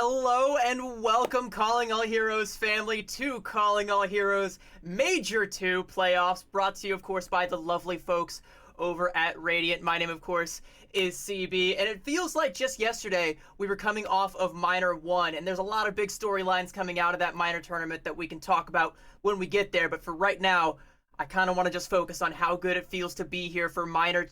Hello and welcome, Calling All Heroes family, to Calling All Heroes Major 2 playoffs, brought to you, of course, by the lovely folks over at Radiant. My name, of course, is CB, and it feels like just yesterday we were coming off of Minor 1, and there's a lot of big storylines coming out of that Minor tournament that we can talk about when we get there, but for right now, I kind of want to just focus on how good it feels to be here for Major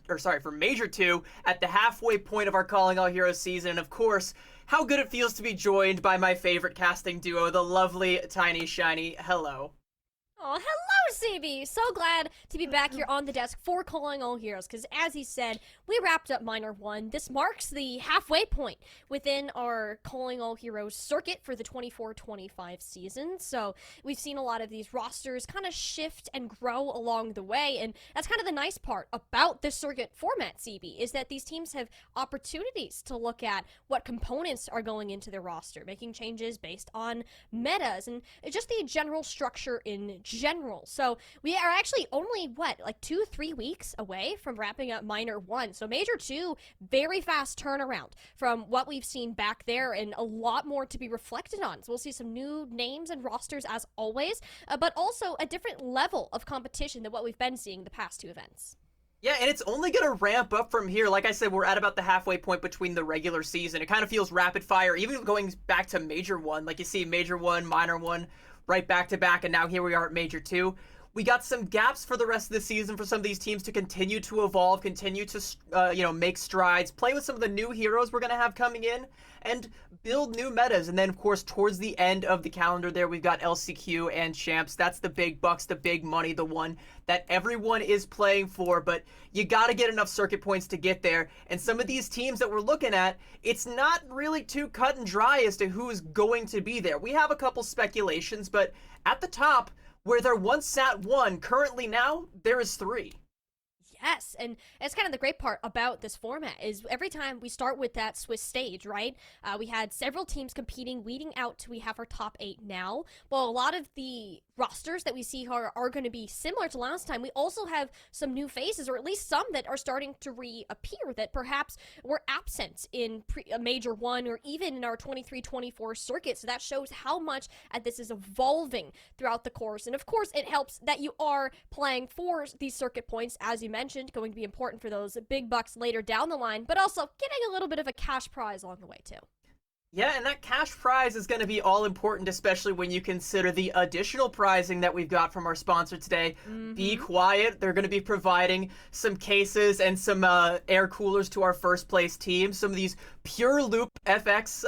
2 at the halfway point of our Calling All Heroes season, and of course, how good it feels to be joined by my favorite casting duo, the lovely Tiny Shiny. Hello. Oh, hello, CB! So glad to be back here on the desk for Calling All Heroes, because as he said, we wrapped up Minor 1. This marks the halfway point within our Calling All Heroes circuit for the 24-25 season. So we've seen a lot of these rosters kind of shift and grow along the way, and that's kind of the nice part about this circuit format, CB, is that these teams have opportunities to look at what components are going into their roster, making changes based on metas, and just the general structure in general. So we are actually only, like 2-3 weeks away from wrapping up Minor 1. So Major 2, very fast turnaround from what we've seen back there, and a lot more to be reflected on. So we'll see some new names and rosters as always, but also a different level of competition than what we've been seeing the past two events. Yeah, and it's only going to ramp up from here. Like I said, we're at about the halfway point between the regular season. It kind of feels rapid fire, even going back to Major 1. Like you see Major 1, Minor 1, right back to back, and now here we are at Major 2. We got some gaps for the rest of the season for some of these teams to continue to evolve, continue to, make strides, play with some of the new heroes we're going to have coming in, and build new metas. And then, of course, towards the end of the calendar there, we've got LCQ and Champs. That's the big bucks, the big money, the one that everyone is playing for, but you got to get enough circuit points to get there. And some of these teams that we're looking at, it's not really too cut and dry as to who's going to be there. We have a couple speculations, but at the top, where there once sat one, currently now, there is three. Yes, and it's kind of the great part about this format is every time we start with that Swiss stage, right? We had several teams competing, weeding out till we have our top 8 now. Well, a lot of the rosters that we see are going to be similar to last time. We also have some new faces, or at least some that are starting to reappear that perhaps were absent in Major 1 or even in our 23-24 circuit. So that shows how much this is evolving throughout the course. And of course, it helps that you are playing for these circuit points, as you mentioned, going to be important for those big bucks later down the line, but also getting a little bit of a cash prize along the way too. Yeah, and that cash prize is going to be all important, especially when you consider the additional prizing that we've got from our sponsor today. Be quiet. They're going to be providing some cases and some air coolers to our first place team. Some of these Pure Loop FX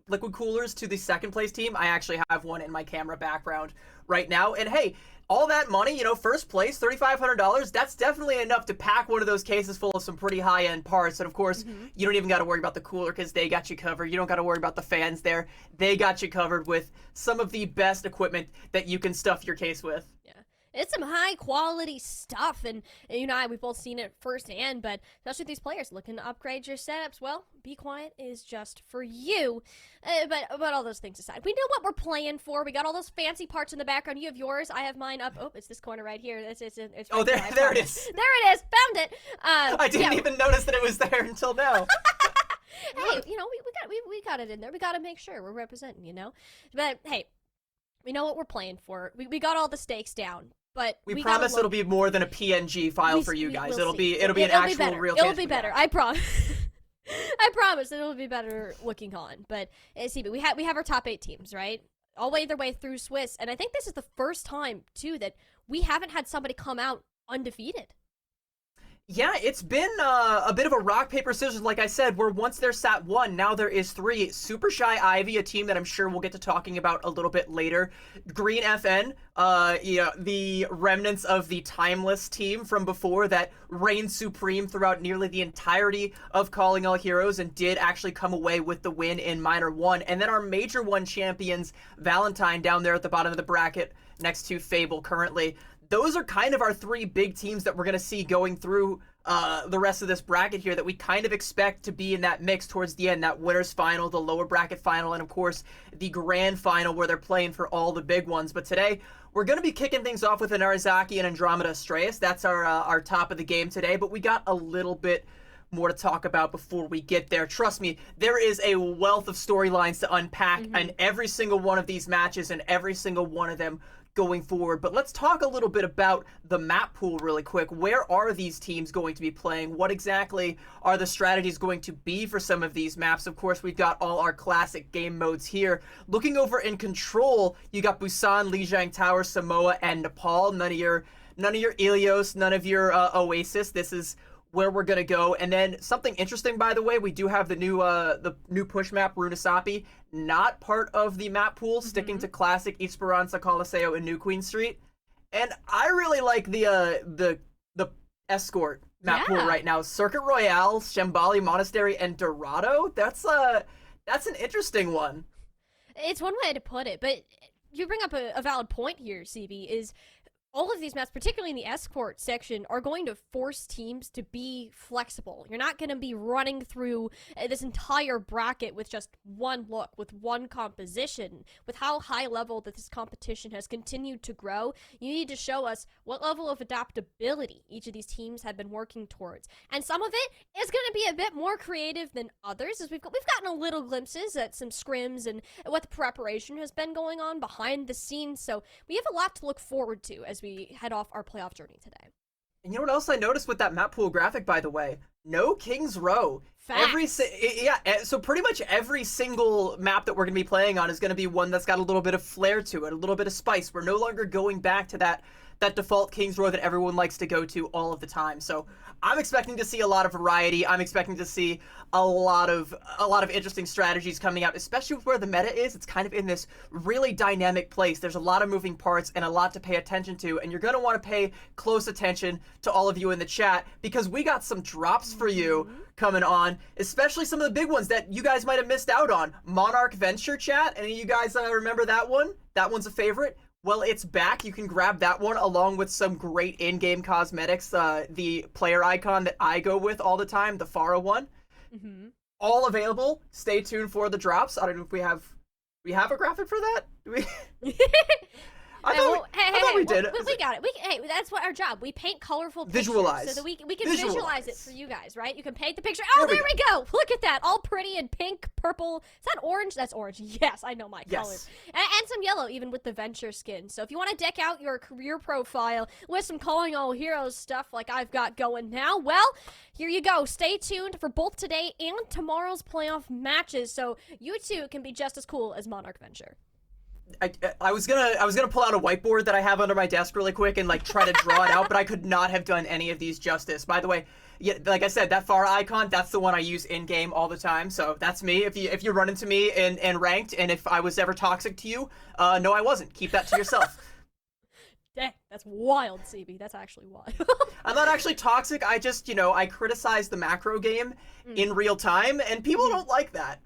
liquid coolers to the second place team. I actually have one in my camera background right now. And hey, all that money, first place, $3,500, that's definitely enough to pack one of those cases full of some pretty high-end parts. And of course, you don't even got to worry about the cooler because they got you covered. You don't got to worry about the fans there. They got you covered with some of the best equipment that you can stuff your case with. Yeah. It's some high quality stuff, and you and I, we've both seen it firsthand, but especially with these players looking to upgrade your setups, well, Be Quiet is just for you. But all those things aside, we know what we're playing for. We got all those fancy parts in the background. You have yours, I have mine up. Oh, it's this corner right here. It's right there it is. There it is. Found it. I didn't even notice that it was there until now. Hey, we got it in there. We got to make sure we're representing, But hey, we know what we're playing for. We got all the stakes down. But we promise it'll be more than a PNG file for you guys. It'll be an actual real. It'll be better. I promise. I promise it'll be better looking on. But see, we have our top 8 teams, right? All way their way through Swiss, and I think this is the first time too that we haven't had somebody come out undefeated. Yeah, it's been a bit of a rock, paper, scissors, like I said, where once there sat one, now there is 3. Super Shy Ivy, a team that I'm sure we'll get to talking about a little bit later. Green FN, the remnants of the Timeless team from before that reigned supreme throughout nearly the entirety of Calling All Heroes and did actually come away with the win in Minor 1. And then our Major 1 champions, Valentine, down there at the bottom of the bracket next to Fable currently. Those are kind of our 3 big teams that we're going to see going through the rest of this bracket here that we kind of expect to be in that mix towards the end, that winners final, the lower bracket final, and of course the grand final where they're playing for all the big ones. But today we're going to be kicking things off with an Arizaki and Andromeda Astraeus. That's our top of the game today, but we got a little bit more to talk about before we get there. Trust me, there is a wealth of storylines to unpack in every single one of these matches and every single one of them going forward. But let's talk a little bit about the map pool really quick. Where are these teams going to be playing? What exactly are the strategies going to be for some of these maps? Of course, we've got all our classic game modes here. Looking over in Control, you got Busan, Lijiang Tower, Samoa, and Nepal. None of your Ilios, none of your Oasis. This is where we're gonna go. And then something interesting, by the way, we do have the new push map, Runasapi, not part of the map pool, sticking to classic Esperanza, Coliseo, and New Queen Street. And I really like the escort map pool right now. Circuit Royale, Shambali Monastery, and Dorado. That's an interesting one. It's one way to put it, but you bring up a valid point here, CB, is all of these maps, particularly in the escort section, are going to force teams to be flexible. You're not going to be running through this entire bracket with just one look, with one composition. With how high level that this competition has continued to grow, you need to show us what level of adaptability each of these teams have been working towards. And some of it is going to be a bit more creative than others, as we've gotten a little glimpses at some scrims and what the preparation has been going on behind the scenes. So we have a lot to look forward to as we head off our playoff journey today. And you know what else I noticed with that map pool graphic, by the way? No King's Row. Facts. So pretty much every single map that we're going to be playing on is going to be one that's got a little bit of flair to it, a little bit of spice. We're no longer going back to that default King's Row that everyone likes to go to all of the time. So I'm expecting to see a lot of variety. I'm expecting to see a lot of interesting strategies coming out, especially with where the meta is. It's kind of in this really dynamic place. There's a lot of moving parts and a lot to pay attention to, and you're going to want to pay close attention to all of you in the chat, because we got some drops for you coming on, especially some of the big ones that you guys might have missed out on. Monarch Venture, chat. Any of you guys remember that one? That one's a favorite. Well, it's back. You can grab that one along with some great in-game cosmetics. The player icon that I go with all the time, the Pharah one. All available. Stay tuned for the drops. I don't know if we have a graphic for that. Do we? I thought we did. We got it. Hey, that's what our job. We paint colorful pictures visualize so that we can visualize it for you guys, right? You can paint the picture. Oh, there we go. Look at that. All pretty and pink, purple. Is that orange? That's orange. Yes, I know my color. And some yellow, even with the Venture skin. So if you want to deck out your career profile with some Calling All Heroes stuff like I've got going now, well, here you go. Stay tuned for both today and tomorrow's playoff matches, so you too can be just as cool as Monarch Venture. I was gonna pull out a whiteboard that I have under my desk really quick and like try to draw it out, but I could not have done any of these justice. By the way, yeah, like I said, that Pharah icon, that's the one I use in game all the time. So that's me. If you run into me in ranked, and if I was ever toxic to you, no, I wasn't. Keep that to yourself. Dang, that's wild, CB. That's actually wild. I'm not actually toxic. I just, I criticize the macro game in real time, and people don't like that.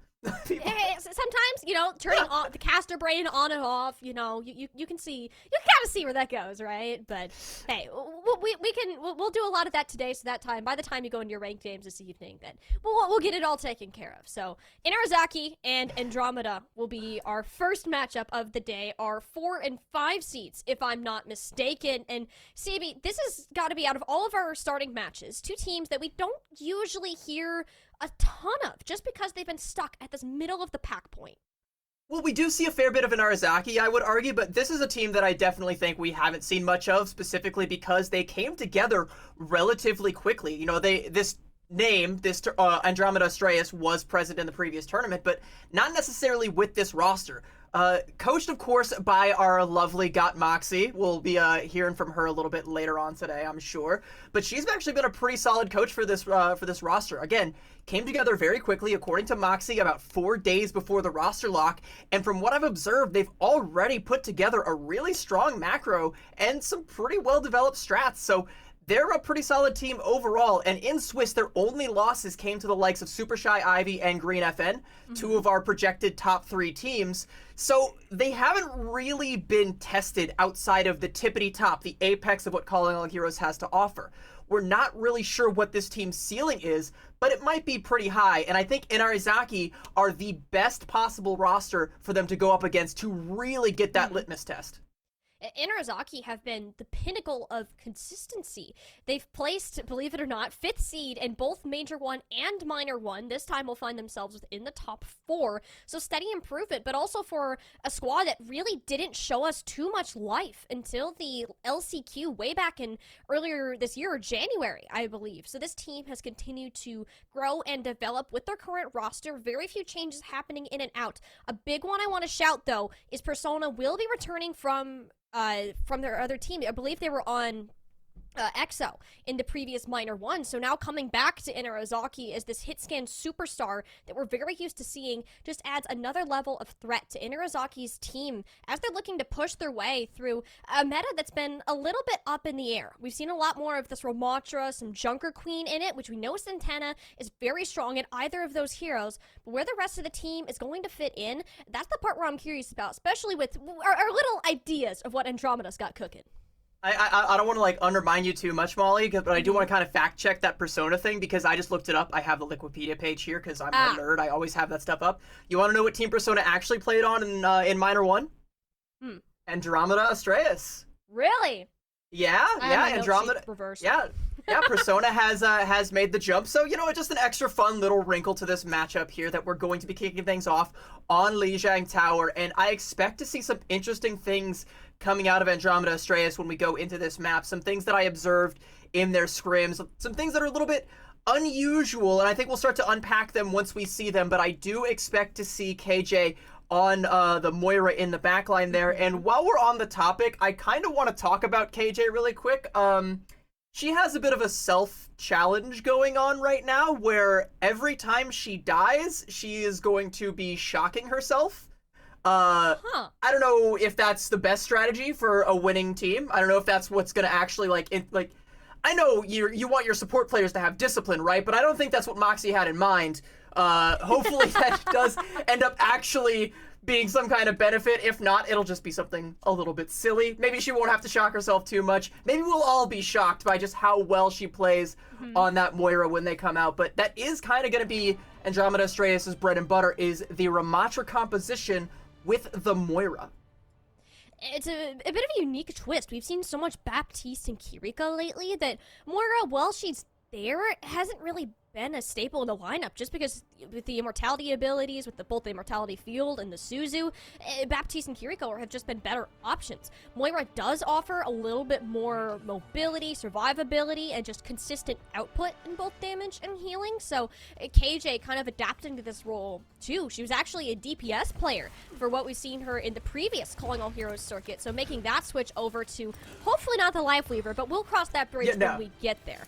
Sometimes, turning on the caster brain on and off, you can see, you kind of see where that goes, right? But hey, we'll do a lot of that today. So by the time you go into your ranked games this evening, then we'll get it all taken care of. So Inarizaki and Andromeda will be our first matchup of the day, our 4 and 5 seeds, if I'm not mistaken. And CB, this has got to be, out of all of our starting matches, two teams that we don't usually hear a ton of, just because they've been stuck at this middle of the pack point. Well, we do see a fair bit of Inarizaki, I would argue, but this is a team that I definitely think we haven't seen much of, specifically because they came together relatively quickly. This Andromeda Astraeus was present in the previous tournament, but not necessarily with this roster. Coached, of course, by our lovely Got Moxie. We'll be hearing from her a little bit later on today, I'm sure. But she's actually been a pretty solid coach for this roster. Again, came together very quickly, according to Moxie, about 4 days before the roster lock. And from what I've observed, they've already put together a really strong macro and some pretty well-developed strats. So they're a pretty solid team overall, and in Swiss, their only losses came to the likes of Super Shy Ivy and Green FN, two of our projected top 3 teams. So they haven't really been tested outside of the tippity top, the apex of what Calling All Heroes has to offer. We're not really sure what this team's ceiling is, but it might be pretty high, and I think Inarizaki are the best possible roster for them to go up against to really get that litmus test. Inarizaki have been the pinnacle of consistency. They've placed, believe it or not, 5th seed in both Major 1 and Minor 1. This time will find themselves within the top 4. So steady improvement, but also for a squad that really didn't show us too much life until the LCQ way back in earlier this year, or January, I believe. So this team has continued to grow and develop with their current roster. Very few changes happening in and out. A big one I want to shout, though, is Persona will be returning from their other team. I believe they were on EXO in the previous Minor 1, so now coming back to Inarizaki as this hit-scan superstar that we're very used to seeing just adds another level of threat to Inarizaki's team as they're looking to push their way through a meta that's been a little bit up in the air. We've seen a lot more of this Ramatra, some Junker Queen in it, which we know Santana is very strong at either of those heroes, but where the rest of the team is going to fit in, that's the part where I'm curious about, especially with our little ideas of what Andromeda's got cooking. I don't want to like undermine you too much, Molly, but I do want to kind of fact check that Persona thing because I just looked it up. I have the Wikipedia page here because I'm a nerd. I always have that stuff up. You want to know what Team Persona actually played on in Minor 1? Andromeda Astraeus. Really? Yeah, Andromeda. Reverse. Yeah, Persona has made the jump. So, you know, just an extra fun little wrinkle to this matchup here that we're going to be kicking things off on Lijiang Tower. And I expect to see some interesting things coming out of Andromeda Astraeus when we go into this map. Some things that I observed in their scrims. Some things that are a little bit unusual. And I think we'll start to unpack them once we see them. But I do expect to see KJ on the Moira in the backline there. And while we're on the topic, I kind of want to talk about KJ really quick. She has a bit of a self-challenge going on right now where every time she dies, she is going to be shocking herself. I don't know if that's the best strategy for a winning team. I don't know if that's what's going to actually, I know you want your support players to have discipline, right? But I don't think that's what Moxie had in mind. Hopefully that does end up actually being some kind of benefit. If not, it'll just be something a little bit silly. Maybe she won't have to shock herself too much. Maybe we'll all be shocked by just how well she plays on that Moira when they come out. But that is kind of going to be Andromeda Astraeus' bread and butter, is the Ramatra composition with the Moira. It's a bit of a unique twist. We've seen so much Baptiste and Kiriko lately that Moira, while she's there, hasn't really been a staple in the lineup, just because with the immortality abilities, with both the immortality field and the Suzu, Baptiste and Kiriko have just been better options. Moira does offer a little bit more mobility, survivability, and just consistent output in both damage and healing, so KJ kind of adapting to this role too. She was actually a DPS player for what we've seen her in the previous Calling All Heroes circuit, so making that switch over to hopefully not the Life Weaver, but we'll cross that bridge when we get there.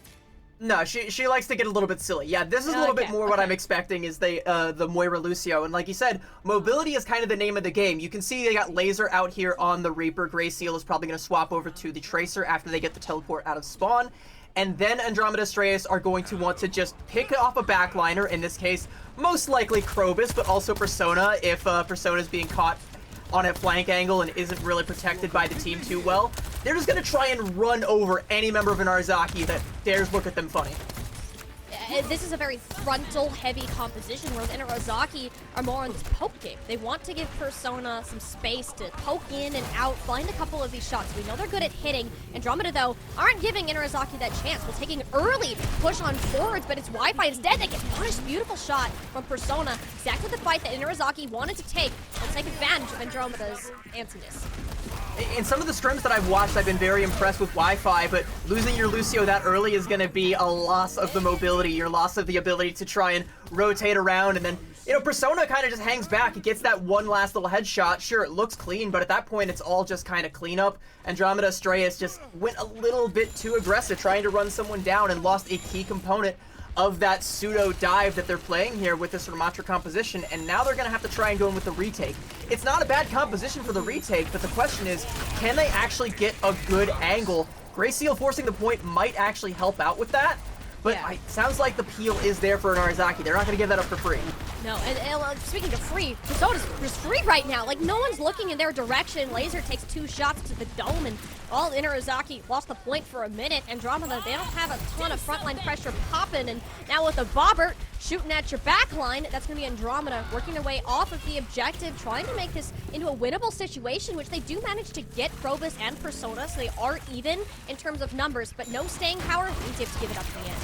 No, she likes to get a little bit silly. Yeah, this is a little bit more what I'm expecting is the Moira Lucio. And like you said, mobility is kind of the name of the game. You can see they got Laser out here on the Reaper. Grey Seal is probably going to swap over to the Tracer after they get the teleport out of spawn. And then Andromeda Astraeus are going to want to just pick off a backliner, in this case, most likely Krobus, but also Persona, if Persona is being caught on a flank angle and isn't really protected by the team too well. They're just going to try and run over any member of Inarizaki that dares look at them funny. This is a very frontal-heavy composition, whereas Inarizaki are more on this poke game. They want to give Persona some space to poke in and out, find a couple of these shots. We know they're good at hitting. Andromeda, though, aren't giving Inarizaki that chance. We're taking early push on forwards, but it's Wi-Fi instead. They get punished. Beautiful shot from Persona. Exactly the fight that Inarizaki wanted to take. They'll take advantage of Andromeda's antsiness. In some of the scrims that I've watched, I've been very impressed with Wi-Fi, but losing your Lucio that early is going to be a loss of the mobility, your loss of the ability to try and rotate around, and then, you know, Persona kind of just hangs back. It gets that one last little headshot. Sure, it looks clean, but at that point, it's all just kind of cleanup. Andromeda Astraeus just went a little bit too aggressive, trying to run someone down, and lost a key component of that pseudo dive that they're playing here with this Ramatra composition, and now they're gonna have to try and go in with the retake. It's not a bad composition for the retake, but the question is, can they actually get a good angle? Grey Seal forcing the point might actually help out with that, but it sounds like the peel is there for Inarizaki. They're not gonna give that up for free. No, and speaking of free, Persona's just free right now. Like, no one's looking in their direction. Laser takes 2 shots to the dome, and all Inarizaki lost the point for a minute. Andromeda, they don't have a ton of frontline pressure popping, and now with the Bobbert, shooting at your back line. That's going to be Andromeda working their way off of the objective, trying to make this into a winnable situation, which they do manage to get Krobus and Persona, so they are even in terms of numbers, but no staying power. Means you have to give it up in the end.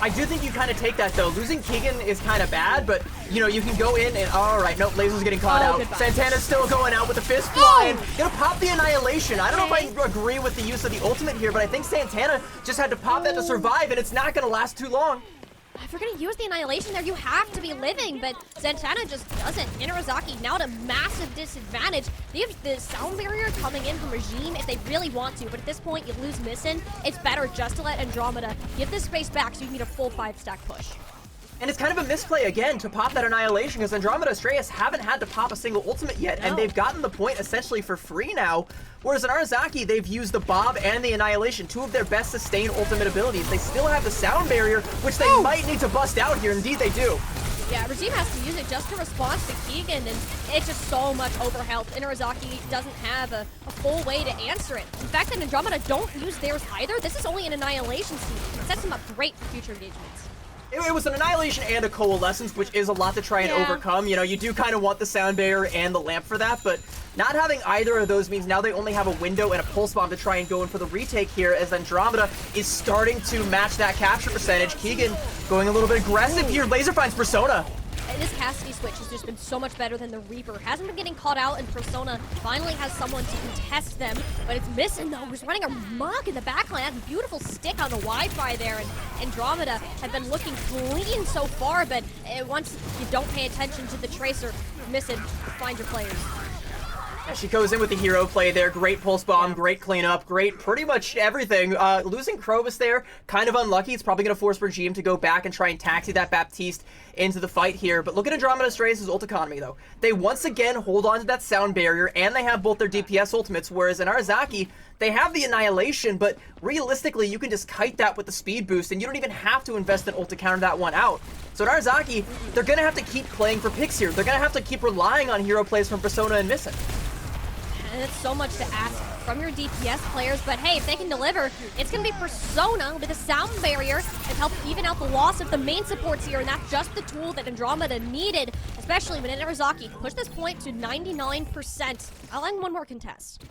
I do think you kind of take that, though. Losing Keegan is kind of bad, but, you know, you can go in and, all right, nope, Laser's getting caught out. Goodbye. Santana's still going out with the fist flying. Gonna pop the Annihilation. I don't know if I agree with the use of the ultimate here, but I think Santana just had to pop that to survive, and it's not gonna last too long. If you're going to use the Annihilation there, you have to be living, but Santana just doesn't. Inarizaki now at a massive disadvantage. They have the sound barrier coming in from Regime if they really want to, but at this point, you lose Missin. It's better just to let Andromeda get this space back so you need a full 5-stack push. And it's kind of a misplay, again, to pop that Annihilation, because Andromeda Astraeus haven't had to pop a single ultimate yet, and they've gotten the point essentially for free now, whereas in Arizaki, they've used the Bob and the Annihilation, two of their best sustained ultimate abilities. They still have the Sound Barrier, which they might need to bust out here. Indeed, they do. Yeah, Regime has to use it just to respond to Keegan, and it's just so much overhealth. Inarizaki doesn't have a full way to answer it. In fact, that Andromeda don't use theirs either. This is only an Annihilation seed. It sets them up great for future engagements. It was an Annihilation and a Coalescence, which is a lot to try and overcome. You know, you do kind of want the Sound Barrier and the Lamp for that, but not having either of those means now they only have a window and a Pulse Bomb to try and go in for the retake here, as Andromeda is starting to match that capture percentage. Keegan going a little bit aggressive here. Laser finds Persona. And this Cassidy switch has just been so much better than the Reaper. Hasn't been getting caught out, and Persona finally has someone to contest them, but it's missing though. Who's running amok in the backline. That's a beautiful stick on the Wi-Fi there, and Andromeda have been looking clean so far, but once you don't pay attention to the Tracer, missing, find your players. Yeah, she goes in with the hero play there. Great Pulse Bomb, great cleanup, great pretty much everything. Losing Krobus there, kind of unlucky. It's probably going to force Regime to go back and try and taxi that Baptiste into the fight here. But look at Andromeda Astraeus' ult economy, though. They once again hold on to that Sound Barrier, and they have both their DPS ultimates, whereas in Arizaki, they have the Annihilation, but realistically, you can just kite that with the speed boost, and you don't even have to invest an ult to counter that one out. So at Arizaki, they're going to have to keep playing for picks here. They're going to have to keep relying on hero plays from Persona and Missin. And it's so much to ask from your DPS players, but hey, if they can deliver, it's going to be Persona with a Sound Barrier and help even out the loss of the main supports here, and that's just the tool that Andromeda needed, especially when Inarizaki pushed this point to 99%. I'll end one more contest.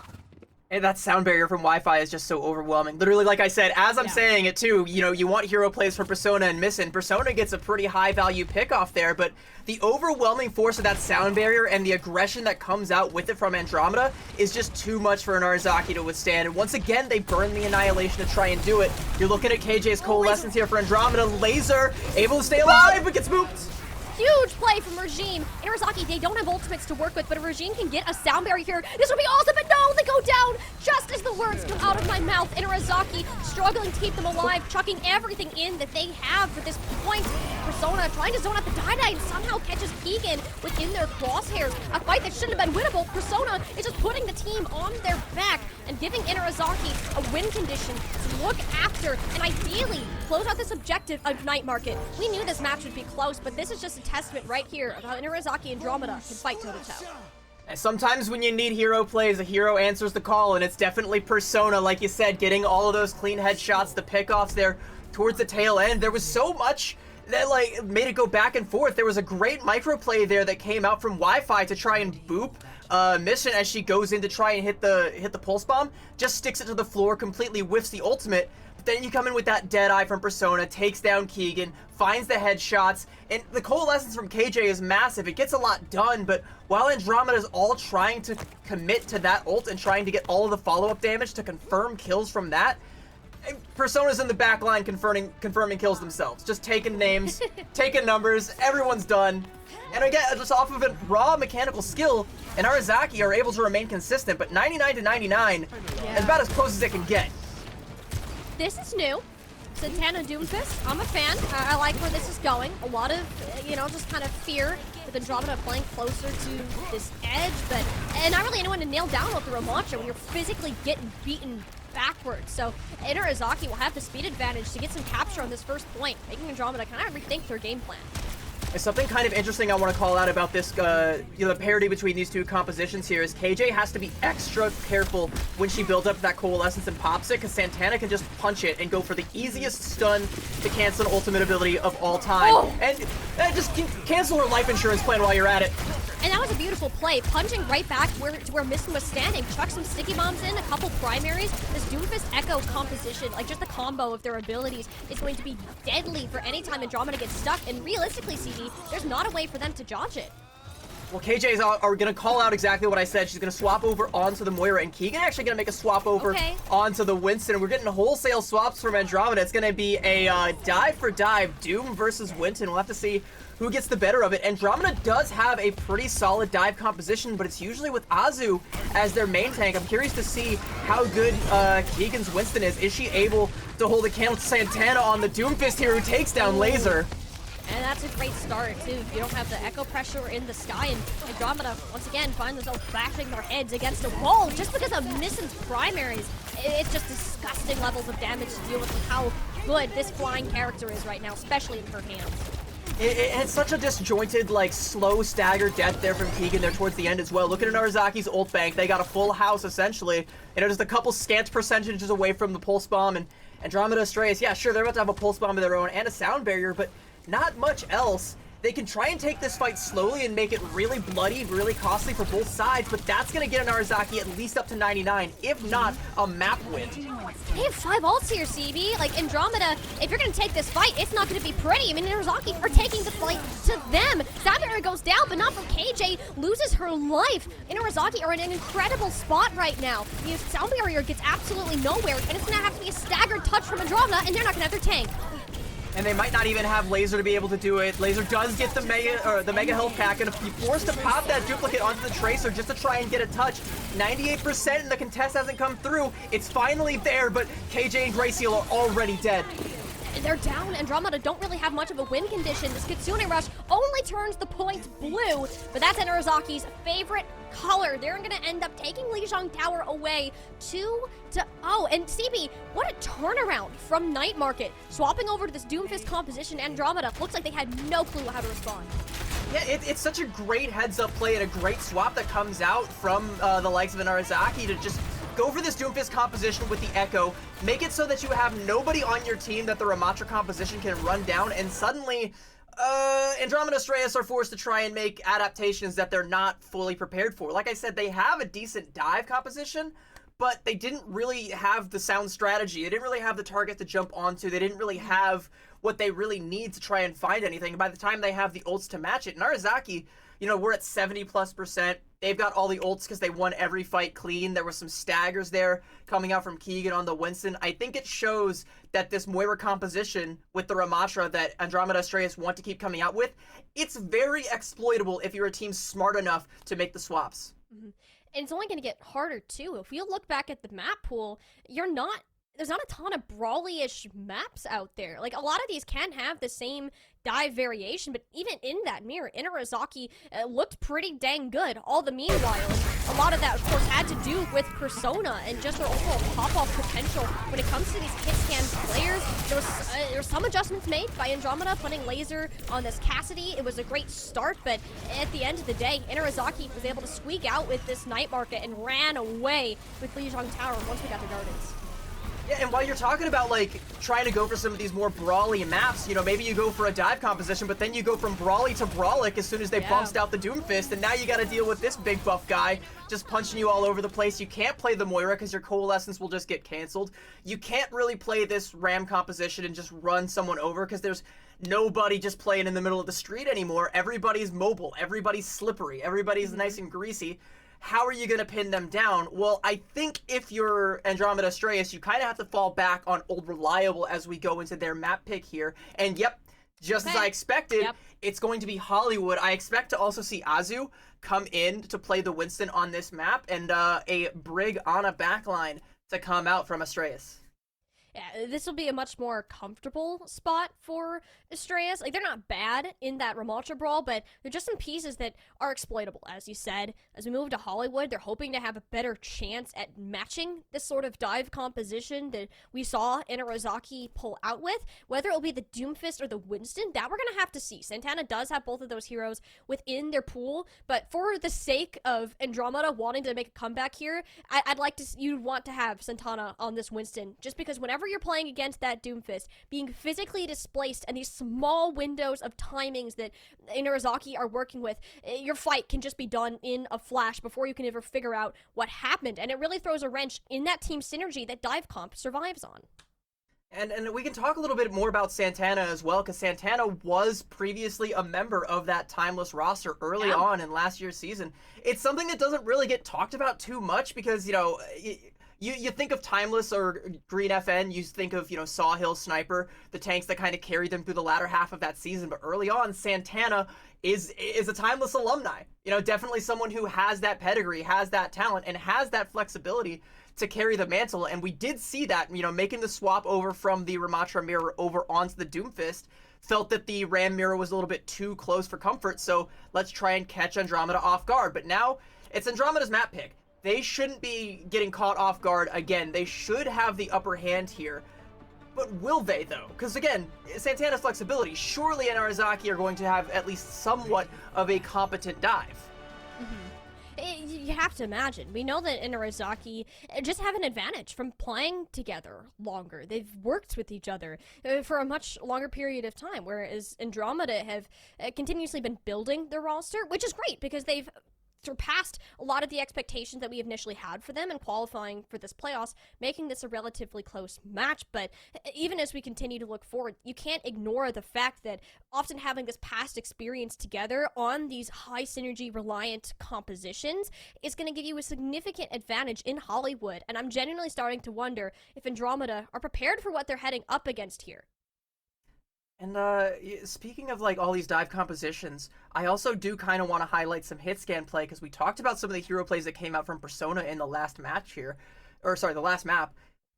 And that Sound Barrier from Wi-Fi is just so overwhelming. Literally, like I said, as I'm saying it too, you know, you want hero plays for Persona and Missin. Persona gets a pretty high value pick off there, but the overwhelming force of that Sound Barrier and the aggression that comes out with it from Andromeda is just too much for an Arizaki to withstand. And once again, they burn the Annihilation to try and do it. You're looking at KJ's Coalescence here for Andromeda. Laser able to stay alive, but gets booped. Huge play from Regime. Inarizaki, they don't have ultimates to work with, but if Regime can get a Sound Barrier here, this would be awesome, but no, they go down just as the words come out of my mouth. Inarizaki struggling to keep them alive, chucking everything in that they have for this point. Persona trying to zone out the Die-Die and somehow catches Keegan within their crosshairs. A fight that shouldn't have been winnable. Persona is just putting the team on their back and giving Inarizaki a win condition to look after and ideally close out this objective of Night Market. We knew this match would be close, but this is just a testament right here of how Inarizaki and Andromeda can fight toe-to-toe. And sometimes when you need hero plays, a hero answers the call, and it's definitely Persona, like you said, getting all of those clean headshots, the pickoffs there towards the tail end. There was so much that like made it go back and forth. There was a great microplay there that came out from Wi-Fi to try and boop Mission as she goes in to try and hit the pulse bomb, just sticks it to the floor, completely whiffs the ultimate. But then you come in with that dead eye from Persona, takes down Keegan, finds the headshots, and the coalescence from KJ is massive. It gets a lot done, but while Andromeda's all trying to commit to that ult and trying to get all of the follow-up damage to confirm kills from that, Persona's in the back line confirming kills themselves. Just taking names, taking numbers, everyone's done. And again, just off of a raw mechanical skill, and Arizaki are able to remain consistent, but 99 to 99 is about as close as it can get. This is new. Santana Doomfist, I'm a fan. I like where this is going. A lot of, just kind of fear with Andromeda playing closer to this edge, and not really anyone to nail down with the Romacha when you're physically getting beaten backwards. So Inarizaki will have the speed advantage to get some capture on this first point, making Andromeda kind of rethink their game plan. And something kind of interesting I want to call out about this, the parity between these two compositions here is KJ has to be extra careful when she builds up that Coalescence and pops it, because Santana can just punch it and go for the easiest stun to cancel an ultimate ability of all time. Oh. And just cancel her life insurance plan while you're at it. And that was a beautiful play, punching right back to where Misten was standing. Chuck some sticky bombs in, a couple primaries. This Doomfist Echo composition, like just the combo of their abilities, is going to be deadly for any time Andromeda gets stuck. And realistically, CD, there's not a way for them to dodge it. Well, KJ's are going to call out exactly what I said. She's going to swap over onto the Moira, and Keegan actually going to make a swap over onto the Winston. We're getting wholesale swaps from Andromeda. It's going to be a dive for dive, Doom versus Winston. We'll have to see who gets the better of it. Andromeda does have a pretty solid dive composition, but it's usually with Azu as their main tank. I'm curious to see how good Keegan's Winston is. Is she able to hold a candle to Santana on the Doomfist here, who takes down Laser? And that's a great start, too. You don't have the echo pressure in the sky, and Andromeda, once again, finds themselves bashing their heads against a wall just because of Missen's primaries. It's just disgusting levels of damage to deal with how good this flying character is right now, especially in her hands. It's such a disjointed, like, slow staggered death there from Keegan there towards the end as well. Look at Narazaki's ult bank. They got a full house, essentially. You know, just a couple scant percentages away from the pulse bomb, and Andromeda Astraeus, yeah, sure, they're about to have a pulse bomb of their own and a sound barrier, but not much else. They can try and take this fight slowly and make it really bloody, really costly for both sides, but that's going to get a Narazaki at least up to 99, if not a map win. They have 5 ults here, CB. Like, Andromeda, if you're going to take this fight, it's not going to be pretty. I mean, Narazaki are taking the fight to them. Saturn goes down, but not from KJ. Loses her life. And Narazaki are in an incredible spot right now. The sound barrier gets absolutely nowhere, and it's going to have to be a staggered touch from Andromeda, and they're not going to have their tank. And they might not even have Laser to be able to do it. Laser does get the mega health pack, and be forced to pop that duplicate onto the Tracer just to try and get a touch. 98% and the contest hasn't come through. It's finally there, but KJ and Graciel are already dead. They're down. Andromeda don't really have much of a win condition. This Kitsune Rush only turns the point blue, but that's Narazaki's favorite color. They're going to end up taking Lijiang Tower away 2-0. And CB, what a turnaround from Night Market. Swapping over to this Doomfist composition, Andromeda looks like they had no clue how to respond. Yeah, it's such a great heads-up play and a great swap that comes out from the likes of Narazaki to just go for this Doomfist composition with the Echo, make it so that you have nobody on your team that the Ramatra composition can run down, and suddenly Andromeda Astraeus are forced to try and make adaptations that they're not fully prepared for. Like I said, they have a decent dive composition, but they didn't really have the sound strategy. They didn't really have the target to jump onto. They didn't really have what they really need to try and find anything. And by the time they have the ults to match it, Narazaki, you know, we're at 70+%. They've got all the ults because they won every fight clean. There were some staggers there coming out from Keegan on the Winston. I think it shows that this Moira composition with the Ramatra that Andromeda Astraeus want to keep coming out with, it's very exploitable if you're a team smart enough to make the swaps. Mm-hmm. And it's only going to get harder, too. If you look back at the map pool, there's not a ton of brawly-ish maps out there. Like, a lot of these can have the same dive variation, but even in that mirror, Narazaki looked pretty dang good all the meanwhile. And a lot of that, of course, had to do with Persona and just their overall pop-off potential. When it comes to these hit scan players, there was some adjustments made by Andromeda, putting Laser on this Cassidy. It was a great start, but at the end of the day, Narazaki was able to squeak out with this Night Market and ran away with Lijiang Tower once we got the Gardens. Yeah, and while you're talking about, like, trying to go for some of these more brawly maps, you know, maybe you go for a dive composition, but then you go from brawly to brawlic as soon as they bounced out the Doomfist, and now you gotta deal with this big buff guy just punching you all over the place. You can't play the Moira because your Coalescence will just get canceled. You can't really play this Ram composition and just run someone over because there's nobody just playing in the middle of the street anymore. Everybody's mobile, everybody's slippery, everybody's nice and greasy. How are you going to pin them down? Well, I think if you're Andromeda Astraeus, you kind of have to fall back on Old Reliable as we go into their map pick here. And yep, just as I expected, it's going to be Hollywood. I expect to also see Azu come in to play the Winston on this map, and a Brig on a backline to come out from Astraeus. Yeah, this will be a much more comfortable spot for Estrellas. Like, they're not bad in that Ramalcha brawl, but they're just some pieces that are exploitable, as you said. As we move to Hollywood, they're hoping to have a better chance at matching this sort of dive composition that we saw Inarizaki pull out with. Whether it'll be the Doomfist or the Winston, that we're going to have to see. Santana does have both of those heroes within their pool, but for the sake of Andromeda wanting to make a comeback here, I'd like to, you'd want to have Santana on this Winston, just because whenever you're playing against that Doomfist, being physically displaced and these small windows of timings that Inarizaki are working with, your fight can just be done in a flash before you can ever figure out what happened. And it really throws a wrench in that team synergy that Dive Comp survives on. And we can talk a little bit more about Santana as well, because Santana was previously a member of that Timeless roster early on in last year's season. It's something that doesn't really get talked about too much because, you know, you think of Timeless or Green FN, you think of, you know, Sawhill, Sniper, the tanks that kind of carried them through the latter half of that season. But early on, Santana is a Timeless alumni. You know, definitely someone who has that pedigree, has that talent, and has that flexibility to carry the mantle. And we did see that, you know, making the swap over from the Ramatra mirror over onto the Doomfist. Felt that the Ram mirror was a little bit too close for comfort, so let's try and catch Andromeda off guard. But now, it's Andromeda's map pick. They shouldn't be getting caught off guard again. They should have the upper hand here. But will they, though? Because, again, Santana's flexibility. Surely Inarizaki are going to have at least somewhat of a competent dive. You have to imagine. We know that Inarizaki just have an advantage from playing together longer. They've worked with each other for a much longer period of time, whereas Andromeda have continuously been building their roster, which is great because they've surpassed a lot of the expectations that we initially had for them in qualifying for this playoffs, making this a relatively close match. But even as we continue to look forward, you can't ignore the fact that often having this past experience together on these high synergy reliant compositions is going to give you a significant advantage in Hollywood. And I'm genuinely starting to wonder if Andromeda are prepared for what they're heading up against here. And speaking of like all these dive compositions, I also do kind of want to highlight some hit scan play because we talked about some of the hero plays that came out from Persona in the last match here, or sorry, the last map.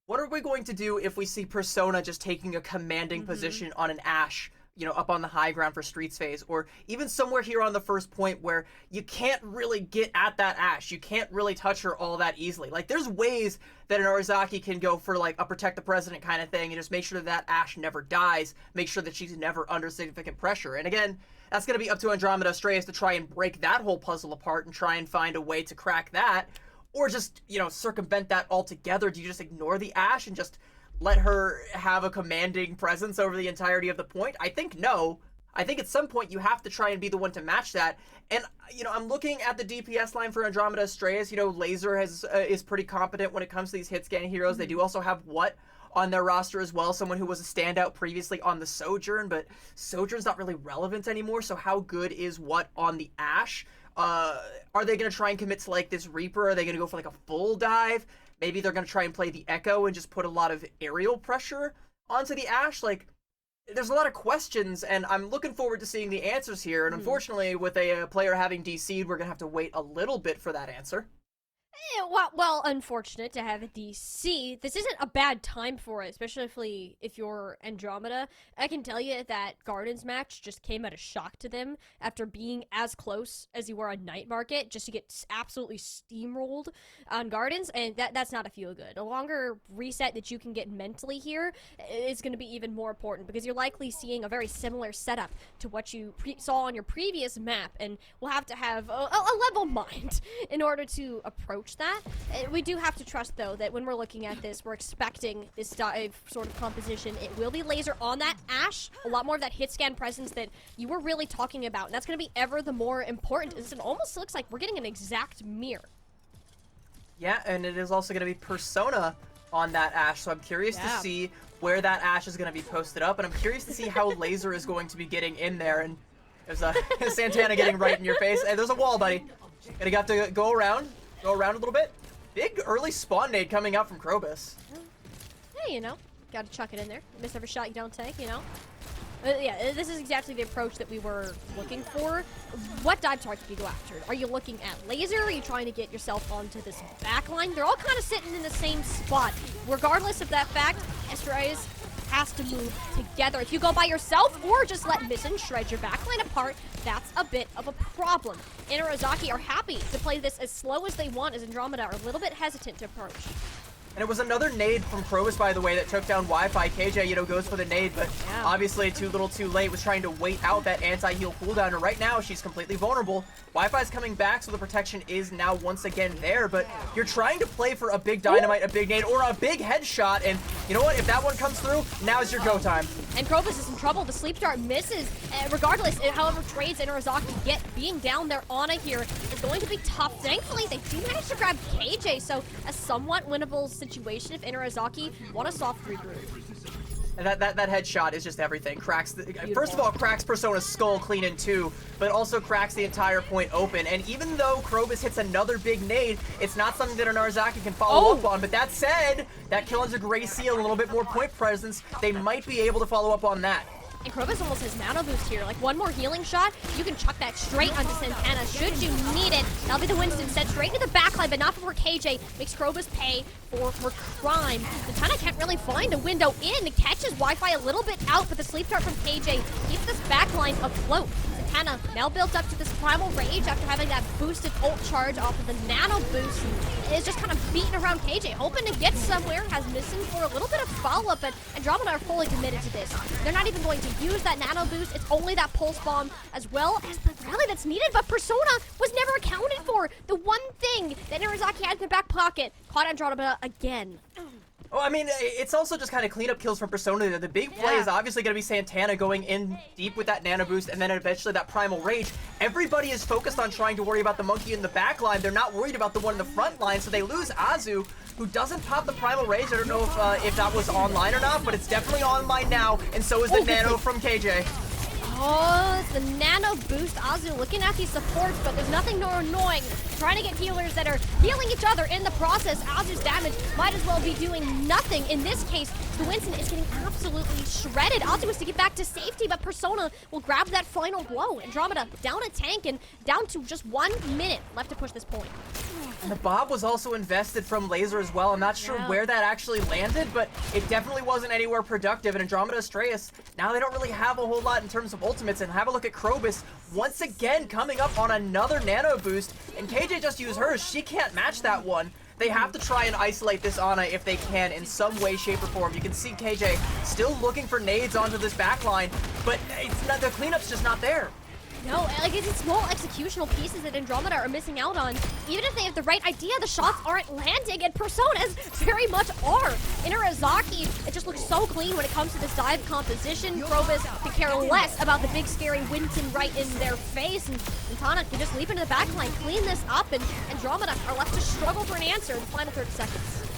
What are we going to do if we see Persona just taking a commanding position on an Ashe, you know, up on the high ground for Streets phase, or even somewhere here on the first point where you can't really get at that Ashe, you can't really touch her all that easily. Like, there's ways that an Arizaki can go for like a protect the president kind of thing and just make sure that Ashe never dies, make sure that she's never under significant pressure. And again, that's going to be up to Andromeda Estrellas to try and break that whole puzzle apart and try and find a way to crack that, or just, you know, circumvent that altogether. Do you just ignore the Ashe and just let her have a commanding presence over the entirety of the point? I think no. I think at some point you have to try and be the one to match that. And, you know, I'm looking at the DPS line for Andromeda Estrellas. You know, Laser is pretty competent when it comes to these hit scan heroes. They do also have What on their roster as well, someone who was a standout previously on the Sojourn, but Sojourn's not really relevant anymore, so how good is What on the Ashe? Are they going to try and commit to like this Reaper? Are they going to go for like a full dive? Maybe they're going to try and play the Echo and just put a lot of aerial pressure onto the Ashe. Like, there's a lot of questions, and I'm looking forward to seeing the answers here. And unfortunately, with a player having DC'd, we're going to have to wait a little bit for that answer. Well, unfortunate to have a DC. This isn't a bad time for it, especially if you're Andromeda. I can tell you that Gardens match just came at a shock to them after being as close as you were on Night Market, just to get absolutely steamrolled on Gardens, and that's not a feel good. A longer reset that you can get mentally here is going to be even more important because you're likely seeing a very similar setup to what you saw on your previous map, and we'll have to have a level mind in order to approach that. We do have to trust, though, that when we're looking at this, we're expecting this dive sort of composition. It will be Laser on that Ashe, a lot more of that hit scan presence that you were really talking about, and that's going to be ever the more important. It almost looks like we're getting an exact mirror. Yeah, and it is also going to be Persona on that Ashe, so I'm curious to see where that Ashe is going to be posted up, and I'm curious to see how Laser is going to be getting in there. And there's a Santana getting right in your face, and there's a wall, buddy. Gonna have to go around a little bit. Big early spawn nade coming out from Krobus. Hey, you know, gotta chuck it in there. Miss every shot you don't take, you know. Yeah, this is exactly the approach that we were looking for. What dive target do you go after? Are you looking at laser? Are you trying to get yourself onto this backline? They're all kind of sitting in the same spot. Regardless of that fact, Estrays has to move together. If you go by yourself or just let Missing shred your backline apart, that's a bit of a problem. Inarizaki are happy to play this as slow as they want, as Andromeda are a little bit hesitant to approach. And it was another nade from Krobus, by the way, that took down Wi-Fi. KJ, goes for the nade, but obviously too little too late, was trying to wait out that anti-heal cooldown. And right now, she's completely vulnerable. Wi-Fi's coming back, so the protection is now once again there. But you're trying to play for a big dynamite, a big nade, or a big headshot. And you know what? If that one comes through, now's your go time. And Krobus is in trouble. The sleep dart misses. Regardless, however trades Inarizaki get, being down there Ana here is going to be tough. Thankfully, they do manage to grab KJ, so a somewhat winnable situation if Inarizaki want a soft regroup. And that headshot is just everything. Cracks first of all, cracks Persona's skull clean in two, but also cracks the entire point open. And even though Krobus hits another big nade, it's not something that Inarizaki can follow up on. But that said, that kill is a gray seal, a little bit more point presence. They might be able to follow up on that. And Krobus almost has nano boost here. Like, one more healing shot, you can chuck that straight onto Santana should you need it. That'll be the Winston set straight into the backline, but not before KJ makes Krobus pay for crime. Santana can't really find a window in. It catches Wi-Fi a little bit out, but the sleep dart from KJ keeps this backline afloat. Santana now built up to this primal rage after having that boosted ult charge off of the nano boost. Is just kind of beating around KJ, hoping to get somewhere, has Missing for a little bit of follow-up, but Andromeda are fully committed to this. They're not even going to use that nano boost. It's only that pulse bomb as well as the rally that's needed, but Persona was never accounted for. The one thing that Inarizaki had in their back pocket caught Andromeda again. Oh, I mean, it's also just kind of cleanup kills from Persona. The big play is obviously going to be Santana going in deep with that nano boost and then eventually that primal rage. Everybody is focused on trying to worry about the monkey in the back line. They're not worried about the one in the front line, so they lose Azu, who doesn't pop the primal rage. I don't know if that was online or not, but it's definitely online now, and so is the nano from KJ. Oh, it's the nano boost. Azu looking at these supports, but there's nothing more annoying. Trying to get healers that are healing each other in the process. Azu's damage might as well be doing nothing. In this case, the Winston is getting absolutely shredded. Azu wants to get back to safety, but Persona will grab that final blow. Andromeda down a tank and down to just 1 minute left to push this point. And the Bob was also invested from Laser as well. I'm not sure where that actually landed, but it definitely wasn't anywhere productive. And Andromeda Astraeus, now they don't really have a whole lot in terms of ultimates. And have a look at Krobus, once again coming up on another nano boost. And KJ just used hers. She can't match that one. They have to try and isolate this Ana if they can in some way, shape, or form. You can see KJ still looking for nades onto this backline, but it's not, the cleanup's just not there. No, like, it's small executional pieces that Andromeda are missing out on. Even if they have the right idea, the shots aren't landing, and Personas very much are. Inarizaki, it just looks so clean when it comes to this dive composition. Krobus can care less about the big scary Winston right in their face, and Santana can just leap into the backline, clean this up, and Andromeda are left to struggle for an answer in the final 30 seconds.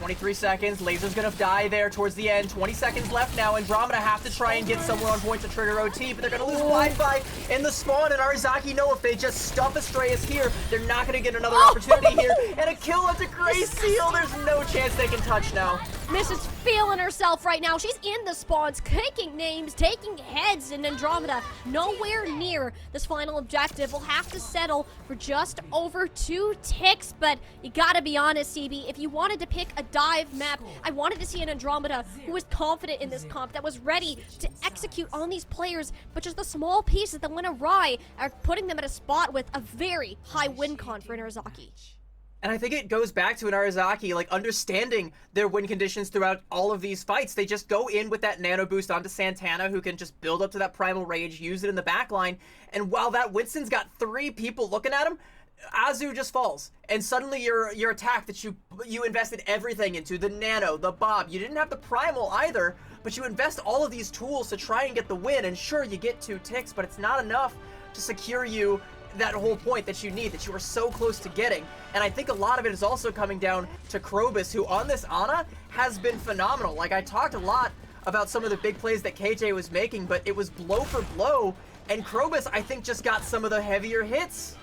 23 seconds, Laser's gonna die there towards the end. 20 seconds left now. Andromeda have to try and get somewhere on point to trigger OT, but they're gonna lose Wi-Fi in the spawn, and Arizaki know if they just stuff Astraeus here, they're not gonna get another opportunity here. And a kill at the Gray Seal, there's no chance they can touch now. Miss is feeling herself right now. She's in the spawns, taking names, taking heads, and Andromeda nowhere near this final objective. We'll have to settle for just over 2 ticks, but you gotta be honest, CB, if you wanted to pick a dive map, I wanted to see an Andromeda who was confident in this comp, that was ready to execute on these players, but just the small pieces that went awry are putting them at a spot with a very high win con for Inarizaki. And I think it goes back to an Arizaki, like, understanding their win conditions throughout all of these fights. They just go in with that nano boost onto Santana, who can just build up to that primal rage, use it in the backline, and while that Winston's got 3 people looking at him, Azu just falls, and suddenly your attack that you invested everything into, the nano, the bob, you didn't have the primal either, but you invest all of these tools to try and get the win, and sure, you get 2 ticks, but it's not enough to secure you that whole point that you need, that you were so close to getting. And I think a lot of it is also coming down to Krobus, who on this Ana has been phenomenal. Like, I talked a lot about some of the big plays that KJ was making, but it was blow for blow, and Krobus, I think, just got some of the heavier hits.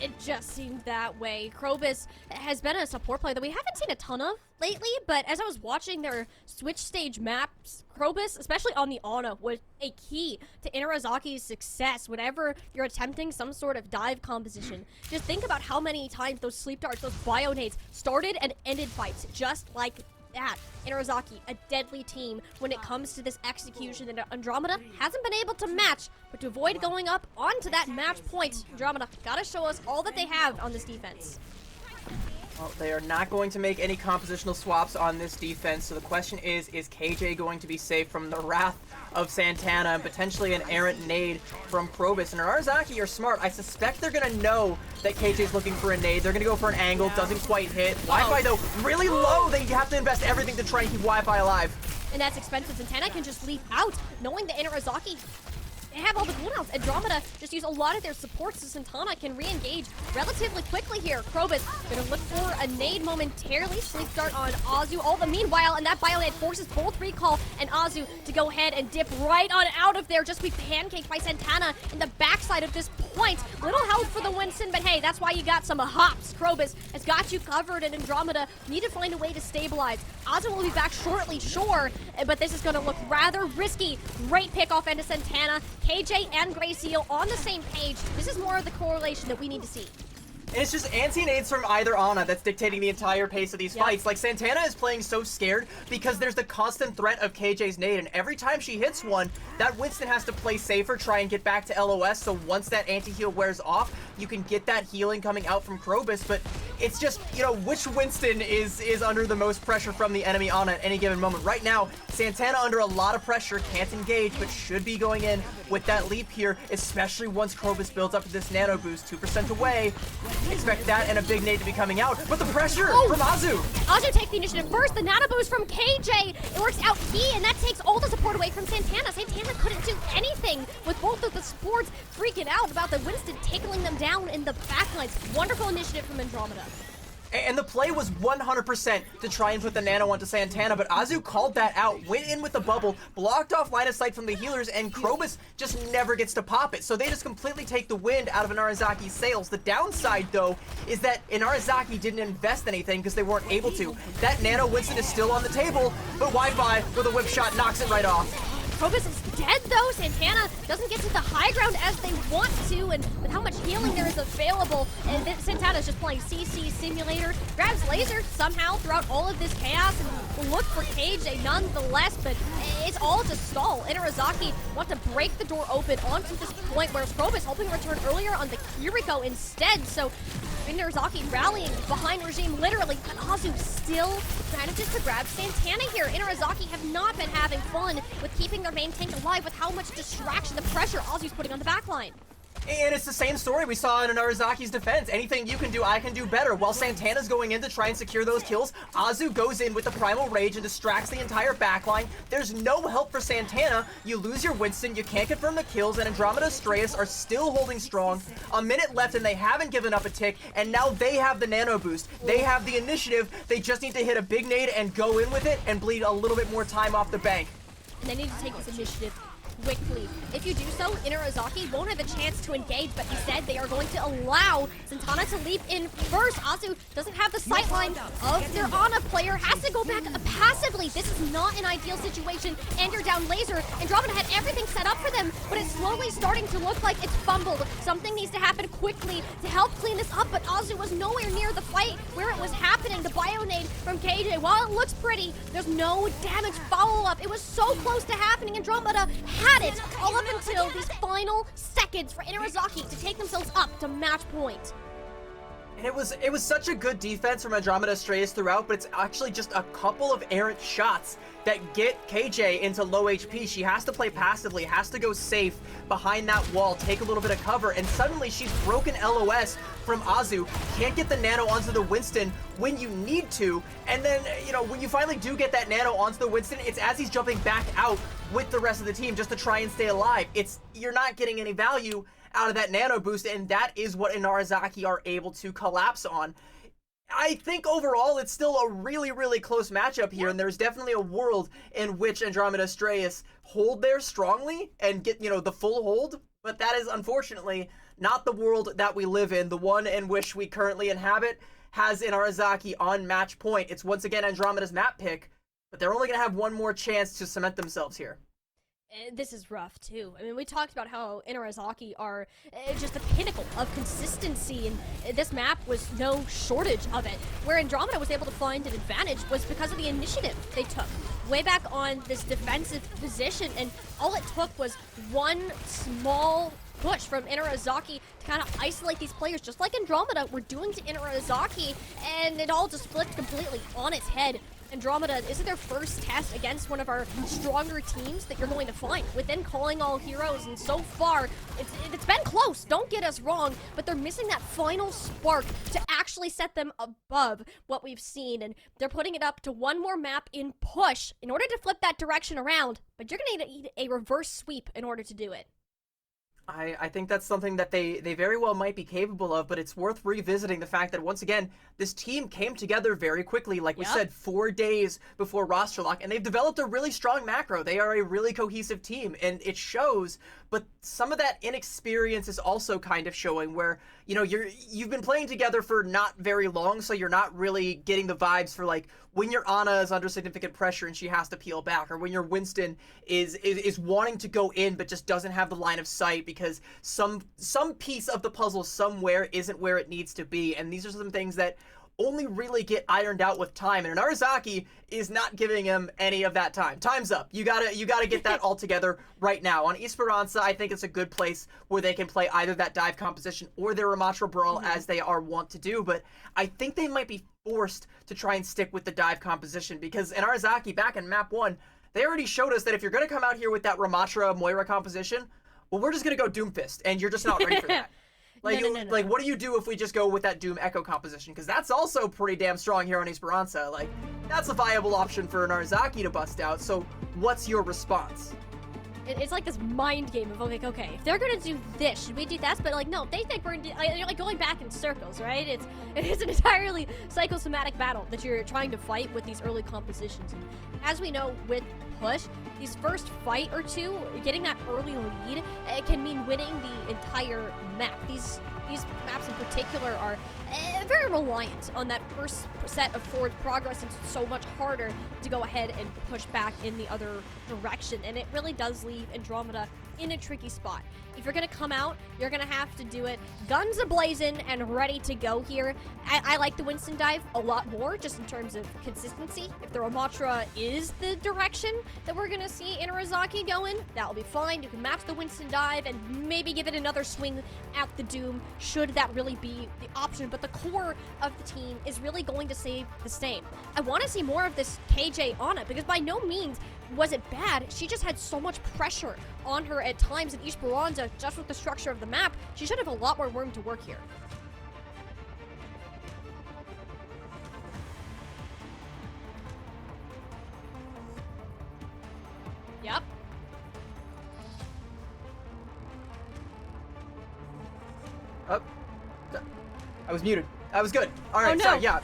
It just seemed that way. Krobus has been a support player that we haven't seen a ton of lately, but as I was watching their Switch stage maps, Krobus, especially on the Ana, was a key to Inarazaki's success whenever you're attempting some sort of dive composition. Just think about how many times those sleep darts, those bio nades started and ended fights just like that. Inarazaki, a deadly team when it comes to this execution that Andromeda hasn't been able to match, but to avoid going up onto that match point, Andromeda gotta show us all that they have on this defense. Well, they are not going to make any compositional swaps on this defense, so the question is KJ going to be safe from the wrath of Santana and potentially an errant nade from Krobus? And Arzaki are smart. I suspect they're going to know that KJ's looking for a nade. They're going to go for an angle, doesn't quite hit. Wi-Fi, though, really low. They have to invest everything to try and keep Wi-Fi alive. And that's expensive. Santana can just leap out, knowing that Inarazaki, they have all the cooldowns. Andromeda just use a lot of their supports so Santana can re-engage relatively quickly here. Krobus gonna look for a nade momentarily. Sleep start on Azu all the meanwhile, and that bio nade forces both Recall and Azu to go ahead and dip right on out of there. Just be pancaked by Santana in the backside of this point. Little help for the Winston, but hey, that's why you got some hops. Krobus has got you covered, and Andromeda need to find a way to stabilize. Azu will be back shortly, sure, but this is gonna look rather risky. Great pick off into Santana. KJ and Gracio on the same page. This is more of the correlation that we need to see. And it's just anti-nades from either Ana that's dictating the entire pace of these fights. Like, Santana is playing so scared because there's the constant threat of KJ's nade, and every time she hits one, that Winston has to play safer, try and get back to LOS, so once that anti-heal wears off, you can get that healing coming out from Krobus, but it's just, you know, which Winston is under the most pressure from the enemy Ana at any given moment. Right now, Santana under a lot of pressure, can't engage, but should be going in with that leap here, especially once Krobus builds up to this nano boost, 2% away. Expect that and a big nade to be coming out, but the pressure from Azu. Azu takes the initiative first, the nano boost from KJ. It works out key, and that takes all the support away from Santana. Santana couldn't do anything with both of the supports freaking out about the Winston tickling them down in the backlines. Wonderful initiative from Andromeda. And the play was 100% to try and put the nano onto Santana, but Azu called that out, went in with the bubble, blocked off line of sight from the healers, and Krobus just never gets to pop it. So they just completely take the wind out of Inarazaki's sails. The downside, though, is that Inarazaki didn't invest anything because they weren't able to. That nano Winston is still on the table, but Wi-Fi with a whip shot knocks it right off. Krobus is dead though. Santana doesn't get to the high ground as they want to, and with how much healing there is available, and then Santana's just playing CC Simulator, grabs laser somehow throughout all of this chaos, and will look for KJ nonetheless, but it's all to stall. Inarazaki want to break the door open onto this point, whereas Krobus hoping to return earlier on the Kiriko instead, so Inarazaki rallying behind Regime literally, but Azu still manages to grab Santana here. Inarazaki have not been having fun with keeping their main tank alive with how much distraction, the pressure Azu's putting on the backline. And it's the same story we saw in Inarazaki's defense. Anything you can do, I can do better. While Santana's going in to try and secure those kills, Azu goes in with the Primal Rage and distracts the entire backline. There's no help for Santana. You lose your Winston, you can't confirm the kills, and Andromeda Strayus are still holding strong. A minute left and they haven't given up a tick, and now they have the nano boost. They have the initiative. They just need to hit a big nade and go in with it and bleed a little bit more time off the bank. And they need to take this initiative quickly. If you do so, Inarazaki won't have a chance to engage, but instead they are going to allow Santana to leap in first. Azu doesn't have the sightline of their Ana player, has to go back passively. This is not an ideal situation, and you're down laser. Andromeda had everything set up for them, but it's slowly starting to look like it's fumbled. Something needs to happen quickly to help clean this up, but Azu was nowhere near the fight where it was happening. The bio nade from KJ, while it looks pretty, there's no damage follow-up. It was so close to happening. Andromeda had it all up until these final seconds for Inarazaki to take themselves up to match point. And it was such a good defense from Andromeda Strayus throughout, but it's actually just a couple of errant shots that get KJ into low HP. She has to play passively, has to go safe behind that wall, take a little bit of cover, and suddenly she's broken LOS from Azu. Can't get the nano onto the Winston when you need to, and then, you know, when you finally do get that nano onto the Winston, it's as he's jumping back out with the rest of the team just to try and stay alive. You're not getting any value out of that nano boost, and that is what Inarazaki are able to collapse on. I think overall it's still a really, really close matchup here, and there's definitely a world in which Andromeda Strayus hold there strongly and get, you know, the full hold, but that is unfortunately not the world that we live in, the one in which we currently inhabit, has Inarizaki on match point. It's once again Andromeda's map pick, but they're only going to have one more chance to cement themselves here. This is rough too. I mean, we talked about how Inarizaki are just the pinnacle of consistency, and this map was no shortage of it. Where Andromeda was able to find an advantage was because of the initiative they took way back on this defensive position, and all it took was one small push from Inarizaki to kind of isolate these players, just like Andromeda were doing to Inarizaki, and it all just flipped completely on its head. Andromeda, is it their first test against one of our stronger teams that you're going to find within Calling All Heroes? And so far, it's been close, don't get us wrong, but they're missing that final spark to actually set them above what we've seen. And they're putting it up to one more map in push in order to flip that direction around, but you're going to need a reverse sweep in order to do it. I think that's something that they very well might be capable of, but it's worth revisiting the fact that, once again, this team came together very quickly. Like we said, 4 days before roster lock, and they've developed a really strong macro. They are a really cohesive team, and it shows, but some of that inexperience is also kind of showing where, you know, you've been playing together for not very long, so you're not really getting the vibes for, like, when your Ana is under significant pressure and she has to peel back, or when your Winston is wanting to go in but just doesn't have the line of sight because some piece of the puzzle somewhere isn't where it needs to be. And these are some things that only really get ironed out with time, and Inarizaki is not giving him any of that time. Time's up. You gotta get that all together right now. On Esperanza, I think it's a good place where they can play either that dive composition or their Ramatra Brawl as they are wont to do, but I think they might be forced to try and stick with the dive composition, because Inarizaki, back in map 1, they already showed us that if you're gonna come out here with that Ramatra Moira composition, well, we're just gonna go Doomfist, and you're just not ready for that. Like, No. Like, what do you do if we just go with that Doom Echo composition? Because that's also pretty damn strong here on Esperanza. Like, that's a viable option for Inarizaki to bust out. So, what's your response? It's like this mind game of, okay, if they're gonna do this, should we do that? But like, no, they think we're you're like going back in circles, right? It's an entirely psychosomatic battle that you're trying to fight with these early compositions. And as we know with push, these first fight or two, getting that early lead, it can mean winning the entire map. These maps in particular are very reliant on that first set of forward progress, and it's so much harder to go ahead and push back in the other direction, and it really does leave Andromeda in a tricky spot. If you're gonna come out, you're gonna have to do it guns a-blazing and ready to go here. I like the Winston dive a lot more, just in terms of consistency. If the Ramatra is the direction that we're gonna see Inarizaki go in, that'll be fine. You can match the Winston dive and maybe give it another swing at the Doom, should that really be the option. But the core of the team is really going to stay the same. I want to see more of this KJ Ana, because by no means was it bad. She just had so much pressure on her at times in Esperanza, just with the structure of the map. She should have a lot more room to work here. Yep. Oh, I was muted. I was good. All right, Oh, no. sorry, yeah.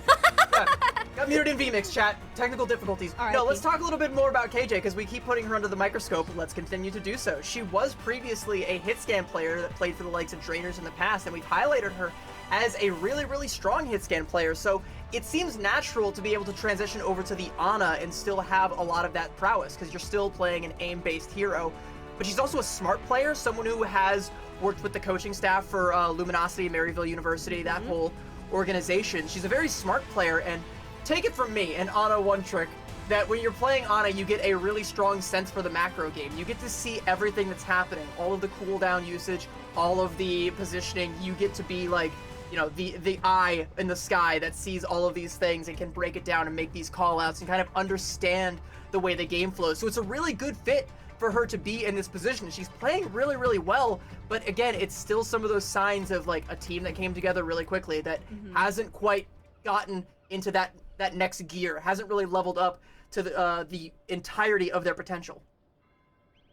Got muted in VMix chat. Technical difficulties. All right, No, let's talk a little bit more about KJ, because we keep putting her under the microscope. Let's continue to do so. She was previously a hit scan player that played for the likes of Drainers in the past, and we've highlighted her as a really, really strong hit scan player. So it seems natural to be able to transition over to the Ana and still have a lot of that prowess, because you're still playing an aim-based hero. But she's also a smart player, someone who has worked with the coaching staff for Luminosity, Maryville University, that whole organization. She's a very smart player, and take it from me, an Ana one trick, that when you're playing Ana, you get a really strong sense for the macro game. You get to see everything that's happening, all of the cooldown usage, all of the positioning. You get to be like, you know, the eye in the sky that sees all of these things and can break it down and make these call-outs and kind of understand the way the game flows. So it's a really good fit for her to be in this position. She's playing really, really well, but again, it's still some of those signs of like a team that came together really quickly that hasn't quite gotten into that next gear, hasn't really leveled up to the entirety of their potential.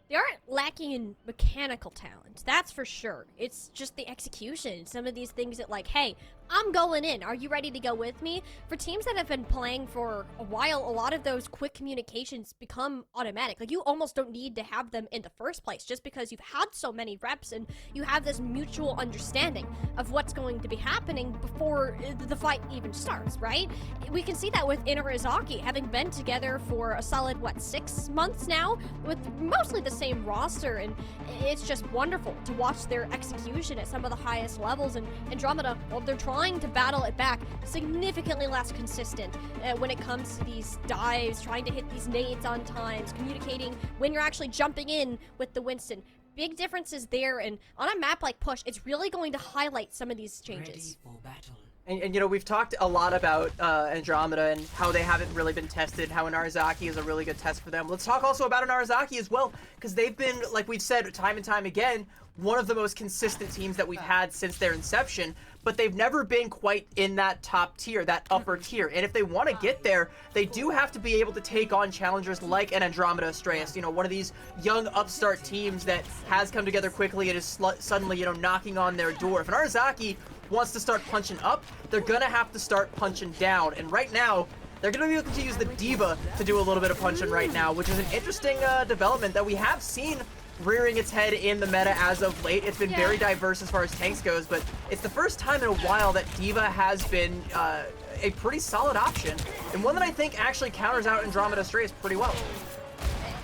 They aren't lacking in mechanical talent, that's for sure. It's just the execution. Some of these things that, like, hey, I'm going in. Are you ready to go with me? For teams that have been playing for a while, a lot of those quick communications become automatic. Like, you almost don't need to have them in the first place just because you've had so many reps and you have this mutual understanding of what's going to be happening before the fight even starts, right? We can see that with Inarizaki having been together for a solid, 6 months now with mostly the same roster, and it's just wonderful to watch their execution at some of the highest levels. And Andromeda, well, they're trying to battle it back, significantly less consistent when it comes to these dives, trying to hit these nades on times, communicating when you're actually jumping in with the Winston. Big differences there, and on a map like Push, it's really going to highlight some of these changes. Ready for battle. And we've talked a lot about Andromeda and how they haven't really been tested, how Inarizaki is a really good test for them. Let's talk also about Inarizaki as well, because they've been, like we've said time and time again, one of the most consistent teams that we've had since their inception, but they've never been quite in that top tier, that upper tier. And if they want to get there, they do have to be able to take on challengers like an Andromeda Astraeus, one of these young upstart teams that has come together quickly and is suddenly, knocking on their door. If Inarizaki wants to start punching up, they're gonna have to start punching down. And right now, they're gonna be able to use the Diva to do a little bit of punching right now, which is an interesting development that we have seen rearing its head in the meta as of late. It's been very diverse as far as tanks goes, but it's the first time in a while that Diva has been a pretty solid option, and one that I think actually counters out Andromeda Astraeus pretty well.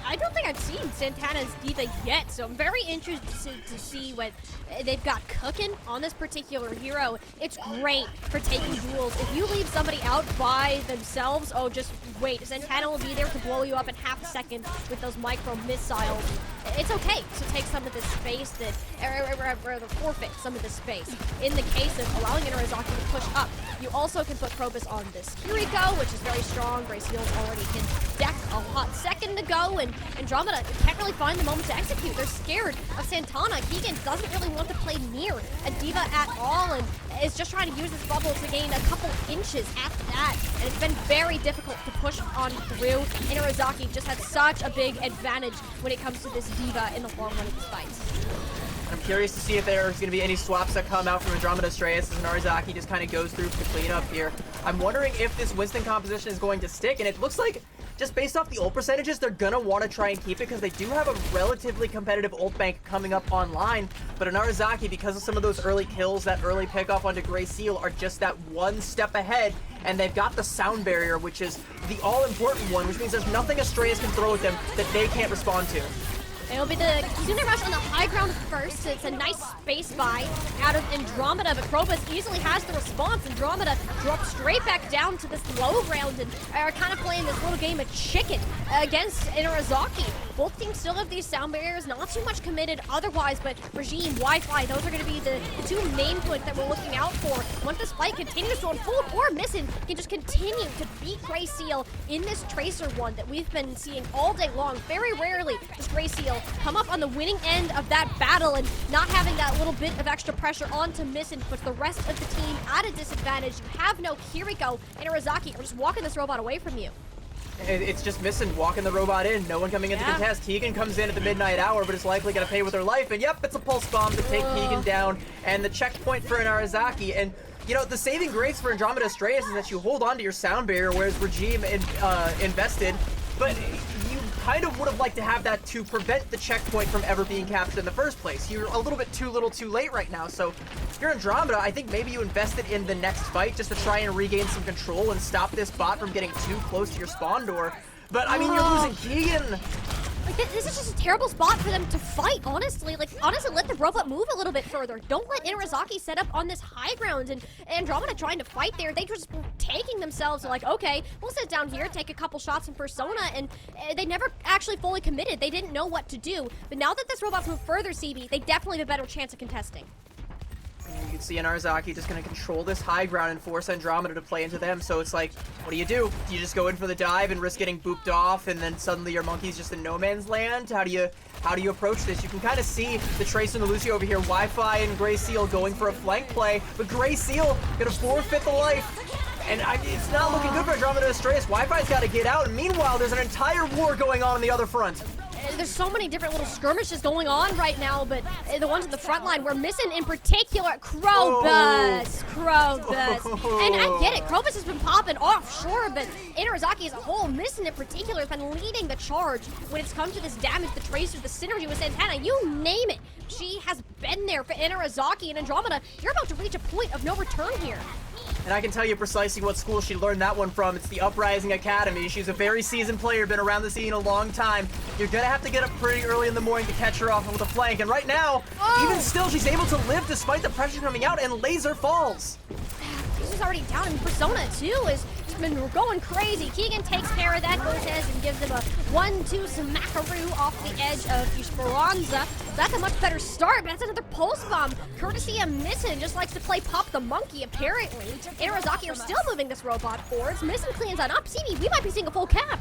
I don't think I've seen Santana's Diva yet, so I'm very interested to see what they've got cooking on this particular hero. It's great for taking duels. If you leave somebody out by themselves, oh, just wait. Santana will be there to blow you up in half a second with those micro missiles. It's okay to take some of this space or forfeit some of this space. In the case of allowing Inarizaki to push up, you also can put Krobus on this Kiriko, which is very strong. Gracieel's already hit deck a hot second ago, and Andromeda can't really find the moment to execute. They're scared of Santana. Keegan doesn't really want to play near a Diva at all, and is just trying to use this bubble to gain a couple inches at that. And it's been very difficult to push on through. Inarizaki just had such a big advantage when it comes to this Diva in the long run of these fights. I'm curious to see if there's going to be any swaps that come out from Andromeda Astraeus as Inarizaki just kind of goes through for the cleanup here. I'm wondering if this Winston composition is going to stick, and it looks like, just based off the ult percentages, they're going to want to try and keep it because they do have a relatively competitive ult bank coming up online. But Inarizaki, because of some of those early kills, that early pickoff onto Gracieal, are just that one step ahead, and they've got the sound barrier, which is the all-important one, which means there's nothing Astraeus can throw at them that they can't respond to. It'll be the Kizune Rush on the high ground first. It's a nice space buy out of Andromeda, but Krobus easily has the response. Andromeda drops straight back down to this low ground and are kind of playing this little game of chicken against Inarizaki. Both teams still have these sound barriers, not too much committed otherwise, but Regime, Wi-Fi, those are going to be the two main points that we're looking out for. Once this fight continues to unfold, or Missing can just continue to beat Gracieal in this Tracer one that we've been seeing all day long. Very rarely does Gracieal come up on the winning end of that battle, and not having that little bit of extra pressure onto Missing puts the rest of the team at a disadvantage. You have no Kiriko, and Inarizaki are just walking this robot away from you. It's just Missing walking the robot in, no one coming in to contest. Keegan comes in at the midnight hour, but is likely going to pay with her life, and yep, it's a pulse bomb to take Keegan down, and the checkpoint for Inarizaki. And the saving grace for Andromeda Astraeus is that you hold on to your sound barrier, whereas Regime invested, but you kind of would have liked to have that to prevent the checkpoint from ever being captured in the first place. You're a little bit too little too late right now, so if you're Andromeda, I think maybe you invested in the next fight just to try and regain some control and stop this bot from getting too close to your spawn door. But, I mean, you're losing Keegan. Like, this is just a terrible spot for them to fight, honestly. Like, honestly, let the robot move a little bit further. Don't let Inarizaki set up on this high ground, and Andromeda trying to fight there. They just were taking themselves, like, okay, we'll sit down here, take a couple shots in Persona, and they never actually fully committed. They didn't know what to do. But now that this robot's moved further, CB, they definitely have a better chance of contesting. And you can see Inarizaki just going to control this high ground and force Andromeda to play into them. So it's like, what do? Do you just go in for the dive and risk getting booped off, and then suddenly your monkey's just in no man's land? How do you approach this? You can kind of see the Tracer and the Lucio over here, Wi-Fi and Gracieal going for a flank play, but Gracieal going to forfeit the life. And it's not looking good for Andromeda Astraeus. Wi-Fi's got to get out, and meanwhile, there's an entire war going on the other front. there's so many different little skirmishes going on right now, but the ones in the front line, we're missing in particular Krobus. And I get it, Krobus has been popping off, sure, but Inarizaki as a whole, missing in particular, has been leading the charge when it's come to this damage, the Tracer, the synergy with Santana, you name it. She has been there for Inarizaki and Andromeda. You're about to reach a point of no return here. And I can tell you precisely what school she learned that one from. It's the Uprising Academy. She's a very seasoned player, been around the scene a long time. You're gonna have to get up pretty early in the morning to catch her off with a flank. And right now, even still, she's able to live despite the pressure coming out, and Laser falls. She's already down, and Persona, too, is been going crazy. Keegan takes care of that, goes ahead and gives him a 1-2 smackaroo off the edge of Esperanza. That's a much better start, but that's another pulse bomb, courtesy of Missing. Just likes to play Pop the Monkey, apparently. Inarizaki are still moving this robot forwards. Missing cleans on up. CB, we might be seeing a full cap.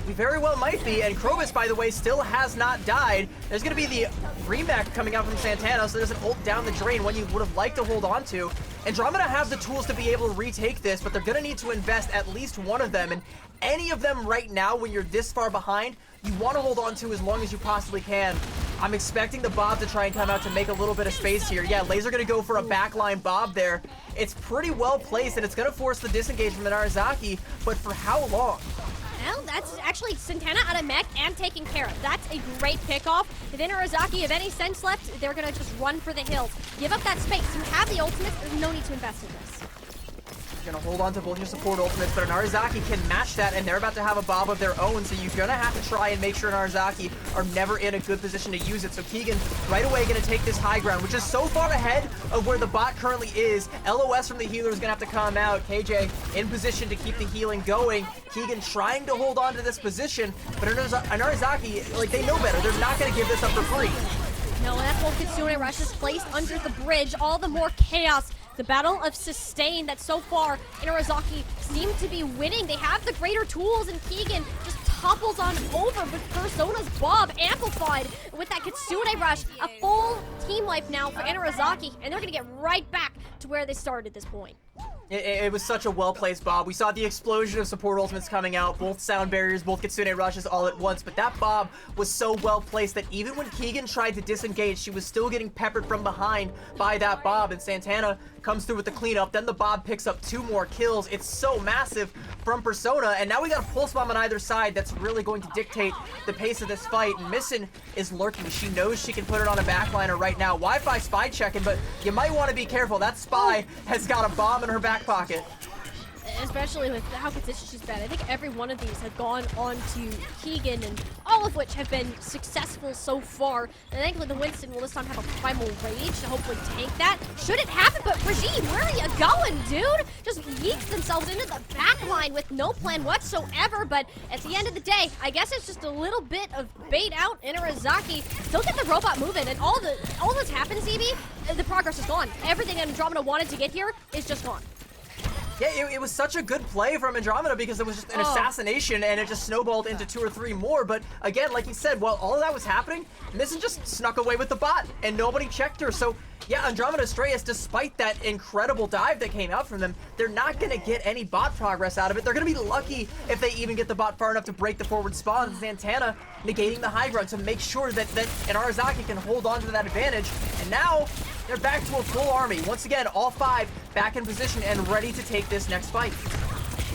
We very well might be, and Krobus, by the way, still has not died. There's going to be the remake coming out from Santana, so there's an ult down the drain, one you would have liked to hold on to. Andromeda have the tools to be able to retake this, but they're going to need to invest at least one of them, and any of them right now, when you're this far behind, you want to hold on to as long as you possibly can. I'm expecting the Bob to try and come out to make a little bit of space here. Yeah, Laser going to go for a backline Bob there. It's pretty well placed, and it's going to force the disengage from Inarizaki, but for how long? Well, that's actually Santana out of mech and taken care of. That's a great pickoff. If Inarizaki have any sense left, they're going to just run for the hills. Give up that space. You have the ultimate. There's no need to invest in this. You're gonna hold on to both your support ultimates, but Inarizaki can match that, and they're about to have a Bob of their own, so you're gonna have to try and make sure Inarizaki are never in a good position to use it. So Keegan right away gonna take this high ground, which is so far ahead of where the bot currently is. LOS from the healer is gonna have to come out. KJ in position to keep the healing going. Keegan trying to hold on to this position, but Inarizaki, like, they know better. They're not gonna give this up for free. No, and that's Kitsune Rush is placed under the bridge. All the more chaos. The battle of sustain that so far Inarizaki seem to be winning. They have the greater tools, and Keegan just topples on over with Persona's Bob amplified with that Kitsune Rush. A full team life now for Inarizaki, and they're going to get right back to where they started at this point. It was such a well-placed Bob. We saw the explosion of support ultimates coming out, both sound barriers, both Kitsune Rushes all at once, but that Bob was so well-placed that even when Keegan tried to disengage, she was still getting peppered from behind by that Bob, and Santana comes through with the cleanup. Then the Bob picks up 2 more kills. It's so massive from Persona, and now we got a pulse bomb on either side that's really going to dictate the pace of this fight. And Missin is lurking. She knows she can put it on a backliner right now. Wi-Fi spy checking, but you might want to be careful. That spy has got a bomb in her back pocket. Especially with how consistent she's been. I think every one of these have gone on to Keegan, and all of which have been successful so far. And thankfully the Winston will this time have a primal rage to hopefully take that. Should it happen? But Brigitte, where are you going, dude? Just yeets themselves into the back line with no plan whatsoever. But at the end of the day, I guess it's just a little bit of bait out. Inarizaki still get the robot moving, and all that's happened, CB, the progress is gone. Everything Andromeda wanted to get here is just gone. Yeah, it was such a good play from Andromeda because it was just an assassination and it just snowballed into 2 or 3 more. But again, like you said, while all of that was happening, Missin just snuck away with the bot and nobody checked her. So yeah, Andromeda Strayas, despite that incredible dive that came out from them, they're not going to get any bot progress out of it. They're going to be lucky if they even get the bot far enough to break the forward spawn. Santana negating the high ground to make sure that Inarizaki can hold on to that advantage. And now they're back to a full army. Once again, all 5 back in position and ready to take this next fight.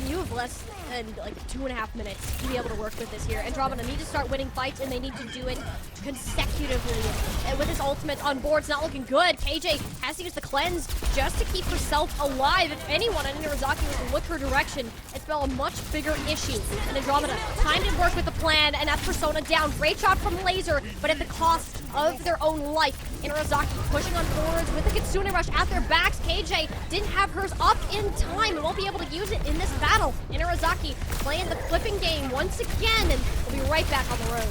You have less than like 2.5 minutes to be able to work with this here. Andromeda need to start winning fights, and they need to do it consecutively. And with his ultimate on board, it's not looking good. KJ has to use the cleanse just to keep herself alive. If anyone on Inarizaki was to look her direction, it's been a much bigger issue. And Andromeda time to work with the plan, and that's Persona down. Great shot from Laser, but at the cost of their own life. Inarizaki pushing on forwards with the Kitsune Rush at their backs. KJ didn't have hers up in time and won't be able to use it in this battle. Inarizaki playing the flipping game once again, and we'll be right back on the road.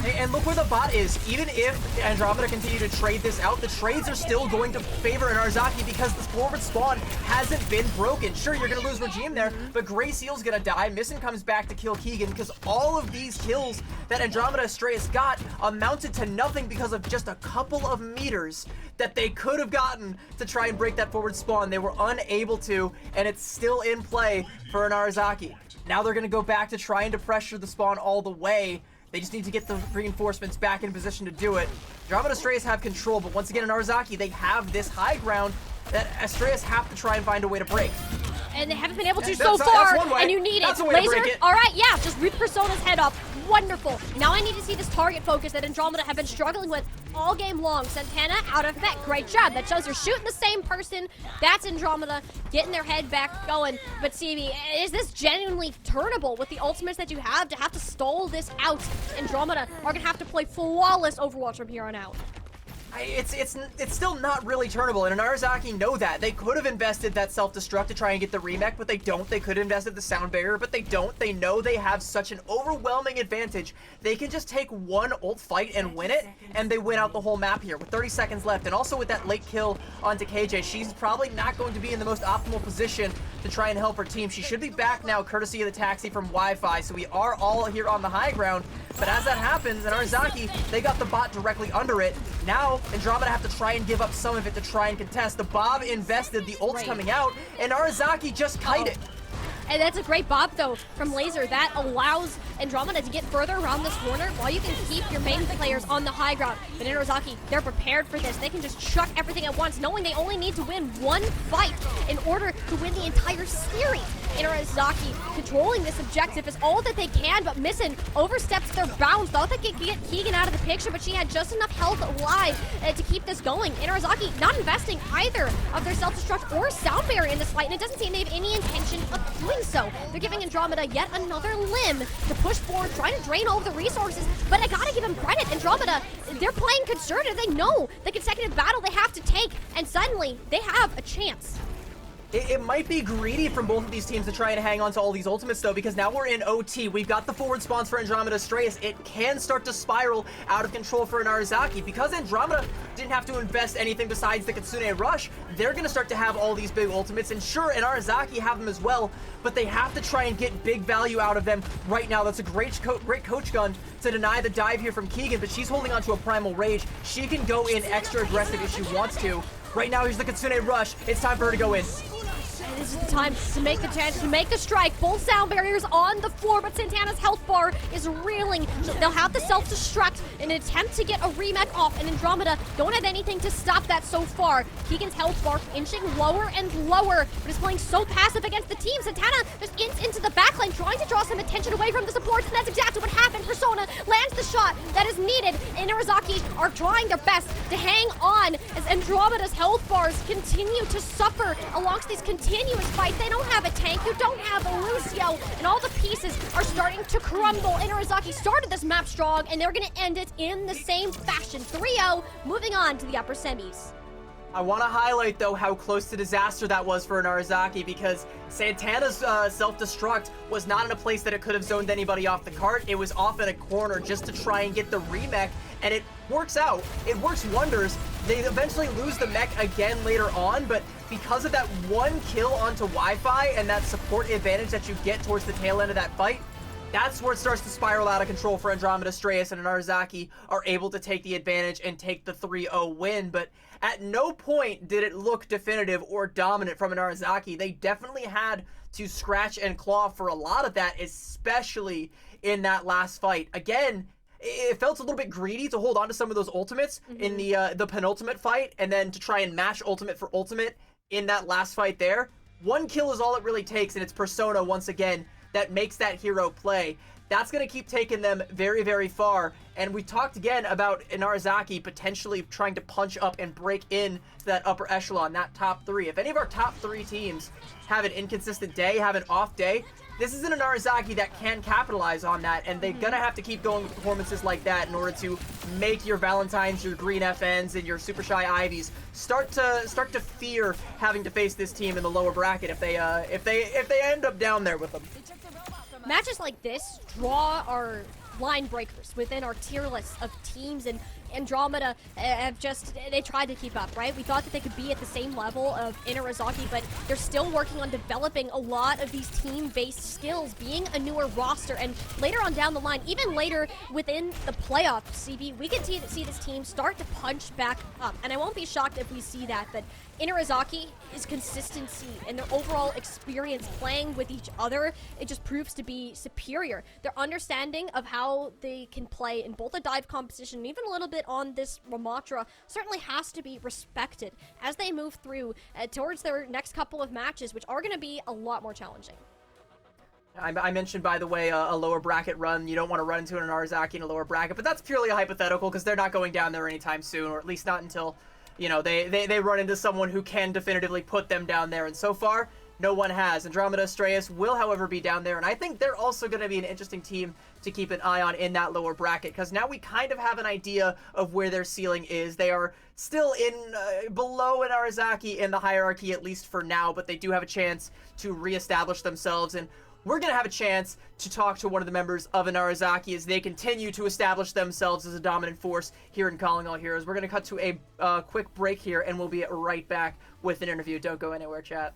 And look where the bot is. Even if Andromeda continue to trade this out, the trades are still going to favor Inarizaki because the forward spawn hasn't been broken. Sure, you're going to lose Regime there, but Grey Seal's going to die. Missin comes back to kill Keegan because all of these kills that Andromeda Astraeus got amounted to nothing because of just a couple of meters that they could have gotten to try and break that forward spawn. They were unable to, and it's still in play for Inarizaki. Now they're going to go back to trying to pressure the spawn all the way. They just need to get the reinforcements back in position to do it. Andromeda Astraeus have control, but once again in Arizaki, they have this high ground that Astraeus have to try and find a way to break. And they haven't been able to so far, and you need it. Laser, all right, yeah, just rip Persona's head up. Wonderful. Now I need to see this target focus that Andromeda have been struggling with all game long. Santana out of effect. Great job. That shows you're shooting the same person. That's Andromeda getting their head back going. But CB, is this genuinely turnable with the ultimates that you have to stall this out? Andromeda are going to have to play flawless Overwatch from here on out. It's still not really turnable, and Narazaki know that. They could have invested that self-destruct to try and get the remake, but they don't. They could have invested the sound barrier, but they don't. They know they have such an overwhelming advantage. They can just take one ult fight and win it, and they win out the whole map here with 30 seconds left. And also with that late kill onto KJ, she's probably not going to be in the most optimal position to try and help her team. She should be back now courtesy of the taxi from Wi-Fi, so we are all here on the high ground. But as that happens, in Arizaki, they got the bot directly under it. Now, Andromeda have to try and give up some of it to try and contest. The Bob invested, the ult's coming out, and Arizaki just kite it. And that's a great Bob, though, from Laser. That allows Andromeda to get further around this corner while you can keep your main players on the high ground. But in Arizaki, they're prepared for this. They can just chuck everything at once, knowing they only need to win one fight in order to win the entire series. In Arizaki, controlling this objective is all that they can, but Missing oversteps their bounds. Thought they could get Keegan out of the picture, but she had just enough health alive to keep this going. In Arizaki, not investing either of their self-destruct or sound barrier in this fight, and it doesn't seem they have any intention of doing so. They're giving Andromeda yet another limb to push forward, trying to drain all of the resources, but I gotta give them credit. Andromeda, they're playing conservative. They know the consecutive battle they have to take, and suddenly they have a chance. It might be greedy from both of these teams to try and hang on to all these ultimates, though, because now we're in OT. We've got the forward spawns for Andromeda Astraeus. It can start to spiral out of control for Narazaki. Because Andromeda didn't have to invest anything besides the Kitsune Rush, they're going to start to have all these big ultimates. And sure, Narazaki have them as well, but they have to try and get big value out of them right now. That's a great coach gun to deny the dive here from Keegan, but she's holding on to a Primal Rage. She can go in extra aggressive if she wants to. Right now, here's the Kitsune Rush. It's time for her to go in. This is the time to make the chance to make the strike. Both sound barriers on the floor, but Santana's health bar is reeling. They'll have the self-destruct in an attempt to get a remake off, and Andromeda don't have anything to stop that so far. Keegan's health bar inching lower and lower, but is playing so passive against the team. Santana just into the backline, trying to draw some attention away from the supports, and that's exactly what happened. Persona lands the shot that is needed, and Narazaki are trying their best to hang on as Andromeda's health bars continue to suffer amongst these continuous fights. They don't have a tank, you don't have a Lucio, and all the pieces are starting to crumble. Narazaki started this map strong, and they're gonna end it in the same fashion. 3-0, moving on to the upper semis. I want to highlight, though, how close to disaster that was for Narazaki, because Santana's self-destruct was not in a place that it could have zoned anybody off the cart. It was off in a corner just to try and get the remech, and it works out. It works wonders. They eventually lose the mech again later on, but because of that one kill onto Wi-Fi and that support advantage that you get towards the tail end of that fight, that's where it starts to spiral out of control for Andromeda Astraeus, and Narazaki are able to take the advantage and take the 3-0 win. But at no point did it look definitive or dominant from Narazaki. They definitely had to scratch and claw for a lot of that, especially in that last fight. Again, it felt a little bit greedy to hold on to some of those ultimates in the penultimate fight, and then to try and match ultimate for ultimate in that last fight there. One kill is all it really takes, and it's Persona once again that makes that hero play. That's going to keep taking them very, very far. And we talked again about Narazaki potentially trying to punch up and break in to that upper echelon, that top three. If any of our top three teams have an inconsistent day, have an off day, this is an Narazaki that can capitalize on that, and they're gonna have to keep going with performances like that in order to make your Valentines, your Green FNs, and your Super Shy Ivies start to fear having to face this team in the lower bracket if they end up down there with them. Matches like this draw our line breakers within our tier list of teams, and Andromeda have they tried to keep up, right? We thought that they could be at the same level of Narazaki, but they're still working on developing a lot of these team-based skills, being a newer roster, and later on down the line, even later within the playoffs, CB, we can see this team start to punch back up, and I won't be shocked if we see that, but Inarizaki is consistency and their overall experience playing with each other. It just proves to be superior. Their understanding of how they can play in both a dive competition and even a little bit on this Ramatra certainly has to be respected as they move through towards their next couple of matches, which are going to be a lot more challenging. I mentioned, by the way, a lower bracket run. You don't want to run into an Inarizaki in a lower bracket, but that's purely a hypothetical because they're not going down there anytime soon, or at least not until, you know, they run into someone who can definitively put them down there. And so far, no one has. Andromeda Astraeus will, however, be down there, and I think they're also going to be an interesting team to keep an eye on in that lower bracket, because now we kind of have an idea of where their ceiling is. They are still in below Inarizaki in the hierarchy, at least for now, but they do have a chance to reestablish themselves, and we're going to have a chance to talk to one of the members of Inarizaki as they continue to establish themselves as a dominant force here in Calling All Heroes. We're going to cut to a quick break here, and we'll be right back with an interview. Don't go anywhere, chat.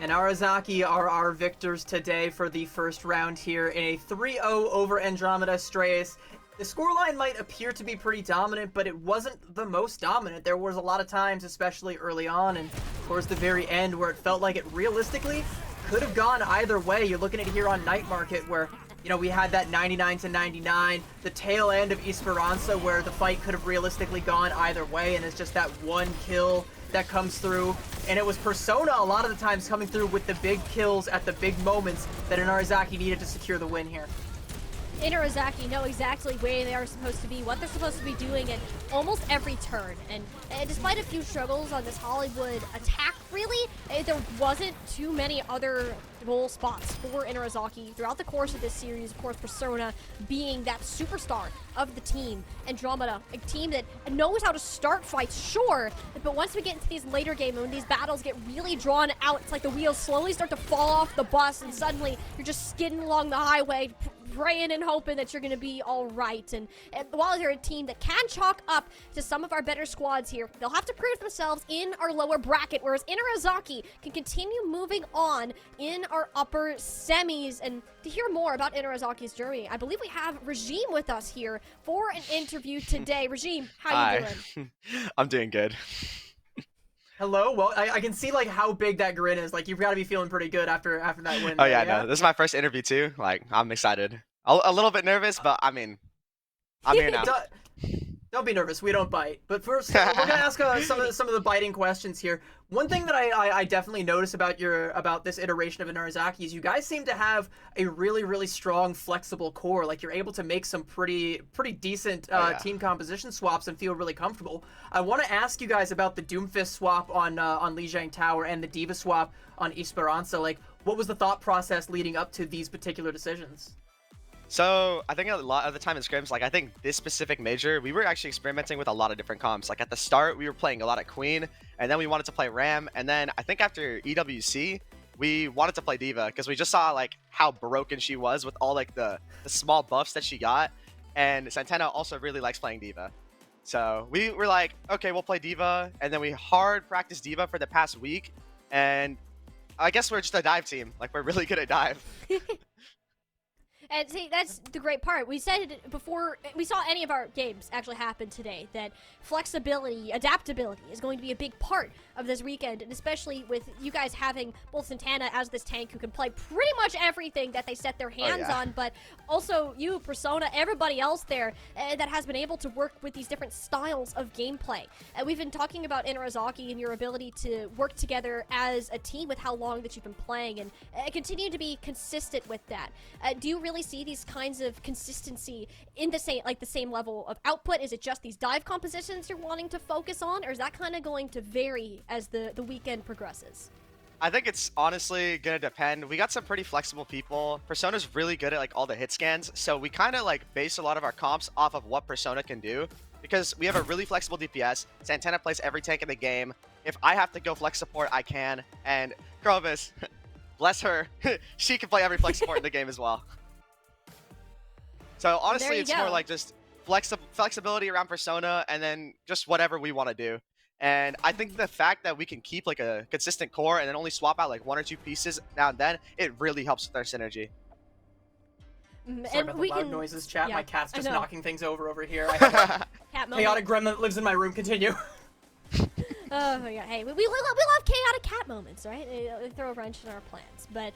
Inarizaki are our victors today for the first round here in a 3-0 over Andromeda Astraeus. The scoreline might appear to be pretty dominant, but it wasn't the most dominant. There was a lot of times, especially early on and towards the very end, where it felt like it realistically could have gone either way. You're looking at it here on Night Market where, you know, we had that 99-99, the tail end of Esperanza where the fight could have realistically gone either way, and it's just that one kill that comes through. And it was Persona a lot of the times coming through with the big kills at the big moments that Inarizaki needed to secure the win here. Inarizaki know exactly where they are supposed to be, what they're supposed to be doing at almost every turn. And despite a few struggles on this Hollywood attack, really, there wasn't too many other goal spots for Inarizaki throughout the course of this series. Of course, Persona being that superstar of the team. Andromeda, a team that knows how to start fights, sure, but once we get into these later games, when these battles get really drawn out, it's like the wheels slowly start to fall off the bus, and suddenly you're just skidding along the highway, praying and hoping that you're going to be all right. And while they're a team that can chalk up to some of our better squads here, they'll have to prove themselves in our lower bracket, whereas Inarizaki can continue moving on in our upper semis. And to hear more about Inarizaki's journey, I believe we have Regime with us here for an interview today. Regime, how you doing? I'm doing good. Hello. Well, I can see like how big that grin is. Like you've got to be feeling pretty good after that win. Oh yeah, no, this is my first interview too. Like I'm excited. A little bit nervous, but I mean, I'm here now. Don't be nervous. We don't bite. But first, we're gonna ask some of the biting questions here. One thing that I definitely notice about this iteration of Inarizaki is you guys seem to have a really strong, flexible core. Like you're able to make some pretty decent team composition swaps and feel really comfortable. I want to ask you guys about the Doomfist swap on Lijiang Tower and the Diva swap on Esperanza. Like, what was the thought process leading up to these particular decisions? So I think a lot of the time in scrims, like I think this specific major, we were actually experimenting with a lot of different comps. Like at the start, we were playing a lot of Queen, and then we wanted to play Ram, and then I think after EWC, we wanted to play Diva because we just saw like how broken she was with all like the small buffs that she got, and Santana also really likes playing Diva. So we were like, okay, we'll play Diva, and then we hard practiced Diva for the past week, and I guess we're just a dive team. Like we're really good at dive. And see, that's the great part. We said it before we saw any of our games actually happen today that flexibility, adaptability is going to be a big part of this weekend, and especially with you guys having both Santana as this tank who can play pretty much everything that they set their hands on, but also you, Persona, everybody else there that has been able to work with these different styles of gameplay. And we've been talking about Inarizaki and your ability to work together as a team with how long that you've been playing and continue to be consistent with that. Do you really see these kinds of consistency in the same level of output? Is it just these dive compositions you're wanting to focus on, or is that kind of going to vary as the weekend progresses? I think it's honestly gonna depend. We got some pretty flexible people. Persona's really good at like all the hit scans, so we kind of like base a lot of our comps off of what Persona can do because we have a really flexible DPS. Santana plays every tank in the game. If I have to go flex support, I can. And Grovis, bless her, she can play every flex support in the game as well. So honestly, it's more like just flexibility around Persona and then just whatever we want to do. And I think the fact that we can keep like a consistent core and then only swap out like one or two pieces now and then, it really helps with our synergy. Sorry about the loud noises, chat. My cat's just knocking things over here. Cat chaotic gremlin that lives in my room. Continue. Oh my god, hey, we love chaotic cat moments, right? They throw a wrench in our plans. But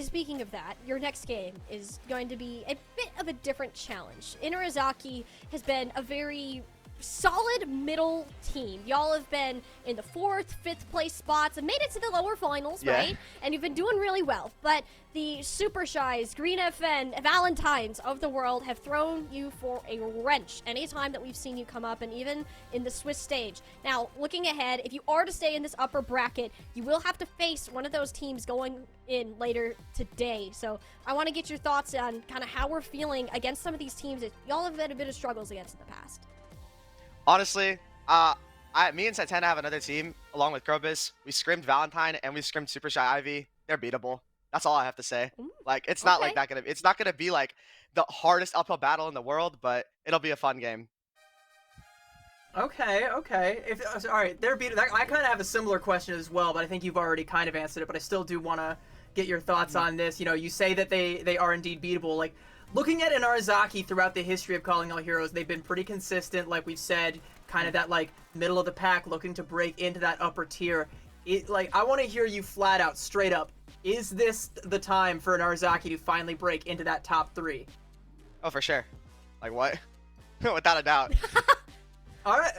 speaking of that, your next game is going to be a bit of a different challenge. Inarizaki has been a very solid middle team. Y'all have been in the 4th, 5th place spots and made it to the lower finals, right? And you've been doing really well. But the Super Shies, Green FN, Valentines of the world have thrown you for a wrench anytime that we've seen you come up, and even in the Swiss stage. Now, looking ahead, if you are to stay in this upper bracket, you will have to face one of those teams going in later today. So I want to get your thoughts on kind of how we're feeling against some of these teams that y'all have had a bit of struggles against in the past. Honestly, me and Santana have another team along with Grobis. We scrimmed Valentine and we scrimmed Super Shy Ivy. They're beatable. That's all I have to say. Like it's not like that it's not gonna be like the hardest uphill battle in the world, but it'll be a fun game. Okay. All right, they're beatable. I kind of have a similar question as well, but I think you've already kind of answered it. But I still do want to get your thoughts on this. You know, you say that they are indeed beatable. Like, looking at Inarizaki throughout the history of Calling All Heroes, they've been pretty consistent, like we've said, kind of that like middle of the pack, looking to break into that upper tier. I want to hear you flat out, straight up. Is this the time for Inarizaki to finally break into that top 3? Oh, for sure. Like what? Without a doubt. All right.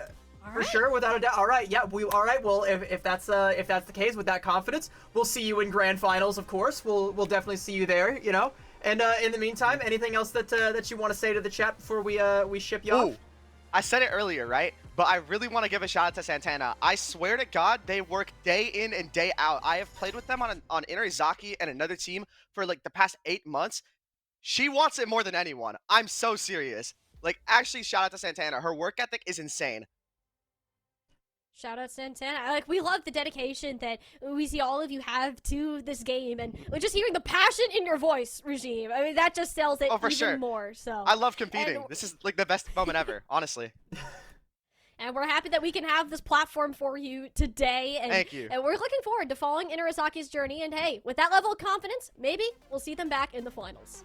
For sure, without a doubt. All right, yeah, all right. Well, if that's the case, with that confidence, we'll see you in grand finals. Of course, we'll definitely see you there. You know. And in the meantime, anything else that you want to say to the chat before we ship you off? I said it earlier, right? But I really want to give a shout out to Santana. I swear to God, they work day in and day out. I have played with them on Inarizaki and another team for like the past 8 months. She wants it more than anyone. I'm so serious. Like, actually, shout out to Santana. Her work ethic is insane. Shout out Santana. Like, we love the dedication that we see all of you have to this game, and just hearing the passion in your voice, Regime. I mean, that just sells it even more. So I love competing. This is like the best moment ever, honestly. And we're happy that we can have this platform for you today. And, thank you. And we're looking forward to following Inarazaki's journey. And hey, with that level of confidence, maybe we'll see them back in the finals.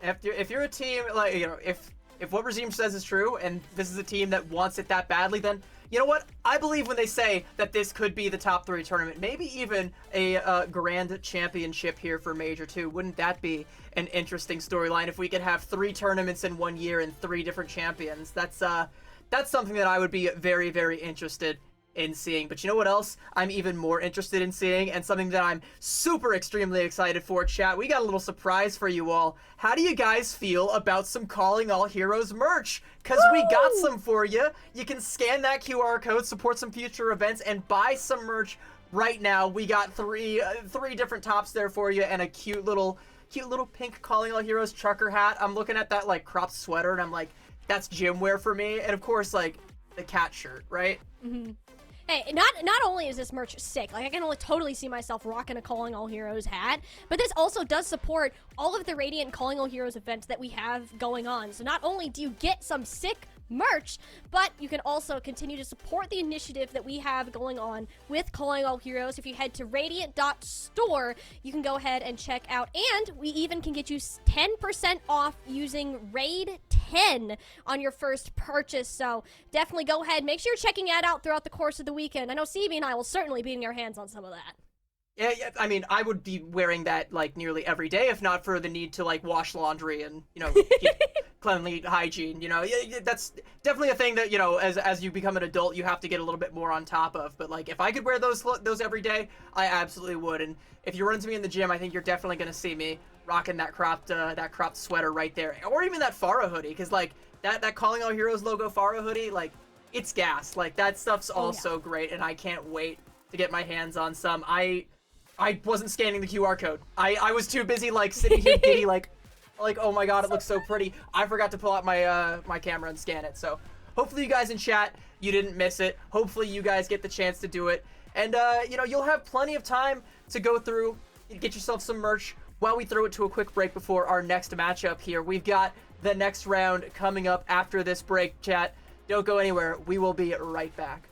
If you're a team, like, you know, if what Regime says is true, and this is a team that wants it that badly, then you know what? I believe when they say that this could be the top 3 tournament, maybe even a grand championship here for Major 2. Wouldn't that be an interesting storyline if we could have 3 tournaments in 1 year and 3 different champions? That's something that I would be very, very interested in seeing. But you know what else I'm even more interested in seeing, and something that I'm super extremely excited for, chat? We got a little surprise for you all. How do you guys feel about some Calling All Heroes merch? Because we got some for you. You can scan that QR code, support some future events, and buy some merch right now. We got three different tops there for you, and a cute little cute little pink Calling All Heroes trucker hat. I'm looking at that like cropped sweater and I'm like, that's gym wear for me. And of course, like the cat shirt, right? Hey, not only is this merch sick, like I can only totally see myself rocking a Calling All Heroes hat, but this also does support all of the Radiant Calling All Heroes events that we have going on. So not only do you get some sick merch, but you can also continue to support the initiative that we have going on with Calling All Heroes. If you head to radiant.store, you can go ahead and check out, and we even can get you 10% off using Raid 10 on your first purchase. So definitely go ahead, make sure you're checking that out throughout the course of the weekend. I know CB and I will certainly be in your hands on some of that. Yeah, I mean, I would be wearing that like nearly every day if not for the need to like wash laundry and, you know, keep cleanly hygiene. You know, that's definitely a thing that, you know, as you become an adult, you have to get a little bit more on top of. But like, if I could wear those every day, I absolutely would. And if you run into me in the gym, I think you're definitely gonna see me rocking that cropped sweater right there, or even that Pharah hoodie, because like that Calling All Heroes logo Pharah hoodie, like it's gas. Like that stuff's also great, and I can't wait to get my hands on some. I wasn't scanning the QR code. I was too busy like sitting here giddy like oh my god, it looks so pretty. I forgot to pull out my my camera and scan it. So hopefully you guys in chat, you didn't miss it. Hopefully you guys get the chance to do it. And you know, you'll have plenty of time to go through, get yourself some merch while we throw it to a quick break before our next matchup here. We've got the next round coming up after this break, chat. Don't go anywhere. We will be right back.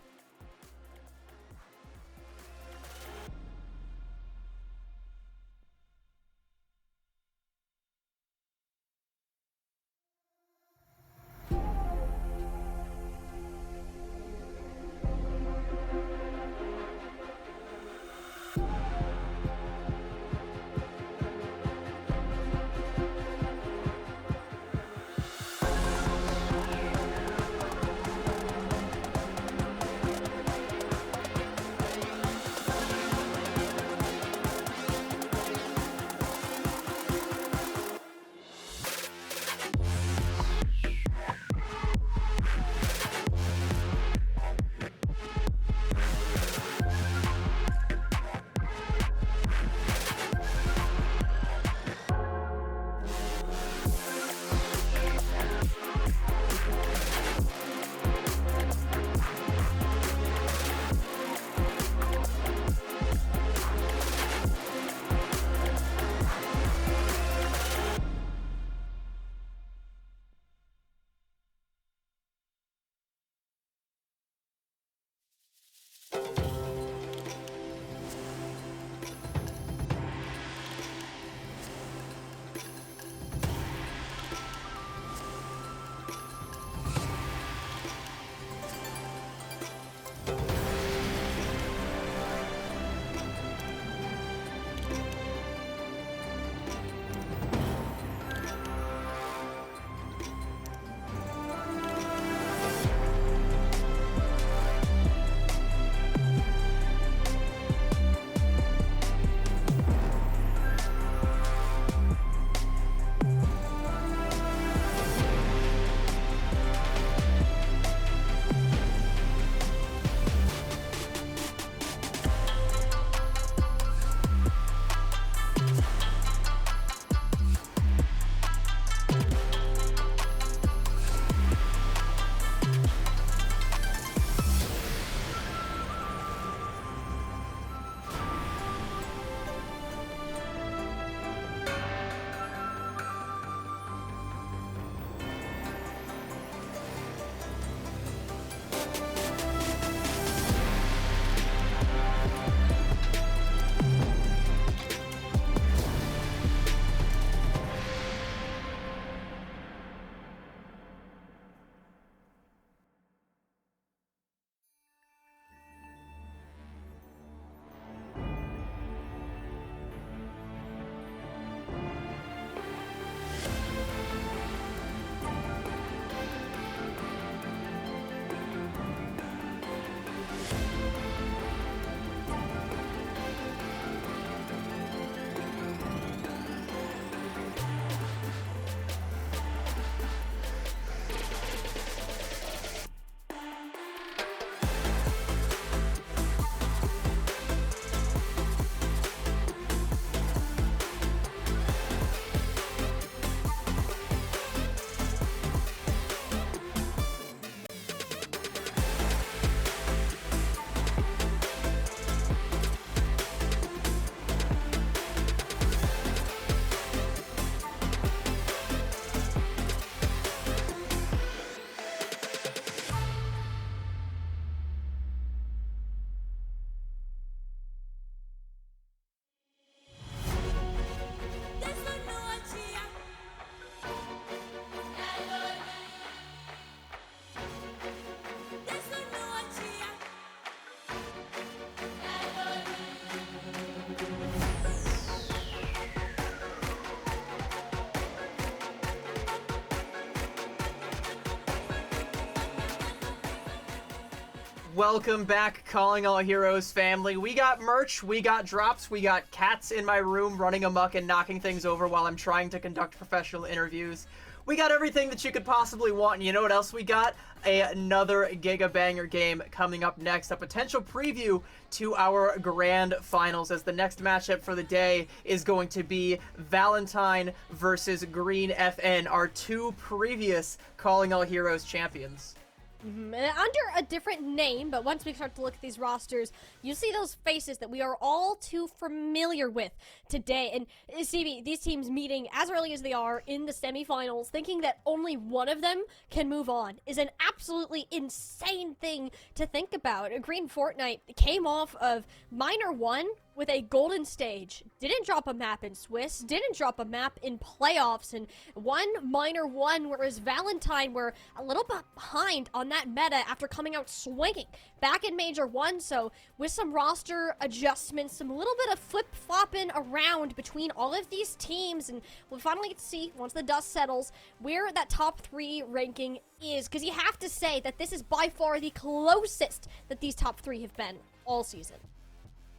Welcome back, Calling All Heroes family. We got merch, we got drops, we got cats in my room running amok and knocking things over while I'm trying to conduct professional interviews. We got everything that you could possibly want, and you know what else we got? Another Giga Banger game coming up next. A potential preview to our grand finals, as the next matchup for the day is going to be Valentine versus Green FN, our two previous Calling All Heroes champions. Under a different name, but once we start to look at these rosters, you see those faces that we are all too familiar with today. And CB, these teams meeting as early as they are in the semifinals, thinking that only one of them can move on, is an absolutely insane thing to think about. Green Fortnite came off of Minor 1 with a golden stage, didn't drop a map in Swiss, didn't drop a map in playoffs, and one Minor 1, whereas Valentine were a little bit behind on that meta after coming out swinging back in Major 1. So with some roster adjustments, some little bit of flip-flopping around between all of these teams, and we'll finally get to see, once the dust settles, where that top 3 ranking is, because you have to say that this is by far the closest that these top 3 have been all season.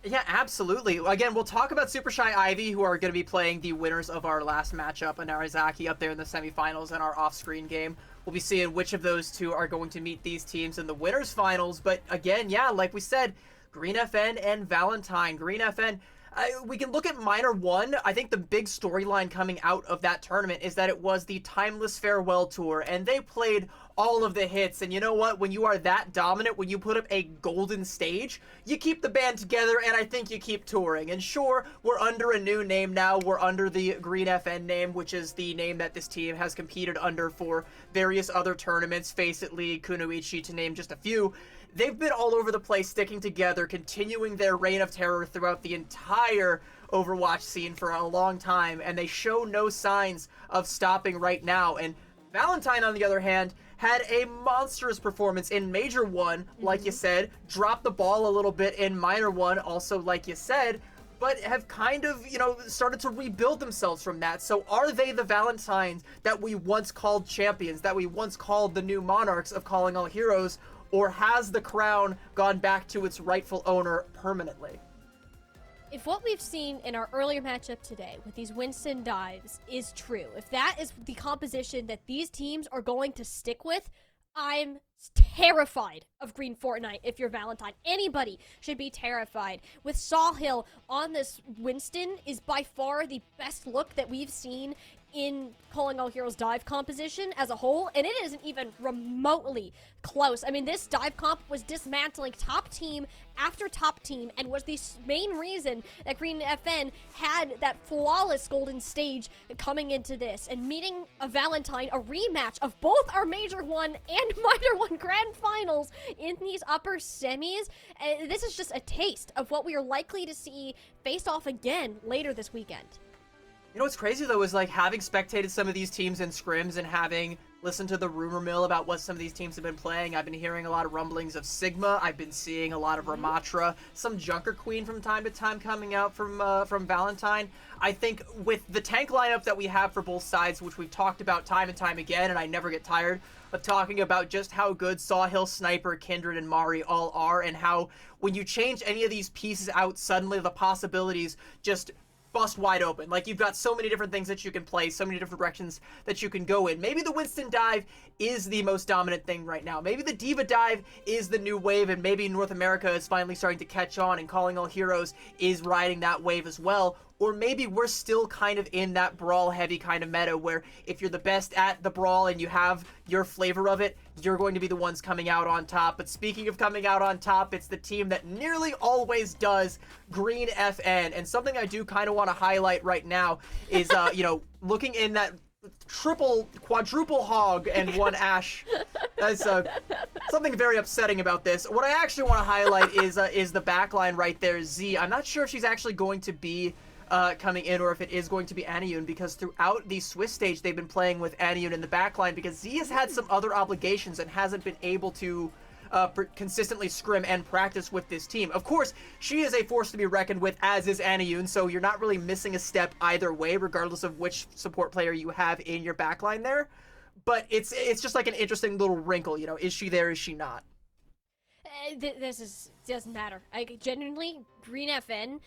Yeah, absolutely. Again, we'll talk about Super Shy Ivy, who are going to be playing the winners of our last matchup, and Narizaki up there in the semifinals in our off-screen game. We'll be seeing which of those two are going to meet these teams in the winners finals. But again, yeah, like we said, Green FN and Valentine. Green FN, we can look at Minor 1. I think the big storyline coming out of that tournament is that it was the Timeless Farewell Tour, and they played all of the hits. And you know what? When you are that dominant, when you put up a golden stage, you keep the band together, and I think you keep touring. And sure, we're under a new name now. We're under the Green FN name, which is the name that this team has competed under for various other tournaments, Face It League, Kunoichi, to name just a few. They've been all over the place, sticking together, continuing their reign of terror throughout the entire Overwatch scene for a long time, and they show no signs of stopping right now. And Valentine, on the other hand, had a monstrous performance in Major 1, like you said, dropped the ball a little bit in Minor 1, also like you said, but have kind of, started to rebuild themselves from that. So are they the Valentines that we once called champions, that we once called the new monarchs of Calling All Heroes, or has the crown gone back to its rightful owner permanently? If what we've seen in our earlier matchup today with these Winston dives is true, if that is the composition that these teams are going to stick with, I'm terrified of Green Fortnite if you're Valentine. Anybody should be terrified. With Sawhill on this Winston is by far the best look that we've seen in Calling All Heroes dive composition as a whole, and it isn't even remotely close. I mean, this dive comp was dismantling top team after top team and was the main reason that Green FN had that flawless golden stage coming into this, and meeting a Valentine, a rematch of both our Major 1 and Minor 1 grand finals in these upper semis. This is just a taste of what we are likely to see face off again later this weekend. You know what's crazy, though, is like having spectated some of these teams in scrims and having listened to the rumor mill about what some of these teams have been playing. I've been hearing a lot of rumblings of Sigma. I've been seeing a lot of Ramatra, some Junker Queen from time to time coming out from Valentine. I think with the tank lineup that we have for both sides, which we've talked about time and time again, and I never get tired of talking about just how good Sawhill, Sniper, Kindred, and Mari all are, and how when you change any of these pieces out, suddenly the possibilities just bust wide open. Like, you've got so many different things that you can play, so many different directions that you can go in. Maybe the Winston dive is the most dominant thing right now. Maybe the Diva dive is the new wave, and maybe North America is finally starting to catch on, and Calling All Heroes is riding that wave as well. Or maybe we're still kind of in that brawl-heavy kind of meta where if you're the best at the brawl and you have your flavor of it, you're going to be the ones coming out on top. But speaking of coming out on top, it's the team that nearly always does, Green FN. And something I do kind of want to highlight right now is, looking in that quadruple hog and one Ash. That's something very upsetting about this. What I actually want to highlight is the backline right there, Z. I'm not sure if she's actually going to be coming in, or if it is going to be Aniyun, because throughout the Swiss stage they've been playing with Aniyun in the backline because Z has had some other obligations and hasn't been able to consistently scrim and practice with this team. Of course, she is a force to be reckoned with, as is Aniyun, so you're not really missing a step either way, regardless of which support player you have in your backline there. But it's just like an interesting little wrinkle, is she there, is she not? Doesn't matter. I genuinely, Green FN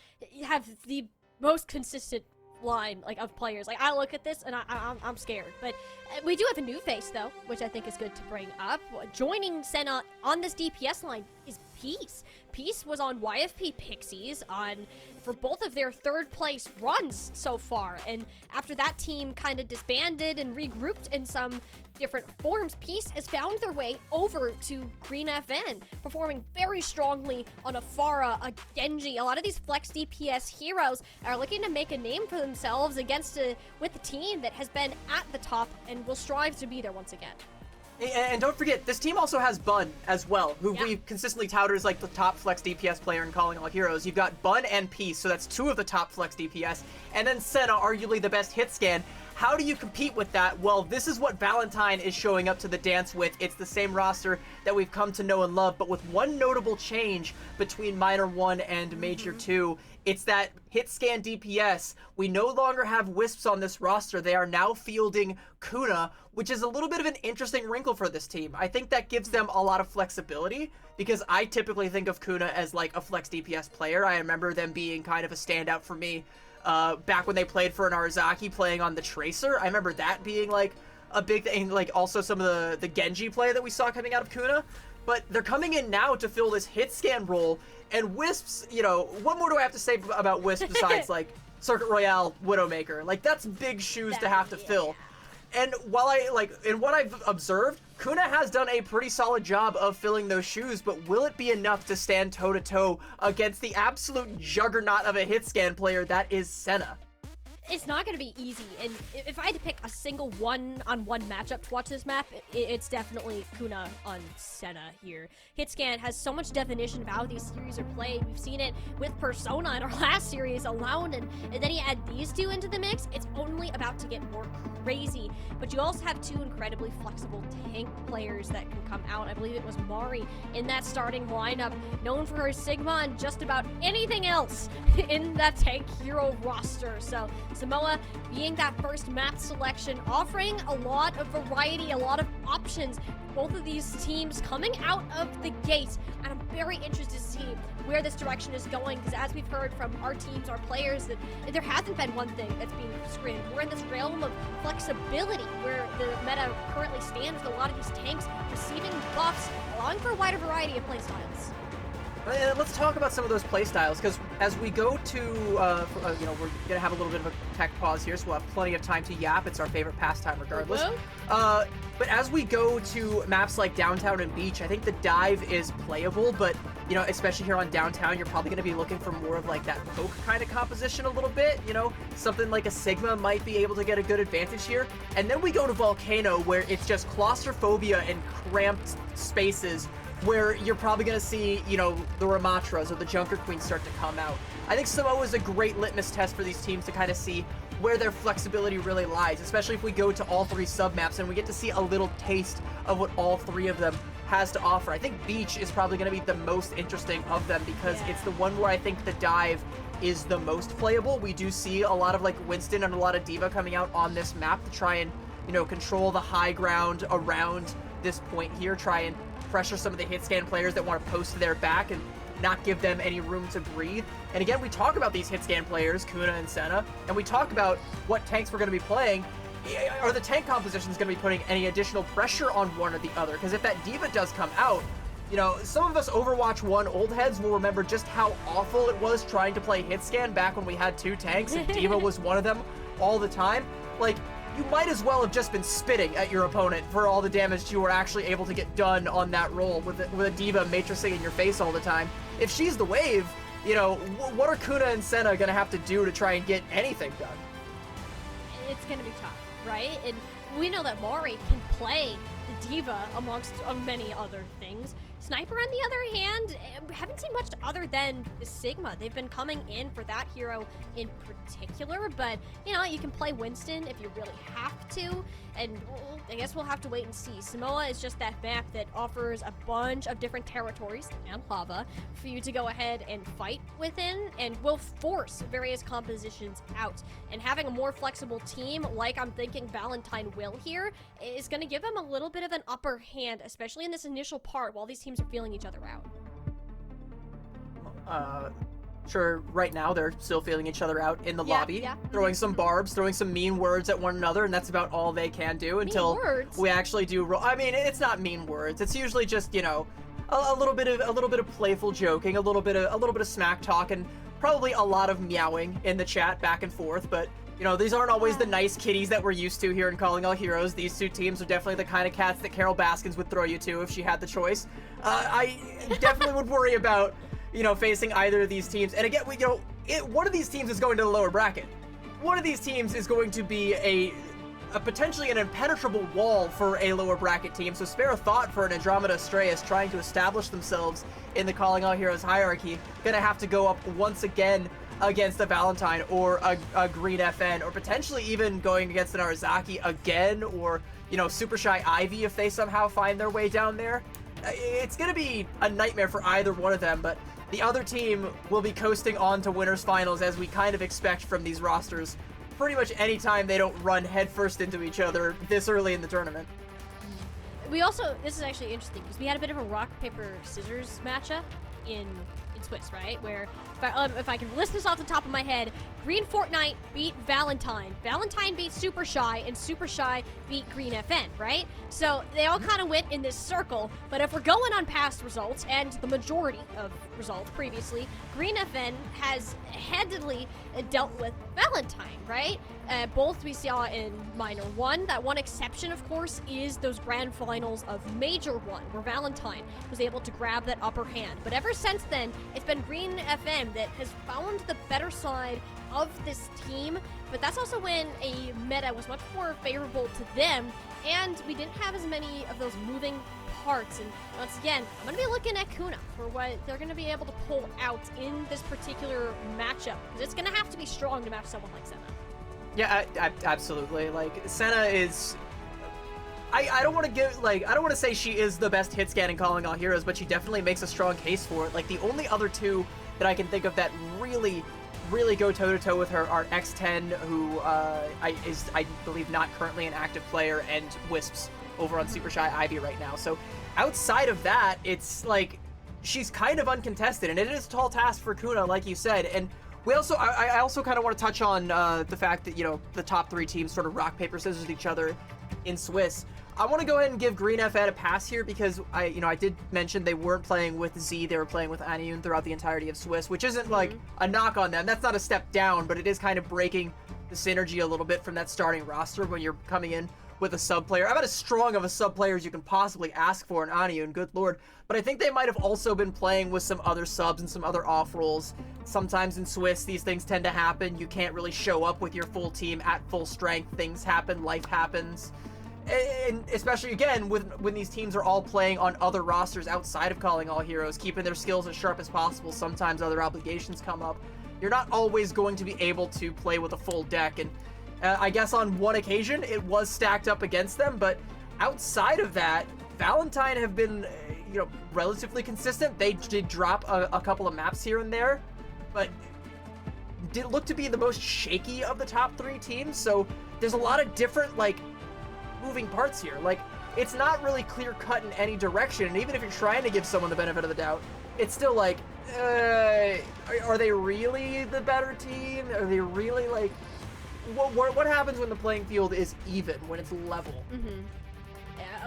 have the most consistent line of players. I look at this and I'm scared. But we do have a new face though, which I think is good to bring up. Joining Senna on this DPS line is Peace. Peace was on YFP Pixies for both of their third place runs so far, and after that team kind of disbanded and regrouped in some different forms, Peace has found their way over to Green FN, performing very strongly on a Pharah, a Genji. A lot of these flex DPS heroes are looking to make a name for themselves with a team that has been at the top and will strive to be there once again. And don't forget, this team also has Bun as well, who we consistently touted as the top flex DPS player in Calling All Heroes. You've got Bun and Peace, so that's 2 of the top flex DPS. And then Senna, arguably the best hit scan. How do you compete with that? Well, this is what Valentine is showing up to the dance with. It's the same roster that we've come to know and love, but with one notable change between Minor 1 and Major 2. It's that hit scan DPS. We no longer have Wisps on this roster. They are now fielding Kuna, which is a little bit of an interesting wrinkle for this team. I think that gives them a lot of flexibility because I typically think of Kuna as a flex DPS player. I remember them being kind of a standout for me back when they played for an Arzaki playing on the Tracer. I remember that being a big thing, also some of the Genji play that we saw coming out of Kuna. But they're coming in now to fill this hit scan role, and Wisps, what more do I have to say about Wisps besides Circuit Royale Widowmaker? That's big shoes to have to fill. And while in what I've observed, Kuna has done a pretty solid job of filling those shoes, but will it be enough to stand toe-to-toe against the absolute juggernaut of a hit scan player that is Senna? It's not going to be easy, and if I had to pick a single one-on-one matchup to watch this map, it's definitely Kuna on Senna here. Hitscan has so much definition of how these series are played. We've seen it with Persona in our last series alone, and then you add these two into the mix, it's only about to get more crazy. But you also have 2 incredibly flexible tank players that can come out. I believe it was Mari in that starting lineup, known for her Sigma and just about anything else in that tank hero roster. So Samoa being that first map selection, offering a lot of variety, a lot of options. Both of these teams coming out of the gate, and I'm very interested to see where this direction is going, because as we've heard from our teams, our players, that there hasn't been one thing that's being screamed. We're in this realm of flexibility where the meta currently stands with a lot of these tanks receiving buffs, allowing for a wider variety of playstyles. Let's talk about some of those playstyles, because as we go to, we're going to have a little bit of a tech pause here, so we'll have plenty of time to yap. It's our favorite pastime regardless. But as we go to maps like Downtown and Beach, I think the dive is playable, but, especially here on Downtown, you're probably going to be looking for more of that poke kind of composition a little bit, something like a Sigma might be able to get a good advantage here. And then we go to Volcano, where it's just claustrophobia and cramped spaces, where you're probably going to see, the Ramatras or the Junker Queens start to come out. I think Samoa is a great litmus test for these teams to kind of see where their flexibility really lies, especially if we go to all 3 sub-maps and we get to see a little taste of what all 3 of them has to offer. I think Beach is probably going to be the most interesting of them because it's the one where I think the dive is the most playable. We do see a lot of Winston and a lot of D.Va coming out on this map to try and, control the high ground around this point here, try and pressure some of the hit scan players that want to post to their back and not give them any room to breathe. And again, we talk about these hit scan players, Kuna and Senna, and we talk about what tanks we're going to be playing. Are the tank compositions going to be putting any additional pressure on one or the other? Because if that D.Va does come out, some of us Overwatch 1 old heads will remember just how awful it was trying to play hit scan back when we had 2 tanks and D.Va was one of them all the time. You might as well have just been spitting at your opponent for all the damage you were actually able to get done on that role with a D.Va matrixing in your face all the time. If she's the wave, what are Kuna and Senna going to have to do to try and get anything done? It's going to be tough, right? And we know that Mari can play the D.Va amongst many other things. Sniper, on the other hand, we haven't seen much other than the Sigma. They've been coming in for that hero in particular, but, you can play Winston if you really have to, and I guess we'll have to wait and see. Samoa is just that map that offers a bunch of different territories and lava for you to go ahead and fight within, and will force various compositions out. And having a more flexible team, like I'm thinking Valentine will here, is going to give them a little bit of an upper hand, especially in this initial part while these teams are feeling each other out. Sure, right now they're still feeling each other out in the lobby, yeah. throwing some barbs, throwing some mean words at one another, and that's about all they can do until Mean words? we actually do. I mean, it's not mean words. It's usually just, you know, a little bit of playful joking, a little bit of smack talk, and probably a lot of meowing in the chat back and forth. But you know, these aren't always the nice kitties that we're used to here in Calling All Heroes. These two teams are definitely the kind of cats that Carol Baskins would throw you to if she had the choice. I definitely would worry about, you know, facing either of these teams. And again, one of these teams is going to the lower bracket. One of these teams is going to be a potentially an impenetrable wall for a lower bracket team. So spare a thought for an Andromeda Astraeus trying to establish themselves in the Calling All Heroes hierarchy. Gonna have to go up once again against a Valentine or a Green FN, or potentially even going against an Arizaki again, or, you know, Super Shy Ivy if they somehow find their way down there. It's gonna be a nightmare for either one of them, but the other team will be coasting on to winners finals, as we kind of expect from these rosters pretty much any time they don't run headfirst into each other this early in the tournament. We also, this is actually interesting because we had a bit of a rock paper scissors matchup in Swiss, right? Where if I can list this off the top of my head, Green Fortnite beat Valentine, Valentine beat Super Shy, and Super Shy beat Green FN, right? So they all kind of went in this circle. But if we're going on past results and the majority of results previously, Green FN has handedly dealt with Valentine, right? Both we saw in Minor 1. That one exception, of course, is those grand finals of Major 1, where Valentine was able to grab that upper hand. But ever since then, it's been Green FM that has found the better side of this team, but that's also when a meta was much more favorable to them, and we didn't have as many of those moving parts. And once again, I'm going to be looking at Kuna for what they're going to be able to pull out in this particular matchup, because it's going to have to be strong to match someone like Senna. Yeah, absolutely. Like, Senna is... I don't want to give, like, I don't want to say she is the best hit scan in Calling All Heroes, but she definitely makes a strong case for it. Like, the only other two that I can think of that really go toe-to-toe with her are X10, who is, I believe, not currently an active player, and Wisps over on Super Shy Ivy right now. So outside of that, it's like she's kind of uncontested, and it is a tall task for Kuna, like you said. And we also, I also kind of want to touch on the fact that, you know, the top three teams sort of rock, paper, scissors each other in Swiss. I want to go ahead and give Green FN a pass here because I did mention they weren't playing with Z, they were playing with Anyun throughout the entirety of Swiss, which isn't like a knock on them. That's not a step down, but it is kind of breaking the synergy a little bit from that starting roster when you're coming in with a sub player. About as strong of a sub player as you can possibly ask for in Anyun, good lord. But I think they might have also been playing with some other subs and some other off roles. Sometimes in Swiss, these things tend to happen. You can't really show up with your full team at full strength. Things happen, life happens. And especially, again, when these teams are all playing on other rosters outside of Calling All Heroes, keeping their skills as sharp as possible, sometimes other obligations come up. You're not always going to be able to play with a full deck, and I guess on one occasion it was stacked up against them, but outside of that, Valentine have been, relatively consistent. They did drop a couple of maps here and there, but did look to be the most shaky of the top three teams, so there's a lot of different, moving parts here. It's not really clear cut in any direction, and even if you're trying to give someone the benefit of the doubt, it's still are they really the better team? Are they really what happens when the playing field is even, when it's level?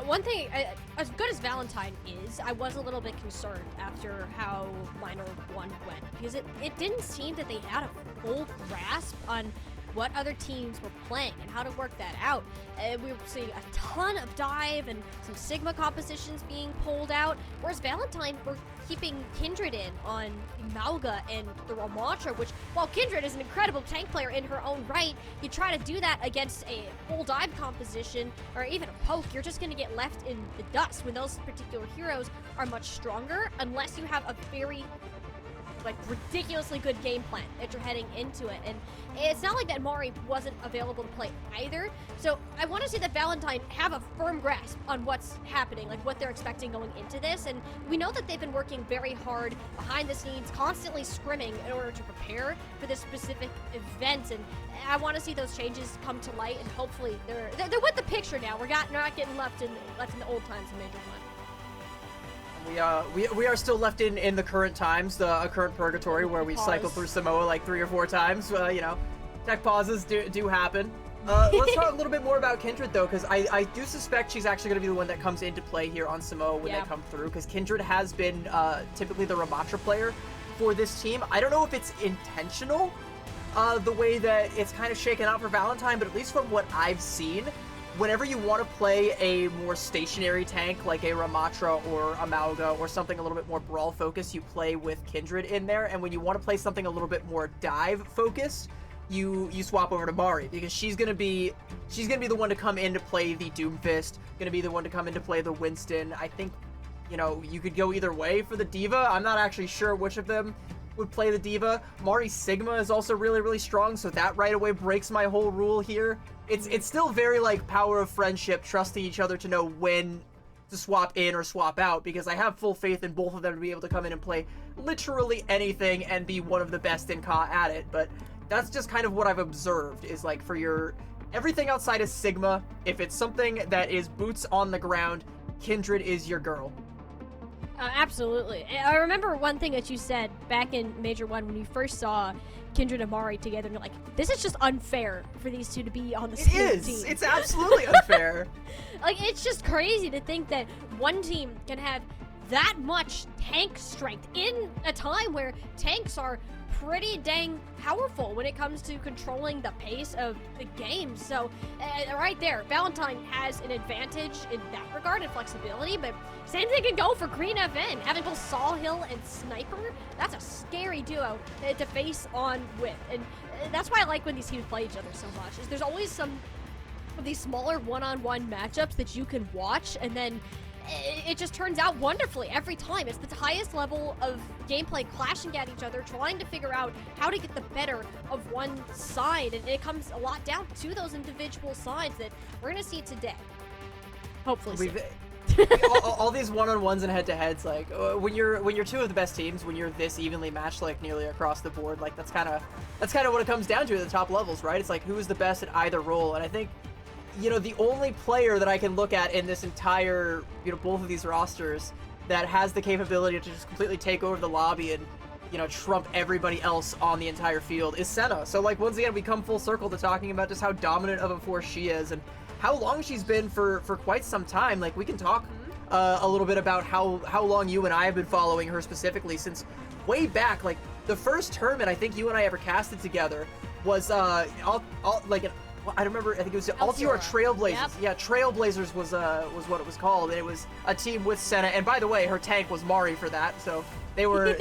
One thing, as good as Valentine is, I was a little bit concerned after how Minor 1 went, because it didn't seem that they had a full grasp on what other teams were playing and how to work that out. We were seeing a ton of dive and some Sigma compositions being pulled out, whereas Valentine were keeping Kindred in on Mauga and the Ramantra, which, while Kindred is an incredible tank player in her own right, you try to do that against a full dive composition or even a poke, you're just going to get left in the dust when those particular heroes are much stronger, unless you have a very like ridiculously good game plan that you're heading into it. And it's not like that Mari wasn't available to play either. So I want to see that Valentine have a firm grasp on what's happening, like what they're expecting going into this. And we know that they've been working very hard behind the scenes, constantly scrimming in order to prepare for this specific event. And I want to see those changes come to light, and hopefully they're with the picture now. We're not getting left in the old times in Major 1. We are still left in the current times, the current purgatory, where we cycle through Samoa like 3 or 4 times. You know, tech pauses do happen. Let's talk a little bit more about Kindred, though, because I do suspect she's actually going to be the one that comes into play here on Samoa when they come through, because Kindred has been typically the Ramatra player for this team. I don't know if it's intentional, the way that it's kind of shaken out for Valentine, but at least from what I've seen, whenever you want to play a more stationary tank like a Ramatra or a Mauga or something a little bit more brawl focused, you play with Kindred in there. And when you want to play something a little bit more dive focused, you swap over to Mari, because she's gonna be the one to come in to play the Doomfist, gonna be the one to come in to play the Winston. I think, you know, you could go either way for the Diva. I'm not actually sure which of them would play the Diva. Mari Sigma is also really, really strong, so that right away breaks my whole rule here. It's still very like power of friendship, trusting each other to know when to swap in or swap out, because I have full faith in both of them to be able to come in and play literally anything and be one of the best in CAH at it. But that's just kind of what I've observed, is like for your everything outside of Sigma, if it's something that is boots on the ground, Kindred is your girl. Absolutely. I remember one thing that you said back in Major 1 when you first saw Kindred and Mari together, and you're like, this is just unfair for these two to be on the same team. It's absolutely unfair. Like, it's just crazy to think that one team can have that much tank strength in a time where tanks are pretty dang powerful when it comes to controlling the pace of the game. So right there, Valentine has an advantage in that regard and flexibility, but same thing can go for Green FN. Having both Sawhill and Sniper, that's a scary duo to face on with. And that's why I like when these teams play each other so much, is there's always some of these smaller one-on-one matchups that you can watch, and then it just turns out wonderfully every time. It's the highest level of gameplay clashing at each other, trying to figure out how to get the better of one side, and it comes a lot down to those individual sides that we're gonna see today. Hopefully soon. all these one-on-ones and head-to-heads, like when you're two of the best teams, when you're this evenly matched like nearly across the board, like that's kind of what it comes down to at the top levels, right? It's like who is the best at either role. And I think, you know, the only player that I can look at in this entire, you know, both of these rosters that has the capability to just completely take over the lobby and, you know, trump everybody else on the entire field is Senna. So, like, once again, we come full circle to talking about just how dominant of a force she is and how long she's been for quite some time. Like, we can talk a little bit about how long you and I have been following her specifically, since way back. Like, the first tournament I think you and I ever casted together was I remember, I think it was Altior Trailblazers. Yep. Yeah, Trailblazers was what it was called, and it was a team with Senna. And by the way, her tank was Mari for that, so they were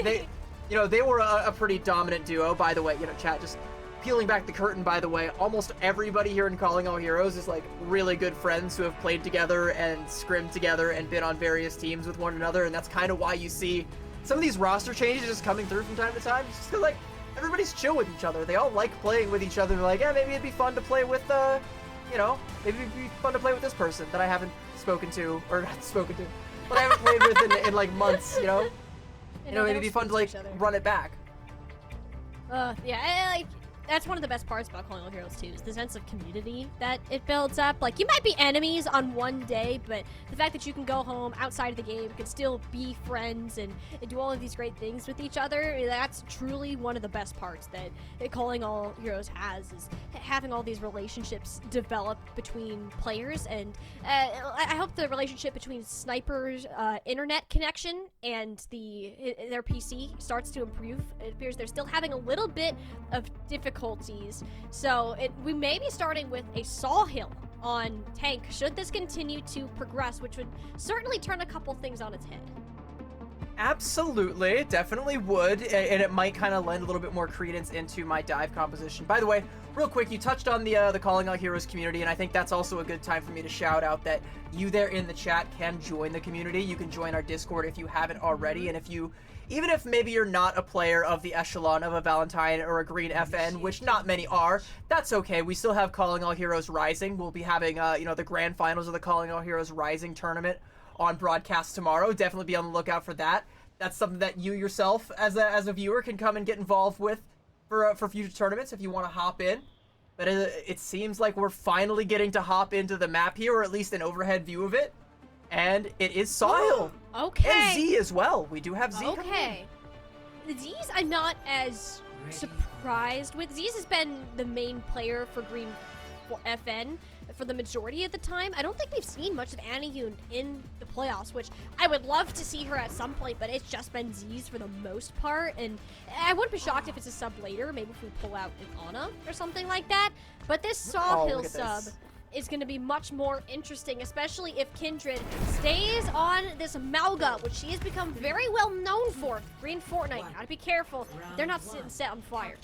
a pretty dominant duo. By the way, you know, chat, just peeling back the curtain. By the way, almost everybody here in Calling All Heroes is like really good friends who have played together and scrimmed together and been on various teams with one another, and that's kind of why you see some of these roster changes just coming through from time to time. Just 'cause, like, everybody's chill with each other. They all like playing with each other. They're like, yeah, maybe it'd be fun to play with, you know, maybe it'd be fun to play with this person that I haven't spoken to, or not spoken to, but I haven't played with in like months, you know? You know, maybe it'd be fun to, like, run it back. Yeah, like, that's one of the best parts about Calling All Heroes too, is the sense of community that it builds up. Like, you might be enemies on one day, but the fact that you can go home outside of the game, can still be friends and do all of these great things with each other, that's truly one of the best parts that Calling All Heroes has, is having all these relationships develop between players. And I hope the relationship between Sniper's internet connection and their PC starts to improve. It appears they're still having a little bit of difficulties, so we may be starting with a Sawhill on tank should this continue to progress, which would certainly turn a couple things on its head. Absolutely, it definitely would, and it might kind of lend a little bit more credence into my dive composition. By the way, real quick, you touched on the Calling All Heroes community, and I think that's also a good time for me to shout out that you there in the chat can join the community. You can join our Discord if you haven't already, and even if maybe you're not a player of the echelon of a Valentine or a Green FN, which not many are, that's okay. We still have Calling All Heroes Rising. We'll be having, the grand finals of the Calling All Heroes Rising tournament on broadcast tomorrow. Definitely be on the lookout for that. That's something that you yourself, as a viewer, can come and get involved with for future tournaments if you want to hop in. But it seems like we're finally getting to hop into the map here, or at least an overhead view of it. And it is Sahil. Okay. And Z as well. We do have Z. Okay. The Z's I'm not as surprised with. Z's has been the main player for Green FN for the majority of the time. I don't think we've seen much of Aniyun in the playoffs, which I would love to see her at some point, but it's just been Z's for the most part, and I wouldn't be shocked if it's a sub later, maybe if we pull out an Ana or something like that. But this Sawhill sub is going to be much more interesting, especially if Kindred stays on this Malga, which she has become very well known for. Green Fortnite, gotta be careful. They're not sitting set on fire.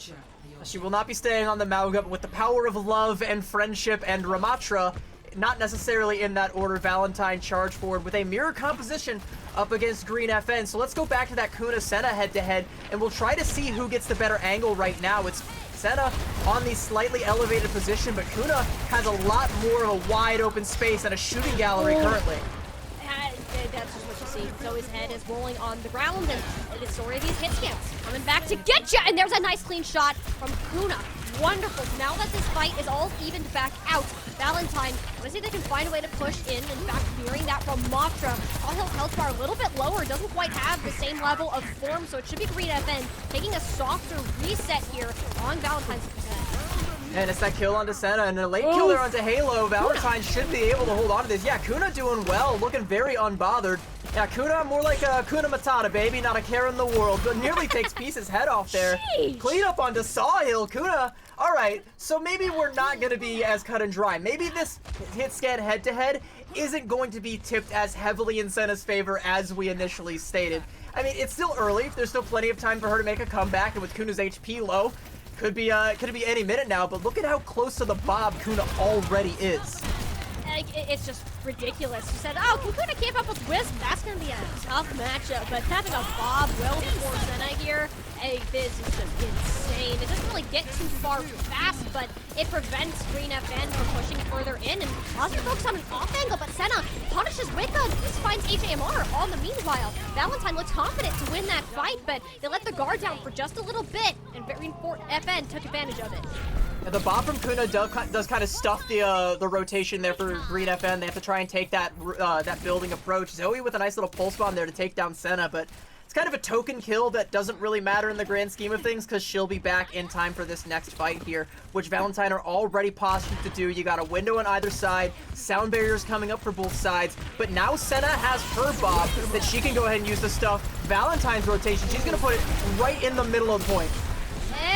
She will not be staying on the Malga, but with the power of love and friendship and Ramatra, not necessarily in that order, Valentine charge forward with a mirror composition up against Green FN. So let's go back to that Kuna Senna head-to-head, and we'll try to see who gets the better angle right now. It's Senna on the slightly elevated position, but Kuna has a lot more of a wide open space and a shooting gallery currently. That's just what you see. So his head is rolling on the ground, and it's sort of these hit scans coming back to get you. And there's a nice clean shot from Kuna. Wonderful. So now that this fight is all evened back out, Valentine, want to see if they can find a way to push in. In fact, mirroring that from Matra. Sawhill health bar a little bit lower, doesn't quite have the same level of form, so it should be Green FN taking a softer reset here on Valentine's head. And it's that kill onto Senna, and a late kill there onto Halo. Valentine should be able to hold on to this. Yeah, Kuna doing well, looking very unbothered. Yeah, Kuna, more like a Kuna Matata, baby, not a care in the world, but nearly takes Peace's head off there. Sheesh. Clean up onto Sawhill. Kuna, all right, so maybe we're not going to be as cut and dry. Maybe this hit scan head-to-head isn't going to be tipped as heavily in Senna's favor as we initially stated. I mean, it's still early. There's still plenty of time for her to make a comeback, and with Kuna's HP low, could be any minute now, but look at how close to the Bob Kuna already is. It's just ridiculous. You said, oh, can Kuna keep up with Wisp? That's going to be a tough matchup, but having a Bob well before Senna here, hey, this is just insane. It doesn't really get too far fast, but it prevents Green FN from pushing further in, and also focus on an off angle, but Senna punishes Wicca. This finds HAMR on the meanwhile. Valentine looks confident to win that fight, but they let the guard down for just a little bit, and Green FN took advantage of it. Yeah, the Bob from Kuna does kind of stuff the rotation there for Green FN. They have to try and take that building approach. Zoe with a nice little pulse bomb there to take down Senna, but it's kind of a token kill that doesn't really matter in the grand scheme of things because she'll be back in time for this next fight here, which Valentine are already postured to do. You got a window on either side, sound barriers coming up for both sides, but now Senna has her Bob that she can go ahead and use to stuff Valentine's rotation. She's going to put it right in the middle of the point.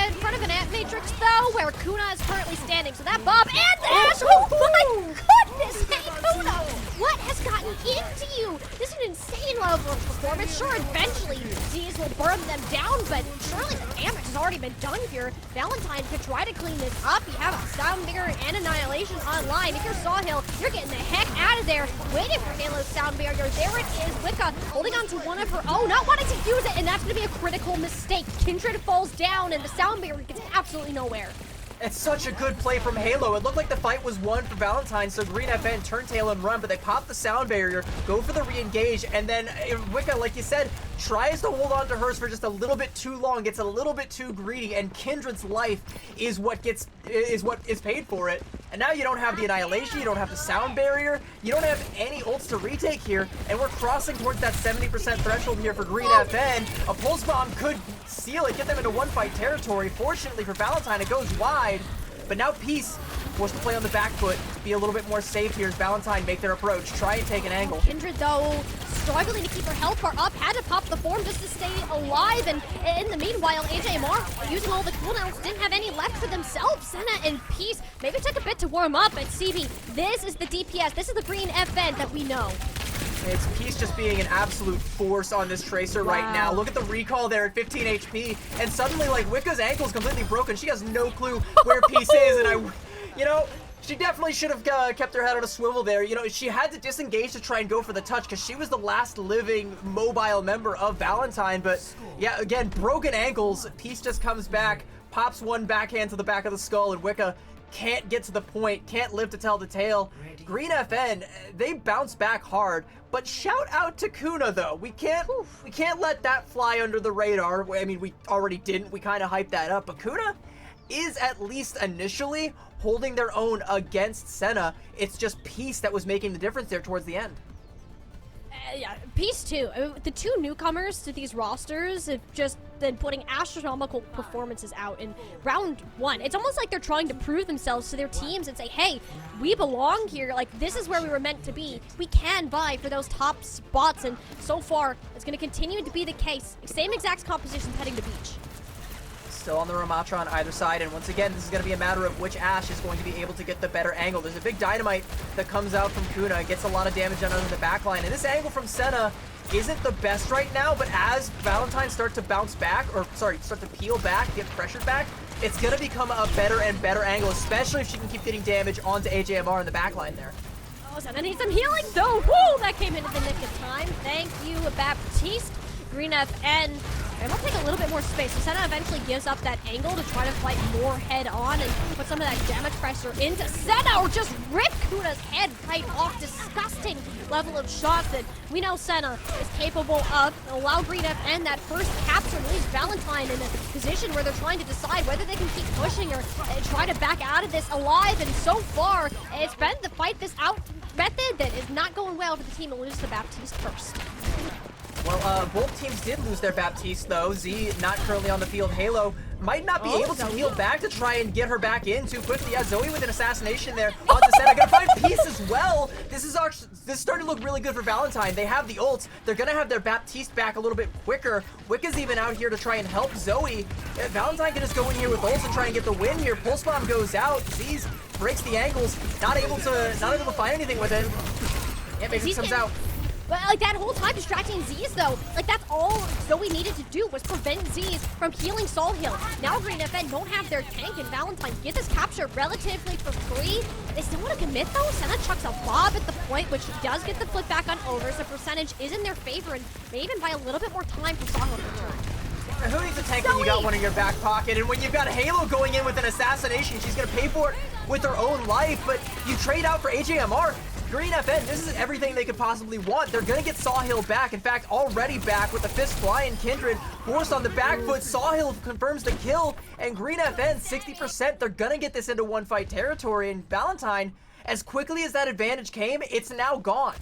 In front of an ant matrix, though, where Kuna is currently standing. So that Bob and the Ash. Oh my goodness! Hey, Kuna! What has gotten into you? This is an insane level of performance. Sure, eventually Z's will burn them down, but surely the damage has already been done here. Valentine could try to clean this up. You have a Sound Barrier and Annihilation online. If you're Sawhill, you're getting the heck out of there. Waiting for Halo's Sound Barrier. There it is. Wicca holding on to one of her own, not wanting to use it, and that's going to be a critical mistake. Kindred falls down, and the Sound Barrier gets absolutely nowhere. It's such a good play from Halo. It looked like the fight was won for Valentine, so Green FN turn tail and run, but they pop the sound barrier, go for the re-engage, and then Wicca, like you said, tries to hold on to hers for just a little bit too long, gets a little bit too greedy, and Kindred's life is what is paid for it. And now you don't have the Annihilation, you don't have the sound barrier, you don't have any ults to retake here, and we're crossing towards that 70% threshold here for Green FN. A Pulse Bomb could seal it, get them into one-fight territory. Fortunately for Valentine, it goes wide, but now Peace forced to play on the back foot, be a little bit more safe here as Valentine make their approach, try and take an angle. Kindred, though, struggling to keep her health bar up, had to pop the form just to stay alive, and in the meanwhile, AJMR, using all the cooldowns, didn't have any left for themselves. Senna and Peace maybe took a bit to warm up, but CB, this is the DPS, this is the Green FN that we know. It's Peace just being an absolute force on this Tracer right now. Look at the recall there at 15 HP, and suddenly, like, Wicca's ankle's completely broken. She has no clue where Peace is, and you know, she definitely should have kept her head on a swivel there. You know, she had to disengage to try and go for the touch because she was the last living mobile member of Valentine. But yeah, again, broken ankles. Peace just comes back, pops one backhand to the back of the skull, and Wicca can't get to the point, can't live to tell the tale. Green FN, they bounce back hard, but shout out to Kuna though. We can't let that fly under the radar. I mean, we already didn't. We kind of hyped that up, but Kuna is at least initially holding their own against Senna. It's just Peace that was making the difference there towards the end. Yeah, Peace too. The two newcomers to these rosters have just been putting astronomical performances out in round one. It's almost like they're trying to prove themselves to their teams and say, hey, we belong here. Like, this is where we were meant to be. We can vie for those top spots, and so far, it's going to continue to be the case. Same exact composition heading to Beach. Still on the Ramatra on either side, and once again, this is going to be a matter of which Ashe is going to be able to get the better angle. There's a big dynamite that comes out from Kuna, gets a lot of damage done under the backline, and this angle from Senna isn't the best right now, but as Valentine start to bounce back, or sorry, start to peel back, get pressured back, it's going to become a better and better angle, especially if she can keep getting damage onto AJMR in the backline there. Oh, Senna needs some healing though. Woo, that came in at the nick of time. Thank you, Baptiste. Green FN, and we'll take a little bit more space. So Senna eventually gives up that angle to try to fight more head on and put some of that damage pressure into Senna, or just rip Kuna's head right off. Disgusting level of shots that we know Senna is capable of. Allow Green FN that first capture and leaves Valentine in a position where they're trying to decide whether they can keep pushing or try to back out of this alive. And so far, it's been the fight this out method that is not going well for the team to lose to Baptiste first. Well, both teams did lose their Baptiste, though. Z not currently on the field. Halo might not be able to heal back to try and get her back in too quickly. Yeah, Zoe with an assassination there onto Senna. Gonna find Peace as well. This is starting to look really good for Valentine. They have the ults. They're gonna have their Baptiste back a little bit quicker. Wicca's even out here to try and help Zoe. Valentine can just go in here with ults and try and get the win here. Pulse Bomb goes out. Z's breaks the ankles. Not able to find anything with it. Yeah, Matrix comes out. But like that whole time distracting Z's though, like that's all Zoe needed to do was prevent Z's from healing Soul Hill. Now Green FN don't have their tank, and Valentine gets this capture relatively for free. They still want to commit though. Senna chucks a bob at the point, which does get the flip back on over, so percentage is in their favor, and may even buy a little bit more time for Soul Hill to return. Who needs a tank when you got one in your back pocket? And when you've got Halo going in with an assassination, she's gonna pay for it with her own life, but you trade out for AJMR. Green FN, this is everything they could possibly want. They're gonna get Sawhill back. In fact, already back with the fist flying. Kindred forced on the back foot. Sawhill confirms the kill, and Green FN 60%. They're gonna get this into one fight territory. And Valentine, as quickly as that advantage came, it's now gone.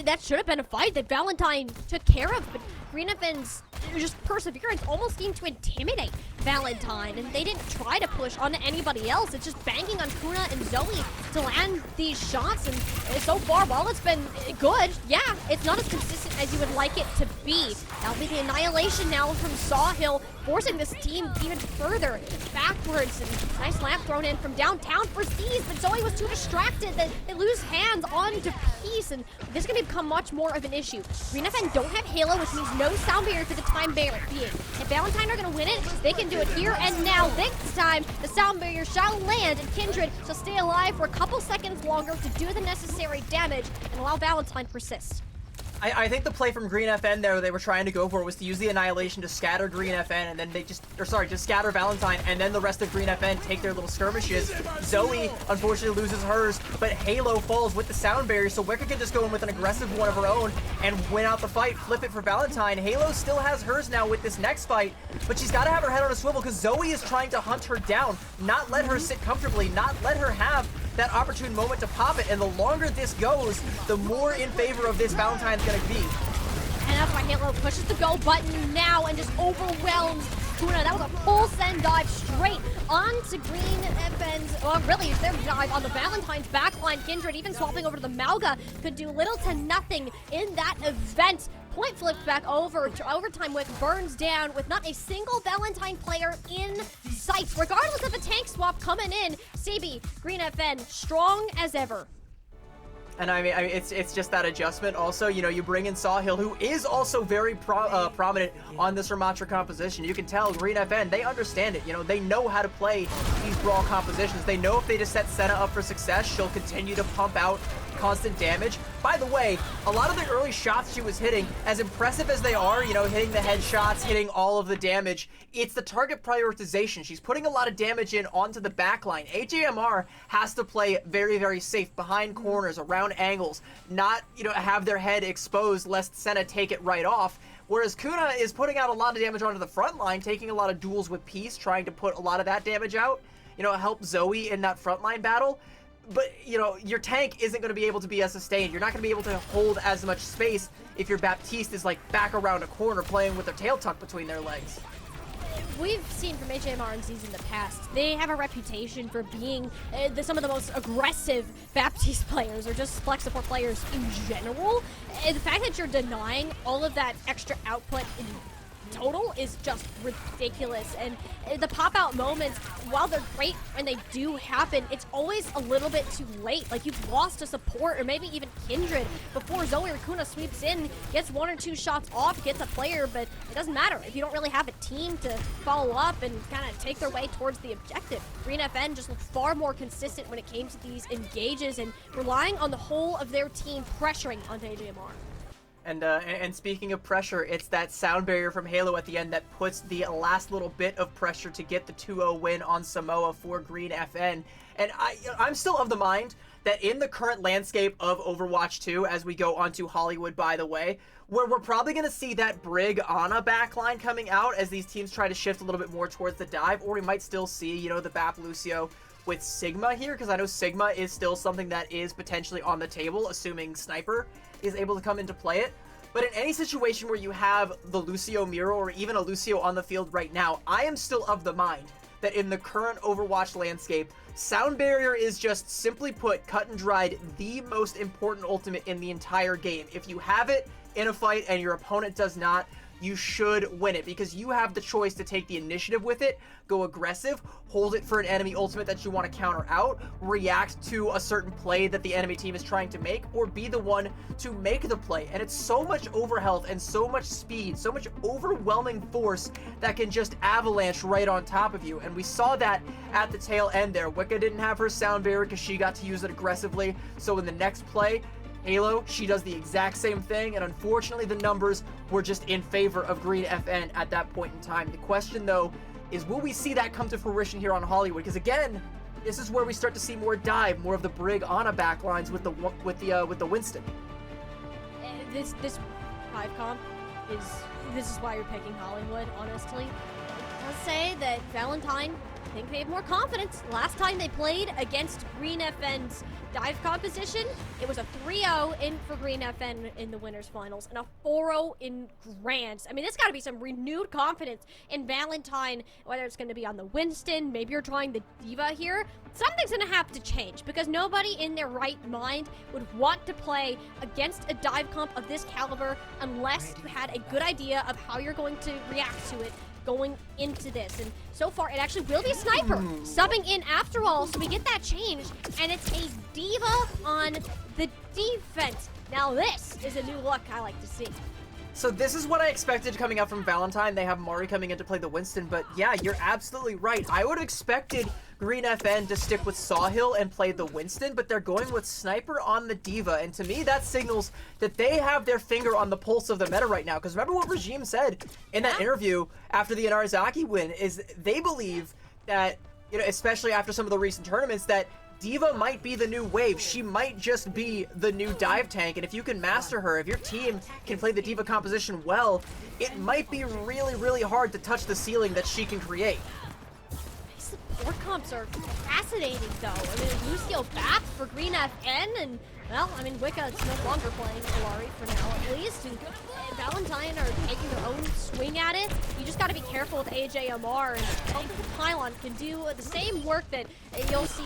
That should have been a fight that Valentine took care of, but Green FN's just perseverance almost seemed to intimidate Valentine, and they didn't try to push onto anybody else. It's just banking on Kuna and Zoe to land these shots, and so far, while it's been good, yeah, it's not as consistent as you would like it to be. That'll be the annihilation now from Sawhill, forcing this team even further backwards, and nice lamp thrown in from downtown for Z's, but Zoe was too distracted that they lose hands onto Peace, and this is going to become much more of an issue. Green FN don't have Halo, which means no sound barrier for the time being. If Valentine are going to win it, they can do it here and now. This time, the sound barrier shall land, and Kindred shall stay alive for a couple seconds longer to do the necessary damage and allow Valentine to persist. I think the play from Green FN there they were trying to go for was to use the Annihilation to scatter Green FN, and then they just scatter Valentine, and then the rest of Green FN take their little skirmishes. Zoe unfortunately loses hers, but Halo falls with the sound barrier, so Wicca can just go in with an aggressive one of her own and win out the fight, flip it for Valentine. Halo still has hers now with this next fight, but she's got to have her head on a swivel because Zoe is trying to hunt her down, not let her sit comfortably, not let her have that opportune moment to pop it, and the longer this goes, the more in favor of this Valentine's gonna be. And that's why Halo pushes the go button now and just overwhelms Kuna. That was a full send dive straight onto Green FN's, well, really, it's their dive on the Valentine's backline. Kindred even swapping over to the Mauga could do little to nothing in that event. Point flips back over to overtime. Wick burns down with not a single Valentine player in sight. Regardless of a tank swap coming in, CB, Green FN, strong as ever. And I mean, it's just that adjustment. Also, you know, you bring in Sawhill, who is also very prominent on this Ramatra composition. You can tell Green FN, they understand it. You know, they know how to play these brawl compositions. They know if they just set Senna up for success, she'll continue to pump out constant damage. By the way, a lot of the early shots she was hitting, as impressive as they are, you know, hitting the headshots, hitting all of the damage, it's the target prioritization. She's putting a lot of damage in onto the backline. AJMR has to play very, very safe behind corners, around angles, not, you know, have their head exposed lest Senna take it right off. Whereas Kuna is putting out a lot of damage onto the front line, taking a lot of duels with Peace, trying to put a lot of that damage out, you know, help Zoe in that frontline battle. But, you know, your tank isn't going to be able to be as sustained. You're not going to be able to hold as much space if your Baptiste is, like, back around a corner playing with their tail tucked between their legs. We've seen from HMR in season in the past, they have a reputation for being some of the most aggressive Baptiste players, or just flex support players in general. And the fact that you're denying all of that extra output in total is just ridiculous. And the pop-out moments, while they're great and they do happen, it's always a little bit too late. Like, you've lost a support or maybe even Kindred before Zoe or Kuna sweeps in, gets 1 or 2 shots off, gets a player, but it doesn't matter if you don't really have a team to follow up and kind of take their way towards the objective. Green FN just looked far more consistent when it came to these engages and relying on the whole of their team pressuring onto AJMR. And speaking of pressure, it's that sound barrier from Halo at the end that puts the last little bit of pressure to get the 2-0 win on Samoa for Green FN. And I'm still of the mind that in the current landscape of Overwatch 2, as we go onto Hollywood, by the way, where we're probably going to see that Brig Ana backline coming out as these teams try to shift a little bit more towards the dive, or we might still see, you know, the Bap Lucio with Sigma here, because I know Sigma is still something that is potentially on the table, assuming Sniper is able to come into play it. But in any situation where you have the Lucio Miro or even a Lucio on the field right now, I am still of the mind that in the current Overwatch landscape, Sound Barrier is just, simply put, cut and dried, the most important ultimate in the entire game. If you have it in a fight and your opponent does not, you should win it, because you have the choice to take the initiative with it, go aggressive, hold it for an enemy ultimate that you want to counter out, react to a certain play that the enemy team is trying to make, or be the one to make the play. And it's so much overhealth and so much speed, so much overwhelming force that can just avalanche right on top of you. And we saw that at the tail end there. Wicca didn't have her sound barrier because she got to use it aggressively. So in the next play, Halo, she does the exact same thing, and unfortunately the numbers were just in favor of Green FN at that point in time. The question, though, is will we see that come to fruition here on Hollywood? Because again, this is where we start to see more dive, more of the Brig Ana backlines with the Winston. This 5 comp this is why you're picking Hollywood, honestly. Let's say that Valentine, I think they have more confidence. Last time they played against Green FN's dive composition, it was a 3-0 in for Green FN in the winners finals and a 4-0 in grands. I mean, there's got to be some renewed confidence in Valentine, whether it's going to be on the Winston, maybe you're trying the Diva here. Something's going to have to change, because nobody in their right mind would want to play against a dive comp of this caliber unless you had a good idea of how you're going to react to it going into this. And so far, it actually will be Sniper subbing in after all, so we get that change, and it's a Diva on the defense. Now this is a new look I like to see. So this is what I expected coming out from Valentine. They have Mari coming in to play the Winston, but yeah, you're absolutely right. I would have expected Green FN to stick with Sawhill and play the Winston, but they're going with Sniper on the Diva, and to me that signals that they have their finger on the pulse of the meta right now. Because remember what Regime said in that interview after the Inarizaki win, is they believe that, you know, especially after some of the recent tournaments, that Diva might be the new wave. She might just be the new dive tank, and if you can master her, if your team can play the Diva composition well, it might be really, really hard to touch the ceiling that she can create. These support comps are fascinating, though. I mean, Lucio back for Green FN, and, well, I mean, Wicca is no longer playing Solari for now, at least, and Valentine are taking their own swing at it. You just got to be careful with AJMR, and hope that the Pylon can do the same work that you'll see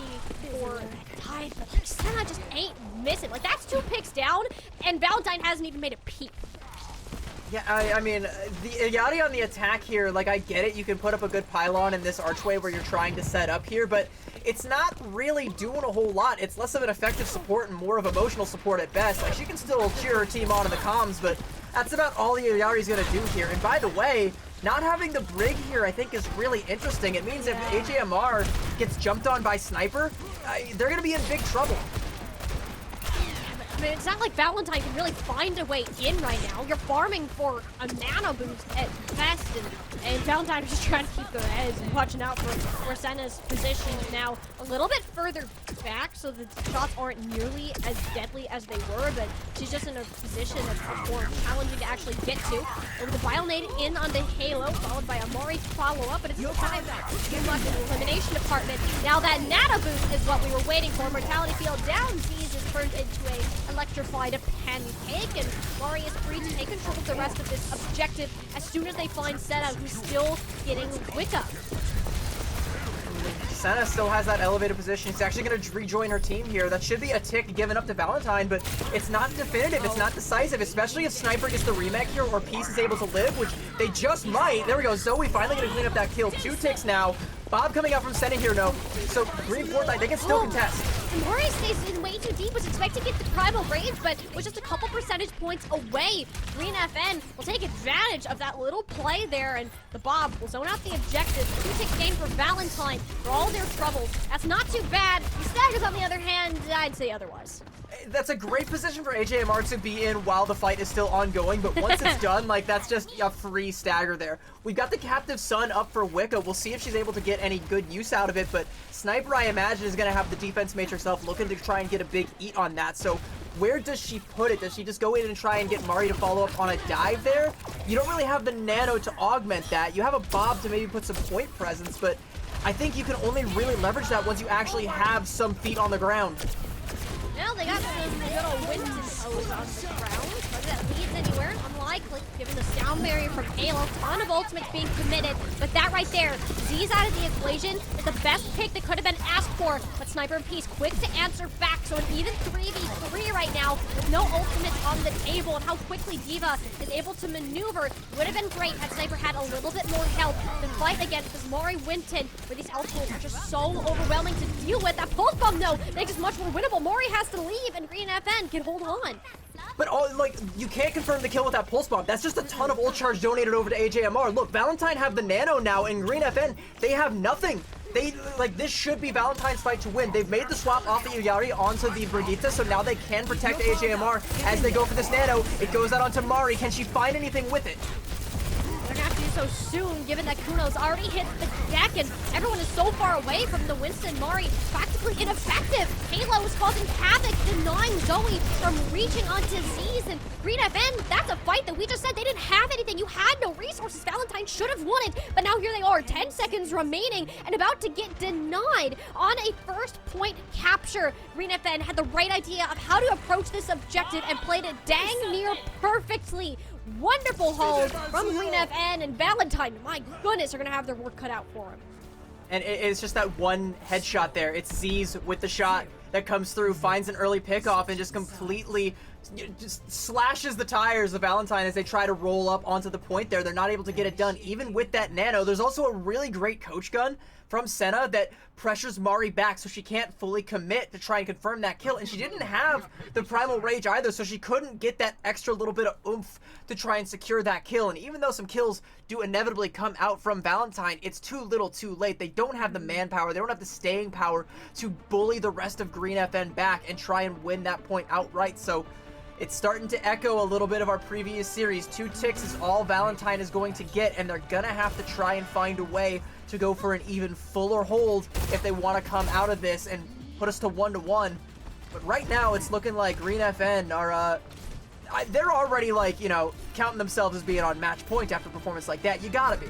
for Tide, but like, Senna just ain't missing. Like, that's 2 picks down, and Valentine hasn't even made a peep. Yeah, I mean, the Yachty on the attack here, like, I get it. You can put up a good pylon in this archway where you're trying to set up here, but it's not really doing a whole lot. It's less of an effective support and more of emotional support at best. Like, she can still cheer her team on in the comms, but that's about all the Yachty's gonna do here. And by the way, not having the Brig here, I think, is really interesting. It means if AJMR gets jumped on by Sniper, they're gonna be in big trouble. I mean, it's not like Valentine can really find a way in right now. You're farming for a nano boost at best, and Valentine is just trying to keep their heads and watching out for Senna's position now a little bit further back, so the shots aren't nearly as deadly as they were, but she's just in a position that's more challenging to actually get to. Over the Bionade in on the Halo, followed by Amari's follow-up, but it's time too much in the elimination department. Now that nano boost is what we were waiting for. Mortality field down, Z's is turned into a electrified pancake, and Mari is free to take control of the rest of this objective as soon as they find Senna, who's still getting Wicca. Senna still has that elevated position. She's actually going to rejoin her team here. That should be a tick given up to Valentine, but it's not definitive. It's not decisive, especially if Sniper gets the remake here or Peace is able to live, which they just might. There we go. Zoe finally going to clean up that kill. 2 ticks now. Bob coming out from Senna here, no. So Green Fortnite, they can still contest. And Mori stays in way too deep, was expecting to get the Primal Rage, but was just a couple percentage points away. Green FN will take advantage of that little play there, and the Bob will zone out the objective. 2-tick gain for Valentine for all their troubles. That's not too bad. The Staggers, on the other hand, I'd say otherwise. That's a great position for AJMR to be in while the fight is still ongoing, but once it's done, like, that's just a free stagger there. We've got the Captive Sun up for Wicca. We'll see if she's able to get any good use out of it, but Sniper, I imagine, is going to have the defense matrix up, looking to try and get a big eat on that. So where does she put it? Does she just go in and try and get Mari to follow up on a dive there? You don't really have the nano to augment that. You have a Bob to maybe put some point presence, but I think you can only really leverage that once you actually have some feet on the ground. Well, they got some good old Winston O's on the ground. Whether that leads anywhere, unlikely, given the sound barrier from Halo. Ton of ultimates being committed, but that right there, Z's out of the equation, is the best pick that could have been asked for. But Sniper and Peace quick to answer back, so an even 3v3 right now, with no ultimates on the table, and how quickly D.Va is able to maneuver would have been great had Sniper had a little bit more help to fight against this Mori Winton, where these ultimates are just so overwhelming to deal with. That pulse bomb, though, makes it much more winnable. Mori has to leave, and Green FN can hold on. But you can't confirm the kill with that pulse bomb. That's just a ton of ult charge donated over to AJMR. Look, Valentine have the nano now, and Green FN, they have nothing. This should be Valentine's fight to win. They've made the swap off the Yuyari onto the Brigitte, so now they can protect AJMR as they go for this nano. It goes out onto Mari. Can she find anything with it? They're gonna have to do so soon, given that Kuno's already hit the deck, and everyone is so far away from the Winston Mari, practically ineffective. Halo is causing havoc, denying Zoe from reaching onto Z's, and Green FN, that's a fight that we just said they didn't have anything. You had no resources. Valentine should have won it, but now here they are, 10 seconds remaining, and about to get denied on a first point capture. Green FN had the right idea of how to approach this objective and played it dang near perfectly. Wonderful hold from Green FN, and Valentine, my goodness, are going to have their work cut out for him. And it's just that one headshot there. It's Z's with the shot that comes through, finds an early pickoff, and just completely just slashes the tires of Valentine as they try to roll up onto the point there. They're not able to get it done, even with that nano. There's also a really great coach gun from Senna that pressures Mari back so she can't fully commit to try and confirm that kill. And she didn't have the Primal Rage either, so she couldn't get that extra little bit of oomph to try and secure that kill. And even though some kills do inevitably come out from Valentine, it's too little too late. They don't have the manpower, they don't have the staying power to bully the rest of Green FN back and try and win that point outright. So it's starting to echo a little bit of our previous series. 2 ticks is all Valentine is going to get, and they're gonna have to try and find a way to go for an even fuller hold if they want to come out of this and put us to 1-1. But right now, it's looking like Green FN are, they're already, counting themselves as being on match point after a performance like that. You gotta be.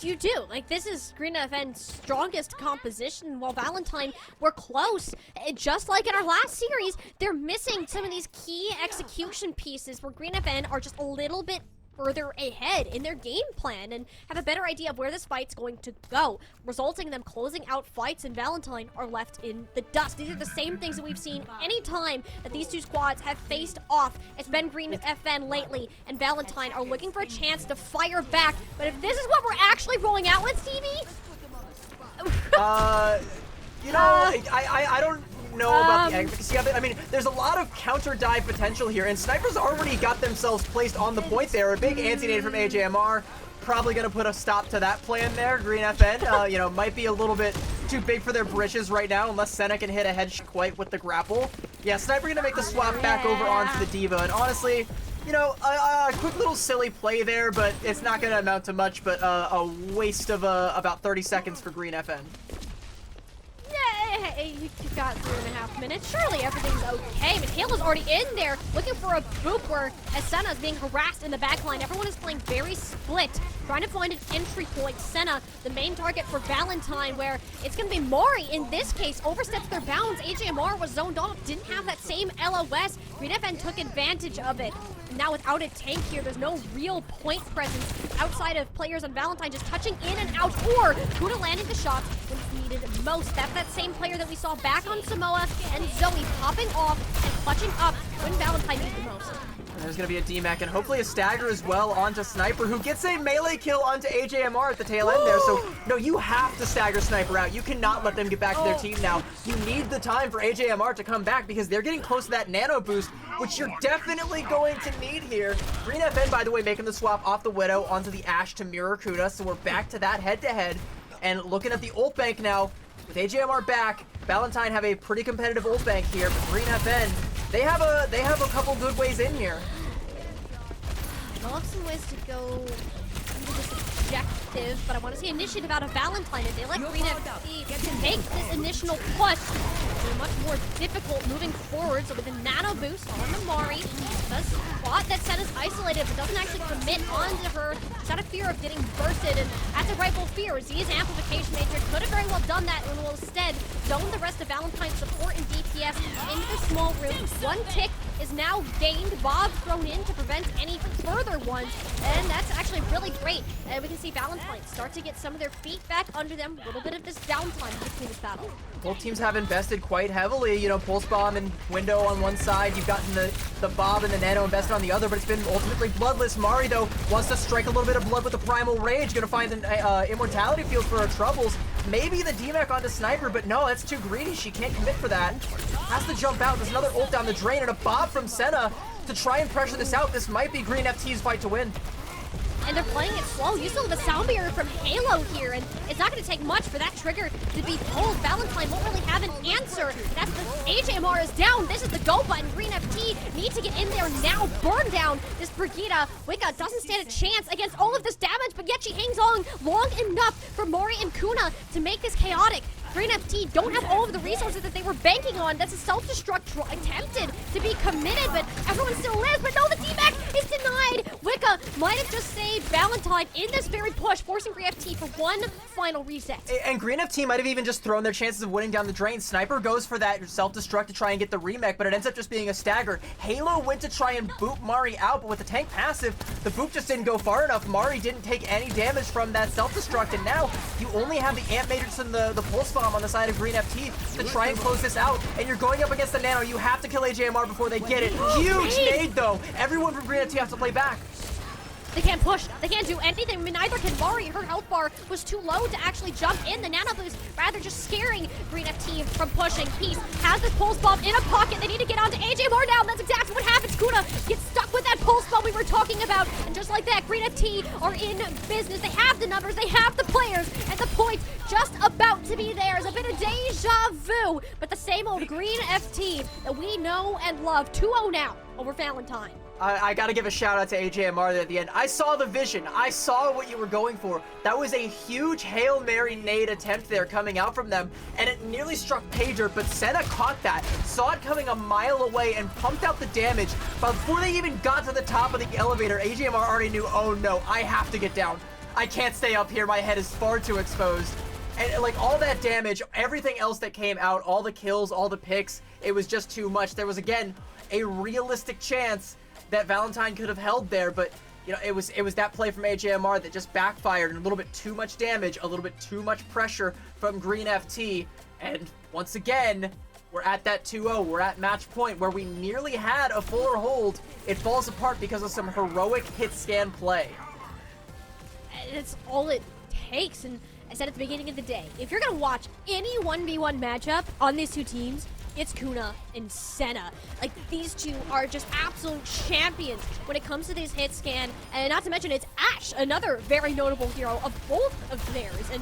You do. This is Green FN's strongest composition, while Valentine were close. Just like in our last series, they're missing some of these key execution pieces where Green FN are just a little bit further ahead in their game plan and have a better idea of where this fight's going to go, resulting in them closing out fights, and Valentine are left in the dust. These are the same things that we've seen any time that these two squads have faced off. It's been Green and FN lately, and Valentine are looking for a chance to fire back. But if this is what we're actually rolling out with, Stevie? You know, I don't know about the efficacy of it. I mean, there's a lot of counter dive potential here, and Sniper's already got themselves placed on the point there. A big anti-nade from AJMR. Probably going to put a stop to that plan there. Green FN, you know, might be a little bit too big for their britches right now, unless Senna can hit a head quite with the grapple. Yeah, Sniper going to make the swap back over onto the Diva, and honestly, you know, a quick little silly play there, but it's not going to amount to much, but a waste of about 30 seconds for Green FN. Yeah, you've got 3.5 minutes. Surely everything's okay. I mean, Halo's already in there looking for a boop where as Senna is being harassed in the backline. Everyone is playing very split, trying to find an entry point. Senna, the main target for Valentine, where it's going to be Mari in this case, oversteps their bounds. AJMR was zoned off, didn't have that same LOS. Green FN took advantage of it. And now without a tank here, there's no real point presence outside of players on Valentine just touching in and out, or Kuda landing the shots when it's needed most. That's that same player that we saw back on Samoa, and Zoe popping off and clutching up when Valentine needs the most. There's going to be a DMAC and hopefully a stagger as well onto Sniper, who gets a melee kill onto AJMR at the tail end there. So, no, you have to stagger Sniper out. You cannot let them get back to their team now. You need the time for AJMR to come back because they're getting close to that nano boost, which you're definitely going to need here. Green FN, by the way, making the swap off the Widow onto the Ashe to mirror Kuda. So we're back to that head-to-head. And looking at the ult bank now, with AJMR back, Valentine have a pretty competitive ult bank here, but Green FN, they have a couple good ways in here. I love some ways to go into this objective, but I want to see initiative out of Valentine. If they let Green FC take this initial push, it's much more difficult moving forward. So with a nano boost on the Mari, does spot that Senna's isolated, but doesn't actually commit onto her. She's out of fear of getting bursted, and that's a rightful fear. Z's amplification major could have very well done that, and will instead zone the rest of Valentine's support and DPS into the small room. One tick is now gained. Bob thrown in to prevent any further ones, and that's actually really great. And we can see Valentine start to get some of their feet back under them. A little bit of this downtime between this battle. Both teams have invested quite heavily. You know, Pulse Bomb and Window on one side. You've gotten the Bob and the Nano invested on the other, but it's been ultimately bloodless. Mari, though, wants to strike a little bit of blood with the Primal Rage. Gonna find an Immortality Field for her troubles. Maybe the DMAC onto Sniper, but no, that's too greedy. She can't commit for that. Has to jump out. There's another ult down the drain and a Bob from Senna to try and pressure this out. This might be Green FT's fight to win. And they're playing it slow. You still have the sound barrier from Halo here, and it's not going to take much for that trigger to be pulled. Valentine won't really have an answer. That's the AJMR is down. This is the go button. Green FT need to get in there now. Burn down this Brigitte. Wicca doesn't stand a chance against all of this damage, but yet she hangs on long enough for Mori and Kuna to make this chaotic. Green FT don't have all of the resources that they were banking on. That's a self-destruct attempted to be committed, but everyone still lives. But no, the DMAC is denied. Wicca might have just saved Valentine in this very push, forcing Green FT for one final reset. And Green FT might have even just thrown their chances of winning down the drain. Sniper goes for that self-destruct to try and get the remake, but it ends up just being a stagger. Halo went to try and boop Mari out, but with the tank passive, the boop just didn't go far enough. Mari didn't take any damage from that self-destruct, and now you only have the Amp Matrix and the Pulse Bomb on the side of Green FT to try and close this out, and you're going up against the Nano. You have to kill AJMR before they get it. Huge nade, though. Everyone from Green FT has to play back. They can't push. They can't do anything. I mean, neither can Mari. Her health bar was too low to actually jump in the nano boost, rather just scaring Green FT from pushing. Peace has this pulse bomb in a pocket. They need to get onto AJMR now. That's exactly what happens. Kuna gets stuck with that pulse bomb we were talking about. And just like that, Green FT are in business. They have the numbers. They have the players. And the point just about to be theirs. A bit of deja vu. But the same old Green FT that we know and love. 2-0 now over Valentine. I gotta give a shout out to AJMR there at the end. I saw the vision. I saw what you were going for. That was a huge Hail Mary nade attempt there coming out from them, and it nearly struck Pager, but Senna caught that, saw it coming a mile away, and pumped out the damage. But before they even got to the top of the elevator, AJMR already knew, oh no, I have to get down. I can't stay up here. My head is far too exposed. And like all that damage, everything else that came out, all the kills, all the picks, it was just too much. There was, again, a realistic chance that Valentine could have held there, but you know, it was that play from AJMR that just backfired, and a little bit too much damage, a little bit too much pressure from Green FT, and once again, we're at that 2-0. We're at match point where we nearly had a fuller hold. It falls apart because of some heroic hit scan play. That's all it takes, and I said at the beginning of the day, if you're gonna watch any 1v1 matchup on these two teams, it's Kuna and Senna. Like, these two are just absolute champions when it comes to these hit scan, and not to mention it's Ash, another very notable hero of both of theirs, and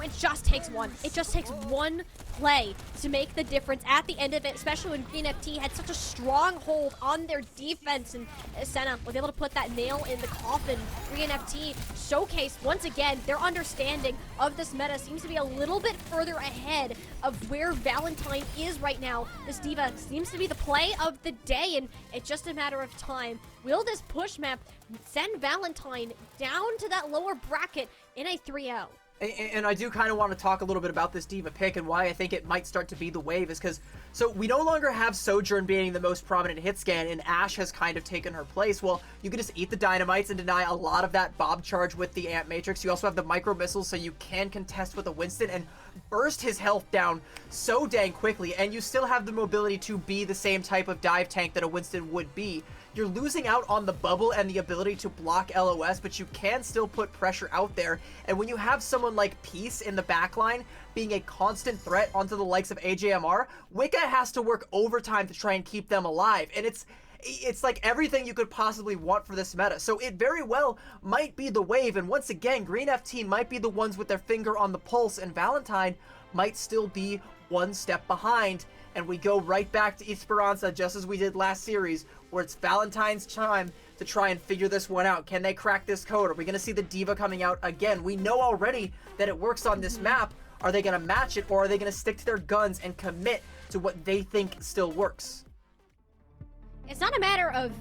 it just takes one. It just takes one play to make the difference at the end of it, especially when Green FT had such a strong hold on their defense, and Senna was able to put that nail in the coffin. Green FT showcased once again their understanding of this meta seems to be a little bit further ahead of where Valentine is right now. This D.Va seems to be the play of the day, and it's just a matter of time. Will this push map send Valentine down to that lower bracket in a 3-0? And I do kind of want to talk a little bit about this D.Va pick and why I think it might start to be the wave is because, so we no longer have Sojourn being the most prominent hit scan, and Ash has kind of taken her place. Well, you can just eat the dynamites and deny a lot of that Bob charge with the Ant Matrix. You also have the micro missiles, so you can contest with a Winston and burst his health down so dang quickly, and you still have the mobility to be the same type of dive tank that a Winston would be. You're losing out on the bubble and the ability to block LOS, but you can still put pressure out there. And when you have someone like Peace in the backline being a constant threat onto the likes of AJMR, Wicca has to work overtime to try and keep them alive. And it's like everything you could possibly want for this meta. So it very well might be the wave. And once again, Green FT might be the ones with their finger on the pulse, and Valentine might still be one step behind. And we go right back to Esperanza just as we did last series, where it's Valentine's time to try and figure this one out. Can they crack this code? Are we going to see the D.Va coming out again? We know already that it works on this map. Are they going to match it, or are they going to stick to their guns and commit to what they think still works? It's not a matter of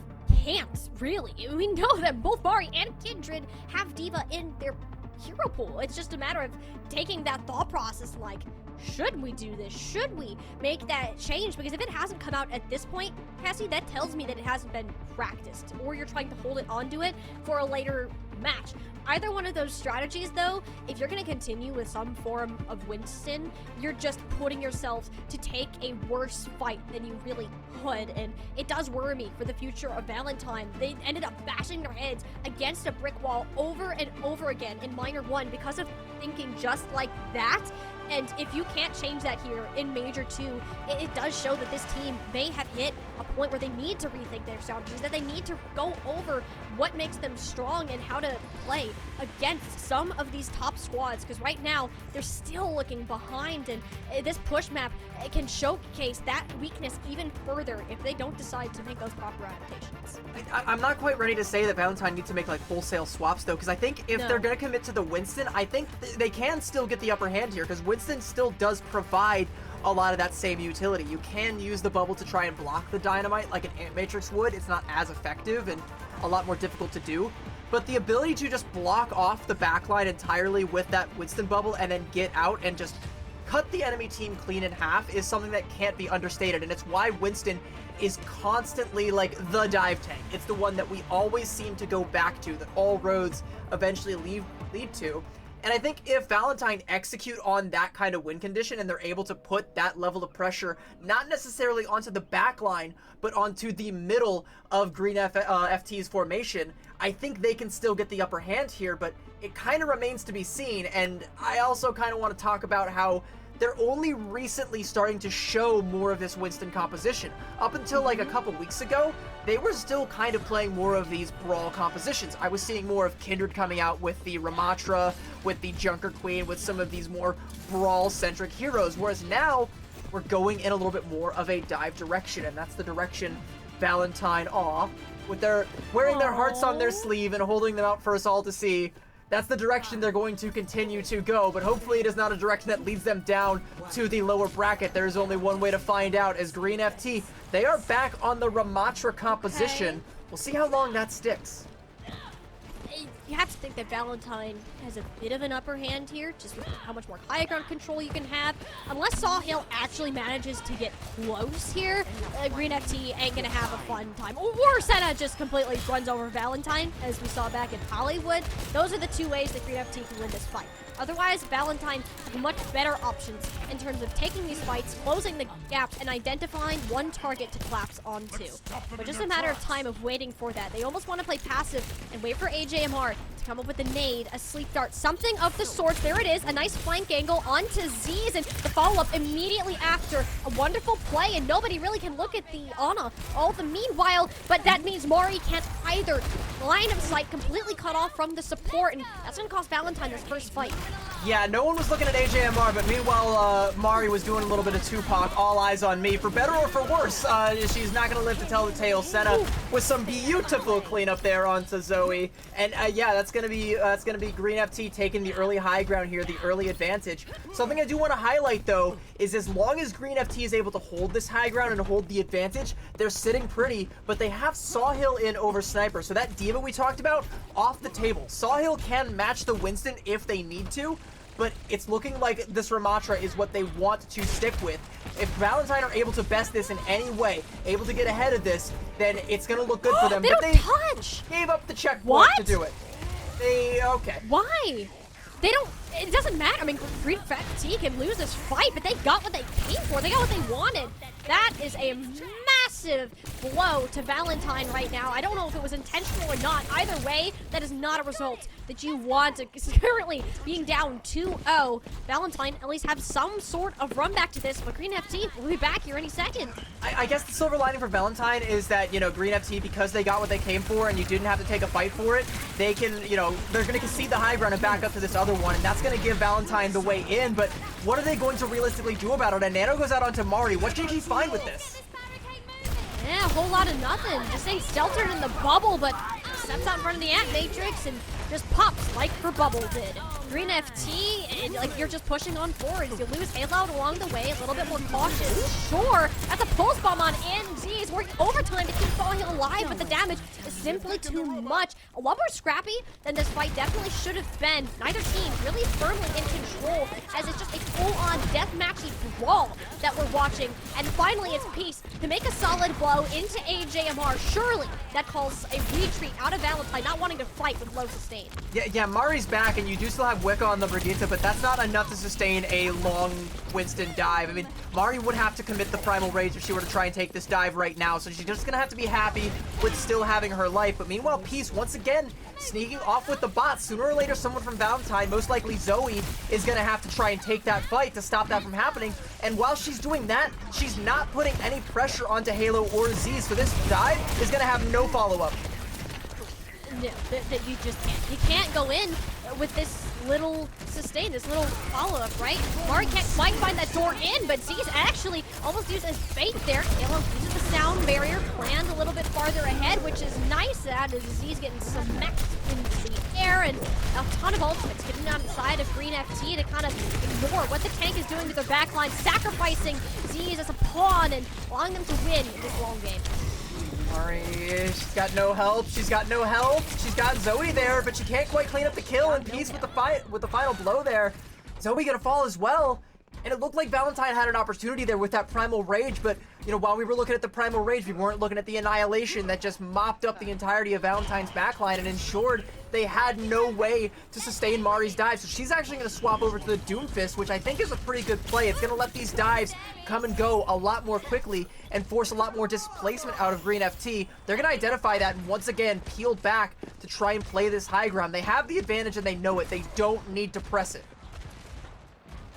can't, really. We know that both Mari and Kindred have D.Va in their hero pool. It's just a matter of taking that thought process like, should we do this? Should we make that change? Because if it hasn't come out at this point, Cassie, that tells me that it hasn't been practiced, or you're trying to hold it onto it for a later match. Either one of those strategies, though, if you're going to continue with some form of Winston, you're just putting yourself to take a worse fight than you really could, and it does worry me for the future of Valentine. They ended up bashing their heads against a brick wall over and over again in Minor 1 because of thinking just like that. And if you can't change that here in Major 2, it does show that this team may have hit a point where they need to rethink their strategies, that they need to go over what makes them strong and how to play against some of these top squads, because right now they're still looking behind, and this push map can showcase that weakness even further if they don't decide to make those proper adaptations. I'm not quite ready to say that Valentine needs to make like wholesale swaps though, because I think if they're going to commit to the Winston, I think they can still get the upper hand here, because Winston still does provide a lot of that same utility. You can use the bubble to try and block the dynamite like an Ant Matrix would. It's not as effective and a lot more difficult to do. But the ability to just block off the backline entirely with that Winston bubble and then get out and just cut the enemy team clean in half is something that can't be understated. And it's why Winston is constantly like the dive tank. It's the one that we always seem to go back to, that all roads eventually lead to. And I think if Valentine execute on that kind of win condition and they're able to put that level of pressure, not necessarily onto the back line, but onto the middle of Green FT's formation, I think they can still get the upper hand here, but it kind of remains to be seen. And I also kind of want to talk about how they're only recently starting to show more of this Winston composition. Up until like a couple weeks ago, they were still kind of playing more of these brawl compositions. I was seeing more of Kindred coming out with the Ramatra, with the Junker Queen, with some of these more brawl-centric heroes, whereas now we're going in a little bit more of a dive direction, and that's the direction Valentine, with their wearing their hearts on their sleeve and holding them out for us all to see. That's the direction they're going to continue to go, but hopefully it is not a direction that leads them down to the lower bracket. There's only one way to find out, as Green FT, they are back on the Ramatra composition. Okay. We'll see how long that sticks. you have to think that Valentine has a bit of an upper hand here, just with how much more high ground control you can have. Unless Sawhill actually manages to get close here, Green FT ain't gonna have a fun time. Or Senna just completely runs over Valentine, as we saw back in Hollywood. Those are the two ways that Green FT can win this fight. Otherwise, Valentine have much better options in terms of taking these fights, closing the gap, and identifying one target to collapse onto. But just a matter of time of waiting for that. They almost want to play passive and wait for AJMR to come up with a nade, a sleep dart, something of the sort. There it is, a nice flank angle onto Z's, and the follow-up immediately after. A wonderful play, and nobody really can look at the Ana all the meanwhile, but that means Mari can't either. Line of sight completely cut off from the support, and that's going to cost Valentine this first fight. Yeah, no one was looking at AJMR, but meanwhile, Mari was doing a little bit of Tupac, all eyes on me. For better or for worse, she's not going to live to tell the tale. Senna with some beautiful cleanup there onto Zoe. And yeah, that's going to be Green FT taking the early high ground here, the early advantage. Something I do want to highlight, though, is as long as Green FT is able to hold this high ground and hold the advantage, they're sitting pretty, but they have Sawhill in over Sniper. So that Diva we talked about, off the table. Sawhill can match the Winston if they need to, but it's looking like this Ramatra is what they want to stick with. If Valentine are able to best this in any way, able to get ahead of this, then it's going to look good for them. They but don't they touch! gave up the checkpoint What? to do it. Okay. Why? They don't, it doesn't matter. I mean, Green FT can lose this fight, but they got what they came for. They got what they wanted. That is a massive blow to Valentine right now. I don't know if it was intentional or not. Either way, that is not a result that you want. Currently being down 2-0, Valentine at least have some sort of run back to this, but Green FT will be back here any second. I guess the silver lining for Valentine is that, you know, Green FT, because they got what they came for and you didn't have to take a fight for it, they can, you know, they're going to concede the high ground and back up to this other one, and that's going to give Valentine the way in, but what are they going to realistically do about it? And Nano goes out onto Mari. What can he find with this? Yeah, a whole lot of nothing. Just saying Stelter in the bubble, but steps out in front of the Ant Matrix and just pops like her bubble did. Green FT, and, like, you're just pushing on forward. You lose Halo along the way, a little bit more cautious. Sure, that's a pulse bomb on NG's, working overtime to keep Sawhill alive, but the damage is simply too much. A lot more scrappy than this fight definitely should have been. Neither team really firmly in control, as it's just a full-on deathmatchy brawl that we're watching. And finally, it's Peace to make a solid blow into AJMR. Surely that calls a retreat out of Valentine, not wanting to fight with low sustain. Yeah, Mari's back, and you do still have Wicca on the Brigitte, but that's not enough to sustain a long Winston dive. I mean, Mari would have to commit the Primal Rage if she were to try and take this dive right now, so she's just gonna have to be happy with still having her life. But meanwhile, Peace, once again, sneaking off with the bots. Sooner or later, someone from Valentine, most likely Zoe, is gonna have to try and take that fight to stop that from happening. And while she's doing that, she's not putting any pressure onto Halo or Z, so this dive is gonna have no follow-up. No, that you just can't. You can't go in with this little sustain, this little follow-up, right? Mari can't quite find that door in, but Z's actually almost used as bait there. Halo uses the sound barrier, planned a little bit farther ahead, which is nice. That is Z's getting smacked into the air, and a ton of ultimates getting on the side of Green FT to kind of ignore what the tank is doing to their backline, sacrificing Z's as a pawn and allowing them to win this long game. Mari, she's got no help. She's got no help. She's got Zoe there, but she can't quite clean up the kill. And Peace with the final blow there. Zoe gonna fall as well. And it looked like Valentine had an opportunity there with that Primal Rage, but, you know, while we were looking at the Primal Rage, we weren't looking at the Annihilation that just mopped up the entirety of Valentine's backline and ensured they had no way to sustain Mari's dive. So she's actually going to swap over to the Doomfist, which I think is a pretty good play. It's going to let these dives come and go a lot more quickly and force a lot more displacement out of Green FT. They're going to identify that and once again peel back to try and play this high ground. They have the advantage and they know it. They don't need to press it.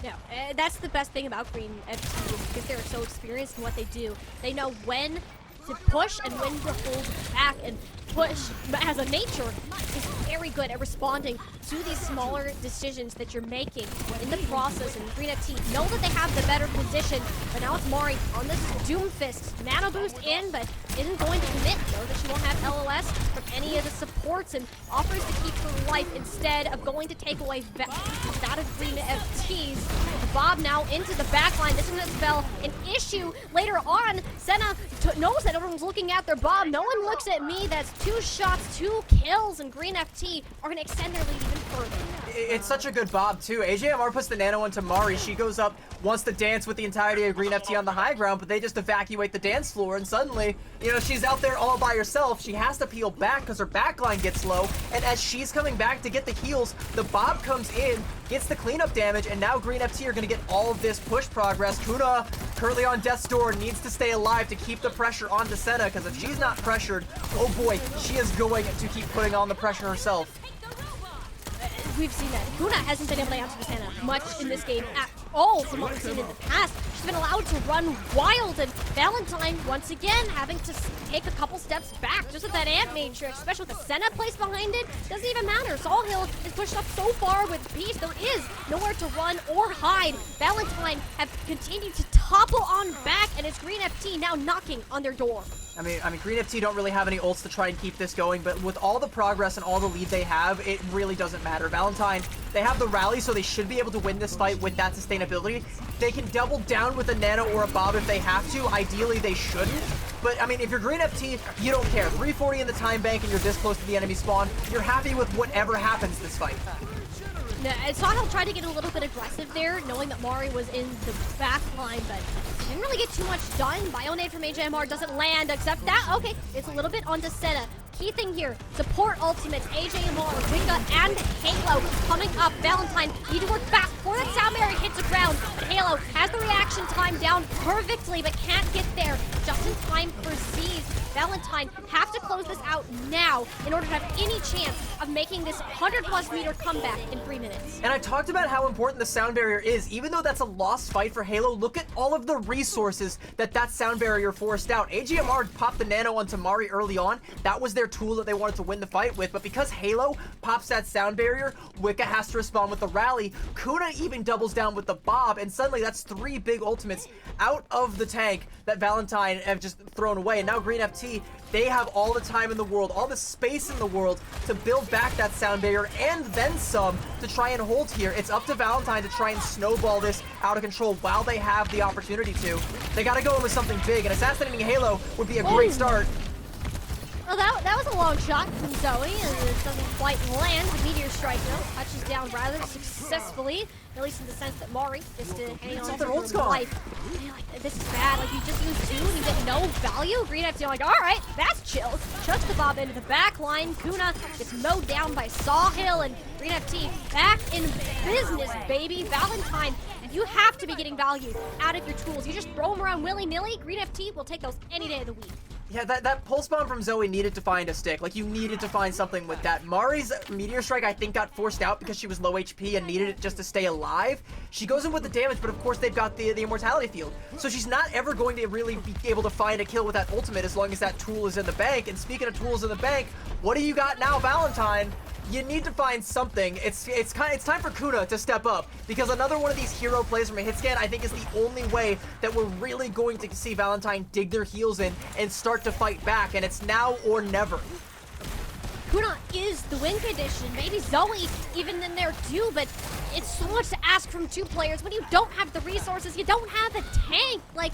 No, that's the best thing about Green FT is because they're so experienced in what they do. They know when to push and when to hold back, and push as a nature is very good at responding to these smaller decisions that you're making in the process. And Green FT know that they have the better position, but now it's Mari on this Doomfist. Nano boost in, but isn't going to commit. Know that she won't have LOS from any of the supports and offers to keep her life instead of going to take away that of Green FT's Bob now into the backline. This is going to spell an issue later on. Senna knows that everyone's looking at their Bob. No one looks at me. That's 2 shots, 2 kills, and Green FT are going to extend their lead even further. It's such a good Bob, too. AJMR puts the nano onto Mari. She goes up, wants to dance with the entirety of Green FT on the high ground, but they just evacuate the dance floor, and suddenly, you know, she's out there all by herself. She has to peel back because her backline gets low, and as she's coming back to get the heals, the Bob comes in, gets the cleanup damage, and now Green FT are going to get all of this push progress. Kuna, currently on death's door, needs to stay alive to keep the pressure onto Senna, because if she's not pressured, oh boy, she is going to keep putting on the pressure herself. We've seen that. Kuna hasn't been able to answer Senna much in this game at all from what we've seen in the past. She's been allowed to run wild, and Valentine, once again, having to take a couple steps back just with that Ant Matrix, especially with the Senna placed behind it. Doesn't even matter. Sawhill is pushed up so far with Beast. There is nowhere to run or hide. Valentine have continued to topple on back, and it's Green FT now knocking on their door. I mean, Green FT don't really have any ults to try and keep this going, but with all the progress and all the lead they have, it really doesn't matter. Valentine, they have the rally, so they should be able to win this fight with that sustainability. They can double down with a Nano or a Bob if they have to. Ideally, they shouldn't. But, I mean, if you're Green FT, you don't care. 340 in the time bank and you're this close to the enemy spawn, you're happy with whatever happens this fight. Sawhill tried to get a little bit aggressive there, knowing that Mari was in the back line, but didn't really get too much done. Bionade from AJMR doesn't land, except that, okay, it's a little bit onto Senna. Key thing here, support ultimates, AJMR, Wicca, and Halo coming up. Valentine need to work fast before that sound barrier hits the ground. But Halo has the reaction time down perfectly, but can't get there just in time for Z's. Valentine have to close this out now in order to have any chance of making this 100+ meter comeback in 3 minutes. And I talked about how important the sound barrier is. Even though that's a lost fight for Halo, look at all of the resources that sound barrier forced out. AGMR popped the nano onto Mari early on. That was their tool that they wanted to win the fight with, but because Halo pops that sound barrier, Wicca has to respond with the rally. Kuna even doubles down with the Bob, and suddenly that's 3 big ultimates out of the tank that Valentine have just thrown away. And now Green FT, they have all the time in the world, all the space in the world to build back that sound barrier and then some to try and hold here. It's up to Valentine to try and snowball this out of control while they have the opportunity to. They gotta go in with something big, and assassinating Halo would be a great start. Well, that was a long shot from Zoe, and it doesn't quite land. The meteor strike, though, touches down rather successfully, at least in the sense that Mari just to hang on to her life. Man, like, this is bad. Like, you just used 2 and you get no value. Green FT like, all right, that's chill. Chucks the Bob into the back line. Kuna gets mowed down by Sawhill, and Green FT back in business, baby. Valentine, you have to be getting value out of your tools. You just throw them around willy-nilly. Green FT will take those any day of the week. Yeah, that pulse bomb from Zoe needed to find a stick. Like, you needed to find something with that. Mari's meteor strike, I think, got forced out because she was low HP and needed it just to stay alive. She goes in with the damage, but of course they've got the immortality field. So she's not ever going to really be able to find a kill with that ultimate as long as that tool is in the bank. And speaking of tools in the bank, what do you got now, Valentine? You need to find something. It's time for Kuna to step up, because another one of these hero plays from a hit scan I think is the only way that we're really going to see Valentine dig their heels in and start to fight back, and it's now or never. Kuna is the win condition. Maybe Zoe even in there too, but it's so much to ask from 2 players when you don't have the resources, you don't have a tank. Like,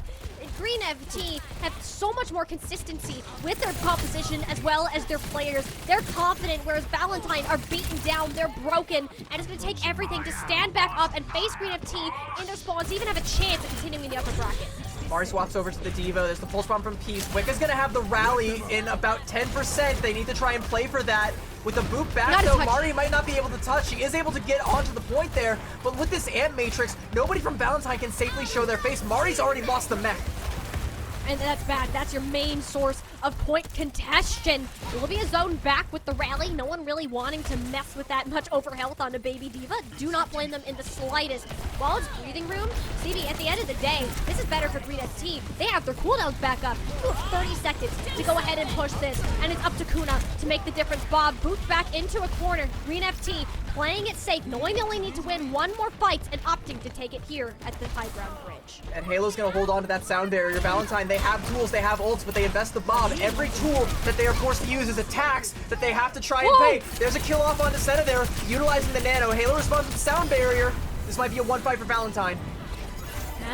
Green FT have so much more consistency with their composition as well as their players. They're confident, whereas Valentine are beaten down, they're broken, and it's going to take everything to stand back up and face Green FT in their spawns, even have a chance of continuing the upper bracket. Mari swaps over to the Diva. There's the pulse bomb from Peace. Wicca's gonna have the rally in about 10%. They need to try and play for that. With the boot back, though, Mari might not be able to touch. She is able to get onto the point there, but with this Ant Matrix, nobody from Valentine can safely show their face. Mari's already lost the mech. And that's bad. That's your main source of point contention. It will be a zone back with the rally. No one really wanting to mess with that much overhealth on a baby Diva. Do not blame them in the slightest. While it's breathing room, CB, at the end of the day, this is better for Green FT. They have their cooldowns back up. 30 seconds to go ahead and push this. And it's up to Kuna to make the difference. Bob boots back into a corner. Green FT playing it safe, knowing they only need to win 1 more fight and opting to take it here at the high ground bridge. And Halo's gonna hold on to that sound barrier. Valentine, they have tools, they have ults, but they invest the Bob. Every tool that they are forced to use is a tax that they have to try and pay. There's a kill off on the Senna there, utilizing the nano. Halo responds with the sound barrier. This might be a 1 fight for Valentine.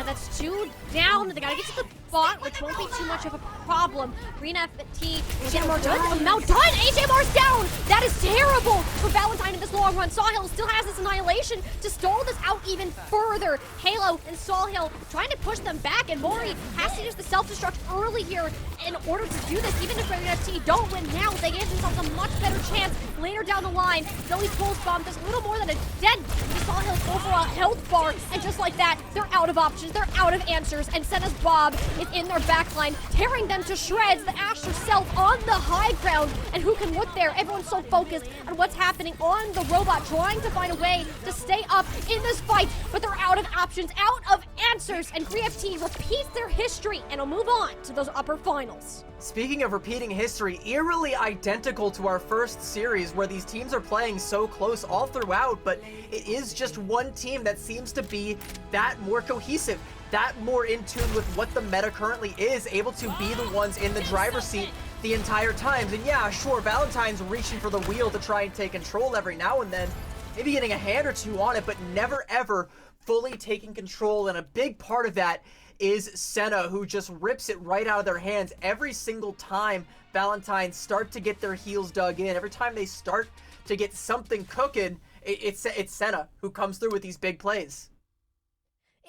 That's 2 down. They gotta get to the bot, which won't be too much of a problem. Green FT will get more good. Now done! HMR's down! That is terrible for Valentine in this long run. Sawhill still has this annihilation to stall this out even further. Halo and Sawhill trying to push them back, and Mori has to use the self-destruct early here in order to do this. Even if Green FT don't win now, they give themselves a much better chance later down the line. Zoe's pulse bomb does a little more than a dent to Sawhill's overall health bar, and just like that, they're out of options, they're out of answers, and Senna's Bob is in their backline, tearing them to shreds. The Ash herself on the high ground, and who can look there? Everyone's so focused on what's happening on the robot, trying to find a way to stay up in this fight, but they're out of options, out of answers, and 3FT repeats their history and will move on to those upper finals. Speaking of repeating history, eerily identical to our first series where these teams are playing so close all throughout, but it is just one team that seems to be that more cohesive, that more in tune with what the meta currently is, able to be the ones in the driver's seat the entire time. And yeah, sure, Valentine's reaching for the wheel to try and take control every now and then, maybe getting a hand or two on it, but never ever fully taking control. And a big part of that is Senna, who just rips it right out of their hands every single time Valentine start to get their heels dug in. Every time they start to get something cooking, it's Senna who comes through with these big plays.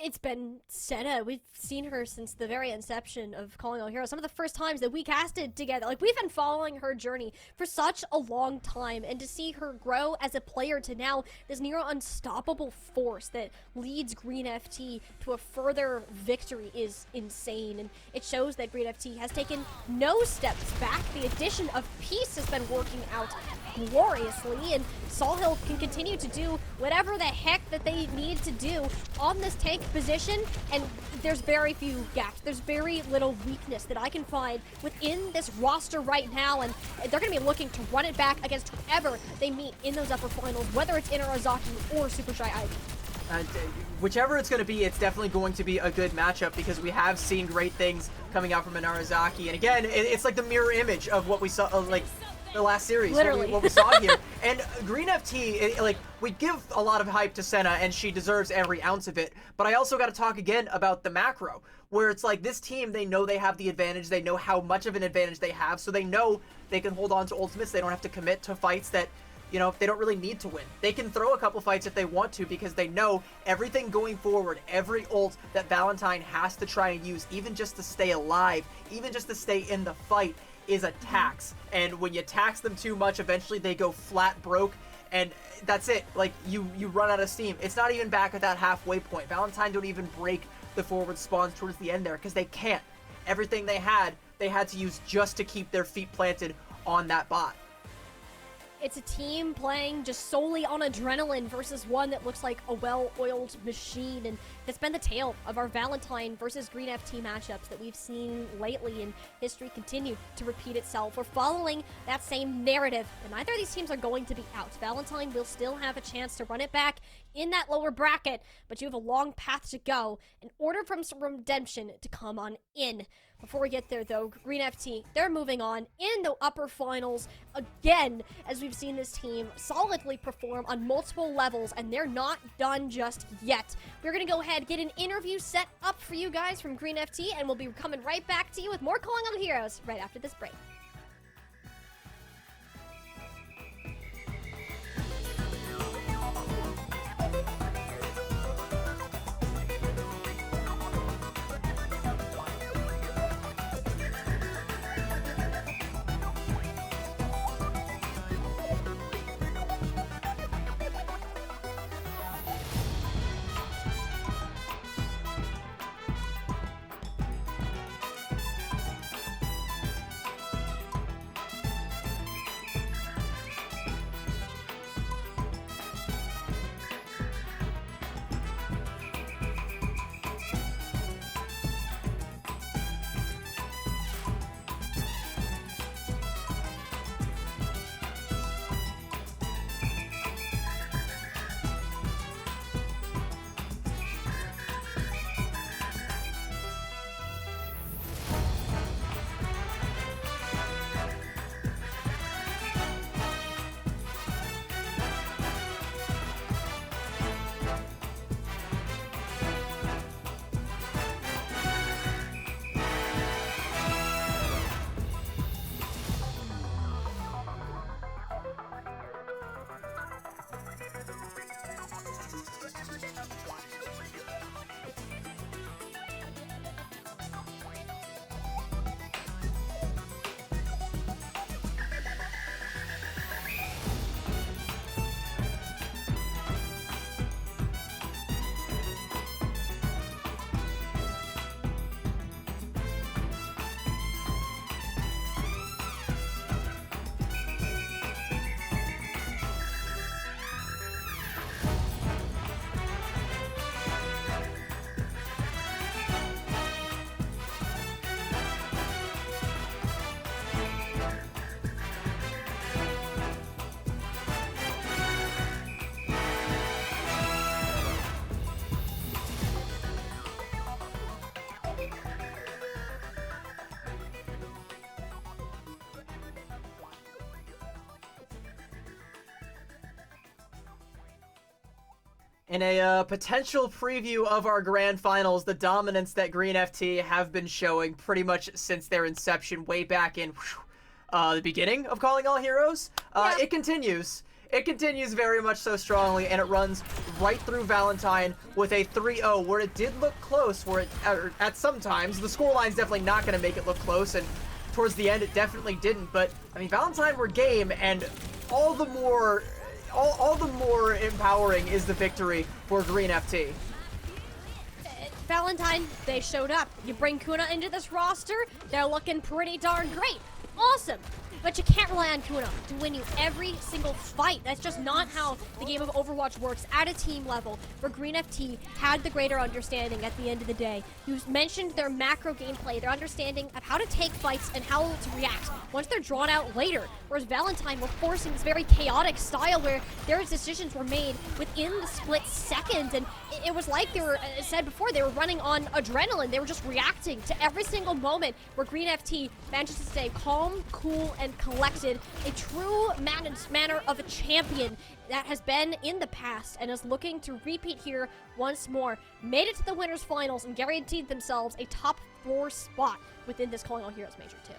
It's been Senna. We've seen her since the very inception of Calling All Heroes. Some of the first times that we casted together. Like, we've been following her journey for such a long time, and to see her grow as a player to now this near unstoppable force that leads Green FT to a further victory is insane. And it shows that Green FT has taken no steps back. The addition of Peace has been working out gloriously, and Sawhill can continue to do whatever the heck that they need to do on this tank position, and there's very few gaps. There's very little weakness that I can find within this roster right now, and they're going to be looking to run it back against whoever they meet in those upper finals, whether it's Inarizaki or Super Shy Ivy. Whichever it's going to be, it's definitely going to be a good matchup because we have seen great things coming out from Inarizaki, and again, it's like the mirror image of what we saw, like the last series, literally what we saw here. And Green FT, like, we give a lot of hype to Senna, and she deserves every ounce of it. But I also got to talk again about the macro, where it's like this team, they know they have the advantage. They know how much of an advantage they have, so they know they can hold on to ultimates. They don't have to commit to fights that, you know, they don't really need to win. They can throw a couple fights if they want to because they know everything going forward, every ult that Valentine has to try and use, even just to stay alive, even just to stay in the fight, is a tax. And when you tax them too much, eventually they go flat broke, and that's it. Like, you run out of steam. It's not even back at that halfway point. Valentine don't even break the forward spawns towards the end there because they can't. Everything they had to use just to keep their feet planted on that bot. It's a team playing just solely on adrenaline versus one that looks like a well-oiled machine, and that's been the tale of our Valentine versus Green FT matchups that we've seen lately, and history continued to repeat itself. We're following that same narrative, and neither of these teams are going to be out. Valentine will still have a chance to run it back in that lower bracket, but you have a long path to go in order for some redemption to come on in. Before we get there, though, Green FT, they're moving on in the upper finals again, as we've seen this team solidly perform on multiple levels, and they're not done just yet. We're going to go ahead, get an interview set up for you guys from Green FT, and we'll be coming right back to you with more Calling All Heroes right after this break. In a potential preview of our grand finals, the dominance that Green FT have been showing pretty much since their inception way back in the beginning of Calling All Heroes, it continues. It continues very much so strongly, and it runs right through Valentine with a 3-0, where it did look close, where at some times, the scoreline's definitely not going to make it look close, and towards the end it definitely didn't, but, I mean, Valentine were game, and all the more empowering is the victory for Green FT. Valentine, they showed up. You bring Kuna into this roster, they're looking pretty darn great. Awesome. But you can't rely on Kuna to win you every single fight. That's just not how the game of Overwatch works at a team level, where Green FT had the greater understanding at the end of the day. You mentioned their macro gameplay, their understanding of how to take fights and how to react once they're drawn out later. Whereas Valentine were forcing this very chaotic style where their decisions were made within the split second. And it was like they were, as said before, they were running on adrenaline. They were just reacting to every single moment, where Green FT manages to stay calm, cool, and collected, a true manner of a champion that has been in the past and is looking to repeat here once more. Made it to the winners finals and guaranteed themselves a top 4 spot within this Calling All Heroes Major 2.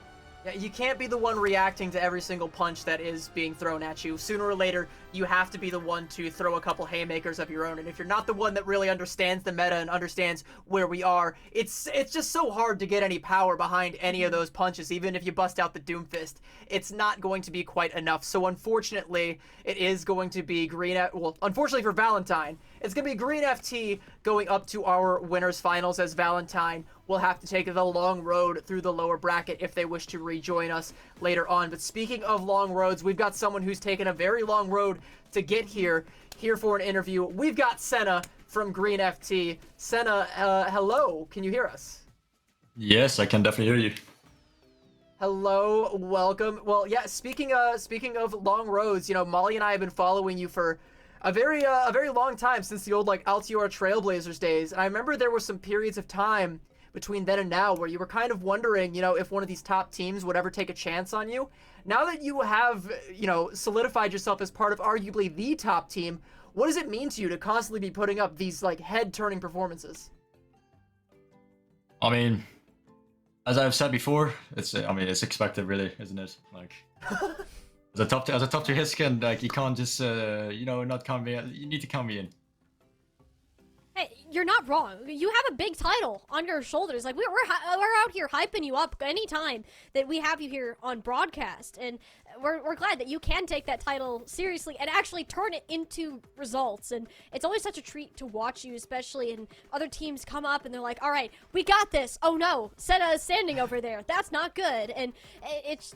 Yeah, you can't be the one reacting to every single punch that is being thrown at you. Sooner or later, you have to be the one to throw a couple haymakers of your own. And if you're not the one that really understands the meta and understands where we are, it's just so hard to get any power behind any of those punches. Even if you bust out the Doomfist, it's not going to be quite enough. So unfortunately, it is going to be unfortunately for Valentine, it's going to be Green FT going up to our winners finals, as Valentine will have to take the long road through the lower bracket if they wish to rejoin us later on. But speaking of long roads, we've got someone who's taken a very long road to get here for an interview. We've got Senna from Green FT. Senna, hello, can you hear us? Yes, I can definitely hear you. Hello, welcome. Well, yeah, speaking of long roads, you know, Molly and I have been following you for a very long time, since the old, like, Altiora Trailblazers days. And I remember there were some periods of time between then and now where you were kind of wondering, you know, if one of these top teams would ever take a chance on you. Now that you have, you know, solidified yourself as part of arguably the top team, what does it mean to you to constantly be putting up these, like, head-turning performances? I mean, as I've said before, it's expected, really, isn't it? Like, as a top tier hit skin, like, you can't just not count me. You need to count me in. Hey, you're not wrong. You have a big title on your shoulders. Like, we're out here hyping you up anytime that we have you here on broadcast, and we're glad that you can take that title seriously and actually turn it into results. And it's always such a treat to watch you, especially in other teams come up and they're like, all right, we got this. Oh no, Senna is standing over there. That's not good. And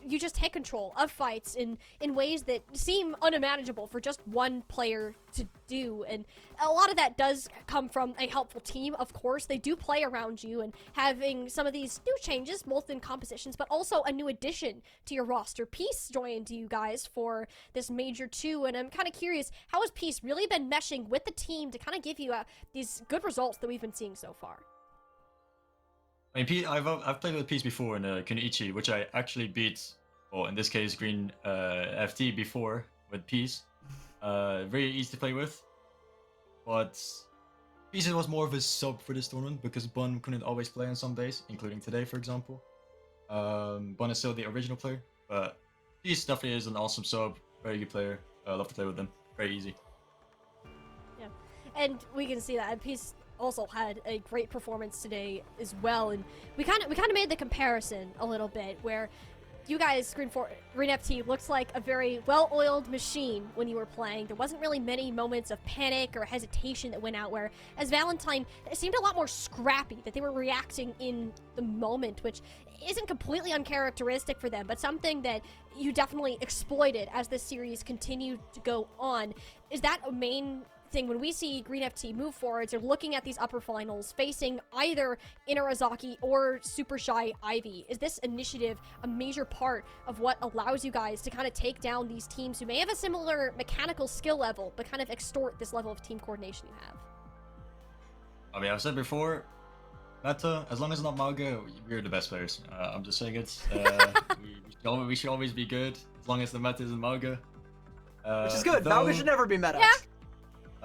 you just take control of fights in ways that seem unmanageable for just one player to do. And a lot of that does come from a helpful team. Of course, they do play around you, and having some of these new changes, both in compositions, but also a new addition to your roster. Peace joined you guys for this Major 2, and I'm kind of curious, how has Peace really been meshing with the team to kind of give you these good results that we've been seeing so far? I mean, I've played with Peace before in Kunichi, which I actually beat, or in this case, Green FT before with Peace. Very easy to play with, but Peace was more of a sub for this tournament because Bun couldn't always play on some days, including today, for example. Bun is still the original player, but Peace definitely is an awesome sub, very good player. I love to play with them, very easy. Yeah, and we can see that Peace also had a great performance today as well, and we kind of made the comparison a little bit where you guys, Green FT, looks like a very well-oiled machine when you were playing. There wasn't really many moments of panic or hesitation that went out, where as Valentine, it seemed a lot more scrappy, that they were reacting in the moment, which isn't completely uncharacteristic for them, but something that you definitely exploited as this series continued to go on. Is that a main thing when we see Green FT move forwards? They're looking at these upper finals, facing either Inarizaki or Super Shy Ivy. Is this initiative a major part of what allows you guys to kind of take down these teams who may have a similar mechanical skill level, but kind of extort this level of team coordination you have? I mean, I've said before, meta, as long as it's not Mauga, we're the best players. I'm just saying it. We should always be good, as long as the meta isn't Mauga. Which is good. Mauga should never be meta. Yeah.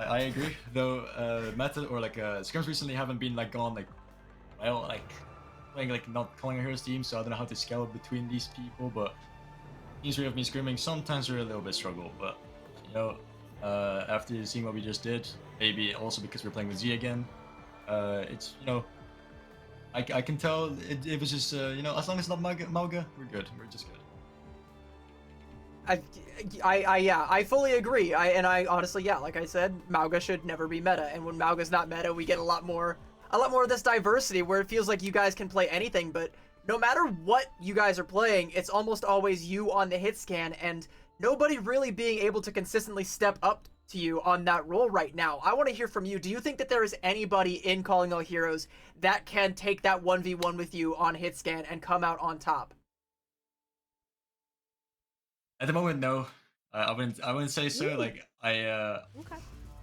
I agree. Though meta or like scrims recently haven't been like gone like well like playing like not calling a heroes team, so I don't know how to scale between these people. But teams we have been scrimming sometimes we're a little bit struggle. But you know, after seeing what we just did, maybe also because we're playing with Z again, it's you know. I can tell it was just you know, as long as it's not Mauga, we're good. We're just good. Yeah, I fully agree. I honestly, yeah, like I said, Mauga should never be meta, and when Mauga's not meta, we get a lot more of this diversity where it feels like you guys can play anything, but no matter what you guys are playing, it's almost always you on the hit scan, and nobody really being able to consistently step up to you on that role right now. I want to hear from you. Do you think that there is anybody in Calling All Heroes that can take that 1v1 with you on hit scan and come out on top? At the moment, no. I wouldn't say so. Ooh. Like Okay.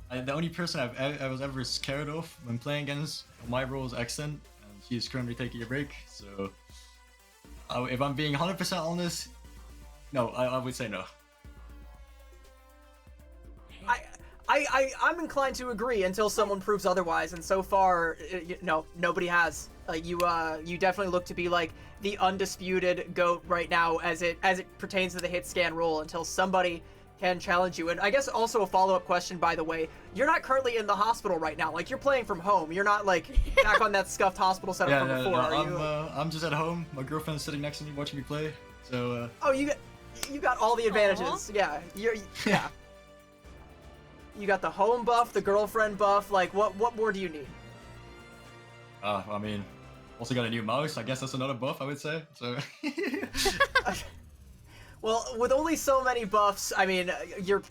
the only person I was ever scared of when playing against my role is Accent, and she is currently taking a break. So if I'm being 100% honest, no, I would say no. I'm inclined to agree until someone proves otherwise, and so far, no, nobody has. Like you definitely look to be like the undisputed GOAT right now as it pertains to the hit scan role until somebody can challenge you. And I guess also a follow-up question, by the way, you're not currently in the hospital right now. Like you're playing from home. You're not like back on that scuffed hospital setup from before. I'm just at home. My girlfriend's sitting next to me watching me play. So. Oh, you got all the advantages. Aww. Yeah. You got the home buff, the girlfriend buff. Like, what more do you need? I mean, also got a new mouse. I guess that's another buff, I would say. So. Well, with only so many buffs, I mean, you're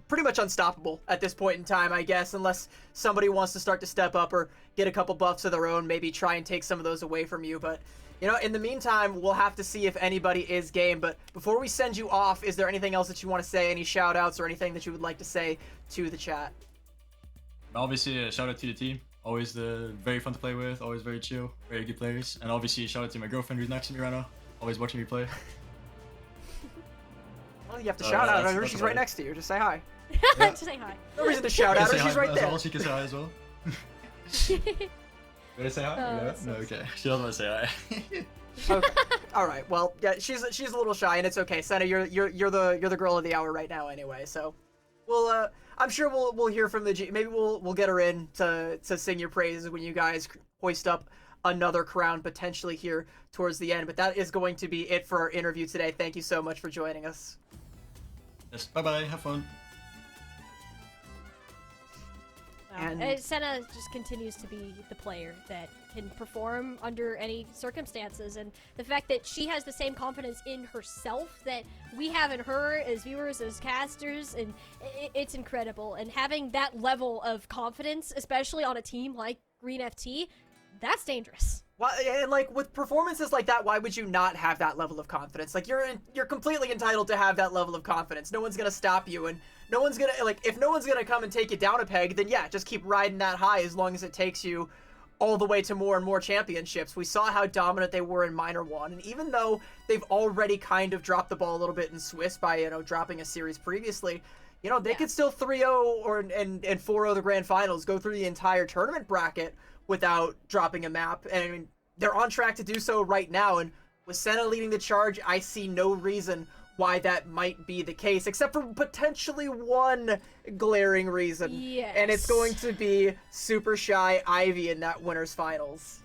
pretty much unstoppable at this point in time, I guess, unless somebody wants to start to step up or get a couple buffs of their own, maybe try and take some of those away from you. But, you know, in the meantime, we'll have to see if anybody is game. But before we send you off, is there anything else that you want to say, any shout-outs or anything that you would like to say to the chat? Obviously, a shout-out to the team. Always very fun to play with, always very chill, very good players. And obviously, a shout-out to my girlfriend who's next to me right now, always watching me play. Well, you have to shout out her. She's right next to you. Just say hi. Yeah. Just say hi. No reason to shout out her. She's right there. Well, she can say hi as well. Did I say hi? Oh, No, okay. She doesn't want to say hi. Okay. All right. Well, yeah, she's a little shy, and it's okay. Senna, you're the girl of the hour right now, anyway. So, we'll I'm sure we'll hear from the maybe we'll get her in to sing your praises when you guys hoist up another crown potentially here towards the end. But that is going to be it for our interview today. Thank you so much for joining us. Yes. Bye bye. Have fun. And Senna just continues to be the player that can perform under any circumstances, and the fact that she has the same confidence in herself that we have in her as viewers, as casters, and it's incredible. And having that level of confidence, especially on a team like Green FT, that's dangerous. and like with performances like that, why would you not have that level of confidence? Like you're completely entitled to have that level of confidence. No one's gonna stop you, and no one's gonna if no one's gonna come and take you down a peg, then yeah, just keep riding that high as long as it takes you all the way to more and more championships. We saw how dominant they were in Minor 1, and even though they've already kind of dropped the ball a little bit in Swiss by dropping a series previously, they could still 3-0 and 4-0 the grand finals, go through the entire tournament bracket without dropping a map. And I mean, they're on track to do so right now, and with Senna leading the charge, I see no reason why that might be the case, except for potentially one glaring reason. Yes. And it's going to be Super Shy Ivy in that winner's finals.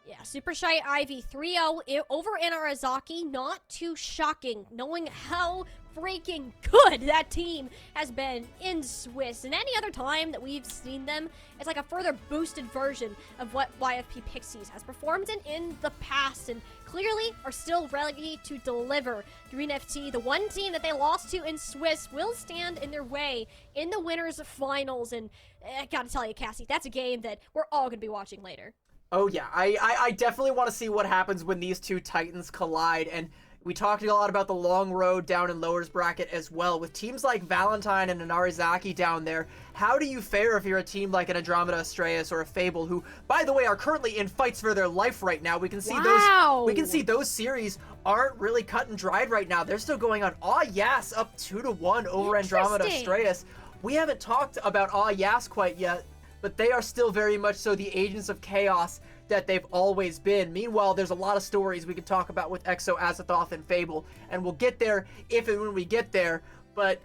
Yeah, Super Shy Ivy 3-0 over in Arazaki. Not too shocking, knowing how freaking good that team has been in Swiss. And any other time that we've seen them, it's like a further boosted version of what YFP Pixies has performed in the past, and clearly are still ready to deliver. Green FT, the one team that they lost to in Swiss, will stand in their way in the winners finals. And I gotta tell you, Cassie, that's a game that we're all gonna be watching later. Oh yeah, I definitely want to see what happens when these two titans collide, and we talked a lot about the long road down in lowers bracket as well. With teams like Valentine and an Arizaki down there, how do you fare if you're a team like an Andromeda Astraeus or a Fable, who, by the way, are currently in fights for their life right now? We can see those series aren't really cut and dried right now. They're still going on. Oh yes, up 2-1 over Andromeda Astraeus. we haven't talked about Yas quite yet, but they are still very much so the agents of chaos that they've always been. Meanwhile, there's a lot of stories we could talk about with Exo, Azathoth, and Fable, and we'll get there if and when we get there. But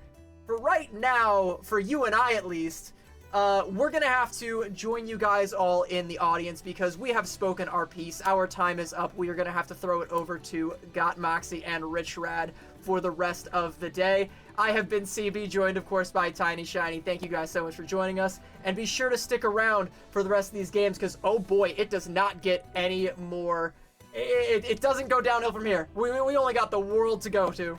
for right now, for you and I at least, we're gonna have to join you guys all in the audience because we have spoken our piece. Our time is up. We are gonna have to throw it over to Got Moxie and Rich Rad for the rest of the day. I have been CB, joined of course by Tiny Shiny. Thank you guys so much for joining us, and be sure to stick around for the rest of these games because oh boy, it does not get any more. It doesn't go downhill from here. We only got the world to go to.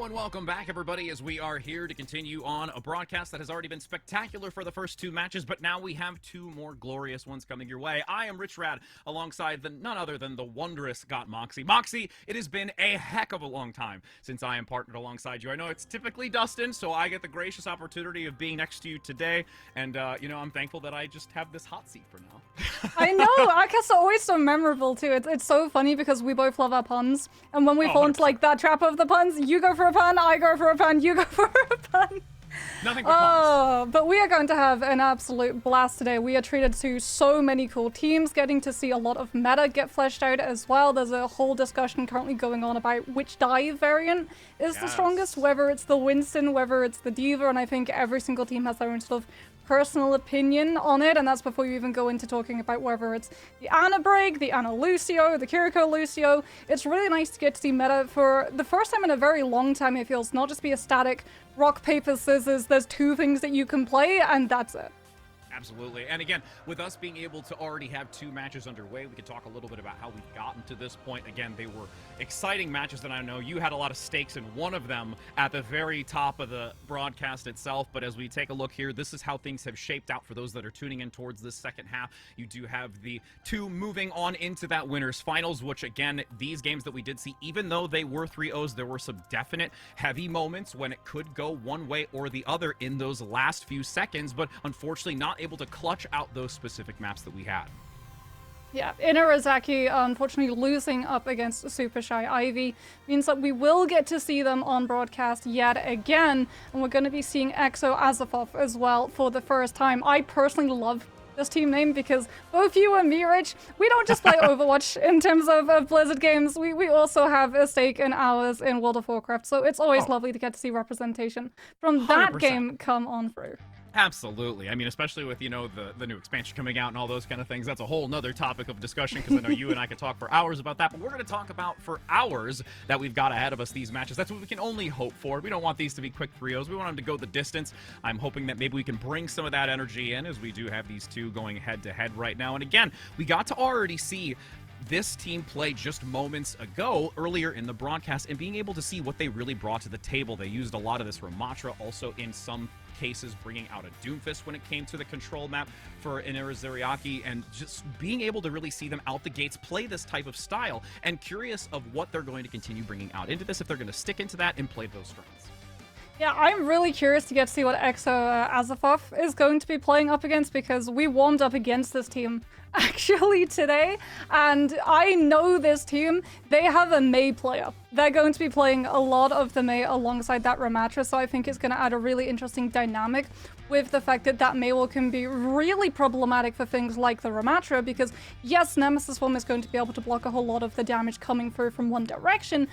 Hello and welcome back, everybody, as we are here to continue on a broadcast that has already been spectacular for the first 2 matches, but now we have 2 more glorious ones coming your way. I am Rich Rad, alongside none other than the wondrous Got Moxie. Moxie, it has been a heck of a long time since I am partnered alongside you. I know it's typically Dustin, so I get the gracious opportunity of being next to you today, and, I'm thankful that I just have this hot seat for now. I know, podcasts are always so memorable too. It's so funny because we both love our puns, and when we fall into like that trap of the puns, you go for a pun, I go for a pun, you go for a pun. Nothing but puns. But we are going to have an absolute blast today. We are treated to so many cool teams, getting to see a lot of meta get fleshed out as well. There's a whole discussion currently going on about which dive variant is the strongest, whether it's the Winston, whether it's the Diva, and I think every single team has their own sort of personal opinion on it, and that's before you even go into talking about whether it's the Ana break, the Ana Lucio, the Kiriko Lucio. It's really nice to get to see meta for the first time in a very long time. It feels not just be a static rock, paper, scissors, there's 2 things that you can play, and that's it. Absolutely. And again, with us being able to already have 2 matches underway, we can talk a little bit about how we've gotten to this point. Again, they were exciting matches that I know you had a lot of stakes in one of them at the very top of the broadcast itself. But as we take a look here, this is how things have shaped out for those that are tuning in towards this second half. You do have the 2 moving on into that winners finals, which again, these games that we did see, even though they were 3-0s, there were some definite heavy moments when it could go one way or the other in those last few seconds, but unfortunately not able to clutch out those specific maps that we had. Yeah, Inarizaki unfortunately losing up against Super Shy Ivy means that we will get to see them on broadcast yet again, and we're going to be seeing EXO Azathoth as well for the first time. I personally love this team name because both you and me, Rich, we don't just play Overwatch in terms of Blizzard games. We also have a stake in ours in World of Warcraft, so it's always lovely to get to see representation from that 100%. game come on through. Absolutely. I mean, especially with, the new expansion coming out and all those kind of things. That's a whole nother topic of discussion because I know you and I could talk for hours about that. But we're going to talk about for hours that we've got ahead of us these matches. That's what we can only hope for. We don't want these to be quick 3-0s. We want them to go the distance. I'm hoping that maybe we can bring some of that energy in as we do have these 2 going head-to-head right now. And again, we got to already see this team play just moments ago earlier in the broadcast and being able to see what they really brought to the table. They used a lot of this Ramatra, also in some cases bringing out a Doomfist when it came to the control map for Inarizaki, and just being able to really see them out the gates play this type of style, and curious of what they're going to continue bringing out into this, if they're going to stick into that and play those strengths. Yeah, I'm really curious to get to see what EXO Azathoth is going to be playing up against, because we warmed up against this team actually today, and I know this team, they have a Mei player. They're going to be playing a lot of the Mei alongside that Ramatra, so I think it's going to add a really interesting dynamic with the fact that that Mei wall can be really problematic for things like the Ramatra, because yes, Nemesis Form is going to be able to block a whole lot of the damage coming through from one direction,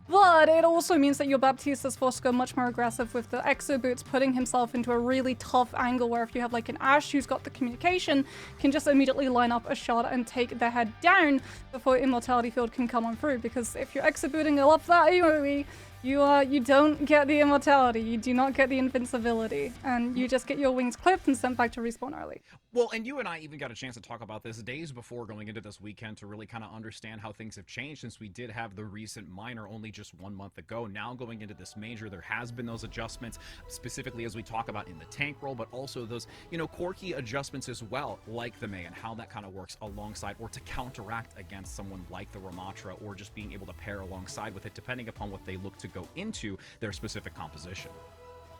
but it also means that your Baptiste is forced to go much more aggressive with the Exo Boots, putting himself into a really tough angle where if you have like an Ashe who's got the communication, can just immediately line up a shot and take their head down before Immortality Field can come on through, because if you're Exo Booting a lot that AoE, you don't get the immortality, you do not get the invincibility, and you just get your wings clipped and sent back to respawn early. Well, and you and I even got a chance to talk about this days before going into this weekend to really kind of understand how things have changed since we did have the recent minor only just 1 month ago. Now going into this major, there has been those adjustments, specifically as we talk about in the tank role, but also those, quirky adjustments as well, like the Mei and how that kind of works alongside or to counteract against someone like the Ramatra, or just being able to pair alongside with it, depending upon what they look to go into their specific composition.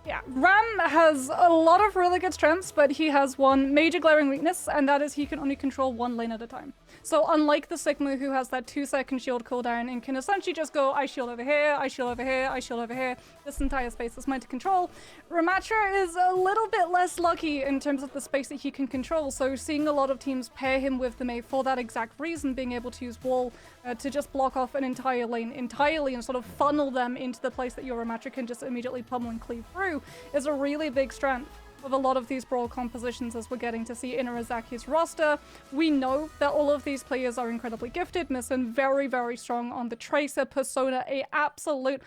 Yeah, Ram has a lot of really good strengths, but he has one major glaring weakness, and that is he can only control one lane at a time. So unlike the Sigma, who has that 2-second shield cooldown and can essentially just go, I shield over here, I shield over here, I shield over here, this entire space is mine to control, Ramatra is a little bit less lucky in terms of the space that he can control, so seeing a lot of teams pair him with the Mei for that exact reason, being able to use wall to just block off an entire lane entirely and sort of funnel them into the place that your Ramatra can just immediately pummel and cleave through, is a really big strength of a lot of these brawl compositions as we're getting to see Inarazaki's roster. We know that all of these players are incredibly gifted. Nissan very, very strong on the Tracer, Persona, a absolute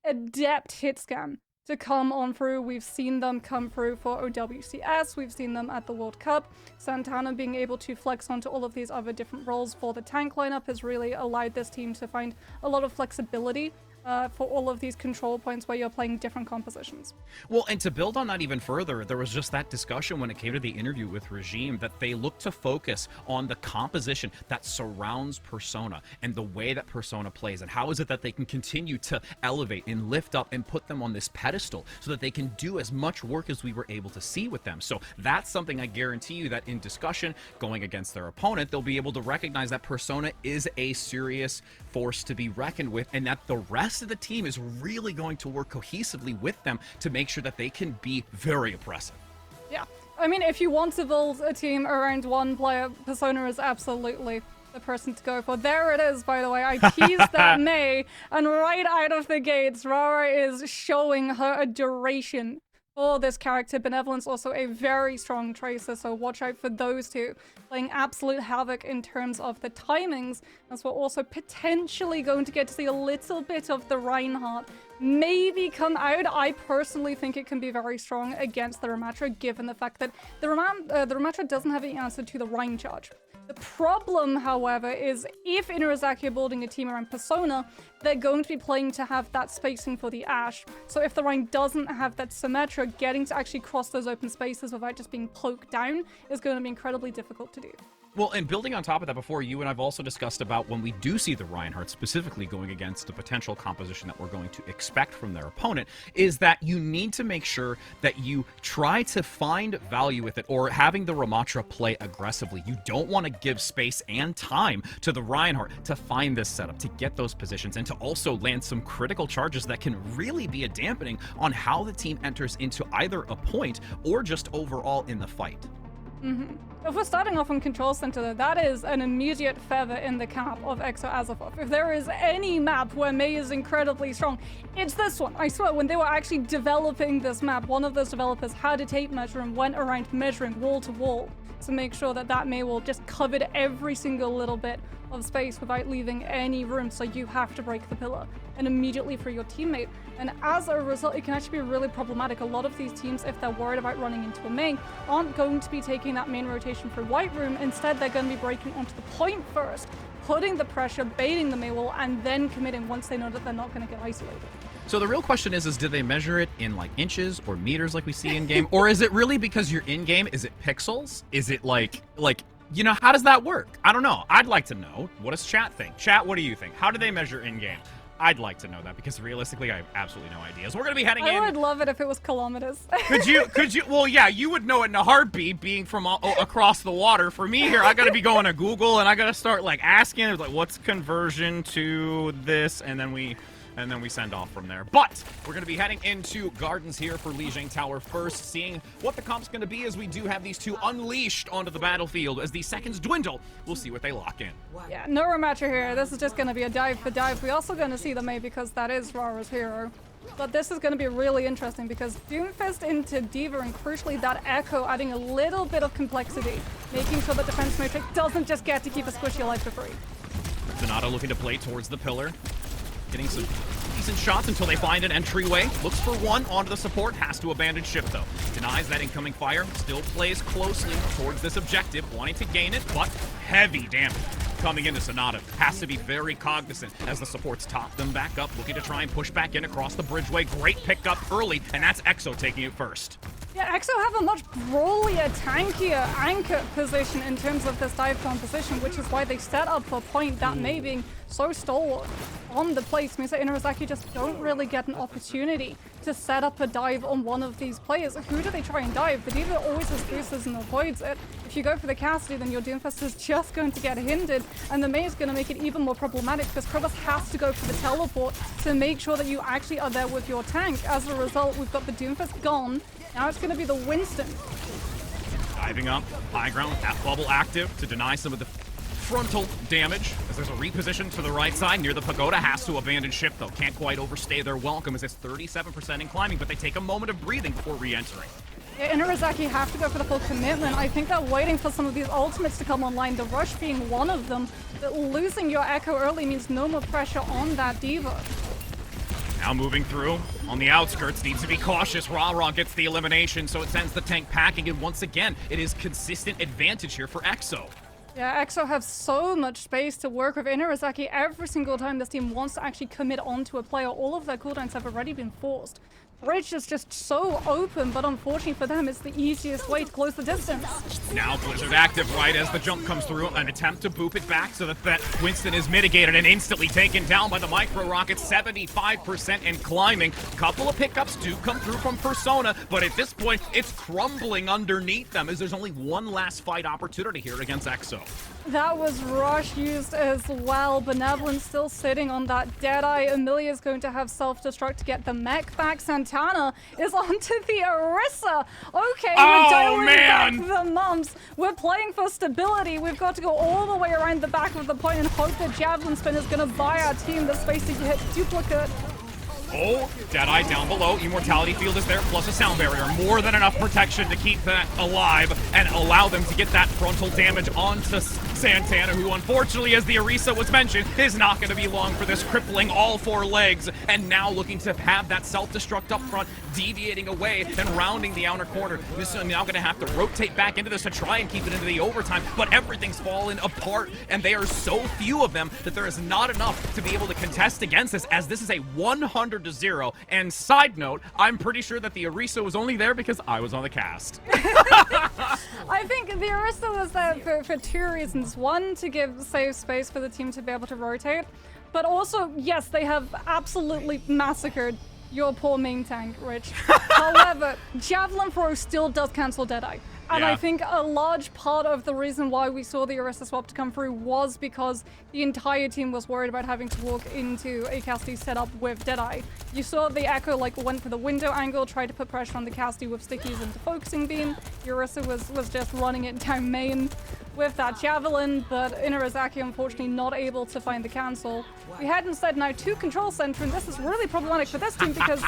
adept hit scan to come on through. We've seen them come through for OWCS, we've seen them at the World Cup. Santana being able to flex onto all of these other different roles for the tank lineup has really allowed this team to find a lot of flexibility for all of these control points where you're playing different compositions. Well, and to build on that even further, there was just that discussion when it came to the interview with Regime that they look to focus on the composition that surrounds Persona and the way that Persona plays, and how is it that they can continue to elevate and lift up and put them on this pedestal so that they can do as much work as we were able to see with them. So that's something I guarantee you that in discussion going against their opponent, they'll be able to recognize that Persona is a serious force to be reckoned with, and that the rest of the team is really going to work cohesively with them to make sure that they can be very oppressive. Yeah. I mean, if you want to build a team around one player, Persona is absolutely the person to go for. There it is, by the way. I teased that May, and right out of the gates, Rara is showing her adoration for this character. Benevolence also a very strong Tracer, so watch out for those two playing absolute havoc in terms of the timings, as we're also potentially going to get to see a little bit of the Reinhardt maybe come out. I personally think it can be very strong against the Ramatra, given the fact that the Ramatra doesn't have the answer to the Rein charge. The problem, however, is if Inuyasaki are building a team around Persona, they're going to be playing to have that spacing for the Ashe. So if the Rein doesn't have that Symmetra, getting to actually cross those open spaces without just being cloaked down is going to be incredibly difficult to do. Well, and building on top of that, before, you and I've also discussed about when we do see the Reinhardt specifically going against the potential composition that we're going to expect from their opponent, is that you need to make sure that you try to find value with it, or having the Ramatra play aggressively. You don't want to give space and time to the Reinhardt to find this setup, to get those positions, and to also land some critical charges that can really be a dampening on how the team enters into either a point or just overall in the fight. If we're starting off on Control Center, though, that is an immediate feather in the cap of Exo Azothov. If there is any map where Mei is incredibly strong, it's this one. I swear, when they were actually developing this map, one of those developers had a tape measure and went around measuring wall to wall to make sure that that Mei wall just covered every single little bit of space without leaving any room, so you have to break the pillar and immediately free your teammate. And as a result, it can actually be really problematic. A lot of these teams, if they're worried about running into a main, aren't going to be taking that main rotation for White Room. Instead, they're going to be breaking onto the point first, putting the pressure, baiting the main wall, and then committing once they know that they're not going to get isolated. So the real question is do they measure it in like inches or meters like we see in game, or is it really because you're in game? Is it pixels? Is it like you know, how does that work? I don't know. I'd like to know. What does chat think? Chat, what do you think? How do they measure in game? I'd like to know that, because realistically, I have absolutely no idea. So we're gonna be heading in. I would love it if it was kilometers. Could you? Well, yeah, you would know it in a heartbeat, being from across the water. For me here, I gotta be going to Google, and I gotta start like asking, like, what's conversion to this, and then we send off from there. But we're going to be heading into Gardens here for Lijiang Tower first, seeing what the comp's going to be, as we do have these two unleashed onto the battlefield. As these seconds dwindle, we'll see what they lock in. Yeah, no Ramatra here. This is just going to be a dive for dive. We're also going to see the Mei, because that is Rara's hero. But this is going to be really interesting, because Doomfist into D.Va, and crucially that Echo adding a little bit of complexity, making sure that Defense Matrix doesn't just get to keep a squishy alive for free. Sonata looking to play towards the pillar. Getting some decent shots until they find an entryway. Looks for one onto the support. Has to abandon ship, though. Denies that incoming fire. Still plays closely towards this objective, wanting to gain it, but heavy damage coming into Sonata. Has to be very cognizant as the supports top them back up, looking to try and push back in across the bridgeway. Great pickup early, and that's Exo taking it first. Yeah, Exo have a much brawlier, tankier anchor position in terms of this dive composition, which is why they set up a point that Mei being so stalwart on the place means that Inuyasaki just don't really get an opportunity to set up a dive on one of these players. Who do they try and dive? The D.Va always has boosters and avoids it. If you go for the Cassidy, then your Doomfist is just going to get hindered, and the Mei is going to make it even more problematic, because Krobus has to go for the teleport to make sure that you actually are there with your tank. As a result, we've got the Doomfist gone. Now it's going to be the Winston. Diving up, high ground, bubble active to deny some of the frontal damage, as there's a reposition to the right side near the pagoda. Has to abandon ship, though. Can't quite overstay their welcome, as it's 37% in climbing, but they take a moment of breathing before re-entering. Yeah, Inuyasaki have to go for the full commitment. I think they're waiting for some of these ultimates to come online, the rush being one of them. But losing your Echo early means no more pressure on that D.Va. Now moving through on the outskirts, needs to be cautious. Ra gets the elimination, so it sends the tank packing, and once again, it is consistent advantage here for Exo. Yeah, EXO have so much space to work with. Inurazaki, every single time this team wants to actually commit onto a player, all of their cooldowns have already been forced. Bridge is just so open, but unfortunately for them, it's the easiest way to close the distance. Now Blizzard active right as the jump comes through. An attempt to boop it back so that Winston is mitigated and instantly taken down by the micro rocket. 75% and climbing. Couple of pickups do come through from Persona, but at this point, it's crumbling underneath them as there's only one last fight opportunity here against EXO. That was Rush used as well. Benevolent still sitting on that Deadeye. Amelia's going to have self-destruct to get the mech back. Santana is onto the Orisa. Okay, we're dialing back the mumps. We're playing for stability. We've got to go all the way around the back of the point and hope that Javelin Spin is going to buy our team the space to hit duplicate. Oh, Deadeye down below. Immortality Field is there, plus a sound barrier. More than enough protection to keep that alive and allow them to get that frontal damage onto Santana, who unfortunately, as the Orisa was mentioned, is not going to be long for this, crippling all 4 legs, and now looking to have that self-destruct up front, deviating away and rounding the outer corner. This is now going to have to rotate back into this to try and keep it into the overtime, but everything's fallen apart, and they are so few of them that there is not enough to be able to contest against this, as this is a 100-0. And side note, I'm pretty sure that the Orisa was only there because I was on the cast. I think the Orisa was there for 2 reasons. One, to give safe space for the team to be able to rotate, but also, yes, they have absolutely massacred your poor main tank, Rich. However, Javelin Throw still does cancel Deadeye. And I think a large part of the reason why we saw the Orisa swap to come through was because the entire team was worried about having to walk into a Cassidy setup with Deadeye. You saw the Echo went for the window angle, tried to put pressure on the Cassidy with stickies into focusing beam. Orisa was just running it down main with that Javelin, but Inurazaki unfortunately not able to find the cancel. We head instead now to Control Center, and this is really problematic for this team because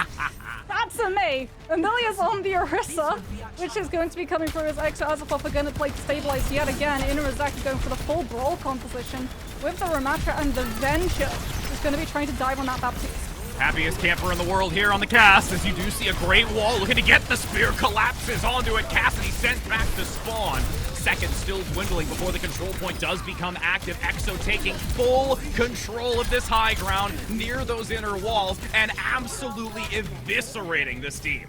that's a May. Amelia's on the Orisa, which is going to be coming through as extra Azapoff are going to play to stabilize yet again. Inurazaki going for the full brawl composition with the Ramatra, and the Venture is going to be trying to dive on that Baptiste. Happiest camper in the world here on the cast, as you do see a great wall looking to get the spear, collapses onto it. Cassidy sent back to spawn. Seconds still dwindling before the control point does become active. EXO taking full control of this high ground near those inner walls and absolutely eviscerating this team.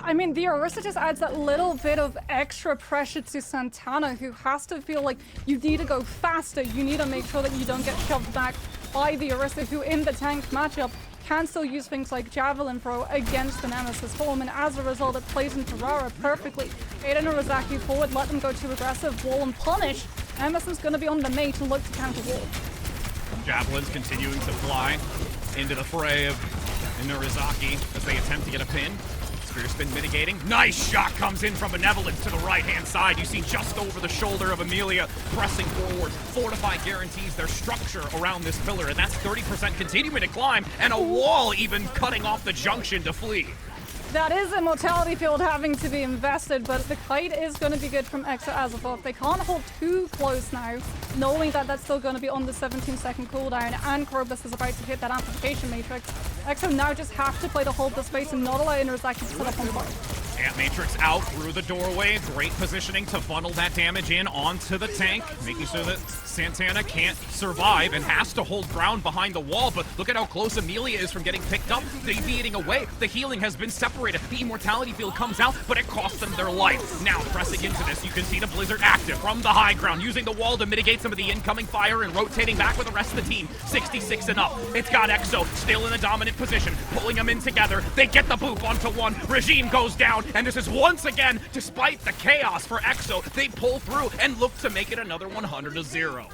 I mean, the Orisa just adds that little bit of extra pressure to Santana, who has to feel like you need to go faster. You need to make sure that you don't get shoved back by the Orisa, who in the tank matchup can still use things like Javelin Throw against the Nemesis form, and as a result, it plays into Rara perfectly. Aiden Urazaki forward, let them go too aggressive, wall and punish. Nemesis going to be on the mate to look to counter wall. Javelins continuing to fly into the fray of Inurazaki as they attempt to get a pin. Spear spin mitigating. Nice shot comes in from Benevolence to the right-hand side. You see just over the shoulder of Amelia pressing forward. Fortify guarantees their structure around this pillar, and that's 30% continuing to climb, and a wall even cutting off the junction to flee. That is Immortality Field having to be invested, but the kite is going to be good from Exo Azapoff. They can't hold too close now, knowing that that's still going to be on the 17-second cooldown, and Krobus is about to hit that amplification matrix. Exo now just have to play to hold the space and not allow Inurazaki to set up on board. Ant Matrix out through the doorway. Great positioning to funnel that damage in onto the tank, making sure that Santana can't survive and has to hold ground behind the wall. But look at how close Amelia is from getting picked up, deviating away. The healing has been separated. The Immortality Field comes out, but it costs them their life. Now pressing into this, you can see the Blizzard active from the high ground, using the wall to mitigate some of the incoming fire and rotating back with the rest of the team. 66 and up. It's got EXO still in a dominant position, pulling them in together. They get the boop onto one. Regime goes down, and this is once again, despite the chaos for EXO, they pull through and look to make it another 100-0.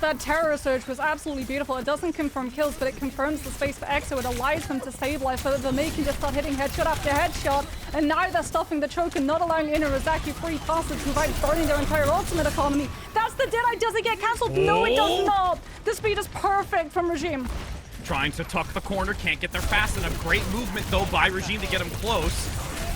That Terror Surge was absolutely beautiful. It doesn't confirm kills, but it confirms the space for EXO. It allows them to stabilize so that the May can just start hitting headshot after headshot. And now they're stuffing the choke and not allowing Inurazaki free passes without burning their entire ultimate economy. That's the Deadeye. Does it get cancelled? No, it does not. The speed is perfect from Regime. Trying to tuck the corner, can't get there fast enough. Great movement, though, by Regime to get him close.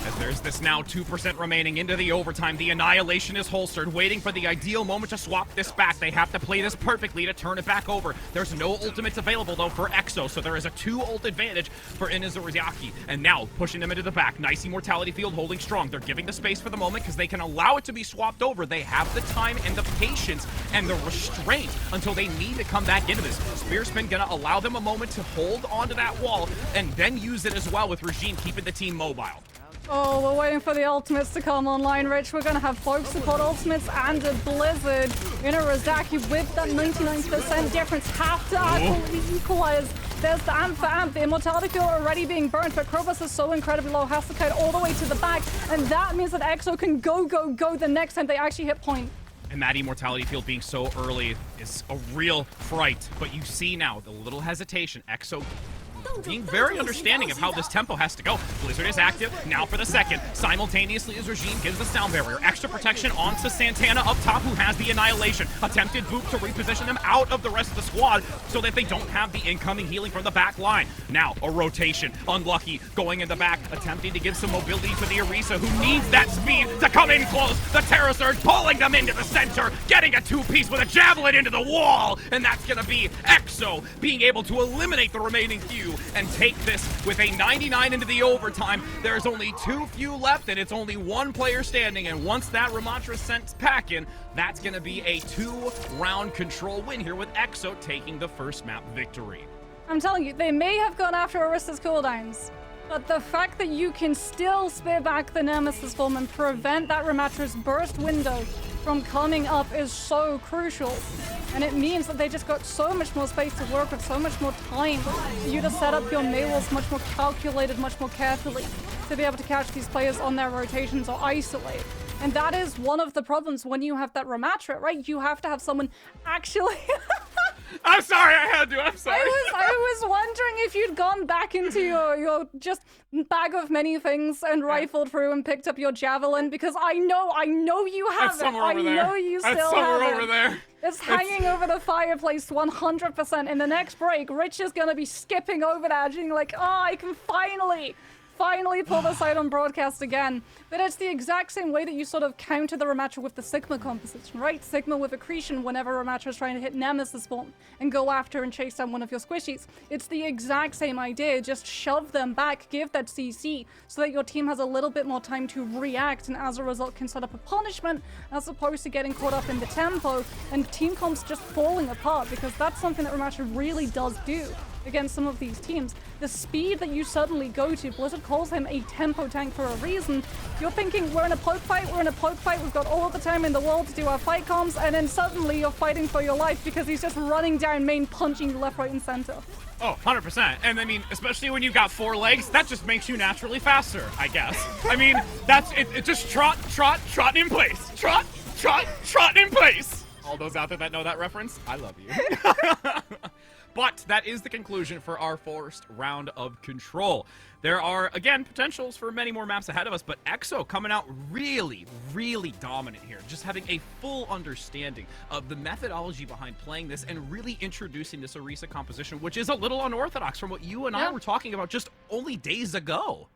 As there's this now 2% remaining into the overtime, the Annihilation is holstered, waiting for the ideal moment to swap this back. They have to play this perfectly to turn it back over. There's no ultimates available, though, for EXO, so there is a 2-ult advantage for Inazuriaki. And now, pushing them into the back. Nice Immortality Field holding strong. They're giving the space for the moment because they can allow it to be swapped over. They have the time and the patience and the restraint until they need to come back into this. Spear Spin gonna allow them a moment to hold onto that wall and then use it as well with Regime keeping the team mobile. Oh, we're waiting for the ultimates to come online, Rich. We're gonna have both support ultimates and a Blizzard. Razaki with that 99% difference have to actually equalize. There's the amp for amp. The Immortality Field already being burnt, but Krobus is so incredibly low, has to kite all the way to the back, and that means that EXO can go the next time they actually hit point. And that Immortality Field being so early is a real fright. But you see now, the little hesitation, EXO being very understanding of how this tempo has to go. Blizzard is active, now for the second. Simultaneously as Regime gives the sound barrier. Extra protection onto Santana up top, who has the Annihilation. Attempted boop to reposition them out of the rest of the squad so that they don't have the incoming healing from the back line. Now, a rotation. Unlucky, going in the back, attempting to give some mobility to the Orisa, who needs that speed to come in close. The Terra Surge pulling them into the center, getting a 2-piece with a Javelin into the wall. And that's going to be EXO being able to eliminate the remaining few and take this with a 99 into the overtime. There's only too few left, and it's only one player standing. And once that Ramatra sent packing, that's going to be a 2-round control win here with EXO taking the first map victory. I'm telling you, they may have gone after Orisa's cooldowns, but the fact that you can still spare back the Nemesis form and prevent that Ramatra's burst window from coming up is so crucial. And it means that they just got so much more space to work with, so much more time for you to set up your Maywalls much more calculated, much more carefully to be able to catch these players on their rotations or isolate. And that is one of the problems when you have that Ramatra, right? You have to have someone actually... I'm sorry, I had to, I'm sorry. I was wondering if you'd gone back into your just bag of many things and rifled through and picked up your Javelin, because I know you have It's it. somewhere I over there. know you That's still somewhere have over it. there. It's hanging over the fireplace 100%. In the next break, Rich is going to be skipping over that, being like, oh, I can finally pull this out on broadcast again. But it's the exact same way that you sort of counter the Ramatra with the Sigma composition, right? Sigma with Accretion whenever Ramatra is trying to hit Nemesis form and go after and chase down one of your squishies. It's the exact same idea, just shove them back, give that CC, so that your team has a little bit more time to react, and as a result can set up a punishment, as opposed to getting caught up in the tempo and team comps just falling apart, because that's something that Ramatra really does do against some of these teams. The speed that you suddenly go to, Blizzard calls him a tempo tank for a reason. You're thinking, we're in a poke fight, we've got all of the time in the world to do our fight comms, and then suddenly you're fighting for your life because he's just running down main, punching you left, right, and center. Oh, 100%. And I mean, especially when you've got 4 legs, that just makes you naturally faster, I guess. I mean, that's it. It just trot in place. Trot in place. All those out there that know that reference, I love you. But that is the conclusion for our first round of Control. There are, again, potentials for many more maps ahead of us, but EXO coming out really, really dominant here. Just having a full understanding of the methodology behind playing this and really introducing this Orisa composition, which is a little unorthodox from what you and I were talking about just only days ago.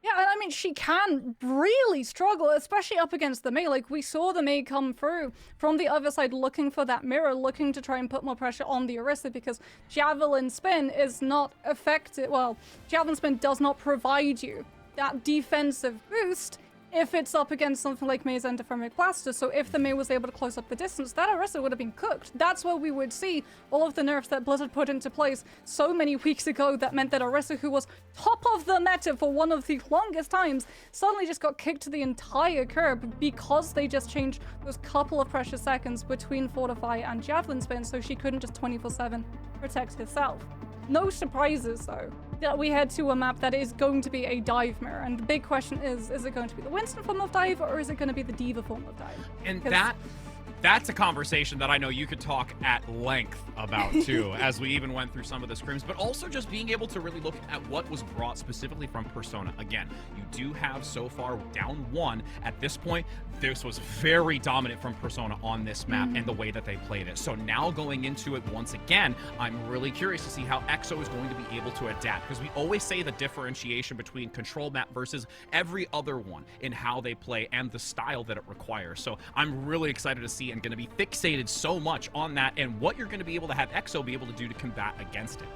Yeah, and I mean, she can really struggle, especially up against the Mei. Like, we saw the Mei come through from the other side looking for that mirror, looking to try and put more pressure on the Orisa, because Javelin Spin is not effective. Well, Javelin Spin does not provide you that defensive boost if it's up against something like Mei's Endothermic Blaster. So if the Mei was able to close up the distance, that Orisa would have been cooked. That's where we would see all of the nerfs that Blizzard put into place so many weeks ago that meant that Orisa, who was top of the meta for one of the longest times, suddenly just got kicked to the entire curb because they just changed those couple of precious seconds between Fortify and Javelin Spin, so she couldn't just 24/7 protect herself. No surprises, though, that we head to a map that is going to be a dive mirror. And the big question is it going to be the Winston form of dive, or is it going to be the Diva form of dive? And 'Cause that That's a conversation that I know you could talk at length about too, as we even went through some of the scrims, but also just being able to really look at what was brought specifically from Persona. Again, you do have so far down 1 at this point. This was very dominant from Persona on this map and the way that they played it. So now going into it once again, I'm really curious to see how EXO is going to be able to adapt, because we always say the differentiation between control map versus every other one in how they play and the style that it requires. So I'm really excited to see and going to be fixated so much on that and what you're going to be able to have EXO be able to do to combat against it.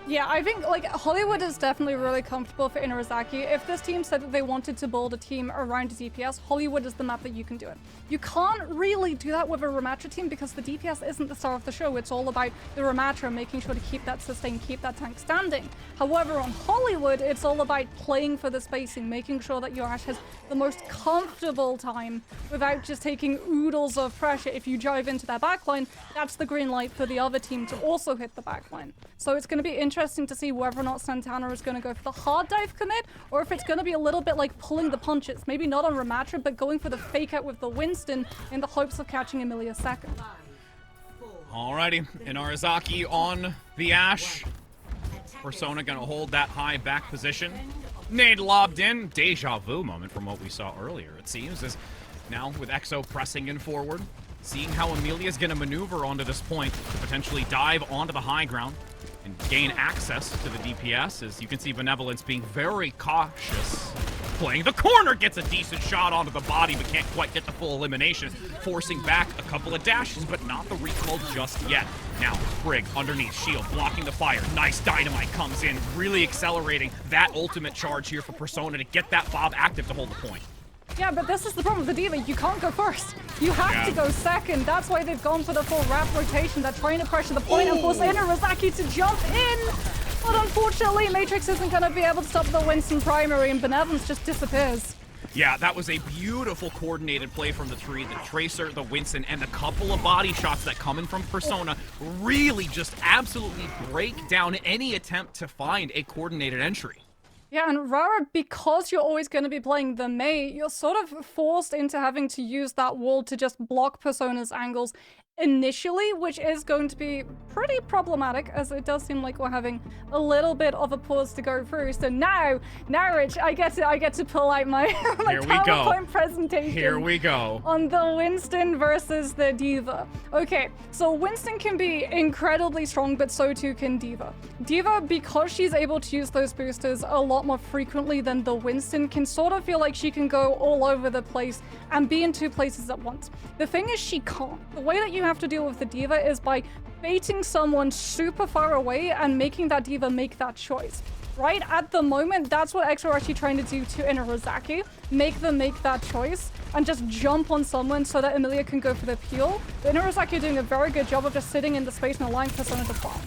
Yeah, I think like Hollywood is definitely really comfortable for Inurazaki. If this team said that they wanted to build a team around a DPS, Hollywood is the map that you can do it. You can't really do that with a Ramatra team because the DPS isn't the star of the show. It's all about the Ramatra making sure to keep that sustain, keep that tank standing. However, on Hollywood, it's all about playing for the spacing, making sure that your Ashe has the most comfortable time without just taking oodles of pressure. If you drive into their backline, that's the green light for the other team to also hit the backline. So it's going to be interesting to see whether or not Santana is going to go for the hard dive commit, or if it's going to be a little bit like pulling the punches. Maybe not on Ramatra, but going for the fake out with the Winston in the hopes of catching Emilia second. Alrighty, Inarizaki on the Ashe. Persona gonna hold that high back position. Nade lobbed in. Deja vu moment from what we saw earlier, it seems, is now with EXO pressing in forward, seeing how Emilia's gonna maneuver onto this point to potentially dive onto the high ground and gain access to the DPS. As you can see, Benevolence being very cautious. Playing the corner, gets a decent shot onto the body, but can't quite get the full elimination. Forcing back a couple of dashes, but not the recall just yet. Now, Brig underneath, shield, blocking the fire. Nice dynamite comes in, really accelerating that ultimate charge here for Persona to get that Bob active to hold the point. Yeah, but this is the problem with the D.Va. You can't go first. You have to go second. That's why they've gone for the full wrap rotation. They're trying to pressure the point and force Inarizaki to jump in. But unfortunately, Matrix isn't going to be able to stop the Winston primary, and Benevolence just disappears. Yeah, that was a beautiful coordinated play from the three. The Tracer, the Winston, and the couple of body shots that come in from Persona really just absolutely break down any attempt to find a coordinated entry. Yeah, and Rara, because you're always going to be playing the Mei, you're sort of forced into having to use that wall to just block Persona's angles initially, which is going to be pretty problematic, as it does seem like we're having a little bit of a pause to go through. So now Rich, I get to pull out my, my PowerPoint presentation. Here we go. On the Winston versus the D.Va. Okay, so Winston can be incredibly strong, but so too can D.Va. D.Va, because she's able to use those boosters a lot more frequently than the Winston, can sort of feel like she can go all over the place and be in two places at once. The thing is, she can't. The way that you have to deal with the D.Va is by baiting someone super far away and making that D.Va make that choice. Right at the moment, that's what EXO are actually trying to do to Inarizaki. Make them make that choice and just jump on someone so that Emilia can go for the peel. But Inarizaki are doing a very good job of just sitting in the space and allowing Persona to farm.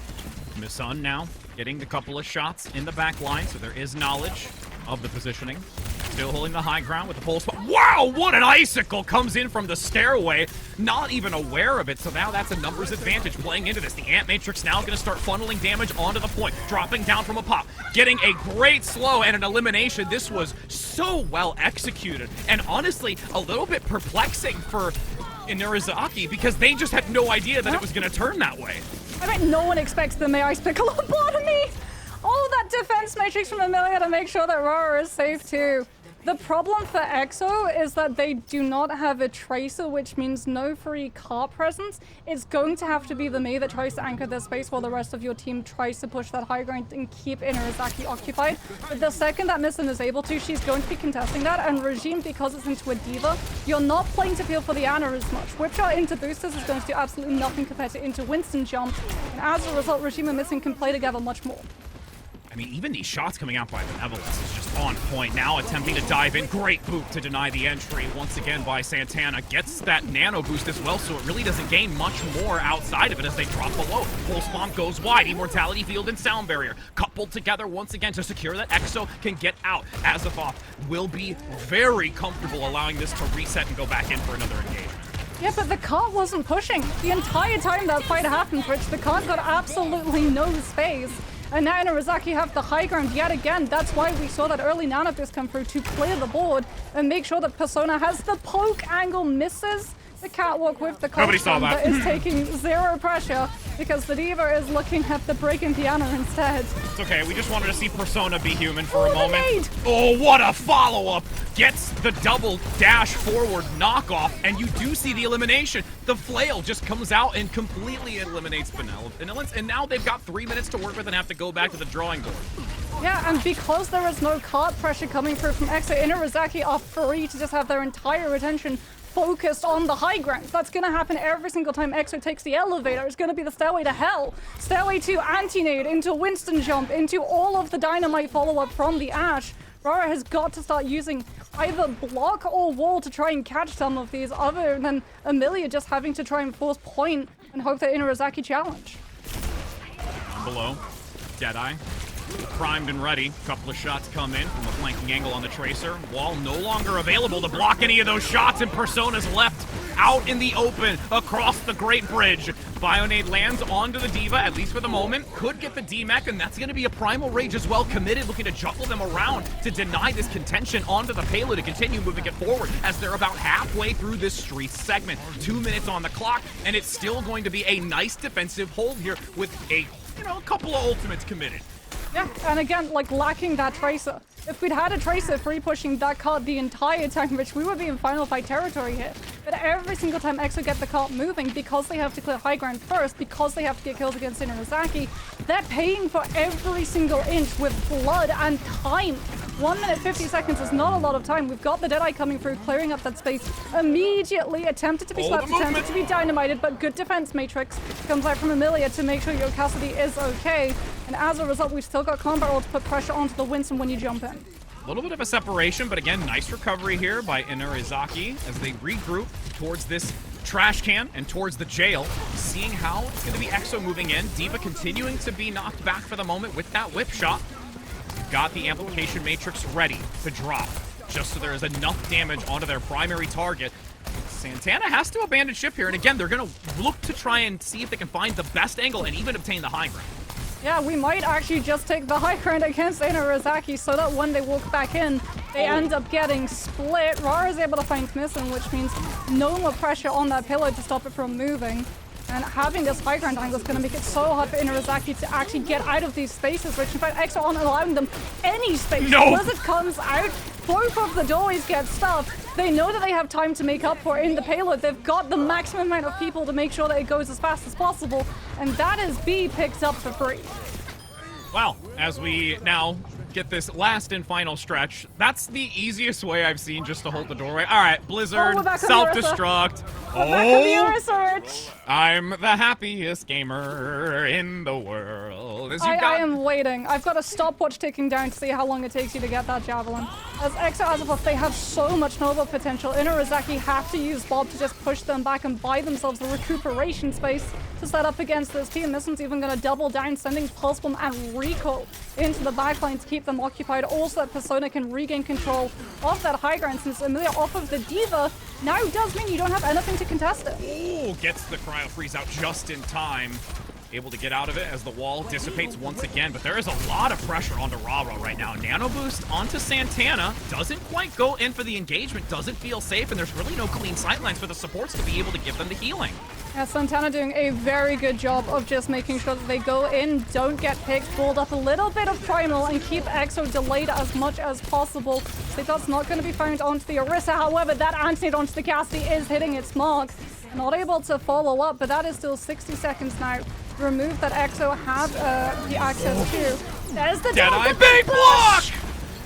Misun now getting a couple of shots in the back line, so there is knowledge of the positioning. Still holding the high ground with the pole spot. Wow, what an icicle comes in from the stairway. Not even aware of it, so now that's a numbers advantage playing into this. The Ant Matrix now going to start funneling damage onto the point, dropping down from a pop, getting a great slow and an elimination. This was so well executed, and honestly, a little bit perplexing for Inarizaki because they just had no idea that it was going to turn that way. I bet no one expects the May Ice Piccolo lobotomy. Oh, that defense matrix from Emilia to make sure that Rara is safe too. The problem for EXO is that they do not have a Tracer, which means no free car presence. It's going to have to be the Mei that tries to anchor their space while the rest of your team tries to push that high ground and keep Inarizaki occupied. But the second that Misun is able to, she's going to be contesting that. And Regime, because it's into a D.Va, you're not playing to feel for the Ana as much. Whip shot into boosters is going to do absolutely nothing compared to into Winston jump. And as a result, Regime and Misun can play together much more. I mean, even these shots coming out by Benevolence is just on point. Now attempting to dive in. Great boot to deny the entry once again by Santana. Gets that nano boost as well, so it really doesn't gain much more outside of it as they drop below. Pulse bomb goes wide. Immortality field and sound barrier coupled together once again to secure that EXO can get out. Azafoth will be very comfortable allowing this to reset and go back in for another engagement. Yeah, but the cart wasn't pushing. The entire time that fight happened, Rich, the cart got absolutely no space. And now Inarizaki have the high ground yet again. That's why we saw that early nano boost come through to clear the board and make sure that Persona has the poke angle misses. the catwalk with the Nobody saw costume, that. but is taking zero pressure because the diva is looking at the breaking piano instead. It's okay. We just wanted to see Persona be human for a the moment. nade! Oh, what a follow-up! Gets the double dash forward knockoff, and you do see the elimination. The flail just comes out and completely eliminates Benevolence, and now they've got 3 minutes to work with and have to go back to the drawing board. Yeah, and because there is no card pressure coming through from EXO, Inarizaki are free to just have their entire attention focused on the high ground. That's going to happen every single time EXO takes the elevator. It's going to be the stairway to hell, stairway to anti-nade, into Winston jump, into all of the dynamite follow-up from the Ash. Rara has got to start using either block or wall to try and catch some of these, other than Amelia just having to try and force point and hope that Inarizaki challenge. Down below, Deadeye. Primed and ready. Couple of shots come in from a flanking angle on the Tracer. Wall no longer available to block any of those shots, and Persona's left out in the open across the Great Bridge. Bionade lands onto the Diva, at least for the moment. Could get the D-Mech, and that's going to be a Primal Rage as well. Committed, looking to juggle them around to deny this contention onto the payload to continue moving it forward as they're about halfway through this street segment. 2 minutes on the clock, and it's still going to be a nice defensive hold here with a couple of ultimates committed. Yeah, and again, like, lacking that Tracer. If we'd had a Tracer free pushing that card the entire time, which we would be in final fight territory here. But every single time EXO get the card moving, because they have to clear high ground first, because they have to get kills against Inarizaki, they're paying for every single inch with blood and time. 1 minute 50 seconds is not a lot of time. We've got the Deadeye coming through, clearing up that space immediately. Attempted to be slapped, attempted to be dynamited, but good defense matrix comes out from Amelia to make sure your Cassidy is okay. And as a result, we've still got combat roll to put pressure onto the Winston when you jump in. A little bit of a separation, but again, nice recovery here by Inarizaki as they regroup towards this trash can and towards the jail, seeing how it's going to be EXO moving in. Diva continuing to be knocked back for the moment with that whip shot. Got the amplification matrix ready to drop, just so there is enough damage onto their primary target. Santana has to abandon ship here, and again, they're going to look to try and see if they can find the best angle and even obtain the high ground. Yeah, we might actually just take the high ground against Inarizaki so that when they walk back in, they end up getting split. Rara is able to find missing, which means no more pressure on that payload to stop it from moving. And having this high ground angle is going to make it so hard for Inarizaki to actually get out of these spaces, which in fact EXO aren't allowing them any space. No! Blizzard comes out, both of the doorways get stuffed. They know that they have time to make up for it in the payload. They've got the maximum amount of people to make sure that it goes as fast as possible, and that is B picked up for free. Wow, as we now get this last and final stretch, that's the easiest way I've seen just to hold the doorway. All right, Blizzard, we're back on self-destruct. I'm the happiest gamer in the world. I am waiting. I've got a stopwatch ticking down to see how long it takes you to get that javelin. As EXO Azeroth, they have so much Nova potential. Inarizaki have to use Bob to just push them back and buy themselves the recuperation space to set up against this team. This one's even going to double down, sending Pulse Bomb and Recall into the backline to keep them occupied. Also, that Persona can regain control of that high ground, since Amelia off of the Diva now does mean you don't have anything to contest it. Ooh, gets the cryo freeze out just in time. Able to get out of it as the wall dissipates once again, but there is a lot of pressure onto Rara right now. Nano boost onto Santana. Doesn't quite go in for the engagement, doesn't feel safe, and there's really no clean sightlines for the supports to be able to give them the healing. Yeah, Santana doing a very good job of just making sure that they go in, don't get picked, build up a little bit of primal, and keep EXO delayed as much as possible. So that's not going to be found onto the Orisa. However, that anti-nade onto the Cassidy is hitting its mark. Not able to follow up, but that is still 60 seconds now. Remove that EXO have the access to. There's the Deadeye, big block!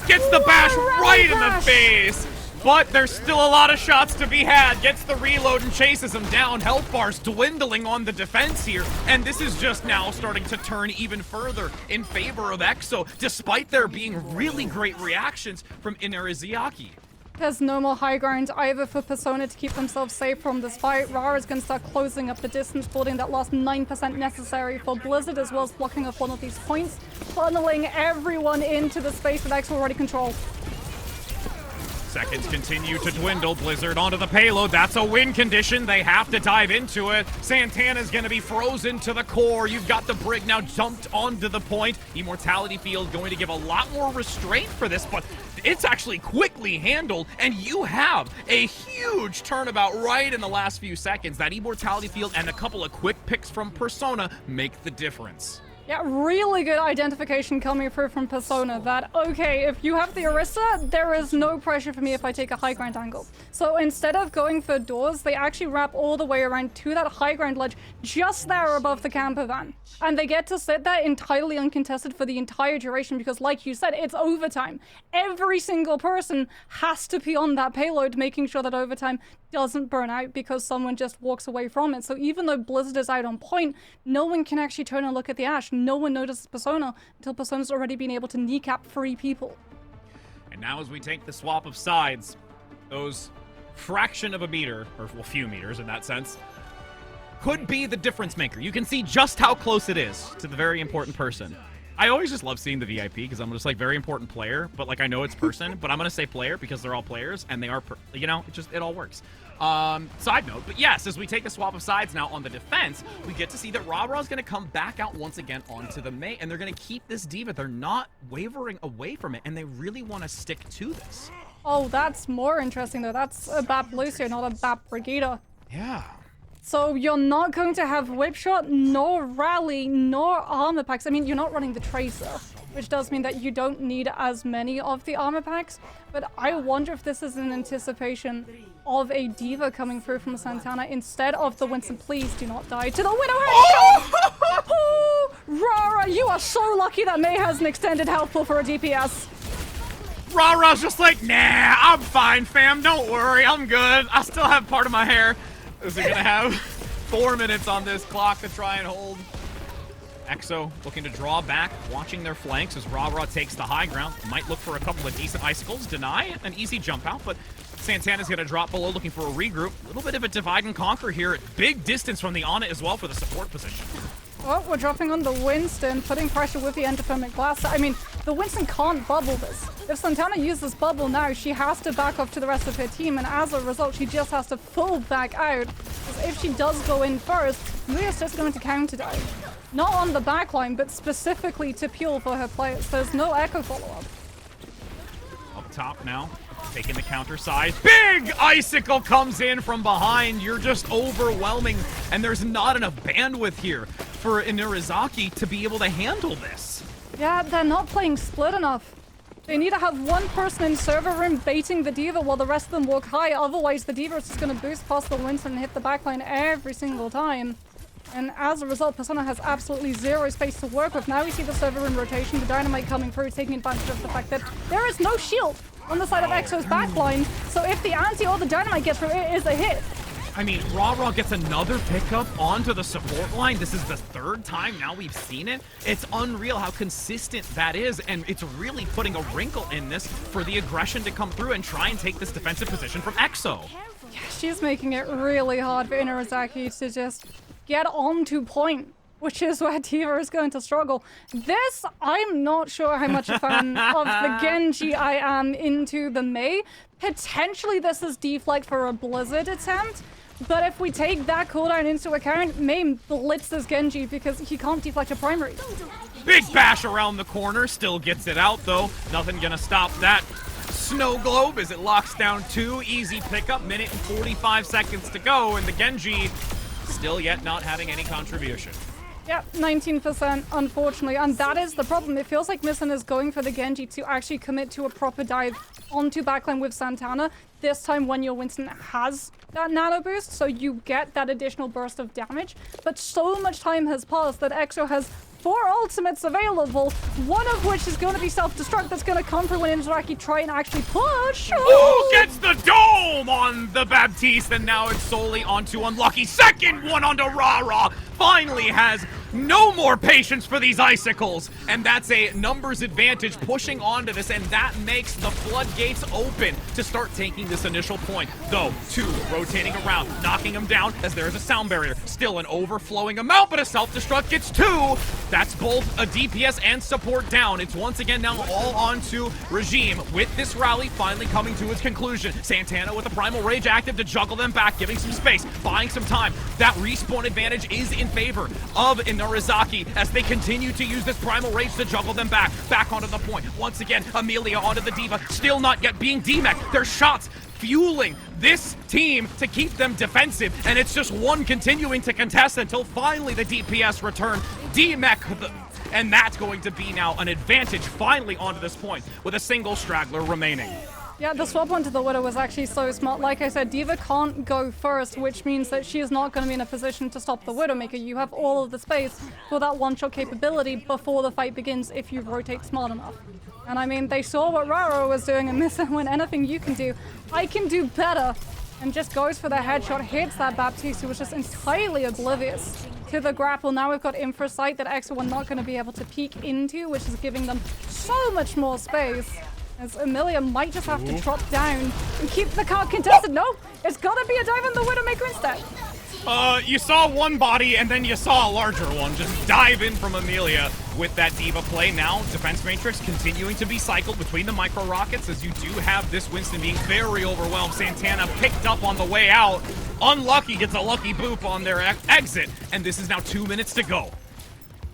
Gets the bash right in the face! But there's still a lot of shots to be had. Gets the reload and chases him down. Health bars dwindling on the defense here. And this is just now starting to turn even further in favor of EXO, despite there being really great reactions from Inarizaki. There's no more high ground either for Persona to keep themselves safe from this fight. Rara's going to start closing up the distance, building that last 9% necessary for Blizzard, as well as blocking off one of these points, funneling everyone into the space that EXO already control. Seconds continue to dwindle. Blizzard onto the payload. That's a win condition. They have to dive into it. Santana's going to be frozen to the core. You've got the Brig now jumped onto the point. Immortality Field going to give a lot more restraint for this, but it's actually quickly handled, and you have a huge turnabout right in the last few seconds. That immortality field and a couple of quick picks from Persona make the difference. Yeah, really good identification coming through from Persona that, okay, if you have the Orisa, there is no pressure for me if I take a high ground angle. So instead of going for doors, they actually wrap all the way around to that high ground ledge just there above the camper van. And they get to sit there entirely uncontested for the entire duration because, like you said, it's overtime. Every single person has to be on that payload, making sure that overtime doesn't burn out because someone just walks away from it. So even though Blizzard is out on point, no one can actually turn and look at the Ashe. No one notices Persona until Persona's already been able to kneecap 3 people. And now as we take the swap of sides, those fraction of a meter, or well, few meters in that sense, could be the difference maker. You can see just how close it is to the very important person. I always just love seeing the VIP because I'm just like very important player, but like I know it's person, but I'm gonna say player because they're all players and they are, you know, it all works. Side note, but yes, as we take a swap of sides now on the defense, we get to see that Ra-Ra's gonna come back out once again onto the Mei, and they're gonna keep this diva. They're not wavering away from it, and they really want to stick to this. Oh, that's more interesting though. That's a Bap Lucio, not a Bap Brigida. Yeah. So you're not going to have Whip Shot, nor Rally, nor Armor Packs. I mean, you're not running the Tracer, which does mean that you don't need as many of the Armor Packs. But I wonder if this is in anticipation of a Diva coming through from Santana instead of the Winston. Please do not die to the Widow headshot! Oh, Rara, you are so lucky that Mei has an extended health pool for a DPS. Ra-Ra's just like, nah, I'm fine, fam. Don't worry, I'm good. I still have part of my hair. Is he gonna have 4 minutes on this clock to try and hold? EXO looking to draw back, watching their flanks as Ra-Ra takes the high ground. Might look for a couple of decent icicles. Deny an easy jump out, but Santana's gonna drop below looking for a regroup. A little bit of a divide and conquer here. Big distance from the Ana as well for the support position. Oh, we're dropping on the Winston, putting pressure with the endothermic blast. I mean, the Winston can't bubble this. If Santana uses bubble now, she has to back off to the rest of her team, and as a result, she just has to pull back out. Because if she does go in first, Yuya's just going to counter dive. Not on the backline, but specifically to peel for her players. There's no echo follow-up. Up top now, taking the counter side. Big icicle comes in from behind. You're just overwhelming, and there's not enough bandwidth here for Inurizaki to be able to handle this. Yeah, they're not playing split enough. They need to have one person in server room baiting the Diva while the rest of them walk high. Otherwise, the Diva is just going to boost past the Winston and hit the backline every single time. And as a result, Persona has absolutely zero space to work with. Now we see the server room rotation, the Dynamite coming through, taking advantage of the fact that there is no shield on the side of EXO's backline. So if the anti or the Dynamite gets through, it is a hit. I mean, Ra-Ra gets another pickup onto the support line. This is the 3rd time now we've seen it. It's unreal how consistent that is, and it's really putting a wrinkle in this for the aggression to come through and try and take this defensive position from EXO. Yeah, she's making it really hard for Inurizaki to just get on to point, which is where Diva is going to struggle. This, I'm not sure how much a fan of the Genji I am into the Mei. Potentially this is deflect for a Blizzard attempt, but if we take that cooldown into account, Mei blitzes Genji because he can't deflect a primary. Big bash around the corner, still gets it out though. Nothing gonna stop that snow globe as it locks down 2. Easy pickup, minute and 45 seconds to go, and the Genji still yet not having any contribution. Yep, 19%, unfortunately, and that is the problem. It feels like Misen is going for the Genji to actually commit to a proper dive onto backline with Santana, this time when your Winston has that nano boost, so you get that additional burst of damage. But so much time has passed that EXO has 4 ultimates available, one of which is going to be self-destruct that's going to come through when Inzaraki try and actually push. Who gets the dome on the Baptiste, and now it's solely onto Unlucky. Second one onto Ra-Ra. Finally has no more patience for these icicles, and that's a numbers advantage pushing onto this, and that makes the floodgates open to start taking this initial point. Though, 2 rotating around, knocking him down as there's a sound barrier. Still an overflowing amount, but a self-destruct gets 2. That's both a DPS and support down. It's once again now all on to Regime with this rally finally coming to its conclusion. Santana with the Primal Rage active to juggle them back, giving some space, buying some time. That respawn advantage is in favor of Inarizaki as they continue to use this Primal Rage to juggle them back onto the point. Once again, Amelia onto the D.Va, still not yet being D-Mech. Their shots fueling this team to keep them defensive, and it's just one continuing to contest until finally the DPS return. D-Mech, and that's going to be now an advantage finally onto this point with a single straggler remaining. Yeah, the swap onto the Widow was actually so smart. Like I said, D.Va can't go first, which means that she is not going to be in a position to stop the Widowmaker. You have all of the space for that one-shot capability before the fight begins if you rotate smart enough. And I mean, they saw what Raro was doing, and this when anything you can do, I can do better. And just goes for the headshot, hits that Baptiste, who was just entirely oblivious to the grapple. Now we've got Infra Sight that Exo are not going to be able to peek into, which is giving them so much more space. As Amelia might just have to drop down and keep the card contested. No, it's gotta be a dive on the Widowmaker instead. You saw one body and then you saw a larger one just dive in from Amelia with that D.Va play. Now, Defense Matrix continuing to be cycled between the micro rockets as you do have this Winston being very overwhelmed. Santana picked up on the way out. Unlucky gets a lucky boop on their exit, and this is now 2 minutes to go.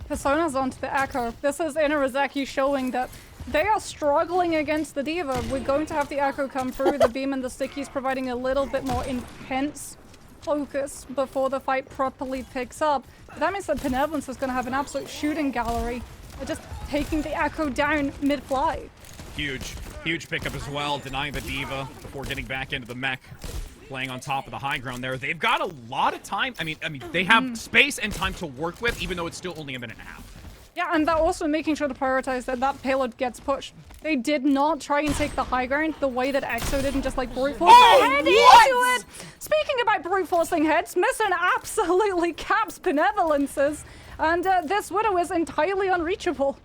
Persona's onto the Echo. This is Inarizaki showing that they are struggling against the D.Va. We're going to have the Echo come through, the beam and the stickies providing a little bit more intense focus before the fight properly picks up. But that means that Benevolence is going to have an absolute shooting gallery. They're just taking the Echo down mid-fly. Huge pickup as well, denying the D.Va before getting back into the mech. Playing on top of the high ground there. They've got a lot of time. I mean, they have space and time to work with, even though it's still only a minute and a half. Yeah, and they're also making sure to prioritize that payload gets pushed. They did not try and take the high ground the way that EXO did and just like brute force their head into it. Speaking about brute forcing heads, Missing absolutely caps Benevolences, and this Widow is entirely unreachable.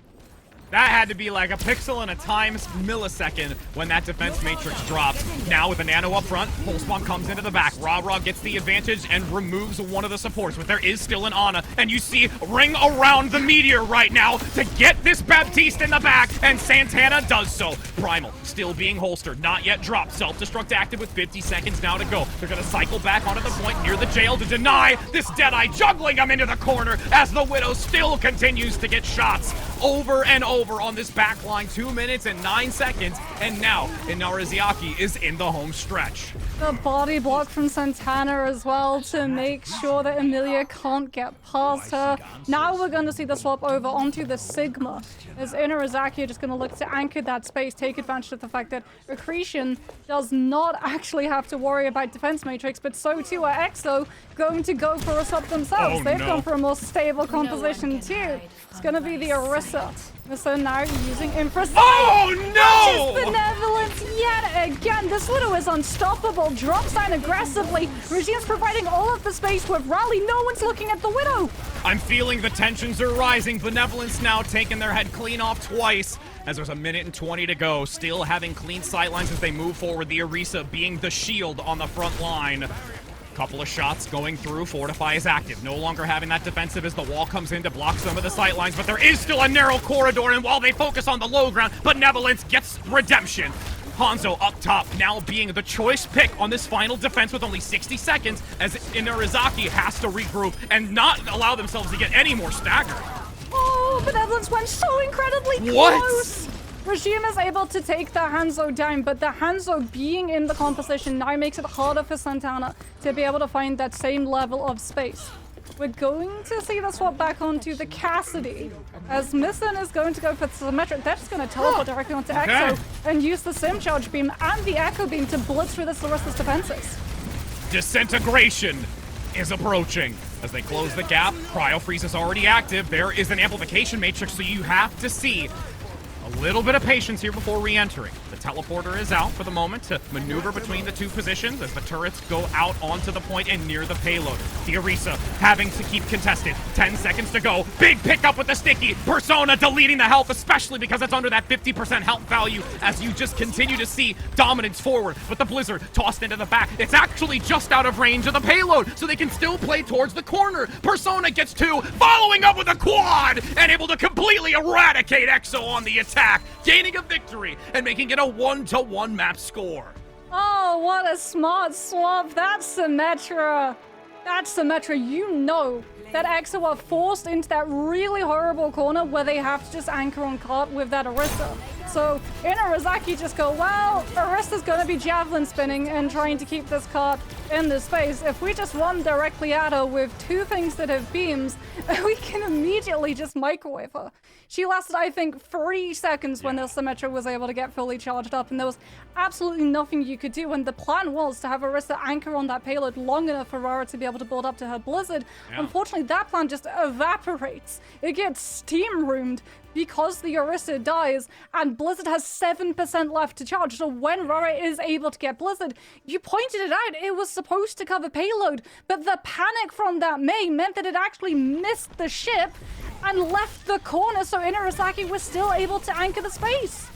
That had to be like a pixel in a times millisecond when that defense matrix dropped. Now with a nano up front, Pulse Bomb comes into the back. Ra gets the advantage and removes one of the supports, but there is still an Ana. And you see ring around the meteor right now to get this Baptiste in the back, and Santana does so. Primal still being holstered, not yet dropped. Self-destruct active with 50 seconds now to go. They're gonna cycle back onto the point near the jail to deny this Deadeye, juggling him into the corner as the Widow still continues to get shots over and over on this back line. 2 minutes and 9 seconds, and now Inarizaki is in the home stretch. The body block from Santana as well to make sure that Amelia can't get past her. Now we're going to see the swap over onto the Sigma, as Inarizaki are just going to look to anchor that space, take advantage of the fact that Accretion does not actually have to worry about Defense Matrix, but so too are EXO going to go for a swap themselves. They've gone for a more stable composition too. It's going to be the Orisa. So now using Infra. Oh no! Benevolence yet again. This Widow is unstoppable. Drops down aggressively. Regime's providing all of the space with Rally. No one's looking at the Widow. I'm feeling the tensions are rising. Benevolence now taking their head clean off twice as there's a minute and 20 to go. Still having clean sightlines as they move forward. The Orisa being the shield on the front line. Couple of shots going through. Fortify is active. No longer having that defensive as the wall comes in to block some of the sightlines, but there is still a narrow corridor, and while they focus on the low ground, Benevolence gets redemption. Hanzo up top, now being the choice pick on this final defense with only 60 seconds, as Inarizaki has to regroup and not allow themselves to get any more staggered. Oh, Benevolence went so incredibly close. Regime is able to take the Hanzo down, but the Hanzo being in the composition now makes it harder for Santana to be able to find that same level of space. We're going to see the swap back onto the Cassidy, as Missing is going to go for the Symmetric. They're just going to teleport directly onto EXO and use the Sim Charge Beam and the Echo Beam to blitz through this Larissa's defenses. Disintegration is approaching. As they close the gap, Cryo Freeze is already active. There is an Amplification Matrix, so you have to see A little bit of patience here before re-entering. The teleporter is out for the moment to maneuver between the two positions as the turrets go out onto the point and near the payload. The Orisa having to keep contested. 10 seconds to go. Big pickup with the sticky. Persona deleting the health, especially because it's under that 50% health value as you just continue to see dominance forward. But the Blizzard tossed into the back. It's actually just out of range of the payload, so they can still play towards the corner. Persona gets 2, following up with a quad, and able to completely eradicate EXO on the attack, gaining a victory and making it a 1-to-1 map score. Oh, what a smart swap. That's Symmetra. That's Symmetra. You know that EXO are forced into that really horrible corner where they have to just anchor on cart with that Orisa. So Inarizaki just go, well, Orisa's gonna be javelin spinning and trying to keep this cart in this space. If we just run directly at her with 2 things that have beams, we can immediately just microwave her. She lasted, I think, 3 seconds when the Symmetra was able to get fully charged up, and there was absolutely nothing you could do. And the plan was to have Orisa anchor on that payload long enough for Rara to be able to build up to her Blizzard. Yeah. Unfortunately, that plan just evaporates. It gets steam roomed because the Orisa dies, and Blizzard has 7% left to charge. So when Rara is able to get Blizzard, you pointed it out, it was supposed to cover payload, but the panic from that Mei meant that it actually missed the ship and left the corner, so Inarizaki was still able to anchor the space.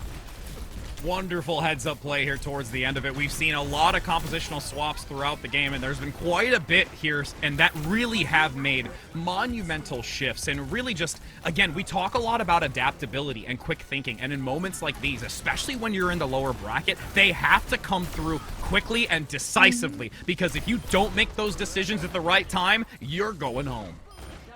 Wonderful heads-up play here towards the end of it. We've seen a lot of compositional swaps throughout the game, and there's been quite a bit here, and that really have made monumental shifts. And really just, again, we talk a lot about adaptability and quick thinking, and in moments like these, especially when you're in the lower bracket, they have to come through quickly and decisively, because if you don't make those decisions at the right time, you're going home.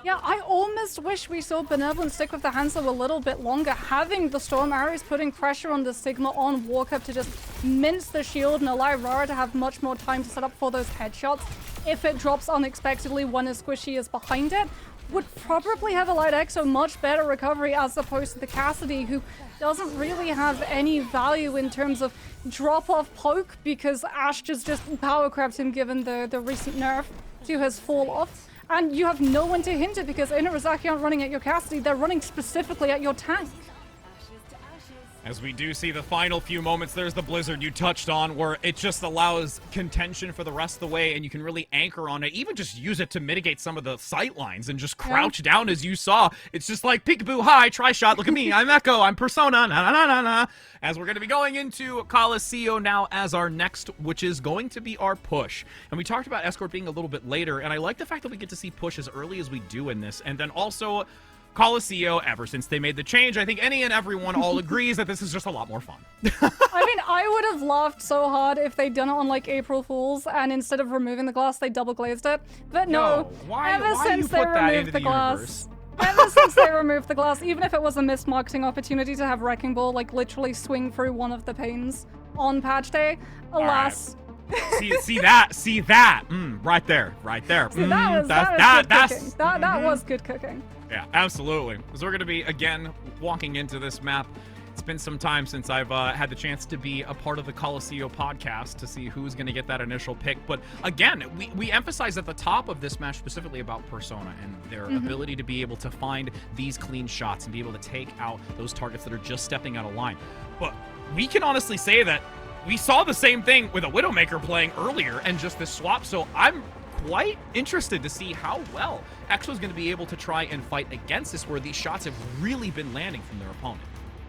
Yeah, I almost wish we saw Benevolent stick with the Hanzo a little bit longer. Having the Storm Arrows putting pressure on the Sigma on Walkup to just mince the shield and allow Rara to have much more time to set up for those headshots if it drops unexpectedly when a squishy is behind it, would probably have allowed EXO much better recovery as opposed to the Cassidy, who doesn't really have any value in terms of drop-off poke because Ash just power crept him given the recent nerf to his fall off. And you have no one to hint it because Inarizaki aren't running at your Cassidy, they're running specifically at your tank. As we do see the final few moments, there's the Blizzard you touched on, where it just allows contention for the rest of the way, and you can really anchor on it, even just use it to mitigate some of the sight lines and just crouch down as you saw. It's just like, peekaboo, hi, try shot, look at me, I'm Echo, I'm Persona, na na na na na. As we're going to be going into Coliseum now as our next, which is going to be our push. And we talked about Escort being a little bit later, and I like the fact that we get to see push as early as we do in this, and then also Coliseum, ever since they made the change, I think any and everyone all agrees that this is just a lot more fun. I mean, I would have laughed so hard if they'd done it on like April Fools and instead of removing the glass, they double glazed it. But no, why you put that into the universe? Ever since they removed the glass, even if it was a missed marketing opportunity to have Wrecking Ball like literally swing through one of the panes on patch day, alas. see that, right there. See, that was good cooking. Yeah, absolutely. So we're going to be, again, walking into this map. It's been some time since I've had the chance to be a part of the Coliseum podcast to see who's going to get that initial pick. But again, we emphasize at the top of this match specifically about Persona and their ability to be able to find these clean shots and be able to take out those targets that are just stepping out of line. But we can honestly say that we saw the same thing with a Widowmaker playing earlier and just this swap. So I'm quite interested to see how well EXO is going to be able to try and fight against this, where these shots have really been landing from their opponent.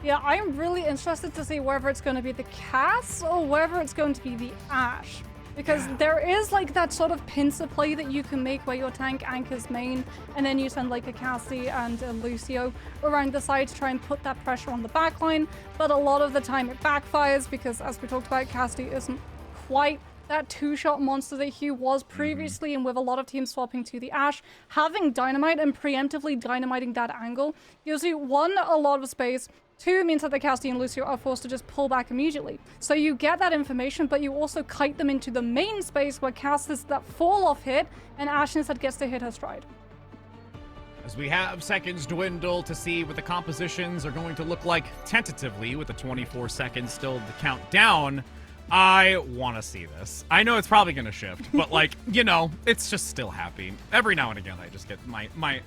Yeah, I'm really interested to see whether it's going to be the Cass or whether it's going to be the Ash. Because there is like that sort of pincer play that you can make where your tank anchors main and then you send like a Cassie and a Lucio around the side to try and put that pressure on the backline. But a lot of the time it backfires because, as we talked about, Cassie isn't quite that two-shot monster that he was previously, and with a lot of teams swapping to the Ash, having Dynamite and preemptively dynamiting that angle gives you, one, a lot of space, two, means that the Cassidy and Lucio are forced to just pull back immediately. So you get that information, but you also kite them into the main space where Cass is that fall-off hit, and Ash instead gets to hit her stride. As we have seconds dwindle to see what the compositions are going to look like tentatively, with the 24 seconds still to count down, I want to see this. I know it's probably going to shift, but like, you know, it's just still happy. Every now and again, I just get my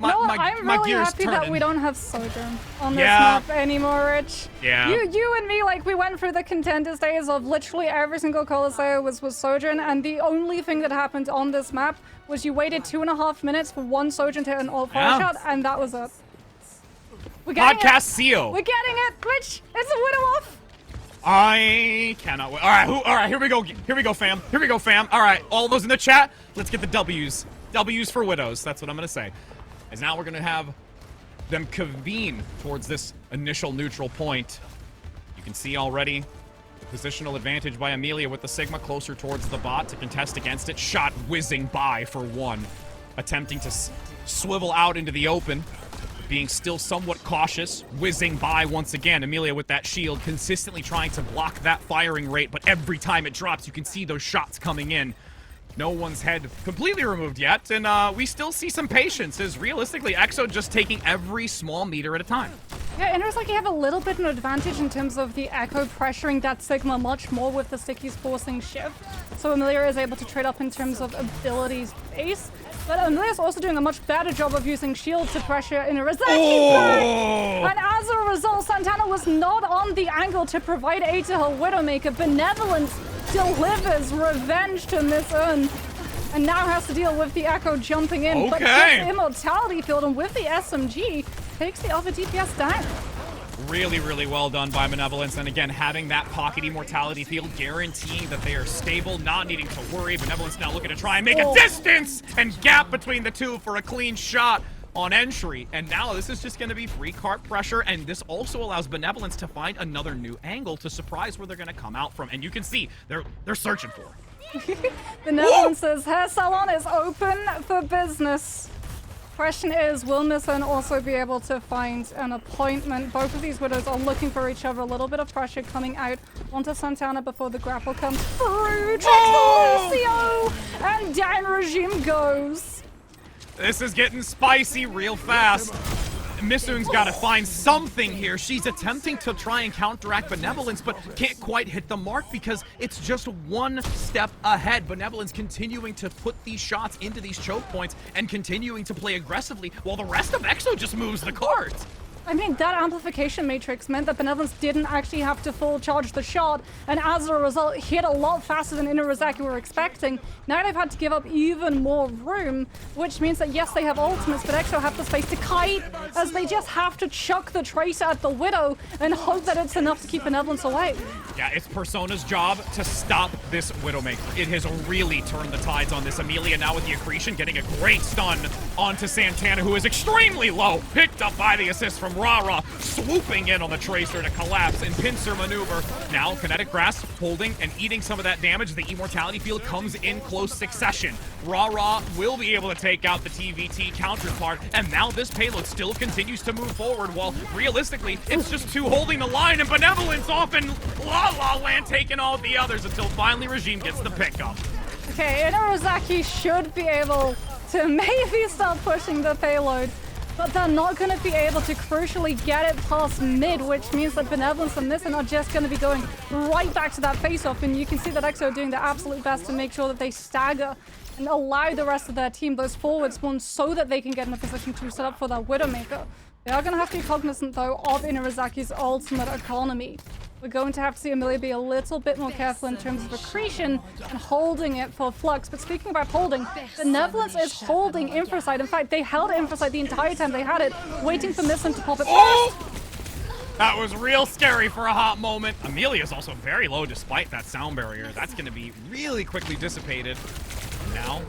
No, my I'm my really gears happy turning. that we don't have Sojourn on this Yeah. map anymore, Rich. Yeah. You and me, like, we went through the contenders days of literally every single Coliseo was Sojourn, and the only thing that happened on this map was you waited 2.5 minutes for one Sojourn to hit an alt fire Yeah. shot, and that was it. We're getting Podcast it. seal. We're getting it, Rich. It's a widow off. I cannot wait. All right, all right, here we go. Here we go, fam. Here we go, fam. All right, all those in the chat, let's get the W's. W's for widows. That's what I'm gonna say. As now we're gonna have them convene towards this initial neutral point. You can see already positional advantage by Amelia with the Sigma closer towards the bot to contest against it. Shot whizzing by for one, attempting to swivel out into the open. Being still somewhat cautious, whizzing by once again. Amelia with that shield, consistently trying to block that firing rate, but every time it drops, you can see those shots coming in. No one's head completely removed yet, and we still see some patience, as realistically, EXO just taking every small meter at a time. Yeah, and it's like you have a little bit of an advantage in terms of the Echo pressuring that Sigma much more with the stickies forcing shift. So Amelia is able to trade up in terms of abilities base. But Amelia's also doing a much better job of using shield to pressure in a Rizaki back. And as a result, Santana was not on the angle to provide aid to her Widowmaker. Benevolence delivers revenge to Miss Un. And now has to deal with the Echo jumping in. But Okay. gets Immortality Field, and with the SMG, takes the other DPS down. Really, really well done by Benevolence. And again, having that pocket immortality field, guaranteeing that they are stable, not needing to worry. Benevolence now looking to try and make a distance and gap between the two for a clean shot on entry. And now this is just going to be free cart pressure. And this also allows Benevolence to find another new angle to surprise where they're going to come out from. And you can see they're searching for it. Benevolence's hair salon is open for business. Question is, will Miss Un also be able to find an appointment? Both of these widows are looking for each other. A little bit of pressure coming out onto Santana before the grapple comes through. Lucio! And down Regime goes. This is getting spicy real fast. Missoon's got to find something here. She's attempting to try and counteract Benevolence, but can't quite hit the mark because it's just one step ahead. Benevolence continuing to put these shots into these choke points and continuing to play aggressively while the rest of EXO just moves the cart. I mean, that amplification matrix meant that Benevolence didn't actually have to full charge the shot, and as a result, hit a lot faster than Inurazaki were expecting. Now they've had to give up even more room, which means that yes, they have ultimates, but EXO have the space to kite, as they just have to chuck the Tracer at the Widow and hope that it's enough to keep Benevolence away. Yeah, it's Persona's job to stop this Widowmaker. It has really turned the tides on this. Amelia now with the accretion, getting a great stun onto Santana, who is extremely low. Picked up by the assist from Rara, swooping in on the Tracer to collapse and pincer maneuver. Now, Kinetic Grasp holding and eating some of that damage. The Immortality Field comes in close succession. Rara will be able to take out the TVT counterpart, and now this payload still continues to move forward, while realistically, it's just two holding the line, and Benevolence off in La La Land taking all the others until finally Regime gets the pickup. Okay, Inurazaki should be able to maybe start pushing the payload, but they're not going to be able to crucially get it past mid, which means that Benevolence and Nissan are just going to be going right back to that face-off, and you can see that EXO are doing their absolute best to make sure that they stagger and allow the rest of their team those forward spawns so that they can get in a position to set up for that Widowmaker. They are going to have to be cognizant, though, of Inurazaki's ultimate economy. We're going to have to see Amelia be a little bit more careful in terms of accretion and holding it for Flux. But speaking about holding, Benevolence is holding Infrasight. In fact, they held Infrasight the entire time they had it, waiting for Nissan to pop it first. That was real scary for a hot moment. Amelia's also very low despite that sound barrier. That's going to be really quickly dissipated. Now,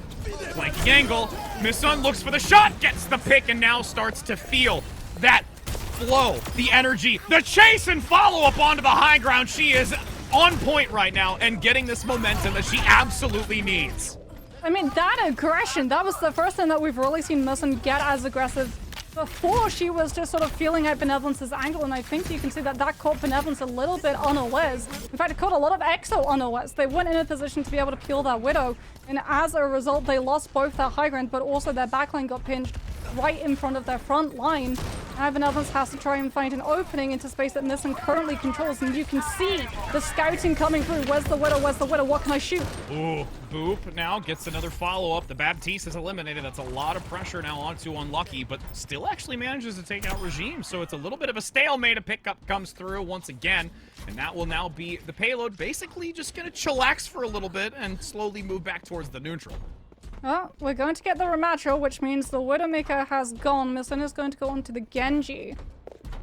flanking angle. Miss Un looks for the shot, gets the pick, and now starts to feel that flow, the energy, the chase and follow up onto the high ground. She is on point right now and getting this momentum that she absolutely needs. I mean, that aggression, that was the first time that we've really seen Miss Un get as aggressive. Before, she was just sort of feeling out Benevolence's angle, and I think you can see that that caught Benevolence a little bit unawares. In fact, it caught a lot of EXO unawares. They weren't in a position to be able to peel that Widow, and as a result, they lost both their high ground, but also their backline got pinched right in front of their front line. Now Benevolence has to try and find an opening into space that Nissan currently controls, and you can see the scouting coming through. Where's the Widow? Where's the Widow? What can I shoot? Ooh, Boop now gets another follow-up. The Baptiste is eliminated. That's a lot of pressure now onto Unlucky, but still actually manages to take out Regime, so it's a little bit of a stalemate. A pickup comes through once again, and that will now be the payload basically just gonna chillax for a little bit and slowly move back towards the neutral. Well, we're going to get the Rematcher, which means the Widowmaker has gone. Misson is going to go on to the Genji.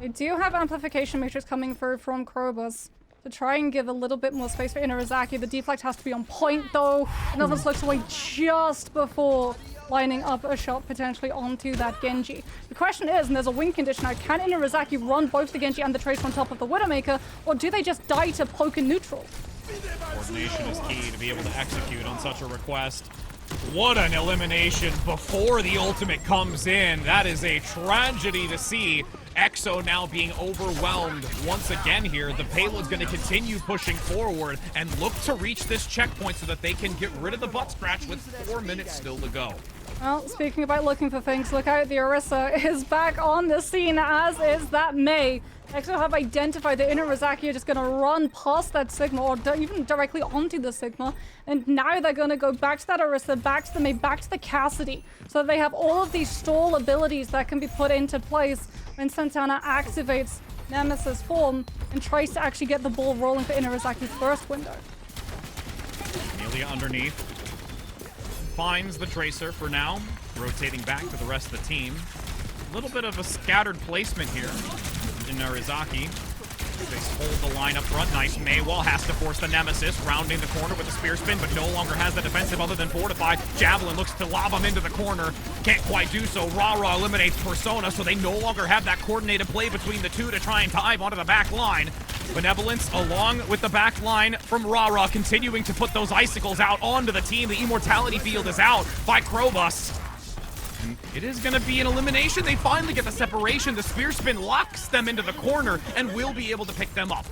They do have Amplification Matrix coming through from Krobus to try and give a little bit more space for Inarizaki. The deflect has to be on point, though. Benevolence looks away just before lining up a shot potentially onto that Genji. The question is, and there's a win condition now, can Inarizaki run both the Genji and the Tracer on top of the Widowmaker, or do they just die to poke in neutral? Coordination is key to be able to execute on such a request. What an elimination before the ultimate comes in. That is a tragedy to see. EXO now being overwhelmed once again here. The payload's going to continue pushing forward and look to reach this checkpoint so that they can get rid of the butt scratch with 4 minutes still to go. Well, speaking about looking for things, look out, the Orisa is back on the scene, as is that Mei. EXO have identified that Inarizaki are just going to run past that Sigma, or even directly onto the Sigma, and now they're going to go back to that Orisa, back to the Mei, back to the Cassidy, so that they have all of these stall abilities that can be put into place when Santana activates Nemesis form and tries to actually get the ball rolling for Inarizaki's first window. Amelia underneath. Finds the Tracer for now, rotating back to the rest of the team. A little bit of a scattered placement here. Inarizaki. They hold the line up front. Nice. Maywall has to force the Nemesis, rounding the corner with a spear spin, but no longer has the defensive other than Fortify. Javelin looks to lob him into the corner. Can't quite do so. Ra eliminates Persona, so they no longer have that coordinated play between the two to try and dive onto the back line. Benevolence, along with the back line from Ra, continuing to put those icicles out onto the team. The Immortality Field is out by Krobus. And it is going to be an elimination. They finally get the separation. The spear spin locks them into the corner and will be able to pick them up.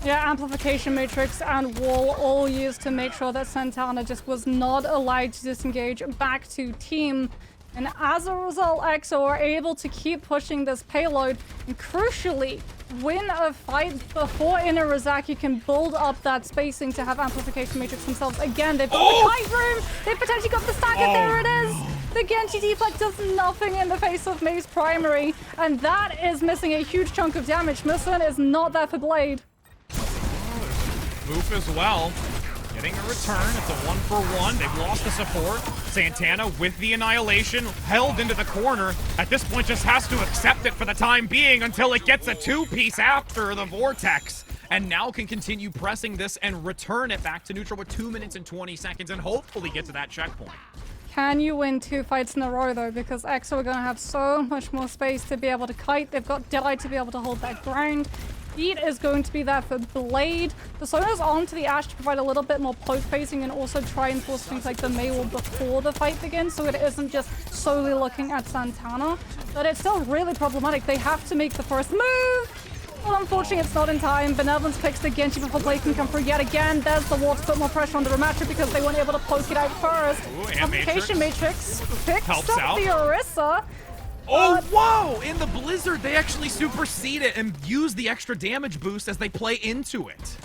Yeah, Amplification Matrix and Wall all used to make sure that Santana just was not allowed to disengage back to team. And as a result, EXO are able to keep pushing this payload and crucially win a fight before Inarizaki can build up that spacing to have Amplification Matrix themselves. Again, they've got the kite room, they've potentially got the stack, and there it is! The Genji deflect does nothing in the face of Mei's primary, and that is missing a huge chunk of damage. Misson is not there for Blade. Boop as well. Getting a return. It's a 1-for-1. They've lost the support. Santana with the annihilation, held into the corner. At this point, just has to accept it for the time being until it gets a two-piece after the Vortex. And now can continue pressing this and return it back to neutral with 2 minutes and 20 seconds and hopefully get to that checkpoint. Can you win 2 fights in a row, though? Because EXO are going to have so much more space to be able to kite. They've got Deadeye to be able to hold that ground. Heat is going to be there for Blade. The Sona's onto the Ash to provide a little bit more poke phasing and also try and force things like the Maywall before the fight begins, so it isn't just solely looking at Santana. But it's still really problematic. They have to make the first move. Well, unfortunately, it's not in time. Benevolence picks the Genji before Blade can come through yet again. There's the wall to put more pressure on the Rematcher because they weren't able to poke it out first. Amplification Matrix picks helps up out. the Orisa. Oh, whoa! In the Blizzard, they actually supersede it and use the extra damage boost as they play into it.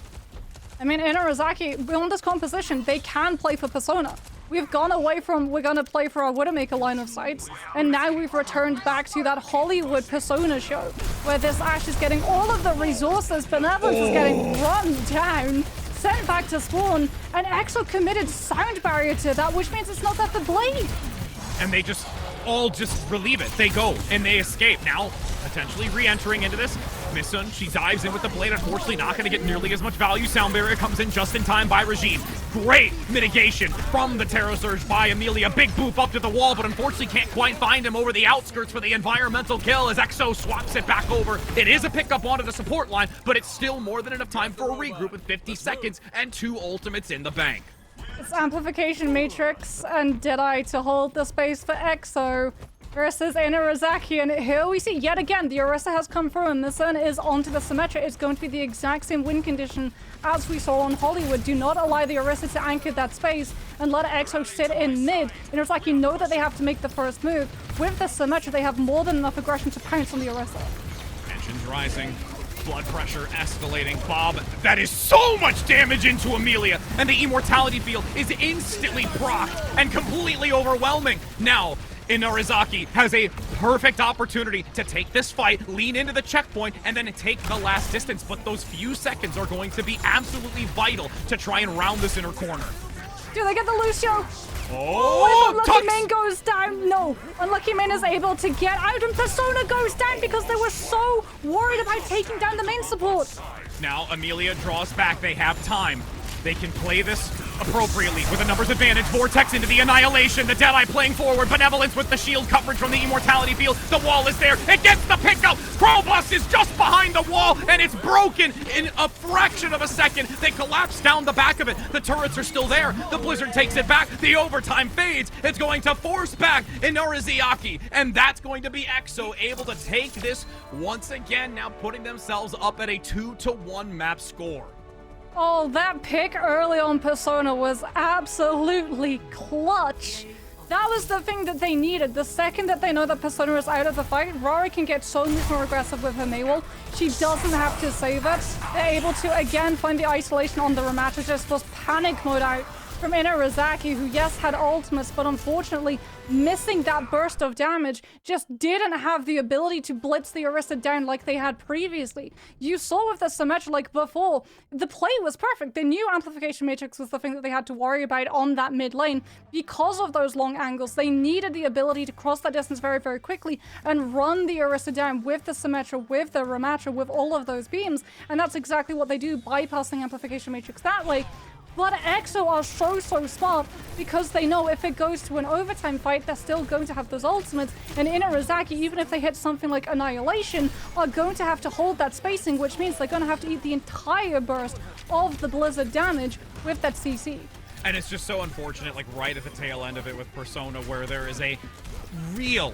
I mean, Inarizaki, on this composition, they can play for Persona. We've gone away from, we're going to play for our Widowmaker line of sights, and now we've returned back to that Hollywood Persona show, where this Ashe is getting all of the resources, Benevolence is getting run down, sent back to spawn, and EXO committed sound barrier to that, which means it's not that the Blade. And they just all just relieve it. They go and they escape. Now, potentially re-entering into this. Missun, she dives in with the Blade. Unfortunately, not going to get nearly as much value. Sound barrier comes in just in time by Regime. Great mitigation from the Terror Surge by Amelia. Big boop up to the wall, but unfortunately can't quite find him over the outskirts for the environmental kill as EXO swaps it back over. It is a pickup onto the support line, but it's still more than enough time for a regroup with 50 seconds and 2 ultimates in the bank. It's Amplification Matrix and Deadeye to hold the space for EXO. versus Inarizaki, and here we see yet again the Orisa has come through, and this one is onto the Symmetra. It's going to be the exact same win condition as we saw on Hollywood. Do not allow the Orisa to anchor that space and let EXO sit in mid. Inarizaki know that they have to make the first move. With the Symmetra, they have more than enough aggression to pounce on the Orisa. Tensions rising. Blood pressure escalating. Bob, that is so much damage into Amelia, and the immortality field is instantly procced and completely overwhelming. Now, Inarizaki has a perfect opportunity to take this fight, lean into the checkpoint, and then take the last distance, but those few seconds are going to be absolutely vital to try and round this inner corner. Do they get the Lucio? Oh, Unlucky Tux! Main goes down. No, Unlucky Main is able to get out, and Persona goes down because they were so worried about taking down the main support. Now Amelia draws back. They have time. They can play this appropriately with a numbers advantage. Vortex into the Annihilation. The Deadeye playing forward. Benevolence with the shield coverage from the Immortality field. The wall is there. It gets the pickup. Crowbust is just behind the wall, and it's broken in a fraction of a second. They collapse down the back of it. The turrets are still there. The Blizzard takes it back. The overtime fades. It's going to force back Inarizaki, and that's going to be EXO able to take this once again, now putting themselves up at a 2-1 map score. Oh, that pick early on Persona was absolutely clutch. That was the thing that they needed. The second that they know that Persona is out of the fight, Rory can get so much more aggressive with her Maywall. She doesn't have to save it. They're able to again find the isolation on the Ramata, just was panic mode out from Inarizaki, who yes had ultimates, but unfortunately missing that burst of damage, just didn't have the ability to blitz the Orisa down like they had previously. You saw with the Symmetra, like before, the play was perfect. The new amplification matrix was the thing that they had to worry about on that mid lane. Because of those long angles, they needed the ability to cross that distance very, very quickly and run the Orisa down with the Symmetra, with the Ramatra, with all of those beams, and that's exactly what they do, bypassing amplification matrix that way. But EXO are so smart because they know if it goes to an overtime fight, they're still going to have those ultimates. And Inarizaki, even if they hit something like Annihilation, are going to have to hold that spacing, which means they're going to have to eat the entire burst of the Blizzard damage with that CC. And it's just so unfortunate, like right at the tail end of it with Persona, where there is a real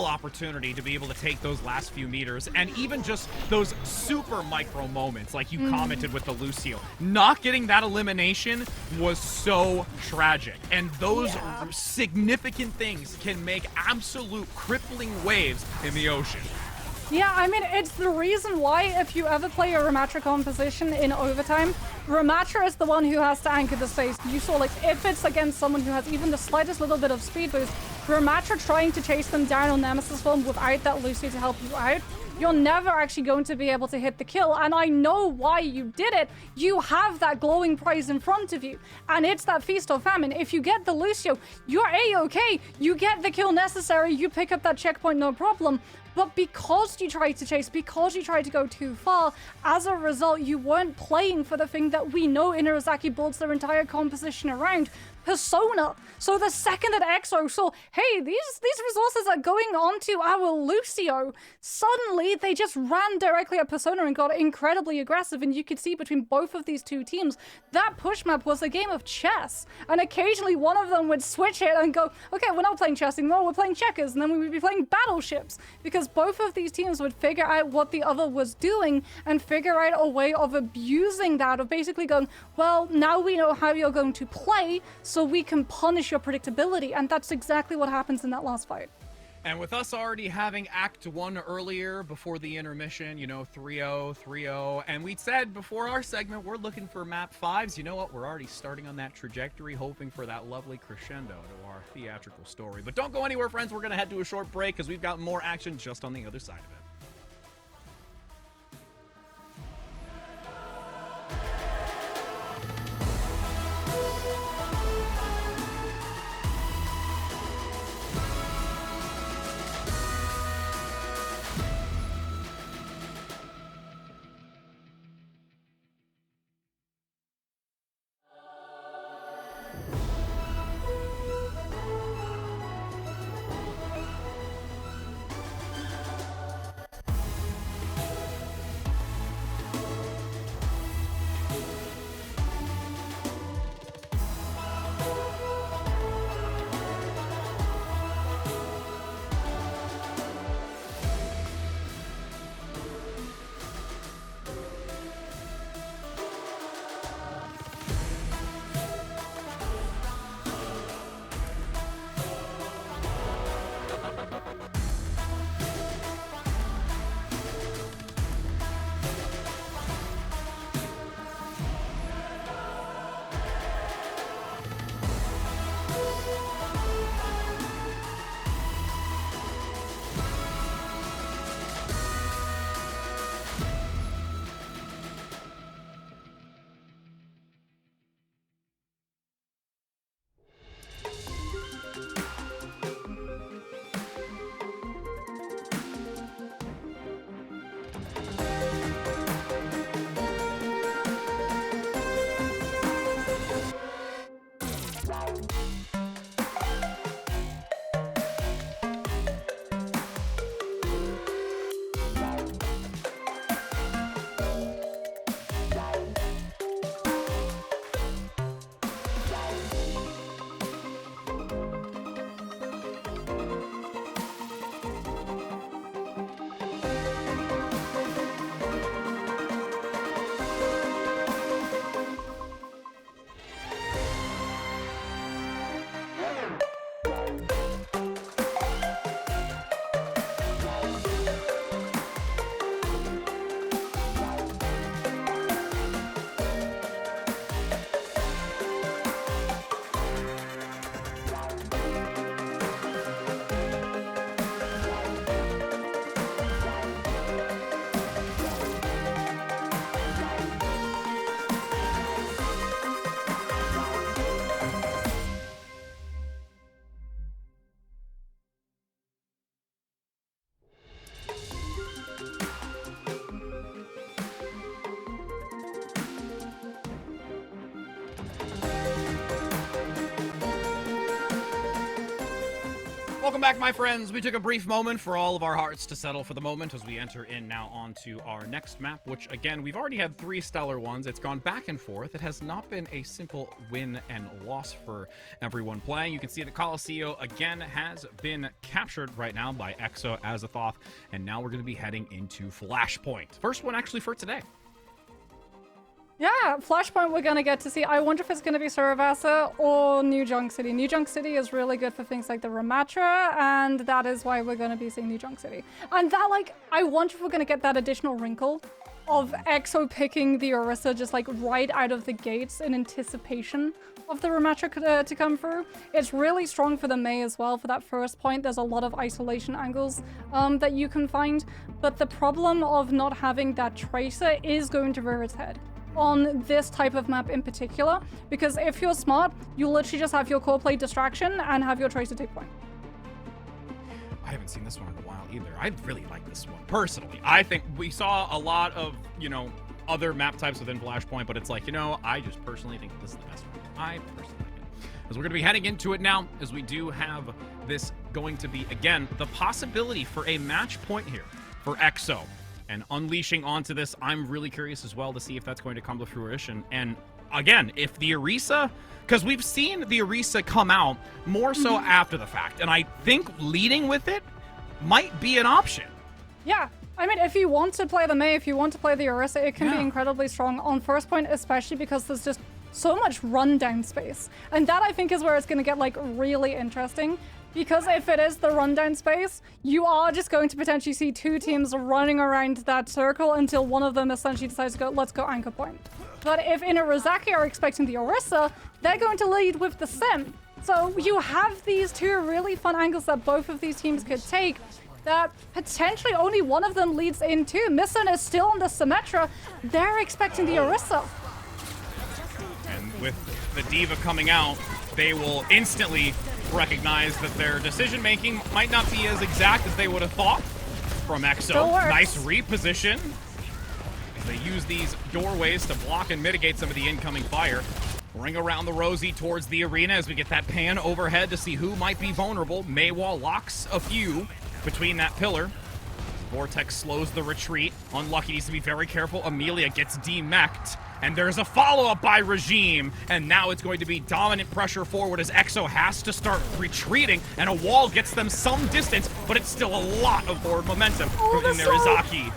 opportunity to be able to take those last few meters, and even just those super micro moments, like you commented with the Lucio. Not getting that elimination was so tragic, and those significant things can make absolute crippling waves in the ocean. Yeah, I mean, it's the reason why if you ever play a Ramatra composition in overtime, Ramatra is the one who has to anchor the space. You saw, like, if it's against someone who has even the slightest little bit of speed boost, Ramatra trying to chase them down on Nemesis form without that Lucy to help you out, you're never actually going to be able to hit the kill. And I know why you did it. You have that glowing prize in front of you, and it's that Feast or Famine. If you get the Lucio, you're A-okay. You get the kill necessary, you pick up that checkpoint, no problem. But because you tried to chase, because you tried to go too far, as a result, you weren't playing for the thing that we know Inarizaki builds their entire composition around, Persona. So the second that EXO saw, hey, these resources are going on to our Lucio, suddenly they just ran directly at Persona and got incredibly aggressive. And you could see between both of these two teams, that push map was a game of chess. And occasionally one of them would switch it and go, okay, we're not playing chess anymore, we're playing checkers. And then we would be playing battleships, because both of these teams would figure out what the other was doing and figure out a way of abusing that, of basically going, well, now we know how you're going to play, so we can punish your predictability. And that's exactly what happens in that last fight. And with us already having Act 1 earlier before the intermission, you know, 3-0, 3-0, and we said before our segment we're looking for map 5s. You know what? We're already starting on that trajectory, hoping for that lovely crescendo to our theatrical story. But don't go anywhere, friends. We're going to head to a short break because we've got more action just on the other side of it. Welcome back, my friends. We took a brief moment for all of our hearts to settle for the moment as we enter in now onto our next map, which, again, we've already had 3 stellar ones. It's gone back and forth. It has not been a simple win and loss for everyone playing. You can see that Coliseum, again, has been captured right now by Exo Azathoth, and now we're going to be heading into Flashpoint. First one, actually, for today. Yeah, Flashpoint we're gonna get to see. I wonder if it's gonna be Saravasa or New Junk City. New Junk City is really good for things like the Ramatra, and that is why we're gonna be seeing New Junk City. And that, like, I wonder if we're gonna get that additional wrinkle of Exo picking the Orisa just like right out of the gates in anticipation of the Ramatra to come through. It's really strong for the Mei as well for that first point. There's a lot of isolation angles that you can find, but the problem of not having that Tracer is going to rear its head on this type of map in particular, because if you're smart, you literally just have your core play distraction and have your Tracer take point. I haven't seen this one in a while either. I really like this one, personally. I think we saw a lot of, you know, other map types within Flashpoint, but it's like, you know, I just personally think this is the best one. I personally like it. As we're going to be heading into it now, as we do have this going to be, again, the possibility for a match point here for Exo. And unleashing onto this, I'm really curious as well to see if that's going to come to fruition. And again, if the Orisa, because we've seen the Orisa come out more so after the fact, and I think leading with it might be an option. Yeah, I mean, if you want to play the Mei, if you want to play the Orisa, it can be incredibly strong on first point, especially because there's just so much rundown space. And that, I think, is where it's going to get, like, really interesting. Because if it is the rundown space, you are just going to potentially see 2 teams running around that circle until one of them essentially decides to go, let's go anchor point. But if Inarizaki are expecting the Orisa, they're going to lead with the Sim. So you have these 2 really fun angles that both of these teams could take that potentially only one of them leads into. Misson is still on the Symmetra. They're expecting the Orisa. And with the Diva coming out, they will instantly recognize that their decision-making might not be as exact as they would have thought from Exo. Nice reposition. They use these doorways to block and mitigate some of the incoming fire. Ring around the Rosie towards the arena as we get that pan overhead to see who might be vulnerable. Maywall locks a few between that pillar. Vortex slows the retreat. Unlucky, needs to be very careful. Amelia gets demech'd. And there's a follow-up by Regime, and now it's going to be dominant pressure forward as Exo has to start retreating, and a wall gets them some distance, but it's still a lot of forward momentum from Inarizaki.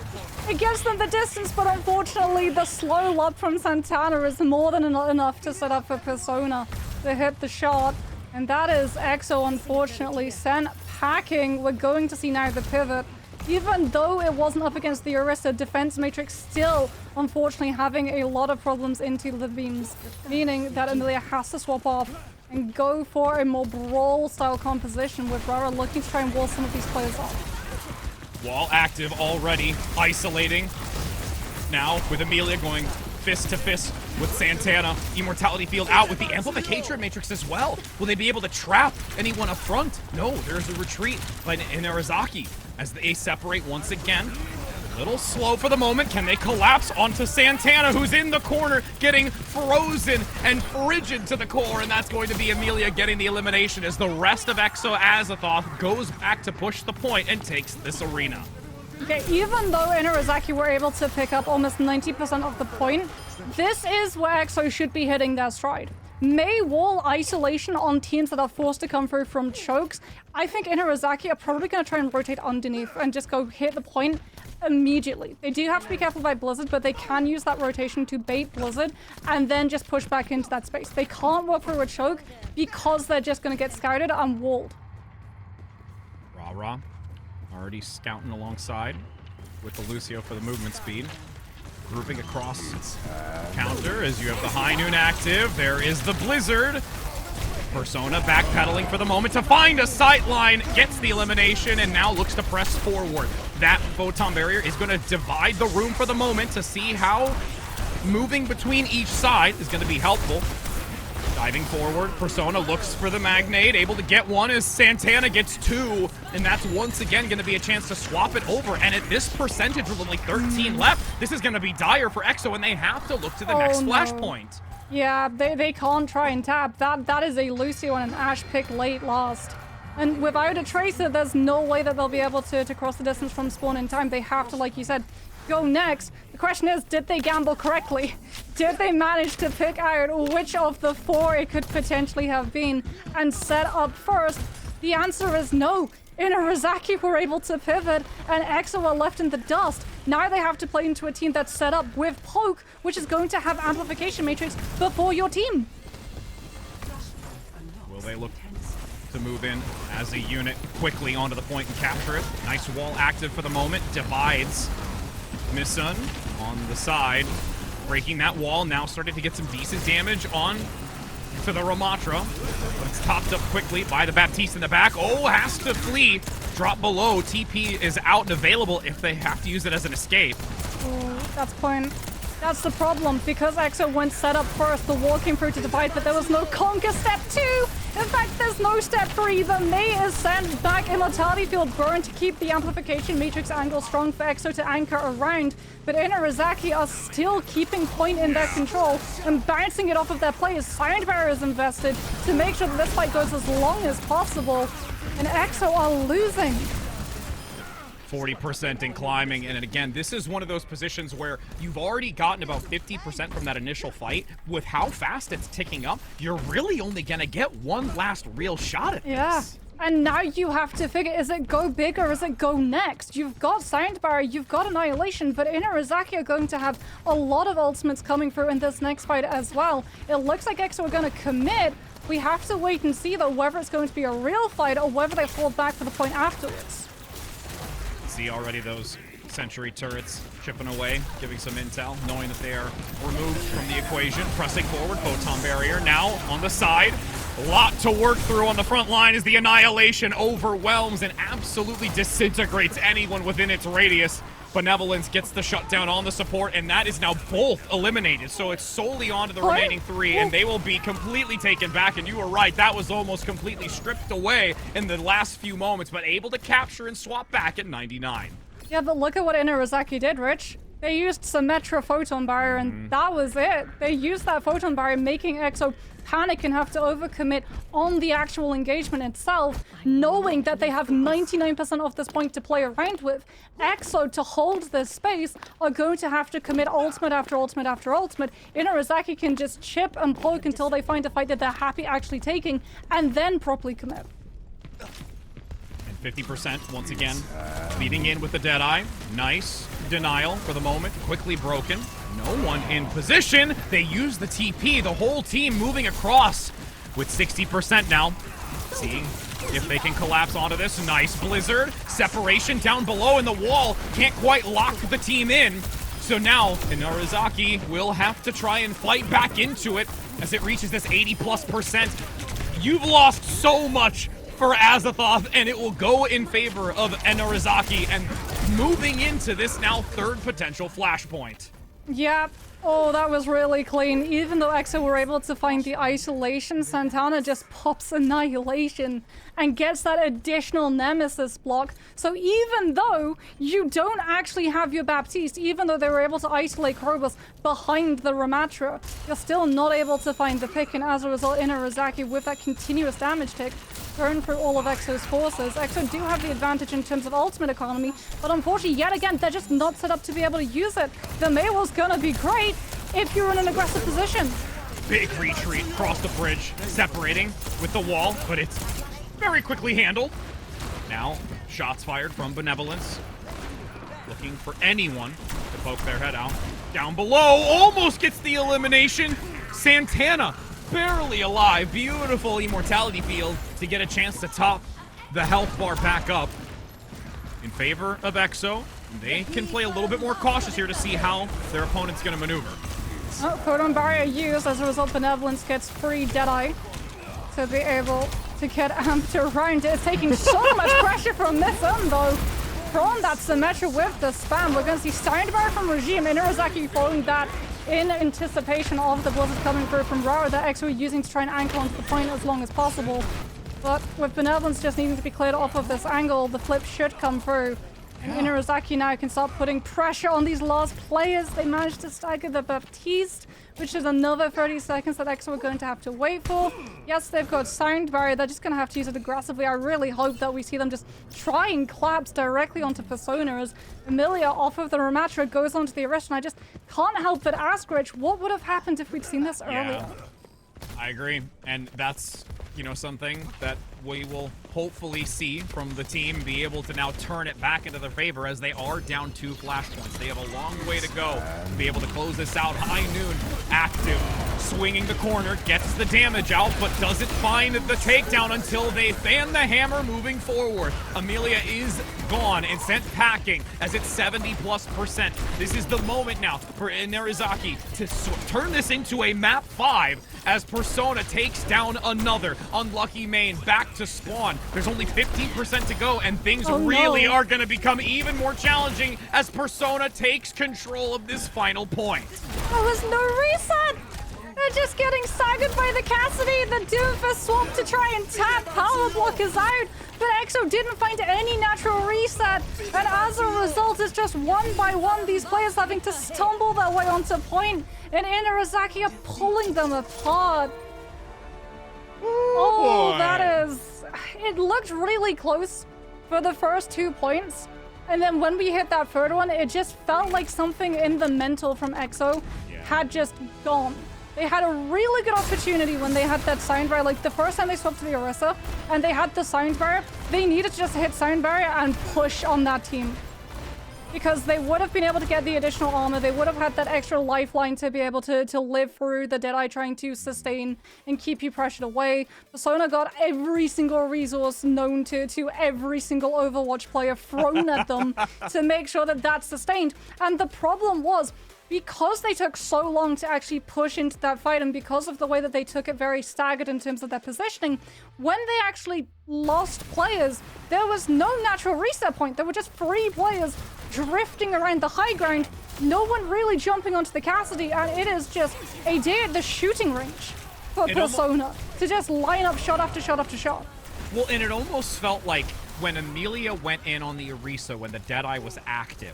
It gives them the distance, but unfortunately the slow lob from Santana is more than enough to set up for Persona to hit the shot. And that is Exo, unfortunately, sent packing. We're going to see now the pivot. Even though it wasn't up against the Orisa, Defense Matrix still, unfortunately, having a lot of problems into the beams, meaning that Amelia has to swap off and go for a more brawl-style composition with Rara looking to try and wall some of these players off. Wall active already, isolating. Now, with Amelia going fist to fist with Santana. Immortality field out with the Amplification Matrix as well. Will they be able to trap anyone up front? No, there's a retreat by Inarizaki as they separate once again. A little slow for the moment. Can they collapse onto Santana, who's in the corner, getting frozen and frigid to the core, and that's going to be Amelia getting the elimination as the rest of Exo Azathoth goes back to push the point and takes this arena. Okay, even though Inarizaki were able to pick up almost 90% of the point, this is where Exo should be hitting their stride. Mei wall isolation on teams that are forced to come through from chokes. I think Inarizaki are probably going to try and rotate underneath and just go hit the point immediately. They do have to be careful by Blizzard, but they can use that rotation to bait Blizzard and then just push back into that space. They can't walk through a choke because they're just going to get scouted and walled. Ra already scouting alongside with the Lucio for the movement speed. Grouping across counter as you have the High Noon active. There is the Blizzard. Persona backpedaling for the moment to find a sightline, gets the elimination, and now looks to press forward. That photon barrier is going to divide the room for the moment to see how moving between each side is going to be helpful. Diving forward, Persona looks for the Magnate, able to get one as Santana gets two, and that's once again going to be a chance to swap it over. And at this percentage with only 13 left, this is going to be dire for Exo, and they have to look to the next flashpoint. Yeah, they can't try and tap. That is a Lucio and an Ash pick late last. And without a Tracer, there's no way that they'll be able to cross the distance from spawn in time. They have to, like you said, go next. The question is, did they gamble correctly? Did they manage to pick out which of the 4 it could potentially have been and set up first? The answer is no. Inarizaki were able to pivot, and EXO are left in the dust. Now they have to play into a team that's set up with Poke, which is going to have Amplification Matrix before your team. Will they look to move in as a unit quickly onto the point and capture it? Nice wall active for the moment. Divides Misun on the side. Breaking that wall, now starting to get some decent damage on to the Ramatra. But it's topped up quickly by the Baptiste in the back. Oh, has to flee. Drop below. TP is out and available if they have to use it as an escape. Oh, that's point. That's the problem, because EXO went set up first, the wall came through to divide, but there was no conquer step 2! In fact, there's no step 3. The Mei is sent back, Immortality Field burn to keep the Amplification Matrix angle strong for EXO to anchor around, but Inarizaki are still keeping point in their control and bouncing it off of their players. Sound barriers invested to make sure that this fight goes as long as possible, and EXO are losing. 40% in climbing, and again, this is one of those positions where you've already gotten about 50% from that initial fight. With how fast it's ticking up, you're really only gonna get one last real shot at this. Yeah. And now you have to figure, is it go big or is it go next? You've got Sound Barrier, you've got Annihilation, but Inarizaki are going to have a lot of ultimates coming through in this next fight as well. It looks like EXO are going to commit. We have to wait and see, though, whether it's going to be a real fight or whether they hold back for the point afterwards. See already those Sentry turrets chipping away, giving some intel, knowing that they are removed from the equation. Pressing forward, Photon Barrier now on the side. A lot to work through on the front line as the Annihilation overwhelms and absolutely disintegrates anyone within its radius. Benevolence gets the shutdown on the support, and that is now both eliminated. So it's solely on to the remaining 3, and they will be completely taken back. And you were right, that was almost completely stripped away in the last few moments, but able to capture and swap back at 99. Yeah, but look at what Inarizaki did, Rich. They used Symmetra Photon Barrier, and that was it. They used that Photon Barrier, making EXO panic and have to overcommit on the actual engagement itself, knowing that they have 99% of this point to play around with. EXO, to hold this space, are going to have to commit ultimate after ultimate after ultimate. Inarizaki can just chip and poke until they find a fight that they're happy actually taking, and then properly commit. 50% once again, leading in with the Deadeye. Nice denial for the moment, quickly broken. No one in position. They use the TP, the whole team moving across with 60% now. Seeing if they can collapse onto this. Nice Blizzard. Separation down below in the wall. Can't quite lock the team in. So now, Inarizaki will have to try and fight back into it as it reaches this 80+%. You've lost so much for Azathoth, and it will go in favor of Inarizaki and moving into this now 3rd potential flashpoint. Yeah. Oh, that was really clean. Even though EXO were able to find the isolation, Santana just pops Annihilation and gets that additional Nemesis block. So even though you don't actually have your Baptiste, even though they were able to isolate Krobus behind the Ramatra, you're still not able to find the pick, and as a result, Inarizaki, with that continuous damage tick, burn through all of EXO's forces. EXO do have the advantage in terms of ultimate economy, but unfortunately, yet again, they're just not set up to be able to use it. The Mei was gonna be great if you're in an aggressive position. Big retreat across the bridge, separating with the wall, but it's very quickly handled. Now, shots fired from Benevolence. Looking for anyone to poke their head out. Down below, almost gets the elimination. Santana, barely alive. Beautiful Immortality Field to get a chance to top the health bar back up. In favor of EXO, they can play a little bit more cautious here to see how their opponent's going to maneuver. Oh, Photon Barrier used. As a result, Benevolence gets free Deadeye to be able to get amped around. It's taking so much pressure from this end, though. From that Symmetra with the spam, we're going to see Sound Barrier from Regime. Inarizaki following that in anticipation of the blizzard coming through from Rara that EXO were using to try and anchor onto the point as long as possible. But with Benevolence just needing to be cleared off of this angle, the flip should come through. And Inarizaki now can start putting pressure on these last players. They managed to stagger the Baptiste, which is another 30 seconds that EXO are going to have to wait for. Yes, they've got Sound Barrier. They're just going to have to use it aggressively. I really hope that we see them just trying claps directly onto Persona as Emilia off of the Ramatra goes onto the Arrest. And I just can't help but ask, Rich, what would have happened if we'd seen this earlier? I agree, and that's, you know, something that we will hopefully see from the team be able to now turn it back into their favor as they are down 2 flashpoints. They have a long way to go to be able to close this out. High Noon active, swinging the corner, gets the damage out, but doesn't find the takedown until they fan the hammer moving forward. Amelia is gone and sent packing as it's 70+%. This is the moment now for Inarizaki to turn this into a map 5 as Persona takes down another unlucky main back to spawn. There's only 15% to go, and things really are going to become even more challenging as Persona takes control of this final point. There was no reset! They're just getting staggered by the Cassidy. The Doomfist swap to try and tap. Power block is out, but EXO didn't find any natural reset. And as a result, it's just one by one these players having to stumble their way onto point. And Inarizaki are pulling them apart. Oh, that is... It looked really close for the first 2 points. And then when we hit that third one, it just felt like something in the mental from EXO had just gone. They had a really good opportunity when they had that sound barrier. Like the first time they swapped to the Orisa and they had the sound barrier, they needed to just hit sound barrier and push on that team. Because they would have been able to get the additional armor. They would have had that extra lifeline to be able to live through the Deadeye trying to sustain and keep you pressured away. Persona got every single resource known to every single Overwatch player thrown at them to make sure that that's sustained. And the problem was, because they took so long to actually push into that fight and because of the way that they took it very staggered in terms of their positioning, when they actually lost players, there was no natural reset point. There were just 3 players drifting around the high ground, no one really jumping onto the Cassidy, and it is just a day at the shooting range for Persona to just line up shot after shot after shot. Well, and it almost felt like when Amelia went in on the Orisa when the Deadeye was active,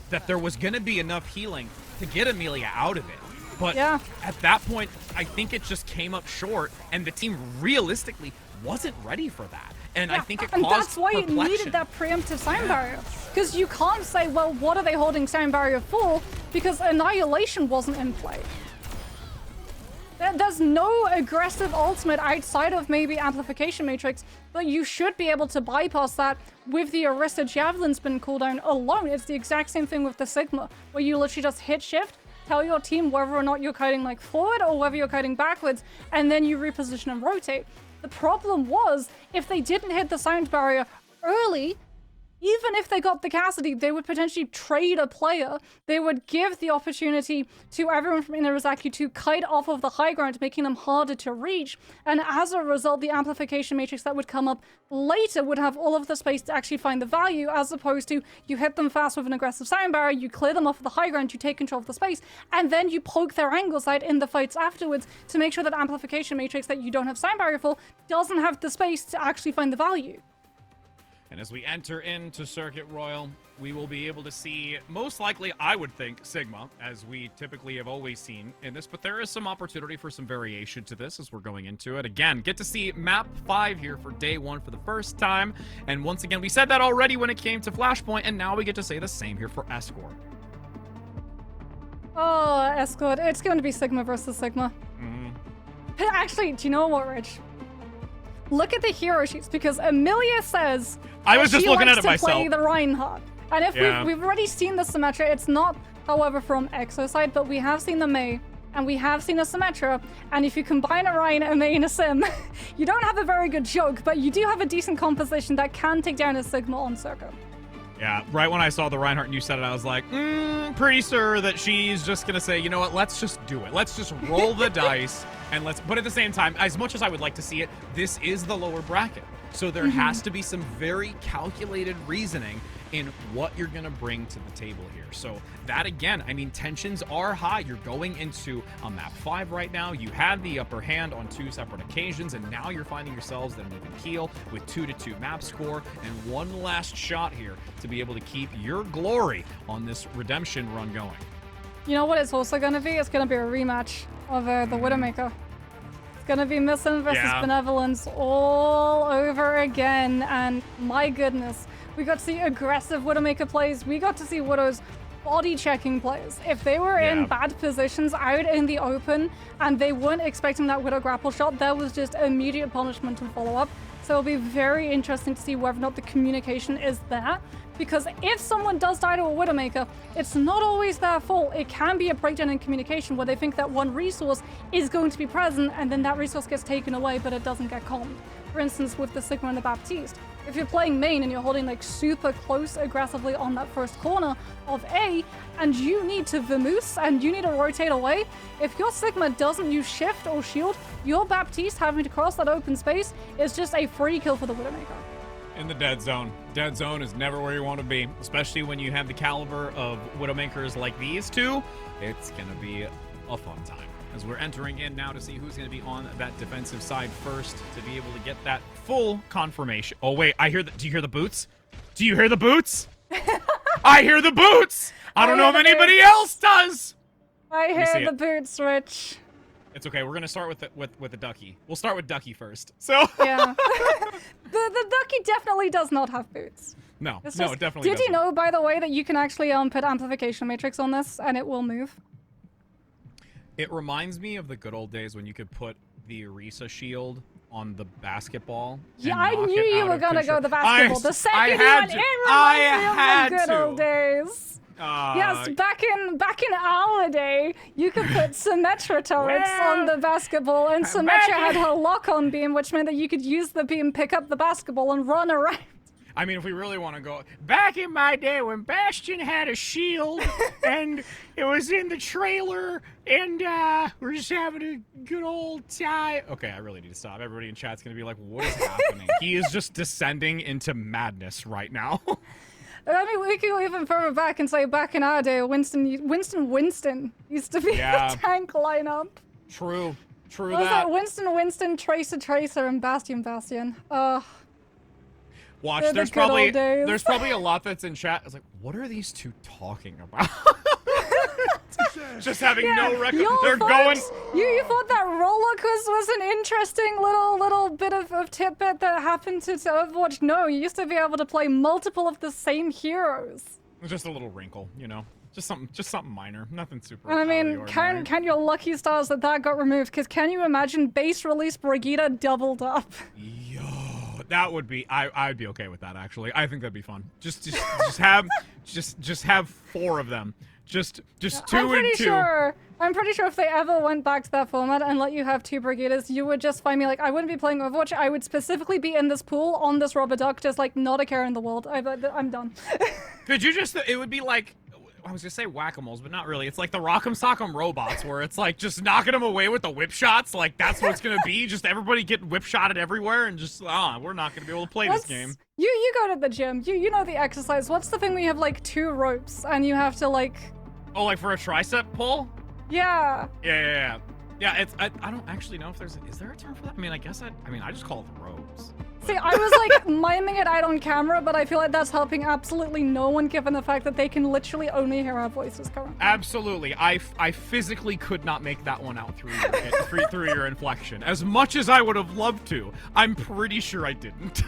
that there was going to be enough healing to get Amelia out of it. But at that point, I think it just came up short, and the team realistically wasn't ready for that. And I think it caused that's why it perplexion. needed that preemptive sound barrier. Because you can't say, well, what are they holding sound barrier for? Because Annihilation wasn't in play. There's no aggressive ultimate outside of maybe Amplification Matrix, but you should be able to bypass that with the Orisa Javelin Spin cooldown alone. It's the exact same thing with the Sigma, where you literally just hit shift, tell your team whether or not you're kiting like forward or whether you're kiting backwards, and then you reposition and rotate. The problem was, if they didn't hit the sound barrier early, even if they got the Cassidy, they would potentially trade a player. They would give the opportunity to everyone from Inarizaki to kite off of the high ground, making them harder to reach. And as a result, the amplification matrix that would come up later would have all of the space to actually find the value, as opposed to you hit them fast with an aggressive sound barrier, you clear them off of the high ground, you take control of the space, and then you poke their angles out in the fights afterwards to make sure that amplification matrix that you don't have sound barrier for doesn't have the space to actually find the value. And as we enter into Circuit Royal, we will be able to see, most likely, I would think, Sigma, as we typically have always seen in this, but there is some opportunity for some variation to this as we're going into it. Again, get to see Map 5 here for Day 1 for the first time, and once again, we said that already when it came to Flashpoint, and now we get to say the same here for Escort. Oh, Escort, it's going to be Sigma versus Sigma. Actually, do you know what, Rich? Look at the hero sheets, because Amelia says I was just looking at it to myself. Play the Reinhardt. And if we've already seen the Symmetra, it's not, however, from EXO side, but we have seen the Mei, and we have seen a Symmetra, and if you combine a Rein, a Mei, and a Sim, you don't have a very good joke, but you do have a decent composition that can take down a Sigma on Circle. Yeah, right when I saw the Reinhardt and you said it, I was like, pretty sure that she's just gonna say, you know what, let's just do it. Let's just roll the dice, and but at the same time, as much as I would like to see it, this is the lower bracket. So there has to be some very calculated reasoning in what you're going to bring to the table here. So that, again, I mean, tensions are high. You're going into a map 5 right now. You had the upper hand on 2 separate occasions, and now you're finding yourselves at an even keel with 2-2 map score and one last shot here to be able to keep your glory on this redemption run going. You know what it's also going to be? It's going to be a rematch of the Widowmaker. It's going to be Missing versus Benevolence all over again, and my goodness, we got to see aggressive Widowmaker plays. We got to see Widow's body-checking plays. If they were in bad positions out in the open and they weren't expecting that Widow grapple shot, there was just immediate punishment and follow-up. So it'll be very interesting to see whether or not the communication is there. Because if someone does die to a Widowmaker, it's not always their fault. It can be a breakdown in communication where they think that one resource is going to be present and then that resource gets taken away, but it doesn't get calmed. For instance, with the Sigma and the Baptiste. If you're playing main and you're holding like super close aggressively on that first corner of A, and you need to vamoose and you need to rotate away, if your Sigma doesn't use shift or shield, your Baptiste having to cross that open space is just a free kill for the Widowmaker. In the dead zone. Dead zone is never where you want to be, especially when you have the caliber of Widowmakers like these two. It's going to be a fun time. As we're entering in now to see who's going to be on that defensive side first to be able to get that full confirmation. Oh, wait, I hear the... Do you hear the boots? Do you hear the boots? I hear the boots! I don't know if anybody else does! I hear the boots, Rich. It's okay. We're gonna start with the ducky. We'll start with ducky first. So yeah, the ducky definitely does not have boots. No, it definitely doesn't. Did you know, by the way, that you can actually put amplification matrix on this and it will move? It reminds me of the good old days when you could put the Orisa shield on the basketball. Yeah, I knew you were gonna go the basketball. The second you went, it reminds me of the good old days. Yes, back in our day, you could put Symmetra turrets on the basketball, and Symmetra had her lock-on beam, which meant that you could use the beam, pick up the basketball, and run around. I mean, if we really want to go back in my day when Bastion had a shield and it was in the trailer and we're just having a good old time. Okay, I really need to stop. Everybody in chat's going to be like, what is happening? He is just descending into madness right now. I mean, we can go even further back and say back in our day, Winston used to be the tank lineup. True what was that. Winston, Tracer, and Bastion. Watch, there's probably a lot that's in chat. I was like, what are these two talking about? Just having no record. They're going. You thought that roller coaster was an interesting little bit of tidbit that happened to Overwatch? No, you used to be able to play multiple of the same heroes. Just a little wrinkle, you know. Just something minor, nothing super. And I mean, can your lucky stars that got removed? Because can you imagine base release Brigitte doubled up? Yo. That would be I'd be okay with that actually. I think that'd be fun. Just have 4 of them. Just 2 and 2. I'm pretty sure if they ever went back to that format and let you have 2 Brigittes, you would just find me like I wouldn't be playing Overwatch. I would specifically be in this pool on this rubber duck, just like not a care in the world. I'm done. Could you just? It would be like. I was gonna say whack-a-moles, but not really. It's like the Rock'em Sock'em robots, where it's like just knocking them away with the whip shots. Like that's what it's gonna be. Just everybody getting whip shotted everywhere, and just we're not gonna be able to play this game. You go to the gym. You know the exercise. What's the thing where you have like 2 ropes and you have to like? Oh, like for a tricep pull? Yeah. Yeah. It's I don't actually know if is there a term for that? I mean, I guess I just call it the ropes. See, I was like miming it out on camera, but I feel like that's helping absolutely no one given the fact that they can literally only hear our voices currently. Absolutely. I physically could not make that one out through your inflection. As much as I would have loved to, I'm pretty sure I didn't.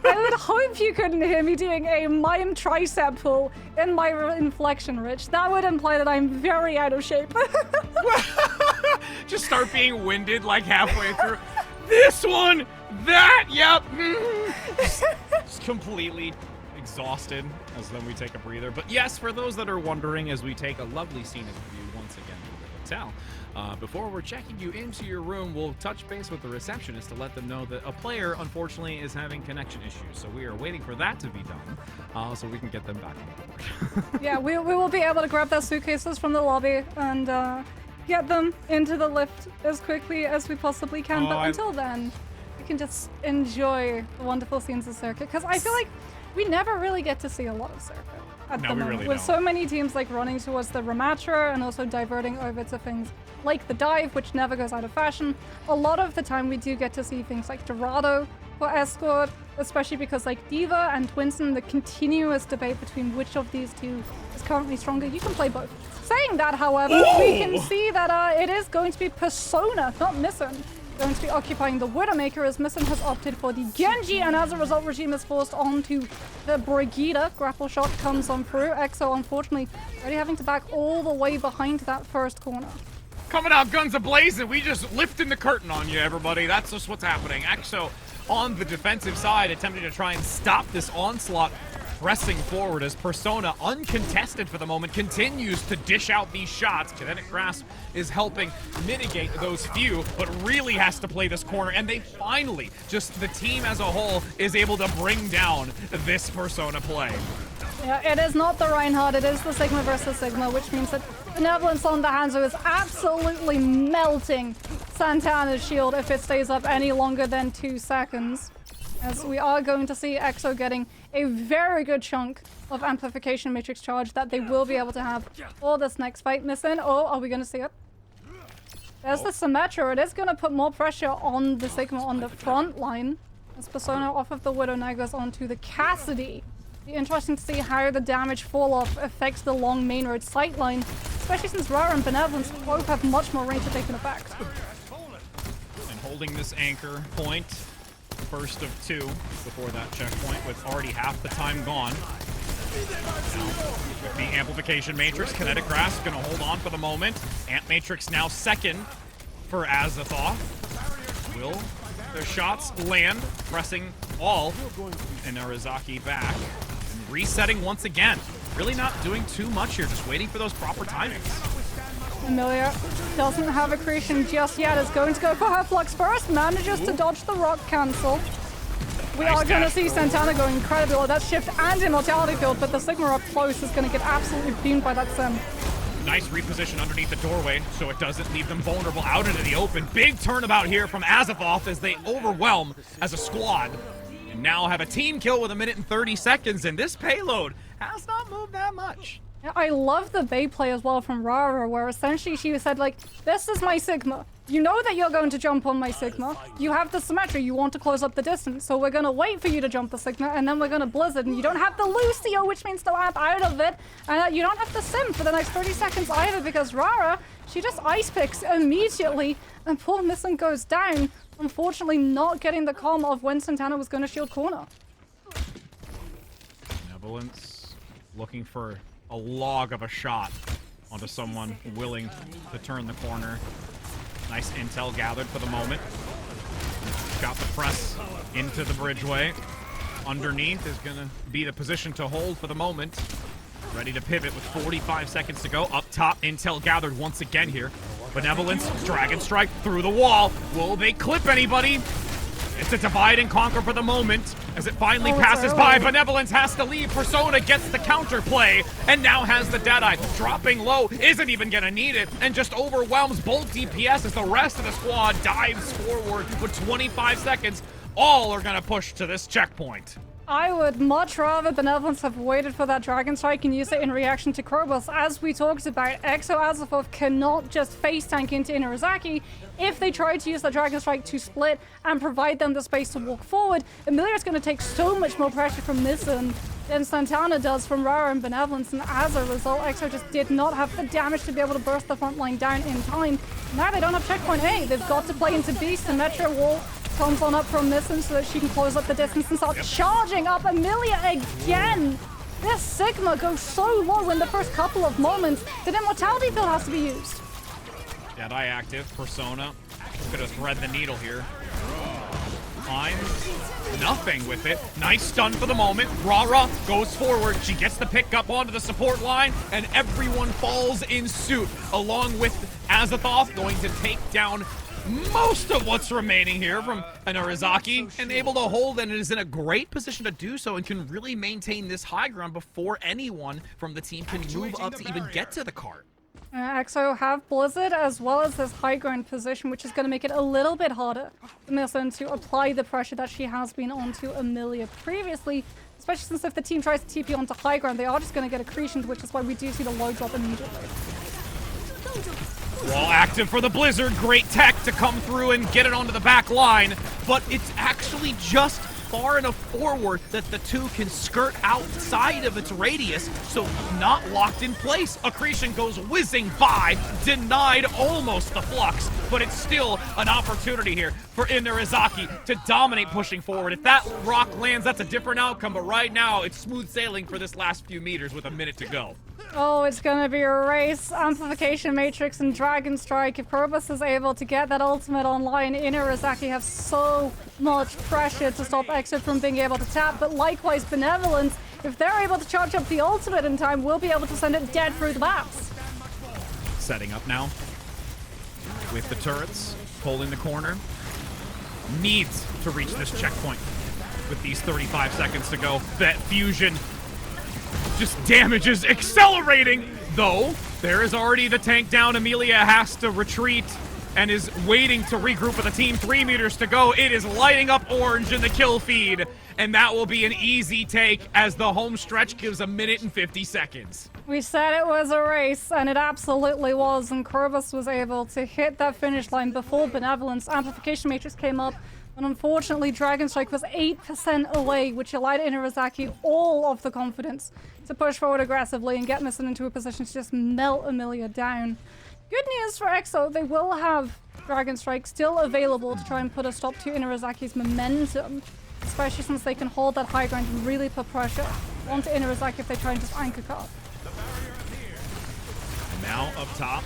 I would hope you couldn't hear me doing a mime tricep pull in my inflection, Rich. That would imply that I'm very out of shape. Just start being winded like halfway through. This one! That! Yep! Just completely exhausted as then we take a breather. But yes, for those that are wondering, as we take a lovely scenic view once again to the hotel, before we're checking you into your room, we'll touch base with the receptionist to let them know that a player, unfortunately, is having connection issues. So we are waiting for that to be done, so we can get them back on board. Yeah, we will be able to grab their suitcases from the lobby and get them into the lift as quickly as we possibly can. But until then, we can just enjoy the wonderful scenes of Circuit. Because I feel like we never really get to see a lot of circuit at No, the we moment. really With don't. so many teams like running towards the Ramatra and also diverting over to things like the dive, which never goes out of fashion. A lot of the time we do get to see things like Dorado for escort, especially because like Diva and Twinson, the continuous debate between which of these two is currently stronger. You can play both. Saying that, however, we can see that it is going to be Persona, not Misson, going to be occupying the Widowmaker, as Misson has opted for the Genji, and as a result, Regime is forced onto the Brigida. Grapple shot comes on through. EXO, unfortunately, already having to back all the way behind that first corner. Coming out guns a-blazing, we just lifting the curtain on you, everybody. That's just what's happening. EXO on the defensive side, attempting to try and stop this onslaught, pressing forward as Persona, uncontested for the moment, continues to dish out these shots. Kinetic Grasp is helping mitigate those few, but really has to play this corner, and they finally, just the team as a whole, is able to bring down this Persona play. Yeah, it is not the Reinhardt, it is the Sigma versus Sigma, which means that Benevolence on the Hanzo is absolutely melting Santana's shield if it stays up any longer than 2 seconds. As we are going to see EXO getting a very good chunk of amplification matrix charge that they will be able to have for this next fight. Missin, oh, are we going to see it? There's the Symmetra. It is going to put more pressure on the Sigma on the front line. As Persona off of the Widow now goes onto the Cassidy. Be interesting to see how the damage fall-off affects the long main road sightline, especially since Rara and Benevolence both have much more range to take an effect. And holding this anchor point, first of 2 before that checkpoint, with already half the time gone. Now, with the amplification matrix, Kinetic Grasp gonna hold on for the moment. Amp matrix now second for Azathoth. Will their shots land, pressing all, and Arizaki back. And resetting once again. Really not doing too much here, just waiting for those proper timings. Amelia doesn't have accretion just yet, is going to go for her flux first, manages to dodge the rock cancel. We Nice are going to dash see forward. Santana going incredibly well. That shift and immortality field, but the Sigma up close is going to get absolutely beamed by that Sim. Nice reposition underneath the doorway so it doesn't leave them vulnerable out into the open. Big turnabout here from Azathoth as they overwhelm as a squad. And now have a team kill with 1 minute and 30 seconds, and this payload has not moved that much. Yeah, I love the Bay play as well from Rara, where essentially she said, like, this is my Sigma. You know that you're going to jump on my Sigma. You have the Symmetry. You want to close up the distance. So we're going to wait for you to jump the Sigma, and then we're going to Blizzard. And you don't have the Lucio, which means no amp out of it. And you don't have the Sim for the next 30 seconds either, because Rara, she just ice picks immediately. And poor Missin goes down, unfortunately not getting the calm of when Santana was going to shield corner. Benevolence looking for a log of a shot onto someone willing to turn the corner. Nice intel gathered for the moment. Got the press into the bridgeway. Underneath is going to be the position to hold for the moment. Ready to pivot with 45 seconds to go. Up top, intel gathered once again here. Benevolence, Dragon Strike through the wall. Will they clip anybody? It's a divide and conquer for the moment as it finally passes by. Benevolence has to leave. Persona gets the counterplay and now has the Deadeye. Dropping low, isn't even gonna need it, and just overwhelms both DPS as the rest of the squad dives forward with 25 seconds. All are gonna push to this checkpoint. I would much rather Benevolence have waited for that Dragon Strike and used it in reaction to Krobos. As we talked about, EXO Azathoth cannot just face tank into Inarizaki. If they try to use the Dragon Strike to split and provide them the space to walk forward, Emilia is going to take so much more pressure from Missin than Santana does from Rara and Benevolence, and as a result, EXO just did not have the damage to be able to burst the front line down in time. Now they don't have checkpoint A. They've got to play into B. Symmetra wall comes on up from Missin so that she can close up the distance and start charging up Emilia again. This Sigma goes so low in the first couple of moments that immortality field has to be used. Deadeye active, Persona. Gonna thread the needle here. Finds nothing with it. Nice stun for the moment. Rara goes forward. She gets the pickup onto the support line, and everyone falls in suit, along with Azathoth going to take down most of what's remaining here from Inarizaki, and able to hold, and is in a great position to do so and can really maintain this high ground before anyone from the team can move up to even get to the cart. EXO have Blizzard as well as this high ground position, which is going to make it a little bit harder for Missin to apply the pressure that she has been onto Emilia previously. Especially since if the team tries to TP onto high ground, they are just going to get accretioned, which is why we do see the low drop immediately. Wall active for the Blizzard. Great tech to come through and get it onto the back line, but it's actually just far enough forward that the two can skirt outside of its radius, so not locked in place. Accretion goes whizzing by, denied almost the flux, but it's still an opportunity here for Inarizaki to dominate pushing forward. If that rock lands, that's a different outcome, but right now it's smooth sailing for this last few meters with a minute to go. Oh, it's gonna be a race. Amplification Matrix and Dragon Strike. If Krobus is able to get that ultimate online, Inarizaki have so much pressure to stop Exit from being able to tap, but likewise Benevolence, if they're able to charge up the ultimate in time, will be able to send it dead through the maps. Setting up now with the turrets, pulling the corner. Needs to reach this checkpoint with these 35 seconds to go. That fusion just damage is accelerating, though. There is already the tank down. Amelia has to retreat and is waiting to regroup with the team. 3 meters to go. It is lighting up orange in the kill feed, and that will be an easy take as the home stretch gives a minute and 50 seconds. We said it was a race, and it absolutely was, and Krobus was able to hit that finish line before Benevolence. Amplification Matrix came up, and unfortunately Dragon Strike was 8% away, which allowed Inarizaki all of the confidence to push forward aggressively and get Missing into a position to just melt Amelia down. Good news for EXO, they will have Dragon Strike still available to try and put a stop to Inarizaki's momentum, especially since they can hold that high ground and really put pressure onto Inarizaki if they try and just anchor cut. Now up top,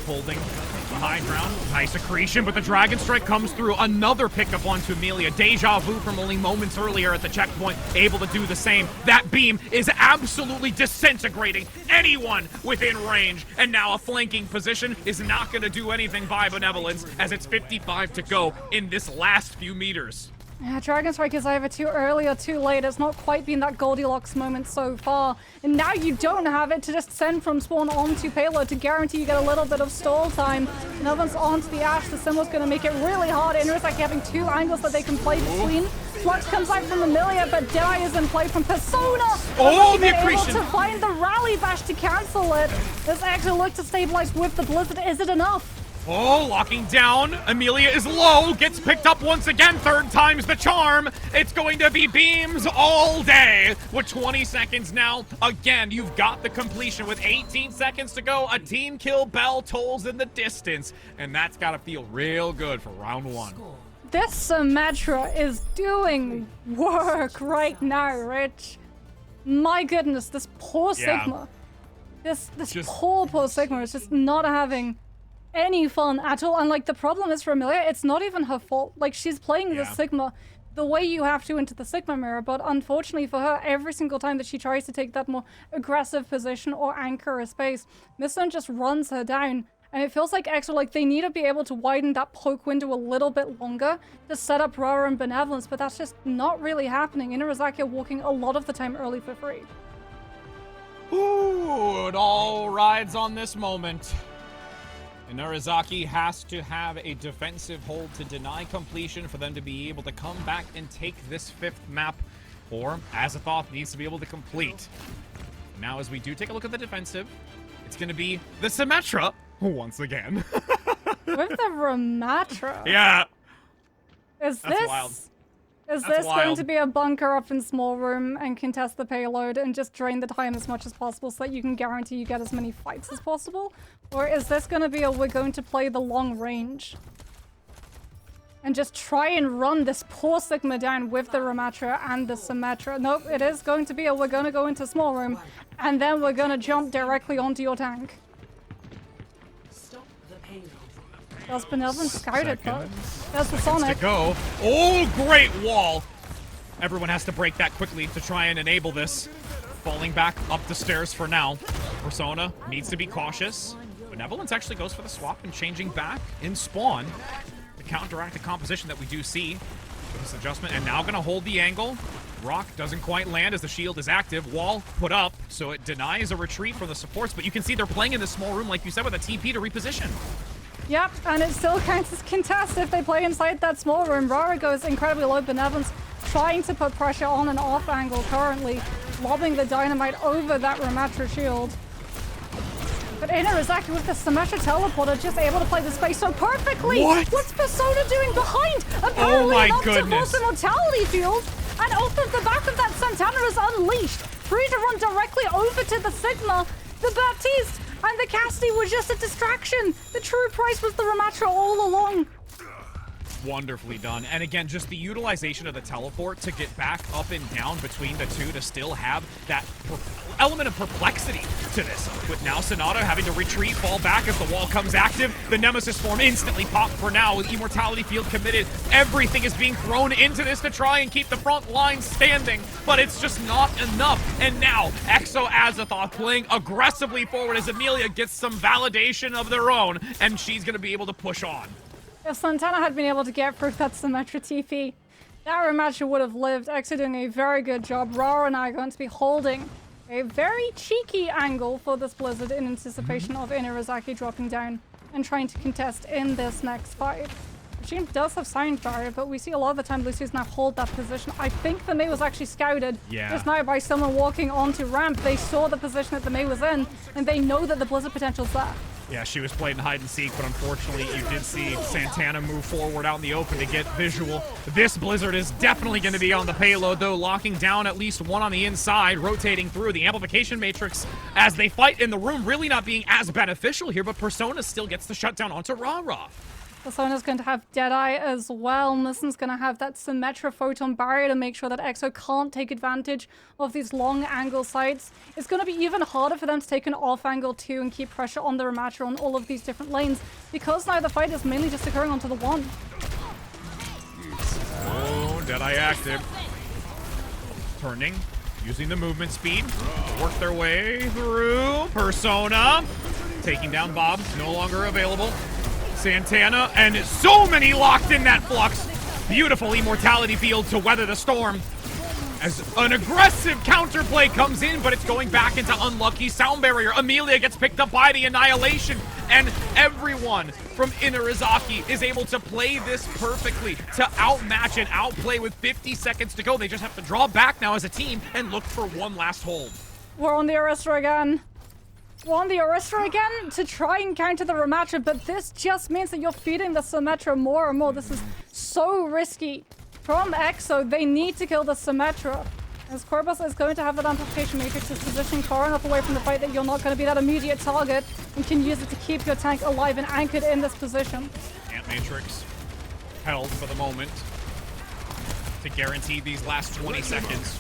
holding the high ground. Nice accretion, but the Dragon Strike comes through. Another pickup onto Amelia. Deja vu from only moments earlier at the checkpoint, able to do the same. That beam is absolutely disintegrating anyone within range. And now a flanking position is not going to do anything by Benevolence as it's 55 to go in this last few meters. Yeah, Dragon Strike is either too early or too late. It's not quite been that Goldilocks moment so far. And now you don't have it to just send from spawn onto payload to guarantee you get a little bit of stall time. Another's onto the Ash. The symbol's going to make it really hard. Inarizaki having 2 angles that they can play between. Flux comes out from Amelia, but Demi is in play from Persona. Oh, the accretion! Able to find the rally bash to cancel it. This actually look to stabilize with the Blizzard. Is it enough? Oh, locking down. Amelia is low, gets picked up once again. 3rd time's the charm. It's going to be beams all day. With 20 seconds now, again, you've got the completion with 18 seconds to go. A team kill bell tolls in the distance, and that's got to feel real good for round 1. This Symmetra is doing work right now, Rich. My goodness, this poor Sigma. This poor Sigma is just not having any fun at all. And like, the problem is for Amelia, it's not even her fault. Like, she's playing the Sigma the way you have to into the Sigma mirror, but unfortunately for her, every single time that she tries to take that more aggressive position or anchor a space, Missone just runs her down. And it feels like EXO, like, they need to be able to widen that poke window a little bit longer to set up Rara and Benevolence, but that's just not really happening. Inarizaki are walking a lot of the time early for free. Ooh, it all rides on this moment. Inarizaki has to have a defensive hold to deny completion for them to be able to come back and take this 5th map, or Azathoth needs to be able to complete. Now, as we do take a look at the defensive, it's going to be the Symmetra once again. With the Ramatra? Yeah. Is That's this wild. Is That's this going wild. to be a bunker up in small room and contest the payload and just drain the time as much as possible so that you can guarantee you get as many fights as possible? Or is this going to be a we're going to play the long range and just try and run this poor Sigma down with the Ramatra and the Symmetra? Nope, it is going to be a we're going to go into small room and then we're going to jump directly onto your tank. Does Benevolent scout it though? There's the Sonic. To go. Oh, great wall. Everyone has to break that quickly to try and enable this. Falling back up the stairs for now. Persona needs to be cautious. Benevolence actually goes for the swap and changing back in spawn to counteract the composition that we do see with this adjustment. And now going to hold the angle. Rock doesn't quite land as the shield is active. Wall put up, so it denies a retreat from the supports. But you can see they're playing in this small room, like you said, with a TP to reposition. Yep, and it still counts as contest if they play inside that small room. Rara goes incredibly low. Benevolence trying to put pressure on an off angle currently, lobbing the dynamite over that Ramatra shield. But Inarizaki with the Symmetra teleporter just able to play the space so perfectly. What? What's Persona doing behind? Apparently my an goodness. Octopus Immortality field. And off of the back of that, Santana is unleashed. Free to run directly over to the Sigma. The Baptiste and the Cassidy were just a distraction. The true price was the Ramatra all along. Wonderfully done. And again, just the utilization of the teleport to get back up and down between the two to still have that element of perplexity to this. With now Sonata having to retreat, fall back as the wall comes active. The Nemesis form instantly popped for now with Immortality Field committed. Everything is being thrown into this to try and keep the front line standing, but it's just not enough. And now Exo Azathoth playing aggressively forward as Amelia gets some validation of their own, and she's going to be able to push on. If Santana had been able to get through that Symmetra TP, that Ramatra would have lived. Exo doing a very good job. Rara and I are going to be holding a very cheeky angle for this Blizzard in anticipation of Inarizaki dropping down and trying to contest in this next fight. Machine does have Silent Barrier, but we see a lot of the time Lucius now hold that position. I think the Mei was actually scouted just now by someone walking onto ramp. They saw the position that the Mei was in, and they know that the Blizzard potential's there. Yeah, she was playing hide and seek, but unfortunately you did see Santana move forward out in the open to get visual. This Blizzard is definitely going to be on the payload, though, locking down at least one on the inside, rotating through the amplification matrix as they fight in the room, really not being as beneficial here, but Persona still gets the shutdown onto Ra-Ra. Persona's going to have Deadeye as well. Nissan's going to have that Symmetra Photon Barrier to make sure that Exo can't take advantage of these long angle sights. It's going to be even harder for them to take an off angle too and keep pressure on the Ramatra on all of these different lanes, because now the fight is mainly just occurring onto the one. Oh, Deadeye active. Turning, using the movement speed to work their way through. Persona taking down Bob, no longer available. Santana, and so many locked in that flux. Beautiful Immortality Field to weather the storm. As an aggressive counterplay comes in, but it's going back into unlucky Sound Barrier. Amelia gets picked up by the Annihilation, and everyone from Inarizaki is able to play this perfectly, to outmatch and outplay with 50 seconds to go. They just have to draw back now as a team and look for one last hold. We're on the Arista again. We're on the Arista again to try and counter the Ramatra, but this just means that you're feeding the Symmetra more and more. This is so risky. From Exo, they need to kill the Symmetra. As Corvus is going to have that amplification matrix, is positioning far enough away from the fight that you're not going to be that immediate target and can use it to keep your tank alive and anchored in this position. Ant Matrix held for the moment to guarantee these last 20 seconds.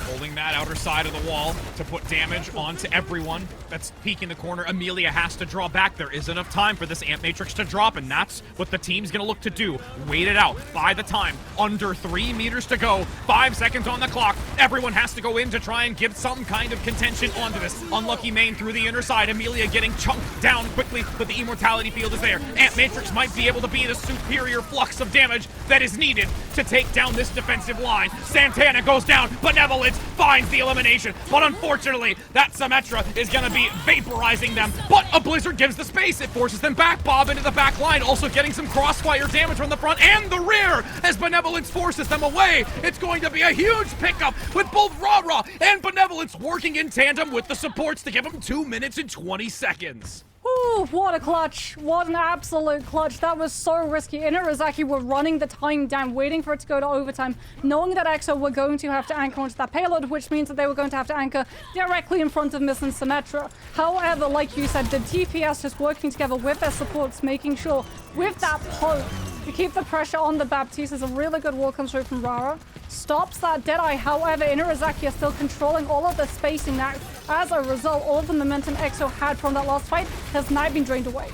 Holding that outer side of the wall to put damage onto everyone that's peeking the corner. Amelia has to draw back. There is enough time for this Ant Matrix to drop, and that's what the team's going to look to do. Wait it out. By the time, under 3 meters to go, 5 seconds on the clock, everyone has to go in to try and give some kind of contention onto this. Unlucky main through the inner side. Amelia getting chunked down quickly, but the Immortality Field is there. Ant Matrix might be able to be the superior flux of damage that is needed to take down this defensive line. Santana goes down. Benevolence finds the elimination, but unfortunately, that Symmetra is going to be vaporizing them, but a Blizzard gives the space. It forces them back. Bob into the back line, also getting some crossfire damage from the front and the rear as Benevolence forces them away. It's going to be a huge pickup with both Ra-Ra and Benevolence working in tandem with the supports to give them 2 minutes and 20 seconds. Ooh, what a clutch. What an absolute clutch. That was so risky. Inarizaki were running the time down, waiting for it to go to overtime, knowing that Exo were going to have to anchor onto that payload, which means that they were going to have to anchor directly in front of Miss and Symmetra. However, like you said, the DPS just working together with their supports, making sure with that poke to keep the pressure on the Baptiste as a really good wall comes through from Rara. Stops that Deadeye. However, Inarizaki are still controlling all of the spacing now. As a result, all of the momentum Exo had from that last fight has now been drained away.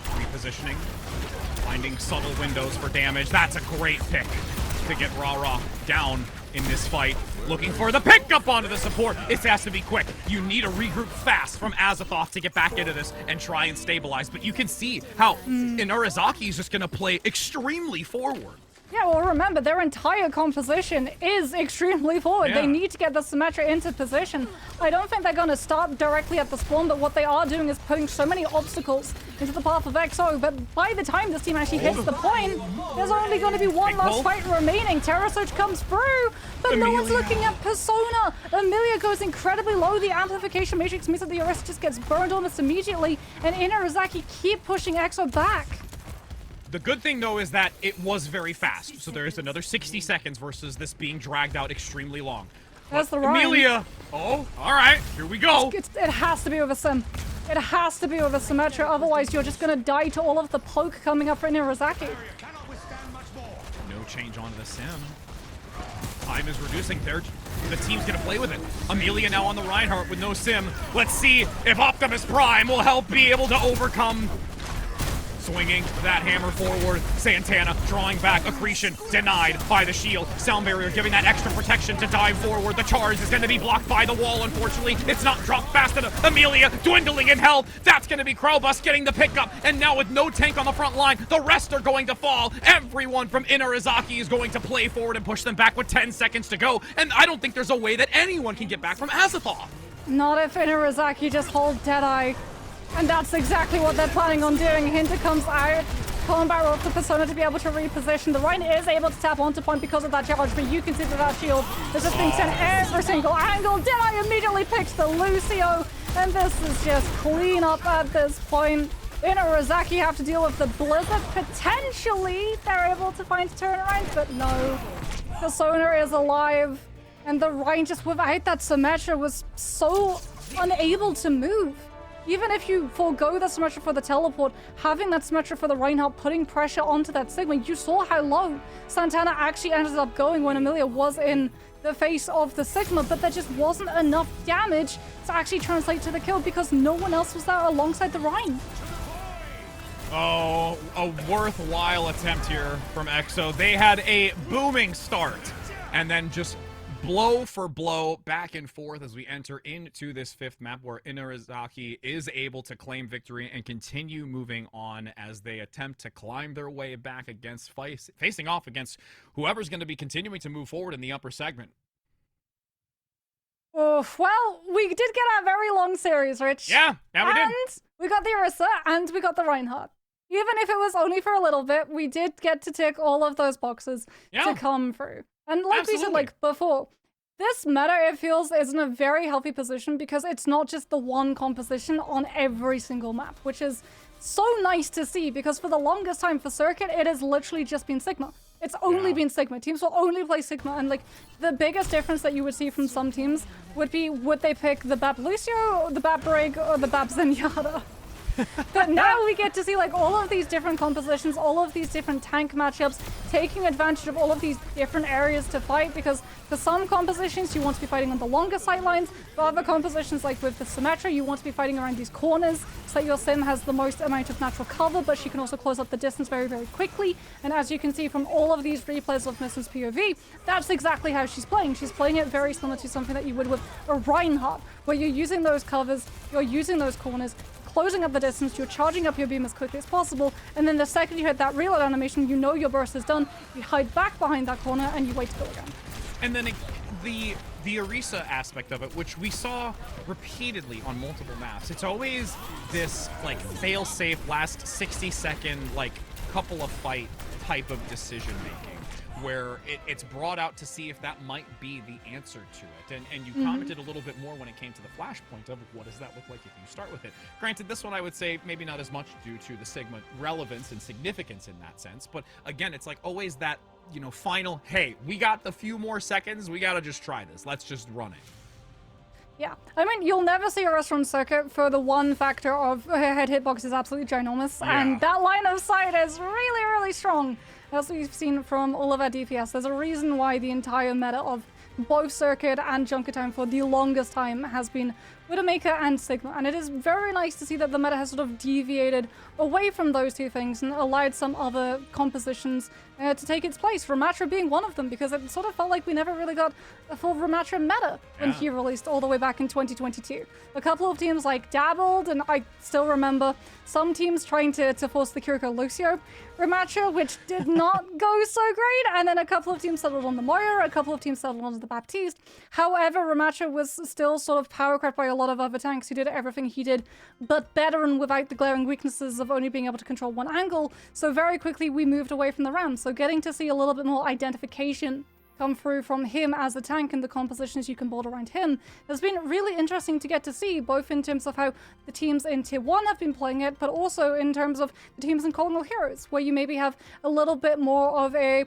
Repositioning, finding subtle windows for damage. That's a great pick to get Ra-Ra down in this fight. Looking for the pickup onto the support. It has to be quick. You need to regroup fast from Azathoth to get back into this and try and stabilize. But you can see how Inarizaki is just going to play extremely forward. Yeah, well, remember, their entire composition is extremely forward. Yeah. They need to get the Symmetra into position. I don't think they're going to start directly at the spawn, but what they are doing is putting so many obstacles into the path of XO. But by the time this team actually hits the point, there's only going to be one Big last pull. fight remaining. Terror Surge comes through, but no one's Amelia. looking at Persona. Amelia goes incredibly low. The amplification matrix means that the Orisa just gets burned almost immediately, and Inarizaki keep pushing XO back. The good thing, though, is that it was very fast. So there's another 60 seconds versus this being dragged out extremely long. There's the Ryan. Amelia! Oh, all right. Here we go. It has to be with a Sim. It has to be with a Symmetra, otherwise you're just gonna die to all of the poke coming up for Inarizaki. No change onto the sim. Time is reducing. The team's gonna play with it. Amelia now on the Reinhardt with no sim. Let's see if Optimus Prime will help be able to overcome. Swinging that hammer forward. Santana drawing back. Accretion denied by the shield. Sound barrier giving that extra protection to dive forward. The charge is going to be blocked by the wall, unfortunately. It's not dropped fast enough. Amelia dwindling in health. That's going to be Crowbus getting the pickup. And now with no tank on the front line, the rest are going to fall. Everyone from Inarizaki is going to play forward and push them back with 10 seconds to go. And I don't think there's a way that anyone can get back from Azathoth. Not if Inarizaki just hold Deadeye. And that's exactly what they're planning on doing. Hinter comes out, Colin Barrel off the Persona to be able to reposition. The Rhine is able to tap onto point because of that charge, but you can see that shield is just being sent every single angle. Deadeye immediately picks the Lucio, and this is just clean up at this point. Inarizaki have to deal with the Blizzard. Potentially, they're able to find a turnaround, but no. Persona is alive, and the Rhine just without that Symmetra was so unable to move. Even if you forego the Symmetra for the teleport, having that Symmetra for the Reinhardt putting pressure onto that Sigma, you saw how low Santana actually ended up going when Amelia was in the face of the Sigma, but there just wasn't enough damage to actually translate to the kill because no one else was there alongside the Rhine. Oh, a worthwhile attempt here from EXO. They had a booming start and then just blow for blow back and forth as we enter into this fifth map where Inarizaki is able to claim victory and continue moving on as they attempt to climb their way back against facing off against whoever's going to be continuing to move forward in the upper segment. Oh, well, we did get a very long series, Rich. Yeah, we did. And we got the Orisa and we got the Reinhardt. Even if it was only for a little bit, we did get to tick all of those boxes to come through. And like we said, like before, this meta, it feels, is in a very healthy position because it's not just the one composition on every single map, which is so nice to see because for the longest time for Circuit, it has literally just been Sigma. It's only been Sigma. Teams will only play Sigma, and like the biggest difference that you would see from some teams would be would they pick the Bap Lucio, the Bap Brig, or the Bap Zenyatta. But now we get to see like all of these different compositions, all of these different tank matchups, taking advantage of all of these different areas to fight because for some compositions you want to be fighting on the longer sight lines, for other compositions like with the Symmetra you want to be fighting around these corners so that your Sim has the most amount of natural cover, but she can also close up the distance very, very quickly. And as you can see from all of these replays of Mrs. POV, that's exactly how she's playing. She's playing it very similar to something that you would with a Reinhardt, where you're using those covers, you're using those corners, closing up the distance, you're charging up your beam as quickly as possible, and then the second you hit that reload animation, you know your burst is done, you hide back behind that corner, and you wait to go again. And then the Orisa aspect of it, which we saw repeatedly on multiple maps, it's always this like fail-safe last 60-second like couple of fight type of decision making, where it's brought out to see if that might be the answer to it. And you commented a little bit more when it came to the flashpoint of what does that look like if you start with it. Granted, this one I would say maybe not as much due to the Sigma relevance and significance in that sense, but again, it's like always that, you know, final, hey, we got the few more seconds, we gotta just try this, let's just run it. Yeah, I mean, you'll never see a restaurant circuit for the one factor of her head hitbox is absolutely ginormous, and that line of sight is really, really strong. As we've seen from all of our DPS, there's a reason why the entire meta of both Circuit and Junkertown for the longest time has been Widowmaker and Sigma, and it is very nice to see that the meta has sort of deviated away from those two things and allowed some other compositions to take its place, Ramatra being one of them, because it sort of felt like we never really got a full Ramatra meta when he released all the way back in 2022. A couple of teams like dabbled, and I still remember some teams trying to force the Kiriko Lucio Ramatra, which did not go so great, and then a couple of teams settled on the Moira, a couple of teams settled on the Baptiste. However, Ramatra was still sort of power crept by a lot of other tanks who did everything he did, but better and without the glaring weaknesses of only being able to control one angle, so very quickly we moved away from the Ram. So getting to see a little bit more identification come through from him as a tank and the compositions you can build around him has been really interesting to get to see, both in terms of how the teams in Tier 1 have been playing it, but also in terms of the teams in Calling All Heroes, where you maybe have a little bit more of a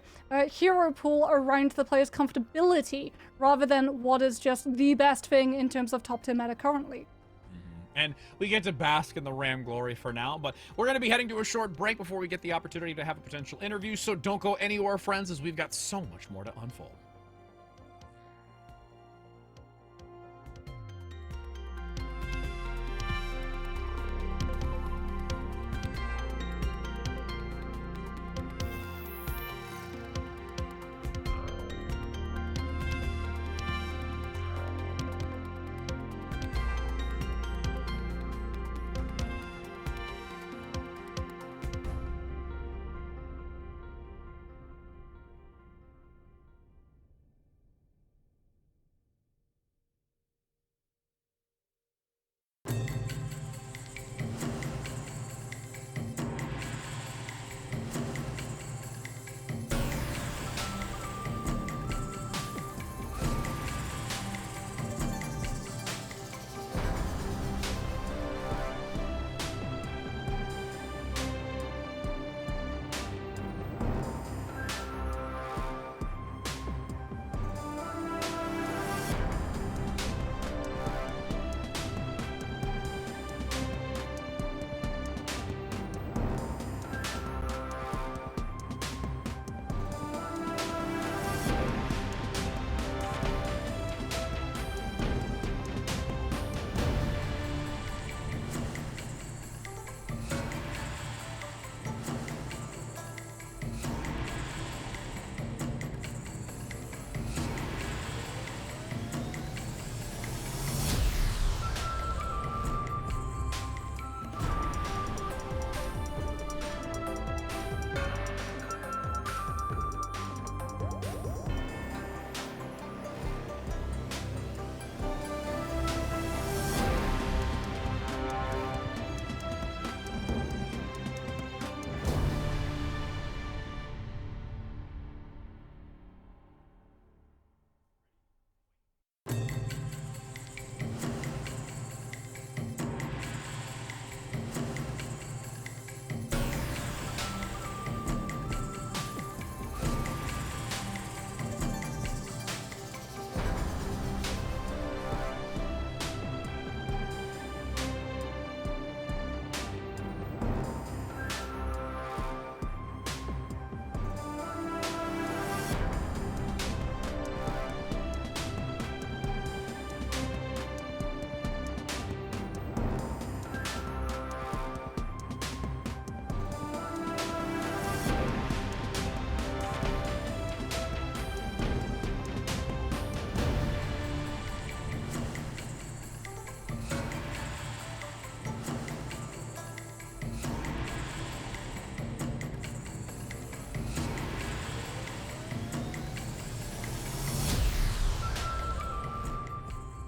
hero pool around the player's comfortability, rather than what is just the best thing in terms of top tier meta currently. And we get to bask in the Ram glory for now, but we're going to be heading to a short break before we get the opportunity to have a potential interview, so don't go anywhere, friends, as we've got so much more to unfold.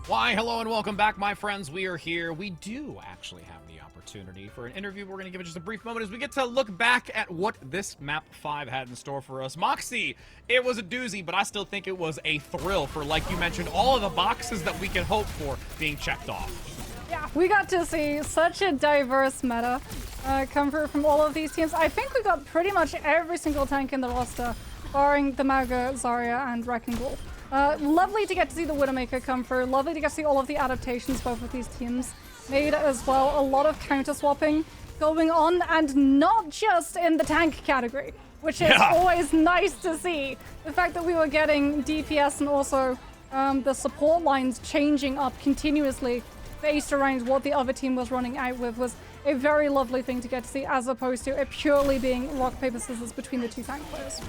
Why, hello and welcome back, my friends. We are here. We do actually have the opportunity for an interview. We're going to give it just a brief moment as we get to look back at what this Map 5 had in store for us. Moxie, it was a doozy, but I still think it was a thrill for, like you mentioned, all of the boxes that we can hope for being checked off. Yeah, we got to see such a diverse meta come through from all of these teams. I think we got pretty much every single tank in the roster, barring the Mauga, Zarya, and Wrecking Ball. Lovely to get to see the Widowmaker come through. Lovely to get to see all of the adaptations both of these teams made as well. A lot of counter swapping going on, and not just in the tank category, which is always nice to see. The fact that we were getting DPS and also the support lines changing up continuously based around what the other team was running out with was a very lovely thing to get to see, as opposed to it purely being rock, paper, scissors between the two tank players.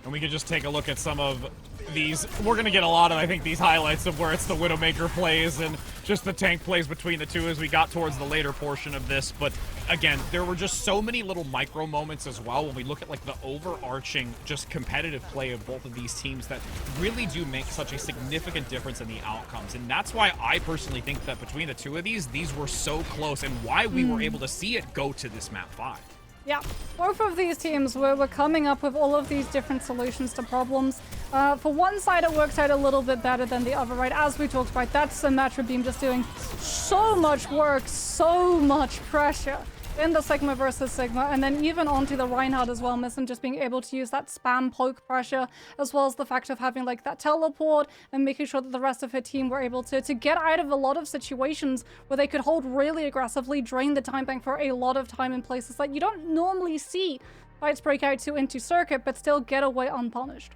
And we can just take a look at some of these. We're going to get a lot of, I think, these highlights of where it's the Widowmaker plays and just the tank plays between the two as we got towards the later portion of this. But again, there were just so many little micro moments as well when we look at like the overarching just competitive play of both of these teams that really do make such a significant difference in the outcomes. And that's why I personally think that between the two of these were so close and why we were able to see it go to this map 5. Yeah, both of these teams were coming up with all of these different solutions to problems. For one side, it works out a little bit better than the other, right? As we talked about, that's the Metro Beam just doing so much work, so much pressure in the Sigma versus Sigma, and then even onto the Reinhardt as well, Missing just being able to use that spam poke pressure, as well as the fact of having like that teleport and making sure that the rest of her team were able to get out of a lot of situations where they could hold really aggressively, drain the time bank for a lot of time in places that you don't normally see fights break out to into circuit, but still get away unpunished.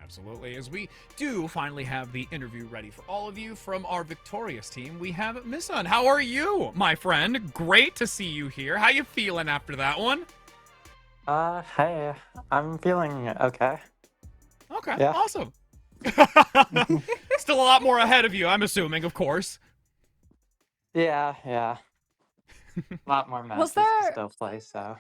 Absolutely. As we do finally have the interview ready for all of you from our victorious team, we have Missun. How are you, my friend? Great to see you here. How you feeling after that one? Hey, I'm feeling okay. Okay, Yeah. awesome. Still a lot more ahead of you, I'm assuming, of course. Yeah. A lot more matches to still play, so.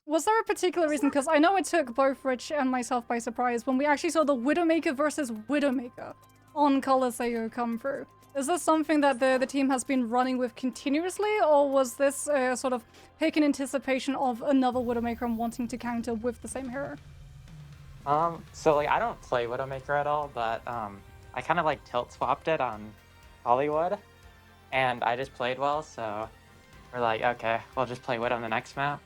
Was there a particular reason? Because I know it took both Rich and myself by surprise when we actually saw the Widowmaker versus Widowmaker on Colosseo come through. Is this something that the team has been running with continuously, or was this sort of pick in anticipation of another Widowmaker and wanting to counter with the same hero? So like I don't play Widowmaker at all, but I kind of like tilt swapped it on Hollywood, and I just played well, so we're like, okay, we'll just play Widow on the next map.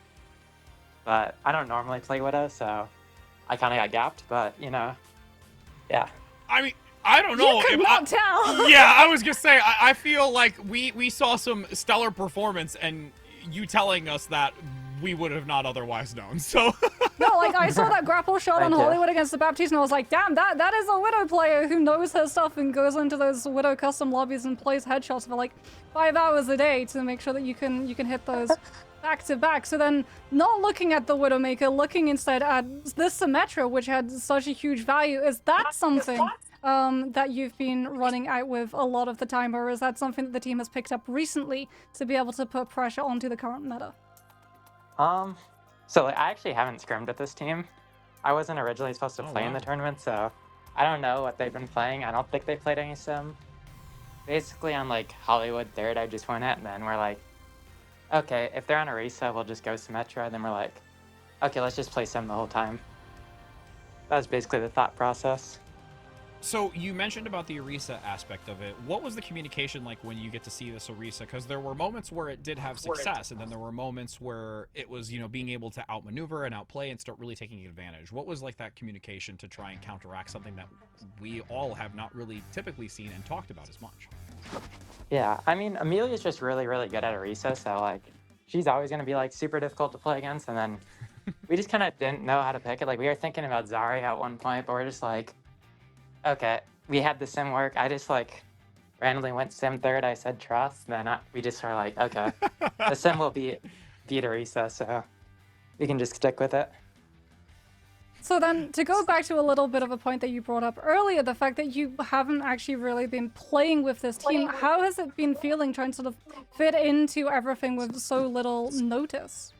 But I don't normally play Widow, so I kind of got gapped, but, you know, yeah. I mean, I don't know. You could not tell! Yeah, I was gonna say, I feel like we saw some stellar performance, and you telling us that we would have not otherwise known, so... No, like, I saw that grapple shot on Thank you. Hollywood against the Baptiste, and I was like, damn, that is a Widow player who knows her stuff and goes into those Widow custom lobbies and plays headshots for, like, 5 hours a day to make sure that you can hit those back to back. So then, not looking at the Widowmaker, looking instead at this Symmetra, which had such a huge value, is that something that you've been running out with a lot of the time, or is that something that the team has picked up recently to be able to put pressure onto the current meta? So like, I actually haven't scrimmed with this team. I wasn't originally supposed to play in the tournament, so I don't know what they've been playing. I don't think they played any sim. Basically, on like Hollywood 3rd, I just went it, and then we're like, okay, if they're on Orisa, we'll just go Symmetra, and then we're like, okay, let's just play sim the whole time. That was basically the thought process. So you mentioned about the Orisa aspect of it. What was the communication like when you get to see this Orisa? Because there were moments where it did have success, and then there were moments where it was, you know, being able to outmaneuver and outplay and start really taking advantage. What was like that communication to try and counteract something that we all have not really typically seen and talked about as much? Yeah, I mean, Amelia's just really, really good at Orisa, so like, she's always going to be like super difficult to play against, and then we just kind of didn't know how to pick it. Like, we were thinking about Zarya at one point, but we're just like, okay, we had the sim work. I just like randomly went sim 3rd. I said trust. Then we just are like, okay, the sim will beat Orisa, so we can just stick with it. So then, to go back to a little bit of a point that you brought up earlier, the fact that you haven't actually really been playing with this team, how has it been feeling trying to sort of fit into everything with so little notice?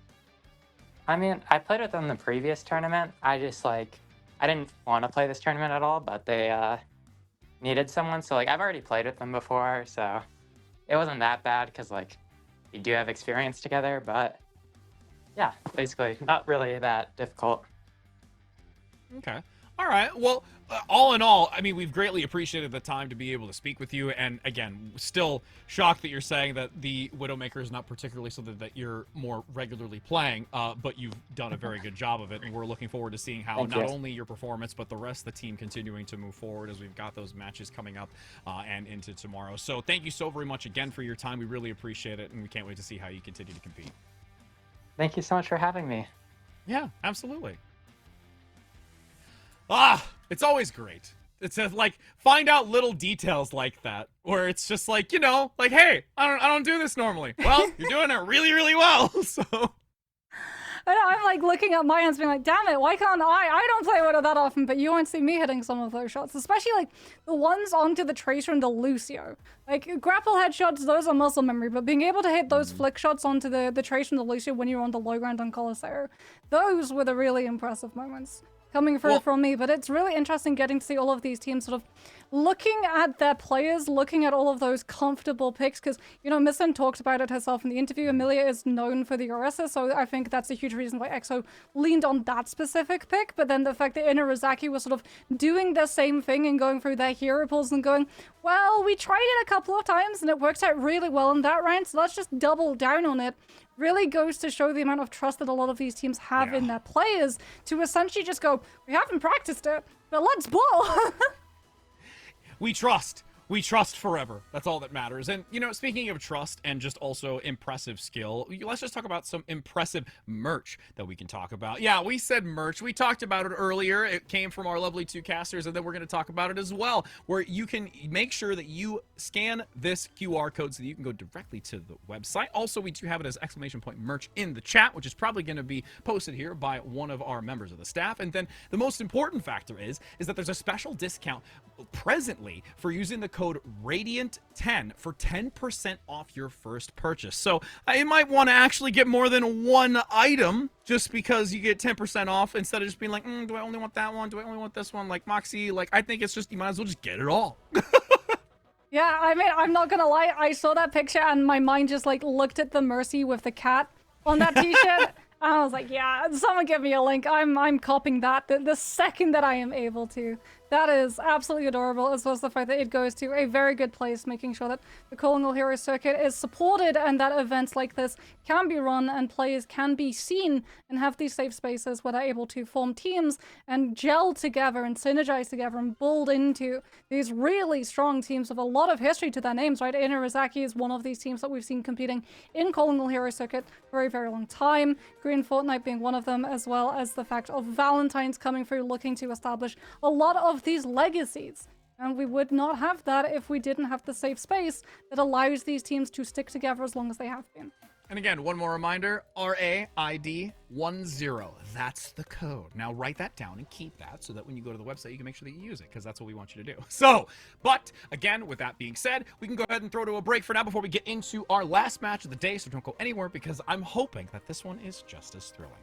I mean, I played with them the previous tournament. I just like, I didn't want to play this tournament at all, but they needed someone. So like, I've already played with them before, so it wasn't that bad because like, we do have experience together, but yeah, basically not really that difficult. Okay. All right. Well, all in all, I mean, we've greatly appreciated the time to be able to speak with you. And again, still shocked that you're saying that the Widowmaker is not particularly something that you're more regularly playing, but you've done a very good job of it. And we're looking forward to seeing how not only your performance, but the rest of the team continuing to move forward as we've got those matches coming up and into tomorrow. So thank you so very much again for your time. We really appreciate it. And we can't wait to see how you continue to compete. Thank you so much for having me. Yeah, absolutely. Ah, it's always great. It's just like find out little details like that where it's just like, you know, like, hey, I don't do this normally. Well, you're doing it really, really well. So And I'm like looking at my hands being like, damn it, why can't I don't play with it that often, but you won't see me hitting some of those shots, especially like the ones onto the Tracer and the Lucio. Like grapple headshots, those are muscle memory, but being able to hit those flick shots onto the Tracer and the Lucio when you're on the low ground on Colosseo, those were the really impressive moments coming through from me. But it's really interesting getting to see all of these teams sort of looking at their players, looking at all of those comfortable picks, because, you know, Misen talked about it herself in the interview. Amelia is known for the Orisa, so I think that's a huge reason why EXO leaned on that specific pick. But then the fact that Inarizaki was sort of doing the same thing and going through their hero pools and going, well, we tried it a couple of times and it worked out really well in that round, so let's just double down on it, really goes to show the amount of trust that a lot of these teams have in their players to essentially just go, we haven't practiced it, but let's ball. we trust. We trust forever. That's all that matters. And, you know, speaking of trust and just also impressive skill, let's just talk about some impressive merch that we can talk about. Yeah, we said merch. We talked about it earlier. It came from our lovely two casters, and then we're going to talk about it as well, where you can make sure that you scan this QR code so that you can go directly to the website. Also, we do have it as exclamation point merch in the chat, which is probably going to be posted here by one of our members of the staff. And then the most important factor is that there's a special discount presently for using the code RADIANT10 for 10% off your first purchase. So you might want to actually get more than one item just because you get 10% off instead of just being like, do I only want that one? Do I only want this one? Like Moxie, like I think it's just, you might as well just get it all. Yeah, I mean, I'm not gonna lie, I saw that picture and my mind just like looked at the Mercy with the cat on that t-shirt. I was like, yeah, someone give me a link. I'm copying that the second that I am able to. That is absolutely adorable, as well as the fact that it goes to a very good place, making sure that the Calling All Heroes circuit is supported and that events like this can be run and players can be seen and have these safe spaces where they're able to form teams and gel together and synergize together and build into these really strong teams with a lot of history to their names, right? Inarizaki is one of these teams that we've seen competing in Calling All Heroes circuit for a very, very long time. Green Fortnite being one of them, as well as the fact of Valentine's coming through, looking to establish a lot of these legacies. And we would not have that if we didn't have the safe space that allows these teams to stick together as long as they have been. And again, one more reminder, RAID10. That's the code. Now write that down and keep that so that when you go to the website, you can make sure that you use it, because that's what we want you to do. So, but again, with that being said, we can go ahead and throw to a break for now before we get into our last match of the day, so don't go anywhere because I'm hoping that this one is just as thrilling.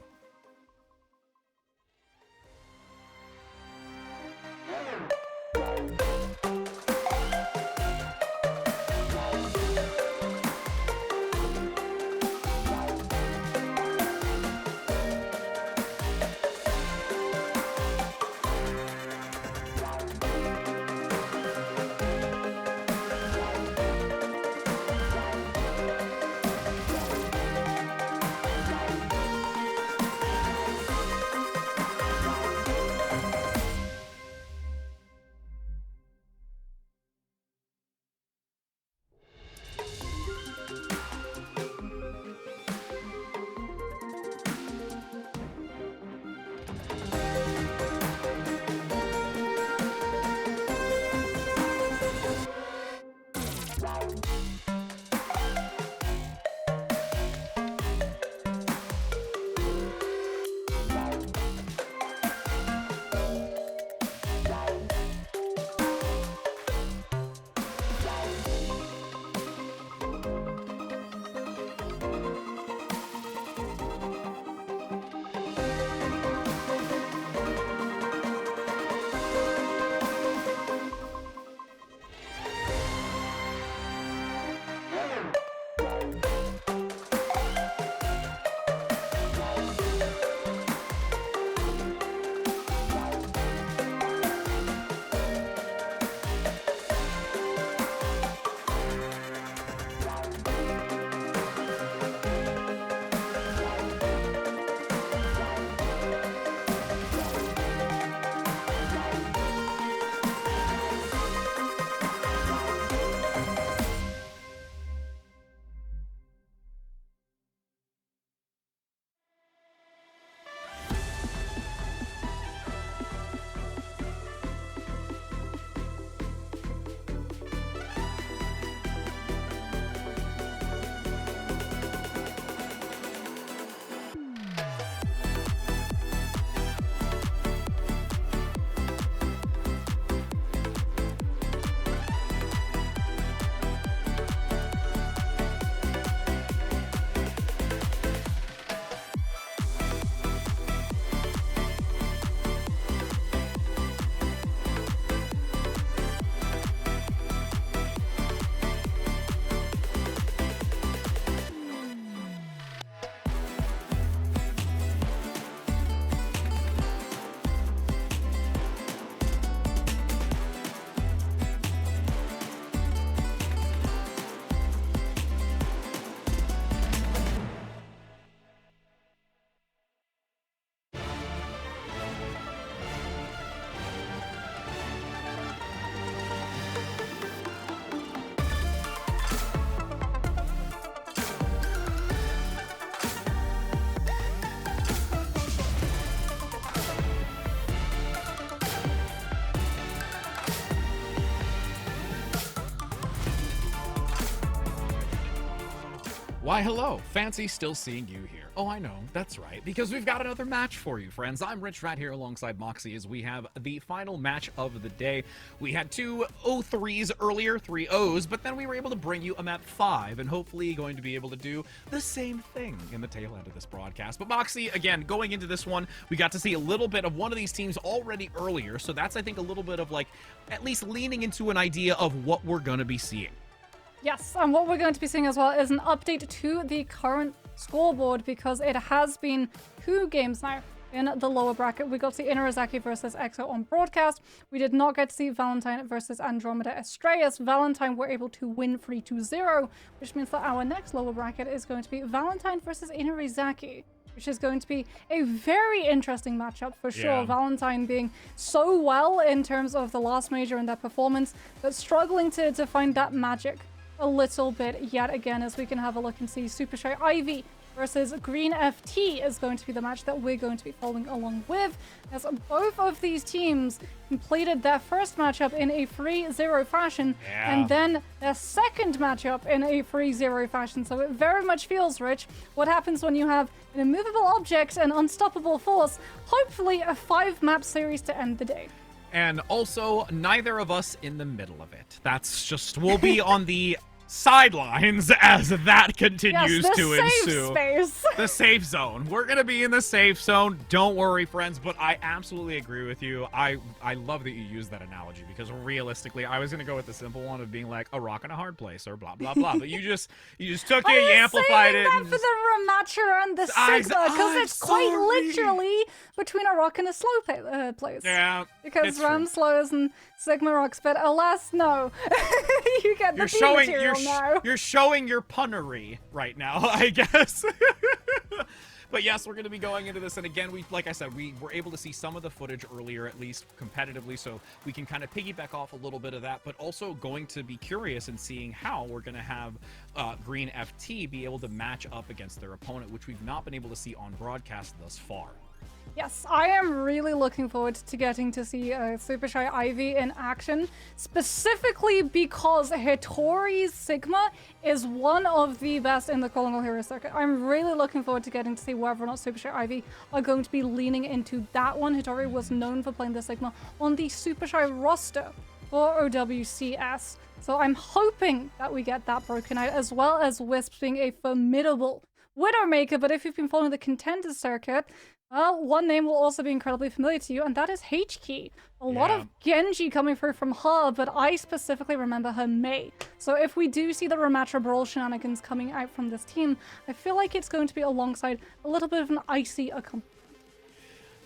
Why, hello. Fancy still seeing you here. Oh, I know. That's right. Because we've got another match for you, friends. I'm Rich Rat here alongside Moxie as we have the final match of the day. We had 2 0-3s earlier, 3 O's, but then we were able to bring you a map 5 and hopefully going to be able to do the same thing in the tail end of this broadcast. But Moxie, again, going into this one, we got to see a little bit of one of these teams already earlier. So that's, I think, a little bit of like at least leaning into an idea of what we're going to be seeing. Yes, and what we're going to be seeing as well is an update to the current scoreboard because it has been 2 games now in the lower bracket. We got to see Inarizaki versus EXO on broadcast. We did not get to see Valentine versus Andromeda Estrellas. Valentine were able to win 3-0, which means that our next lower bracket is going to be Valentine versus Inarizaki, which is going to be a very interesting matchup for sure. Yeah. Valentine being so well in terms of the last major and their performance, but struggling to find that magic a little bit yet again, as we can have a look and see Super Shy Ivy versus Green FT is going to be the match that we're going to be following along with, as both of these teams completed their first matchup in a 3-0 fashion, and then their second matchup in a 3-0 fashion. So it very much feels, Rich, what happens when you have an immovable object and unstoppable force, hopefully a 5-map series to end the day. And also, neither of us in the middle of it. That's just, we'll be on the sidelines as that continues to ensue. Space. The safe zone. We're going to be in the safe zone. Don't worry, friends, but I absolutely agree with you. I love that you use that analogy because realistically, I was going to go with the simple one of being like a rock in a hard place or blah, blah, blah. But you just took it, you amplified it. That for the Ramatcher and the Sigma, because it's quite literally between a rock and a slow place. Yeah, because Ram slows and Sigma rocks, but alas, no. You get the B material now. You're showing your punnery right now, I guess. But yes, we're going to be going into this, and again, like I said, we were able to see some of the footage earlier, at least competitively, so we can kind of piggyback off a little bit of that, but also going to be curious in seeing how we're going to have Green FT be able to match up against their opponent, which we've not been able to see on broadcast thus far. Yes, I am really looking forward to getting to see Super Shy Ivy in action, specifically because Hitori's Sigma is one of the best in the Calling All Heroes circuit. I'm really looking forward to getting to see whether or not Super Shy Ivy are going to be leaning into that one. Hitori was known for playing the Sigma on the Super Shy roster for OWCS, so I'm hoping that we get that broken out, as well as Wisp being a formidable Widowmaker. But if you've been following the Contenders circuit, well, one name will also be incredibly familiar to you, and that is H-Key. A lot of Genji coming through from her, but I specifically remember her Mei. So if we do see the Ramatra Brawl shenanigans coming out from this team, I feel like it's going to be alongside a little bit of an icy accompaniment.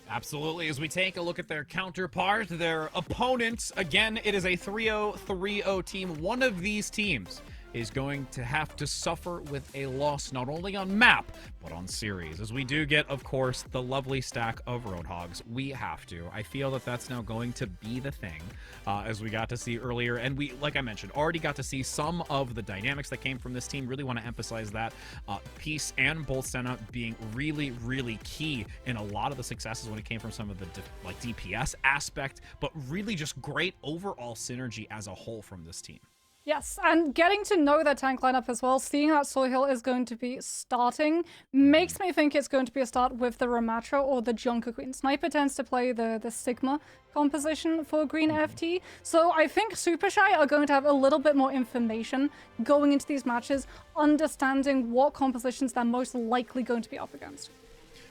Absolutely. As we take a look at their counterpart, their opponents, again, it is a 3-0, 3-0 team. One of these teams is going to have to suffer with a loss not only on map, but on series. As we do get, of course, the lovely stack of Roadhogs, we have to. I feel that that's now going to be the thing, as we got to see earlier. And we, like I mentioned, already got to see some of the dynamics that came from this team. Really want to emphasize that. Peace and Bolsena being really, really key in a lot of the successes when it came from some of the DPS aspect, but really just great overall synergy as a whole from this team. Yes, and getting to know that tank lineup as well, seeing that Soil is going to be starting, makes me think it's going to be a start with the Ramatra or the Junker Queen. Sniper tends to play the Sigma composition for Green FT, so I think Super Shy are going to have a little bit more information going into these matches, understanding what compositions they're most likely going to be up against.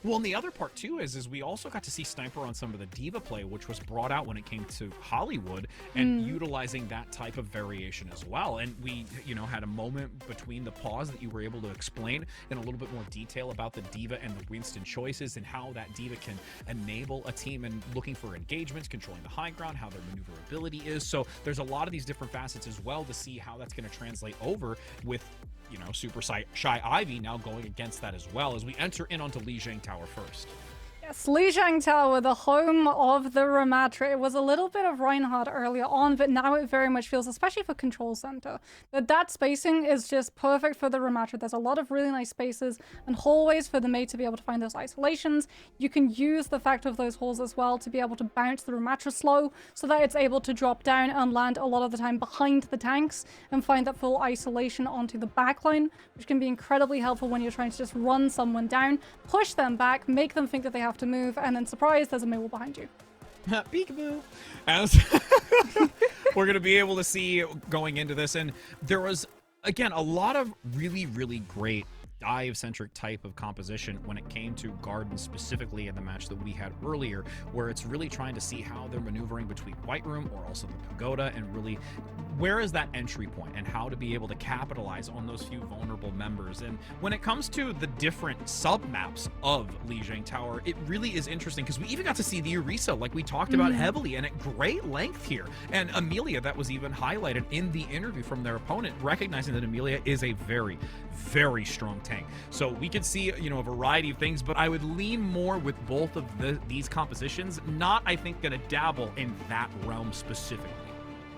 Well, and the other part too is we also got to see Sniper on some of the Diva play, which was brought out when it came to Hollywood, and utilizing that type of variation as well. And we, had a moment between the pause that you were able to explain in a little bit more detail about the Diva and the Winston choices and how that Diva can enable a team and looking for engagements, controlling the high ground, how their maneuverability is. So there's a lot of these different facets as well to see how that's going to translate over with Super Shy Ivy now going against that as well as we enter in onto Li Jiang Tower first. Yes, Lijiang Tower, the home of the Ramatra. It was a little bit of Reinhardt earlier on, but now it very much feels, especially for Control Center, that spacing is just perfect for the Ramatra. There's a lot of really nice spaces and hallways for the mate to be able to find those isolations. You can use the fact of those halls as well to be able to bounce the Ramatra slow so that it's able to drop down and land a lot of the time behind the tanks and find that full isolation onto the backline, which can be incredibly helpful when you're trying to just run someone down, push them back, make them think that they have to move, and then surprise, there's a mule behind you. Peekaboo. As we're going to be able to see going into this, and there was, again, a lot of really, really great dive-centric type of composition when it came to Garden, specifically in the match that we had earlier, where it's really trying to see how they're maneuvering between White Room or also the Pagoda, and really where is that entry point and how to be able to capitalize on those few vulnerable members. And when it comes to the different sub-maps of Lijiang Tower, it really is interesting because we even got to see the Orisa, like we talked about heavily and at great length here. And Amelia, that was even highlighted in the interview from their opponent, recognizing that Amelia is a very, very strong tank. So we could see, you know, a variety of things, but I would lean more with both of these compositions, not, I think, going to dabble in that realm specifically.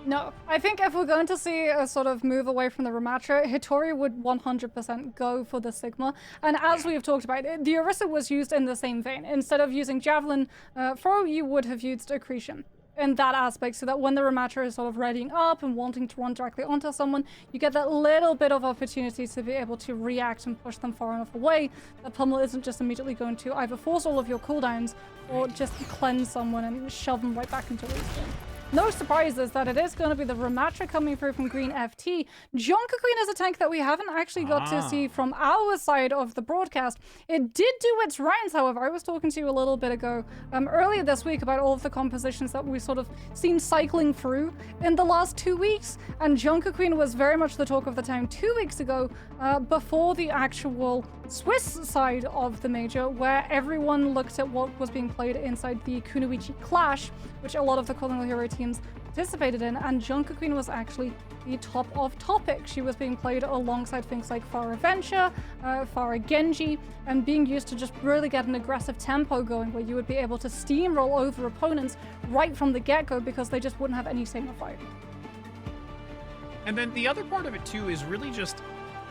No, I think if we're going to see a sort of move away from the Ramatra, Hitori would 100% go for the Sigma. And as we have talked about, the Orisa was used in the same vein. Instead of using Javelin throw, you would have used Accretion in that aspect, so that when the Ramatra is sort of readying up and wanting to run directly onto someone, you get that little bit of opportunity to be able to react and push them far enough away that Pummel isn't just immediately going to either force all of your cooldowns or just cleanse someone and shove them right back into respawn. No surprises that it is going to be the Ramatra coming through from Green FT. Jonker Queen is a tank that we haven't actually got to see from our side of the broadcast. It did do its rounds, however. I was talking to you a little bit ago, earlier this week, about all of the compositions that we sort of seen cycling through in the last 2 weeks, and Jonker Queen was very much the talk of the town 2 weeks ago, before the actual Swiss side of the major, where everyone looked at what was being played inside the Kunoichi Clash, which a lot of the Calling All Hero teams participated in, and Jonker Queen was actually the top of topic. She was being played alongside things like Pharah Venture, Pharah Genji, and being used to just really get an aggressive tempo going where you would be able to steamroll over opponents right from the get-go because they just wouldn't have any say in the fight. And then the other part of it too is really just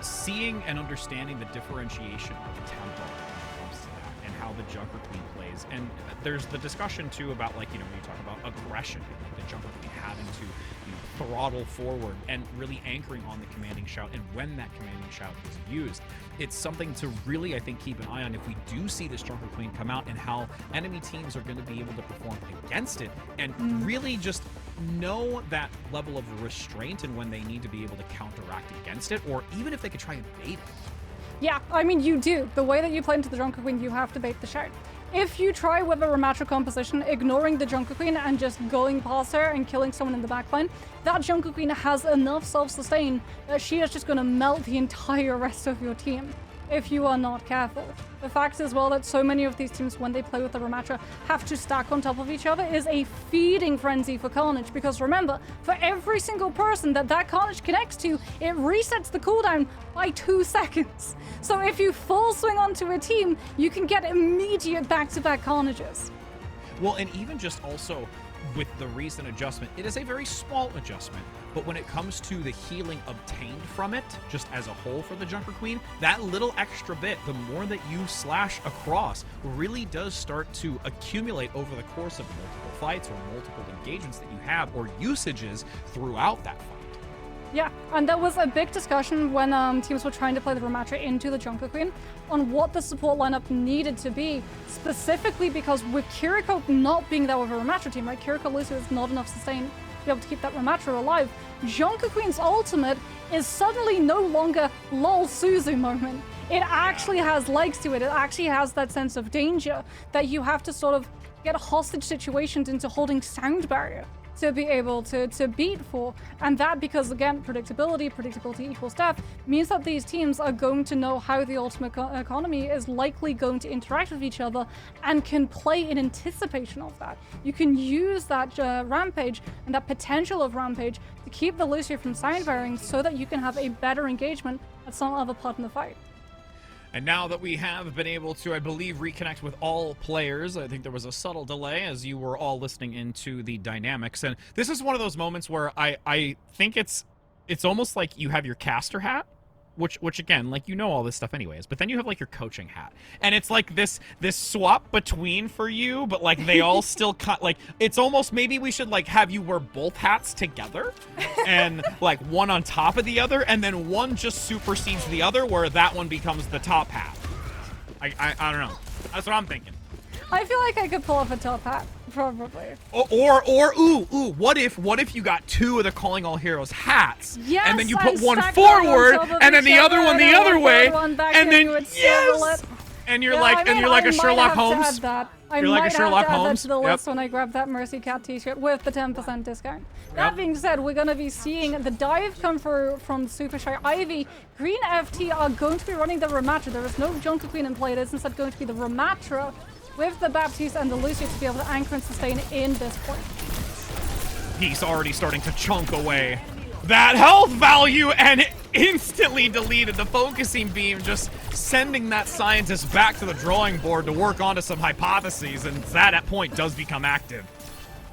seeing and understanding the differentiation of the tempo when it comes to that and how the Junker Queen plays. And there's the discussion too about, like, you know, when you talk about aggression and like the Junker Queen having to, you know, throttle forward and really anchoring on the commanding shout, and when that commanding shout is used, it's something to really, I think, keep an eye on if we do see this Junker Queen come out, and how enemy teams are going to be able to perform against it, and really just know that level of restraint and when they need to be able to counteract against it, or even if they could try and bait it. Yeah, I mean, you do. The way that you play into the Junker Queen, you have to bait the shout. If you try with a Ramatra composition, ignoring the Junker Queen and just going past her and killing someone in the backline, that Junker Queen has enough self-sustain that she is just going to melt the entire rest of your team if you are not careful. The fact as well that so many of these teams, when they play with the Ramatra, have to stack on top of each other is a feeding frenzy for Carnage, because remember, for every single person that Carnage connects to, it resets the cooldown by 2 seconds. So if you full swing onto a team, you can get immediate back-to-back Carnages. Well, and even just also with the recent adjustment, it is a very small adjustment, but when it comes to the healing obtained from it, just as a whole for the Junker Queen, that little extra bit, the more that you slash across, really does start to accumulate over the course of multiple fights or multiple engagements that you have, or usages throughout that fight. Yeah, and there was a big discussion when teams were trying to play the Ramatra into the Junker Queen on what the support lineup needed to be, specifically because with Kiriko not being there with a Ramatra team, right? Kiriko Lucio is not enough sustain to be able to keep that Ramatra alive. Junker Queen's ultimate is suddenly no longer lol Suzu moment. It actually has legs to it. It actually has that sense of danger that you have to sort of get hostage situations into holding sound barrier to be able to beat for. And that, because again, predictability equals death, means that these teams are going to know how the ultimate economy is likely going to interact with each other and can play in anticipation of that. You can use that Rampage and that potential of Rampage to keep the Lucio from sound varying so that you can have a better engagement at some other part in the fight. And now that we have been able to, I believe, reconnect with all players, I think there was a subtle delay as you were all listening into the dynamics. And this is one of those moments where I think it's almost like you have your caster hat, which again, like, you know all this stuff anyways, but then you have like your coaching hat, and it's like this swap between for you, but like they all still cut, like, it's almost, maybe we should like have you wear both hats together and like one on top of the other, and then one just supersedes the other where that one becomes the top hat. I don't know, that's what I'm thinking. I feel like I could pull off a top hat, probably. Or what if you got two of the Calling All Heroes hats, Yes, and then you and put one stack them on forward, top of and then each the other other, one the and other then way, third one back and in, then you would swivel yes, it. and you're Yeah, like, I and mean, you're like I a might Sherlock have to Holmes. add that. I You're like a might Sherlock have to add that Holmes. to the Yep. list when I grab that Mercy Cat t-shirt with the 10% discount. That being said, we're going to be seeing the dive come through from Super Shy Ivy. Green FT are going to be running the Ramatra. There is no Junker Queen in play. It is instead going to be the Ramatra with the Baptiste and the Lucio to be able to anchor and sustain in this point. He's already starting to chunk away that health value, and it instantly deleted the focusing beam, just sending that scientist back to the drawing board to work onto some hypotheses, and that at point does become active.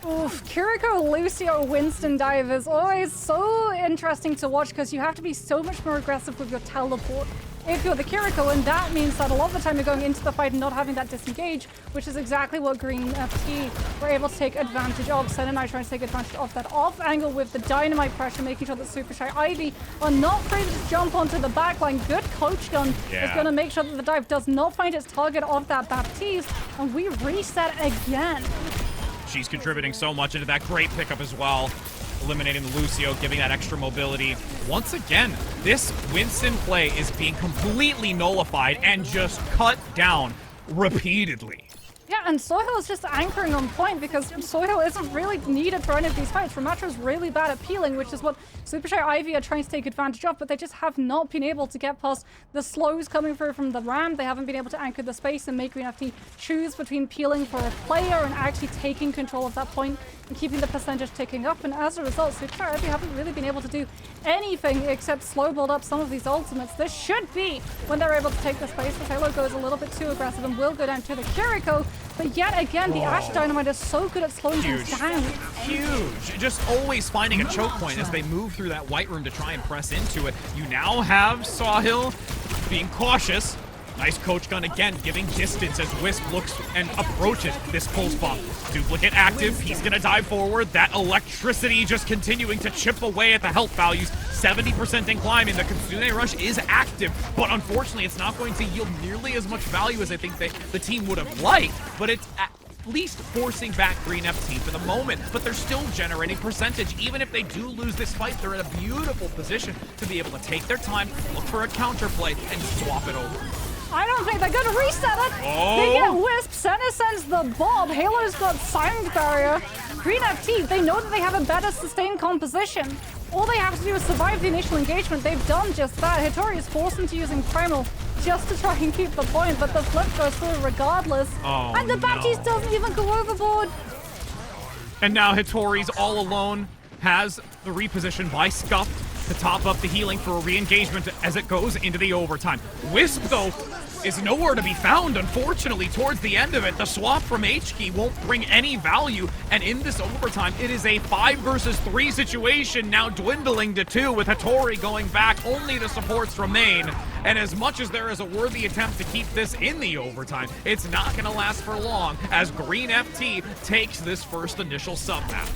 Oof, Kiriko, Lucio, Winston dive is always so interesting to watch because you have to be so much more aggressive with your teleport if you're the Kiriko, and that means that a lot of the time you're going into the fight and not having that disengage, which is exactly what Green FT were able to take advantage of. Sen and I trying to take advantage of that off angle with the dynamite pressure, making sure that Super Shy Ivy are not afraid to jump onto the backline. Good coach gun is going to make sure that the dive does not find its target of that Baptiste, and we reset again. She's contributing so much into that great pickup as well, eliminating the Lucio, giving that extra mobility. Once again, this Winston play is being completely nullified and just cut down repeatedly. Yeah, and Sohail is just anchoring on point because Sohail isn't really needed for any of these fights. Ramatra is really bad at peeling, which is what Super Shy Ivy are trying to take advantage of, but they just have not been able to get past the slows coming through from the Ram. They haven't been able to anchor the space and make Green FT choose between peeling for a player and actually taking control of that point and keeping the percentage ticking up. And as a result, Super Shy Ivy haven't really been able to do anything except slow build up some of these ultimates. This should be when they're able to take the space. The Halo goes a little bit too aggressive and will go down to the Kiriko. But yet again, the Ash Dynamite is so good at slowing things down. Huge. Just always finding a choke point as they move through that white room to try and press into it. You now have Sawhill being cautious. Nice coach gun again, giving distance as Wisp looks and approaches this pulse buff. Duplicate active, he's gonna dive forward. That electricity just continuing to chip away at the health values. 70% incline, and the Kitsune Rush is active, but unfortunately it's not going to yield nearly as much value as I think the team would have liked, but it's at least forcing back Green FT for the moment, but they're still generating percentage. Even if they do lose this fight, they're in a beautiful position to be able to take their time, look for a counterplay, and swap it over. I don't think they're going to reset it. Oh. They get Wisp. Senna sends the Bob. Halo's got Sound Barrier. Green FT, they know that they have a better sustained composition. All they have to do is survive the initial engagement. They've done just that. Hitori is forced into using Primal just to try and keep the point, but the flip goes through regardless. Oh, and the Baptiste doesn't even go overboard. And now Hitori's all alone, has the reposition by Scuffed to top up the healing for a re-engagement as it goes into the overtime. Wisp, though, is nowhere to be found, unfortunately, towards the end of it. The swap from H-Key won't bring any value, and in this overtime, it is a 5 versus 3 situation, now dwindling to 2, with Hitori going back. Only the supports remain, and as much as there is a worthy attempt to keep this in the overtime, it's not going to last for long, as Green FT takes this first initial sub-map.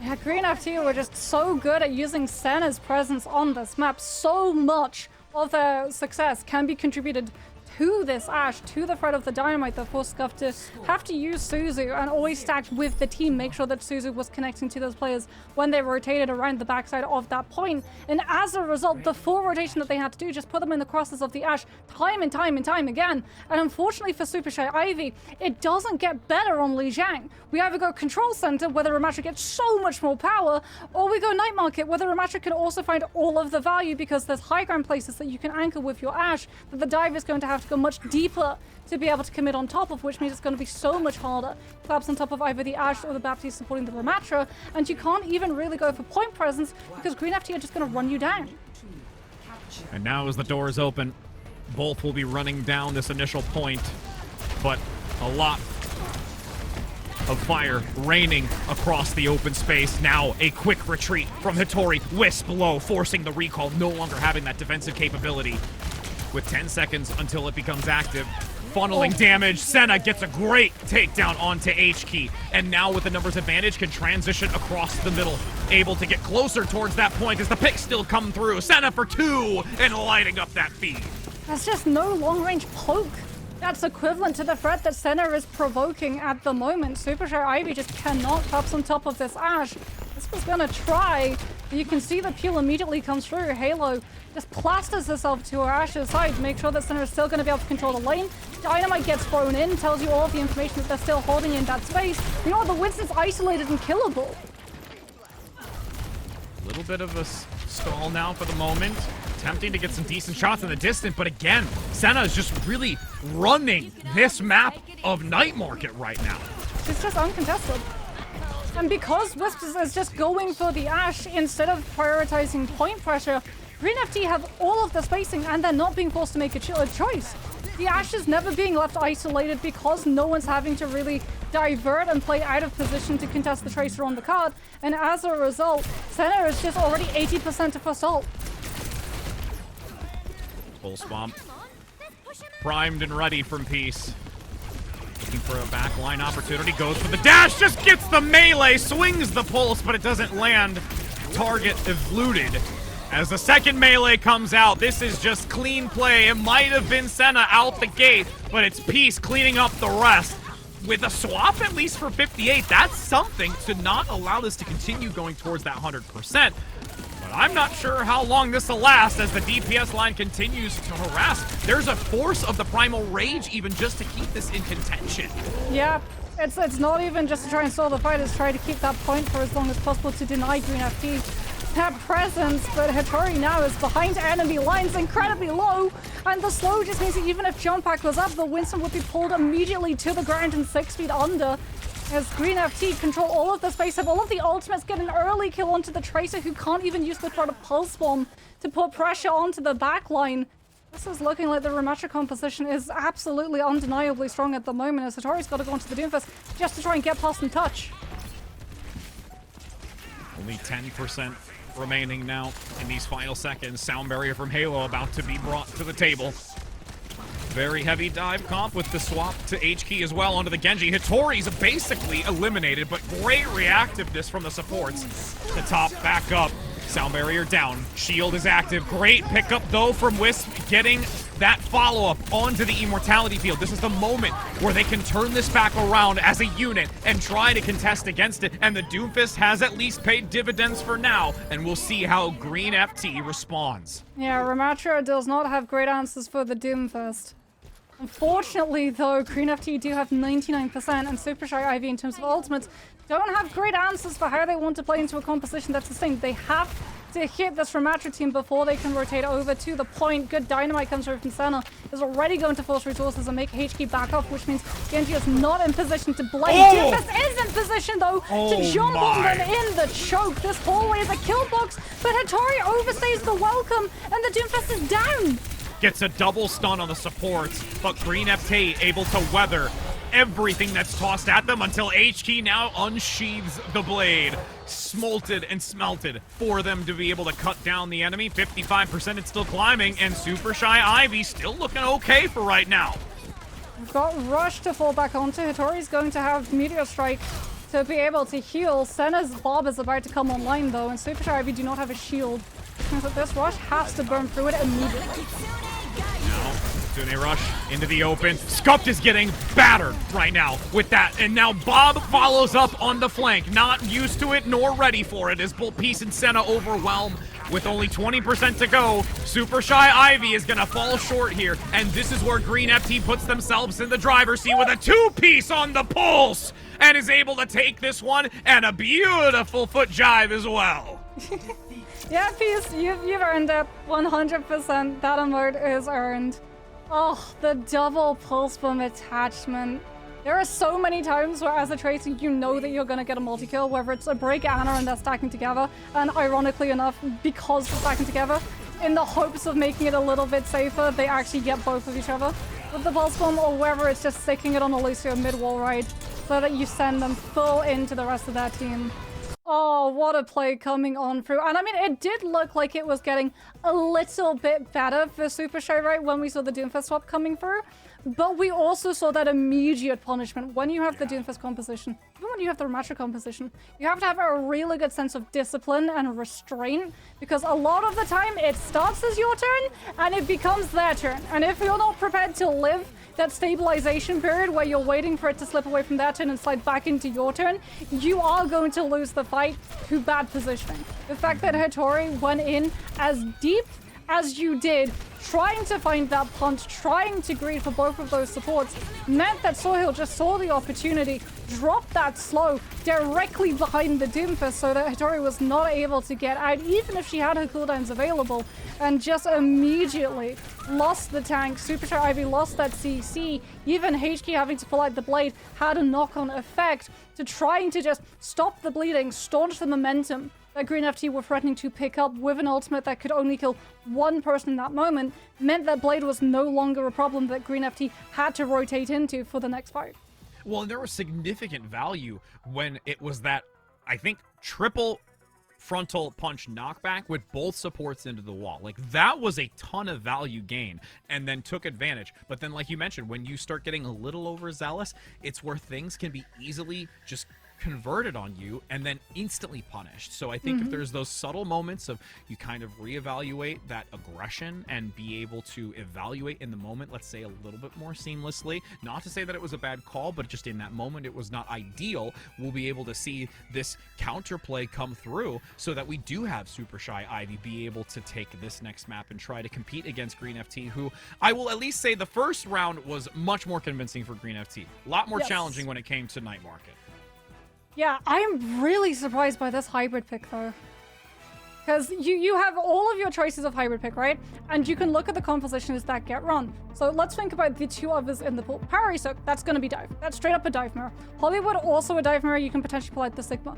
Yeah, Green FT were just so good at using Senna's presence on this map. So much of their success can be contributed to this Ash, to the threat of the Dynamite that forced Scuff to have to use Suzu and always stacked with the team, make sure that Suzu was connecting to those players when they rotated around the backside of that point. And as a result, the full rotation that they had to do just put them in the crosses of the Ash time and time and time again. And unfortunately for Super Shy Ivy, it doesn't get better on Li Jiang. We either go Control Center, where the Ramatra gets so much more power, or we go Night Market, where the Ramatra can also find all of the value because there's high ground places that you can anchor with your Ash that the dive is going to have to go much deeper to be able to commit on top of, which means it's going to be so much harder. Collapse on top of either the Ash or the Baptiste supporting the Ramatra, and you can't even really go for point presence because Green FT are just going to run you down. And now as the door is open, Both will be running down this initial point, but a lot of fire raining across the open space. Now a quick retreat from Hattori. Wisp low, forcing the recall, no longer having that defensive capability. With 10 seconds until it becomes active. Funneling damage. Senna gets a great takedown onto H-Key. And now with the numbers advantage can transition across the middle. Able to get closer towards that point as the picks still come through. Senna for 2 and lighting up that feed. There's just no long-range poke. That's equivalent to the threat that Senna is provoking at the moment. Super Shy Ivy just cannot pops on top of this Ashe. This was gonna try. You can see the peel immediately comes through. Halo just plasters herself to her Ashe's side to make sure that Senna is still gonna be able to control the lane. Dynamite gets thrown in, tells you all of the information that they're still holding in that space. You know what? The Winston's isolated and killable. A little bit of a stall now for the moment. Attempting to get some decent shots in the distance, but again, Senna is just really running this map of Night Market right now. It's just uncontested. And because Wisp is just going for the Ashe instead of prioritizing point pressure, Green FT have all of the spacing and they're not being forced to make a choice. The Ashe is never being left isolated because no one's having to really divert and play out of position to contest the Tracer on the card. And as a result, Senna is just already 80% of assault. Pulse bomb. Primed and ready from Peace. Looking for a backline opportunity. Goes for the dash. Just gets the melee. Swings the pulse, but it doesn't land. Target eluded. As the second melee comes out, this is just clean play. It might have been Senna out the gate, but it's Peace cleaning up the rest. With a swap at least for 58, that's something to not allow this to continue going towards that 100%. But I'm not sure how long this will last as the DPS line continues to harass. There's a force of the Primal Rage even just to keep this in contention. Yeah, it's not even just to try and stall the fight, it's trying to keep that point for as long as possible to deny Green FT that presence, but Hattori now is behind enemy lines incredibly low, and the slow just means that even if jump pack was up, the Winston would be pulled immediately to the ground and 6 feet under. As Green FT control all of the space, have all of the ultimates, get an early kill onto the Tracer who can't even use the threat of Pulse Bomb to put pressure onto the backline. This is looking like the Ramattra composition is absolutely undeniably strong at the moment as Hattori's got to go onto the Doomfist just to try and get past and touch. Only 10% remaining now in these final seconds. Sound barrier from Halo about to be brought to the table. Very heavy dive comp with the swap to H-Key as well onto the Genji. Hattori's basically eliminated, but great reactiveness from the supports. The top back up. Sound barrier down. Shield is active. Great pickup though from Wisp, getting that follow-up onto the Immortality field. This is the moment where they can turn this back around as a unit and try to contest against it. And the Doomfist has at least paid dividends for now, and we'll see how Green FT responds. Yeah, Ramattra does not have great answers for the Doomfist. Unfortunately, though, Green FT do have 99%, and Super Shy Ivy, in terms of ultimates, don't have great answers for how they want to play into a composition that's sustained. They have to hit this Ramattra team before they can rotate over to the point. Good dynamite comes through from Senna. Is already going to force resources and make HK back off, which means Genji is not in position to blade. Oh! Doomfist is in position, though, to jump on them in the choke. This hallway is a kill box, but Hattori overstays the welcome, and the Doomfist is down. Gets a double stun on the supports, but Green FT able to weather everything that's tossed at them until H-Key now unsheathes the blade. Smolted and smelted for them to be able to cut down the enemy. 55% it's still climbing, and Super Shy Ivy still looking okay for right now. We've got Rush to fall back onto. Hattori's going to have Meteor Strike to be able to heal. Senna's Bob is about to come online though, and Super Shy Ivy do not have a shield. Which means that this Rush has to burn through it immediately. Now, Sune Rush into the open. Scuffed is getting battered right now with that. And now Bob follows up on the flank. Not used to it nor ready for it as both Peace and Senna overwhelm. With only 20% to go, Super Shy Ivy is going to fall short here. And this is where Green FT puts themselves in the driver's seat with a 2-piece on the pulse. And is able to take this one and a beautiful foot jive as well. Yeah, Peace, you've earned it. 100%. That emote is earned. Oh, the double pulse bomb attachment. There are so many times where as a Tracer you know that you're gonna get a multi-kill, whether it's a break Ana and they're stacking together, and ironically enough, because they're stacking together, in the hopes of making it a little bit safer, they actually get both of each other with the Pulse Bomb, or whether it's just sticking it on a Lucio mid-wall ride so that you send them full into the rest of their team. Oh, what a play coming on through. And I mean, it did look like it was getting a little bit better for Super Shy, right, when we saw the Doomfist swap coming through. But we also saw that immediate punishment when you have the Doomfist composition. Even when you have the Ramatra composition, you have to have a really good sense of discipline and restraint, because a lot of the time it starts as your turn and it becomes their turn. And if you're not prepared to live that stabilization period where you're waiting for it to slip away from their turn and slide back into your turn, you are going to lose the fight to bad positioning. The fact that Hattori went in as deep as you did, trying to find that punch, trying to greed for both of those supports, meant that Sohail just saw the opportunity, dropped that slow directly behind the Doomfist so that Hattori was not able to get out, even if she had her cooldowns available, and just immediately lost the tank. Super Shy Ivy lost that CC. Even HK having to pull out the blade had a knock-on effect to trying to just stop the bleeding, staunch the momentum that Green FT were threatening to pick up with an ultimate that could only kill one person in that moment, meant that blade was no longer a problem that Green FT had to rotate into for the next fight. Well, and there was significant value when it was that, I think, triple frontal punch knockback with both supports into the wall. Like, that was a ton of value gain, and then took advantage. But then, like you mentioned, when you start getting a little overzealous, it's where things can be easily just converted on you and then instantly punished. So I think if there's those subtle moments of you kind of reevaluate that aggression and be able to evaluate in the moment, let's say a little bit more seamlessly, not to say that it was a bad call, but just in that moment it was not ideal, we'll be able to see this counterplay come through so that we do have Super Shy Ivy be able to take this next map and try to compete against Green FT, who I will at least say the first round was much more convincing for Green FT. A lot more challenging when it came to Night Market. Yeah, I'm really surprised by this hybrid pick, though. Because you have all of your choices of hybrid pick, right? And you can look at the compositions that get run. So let's think about the two others in the pool. Parry Soak, that's going to be dive. That's straight up a dive mirror. Hollywood, also a dive mirror. You can potentially pull out the Sigma.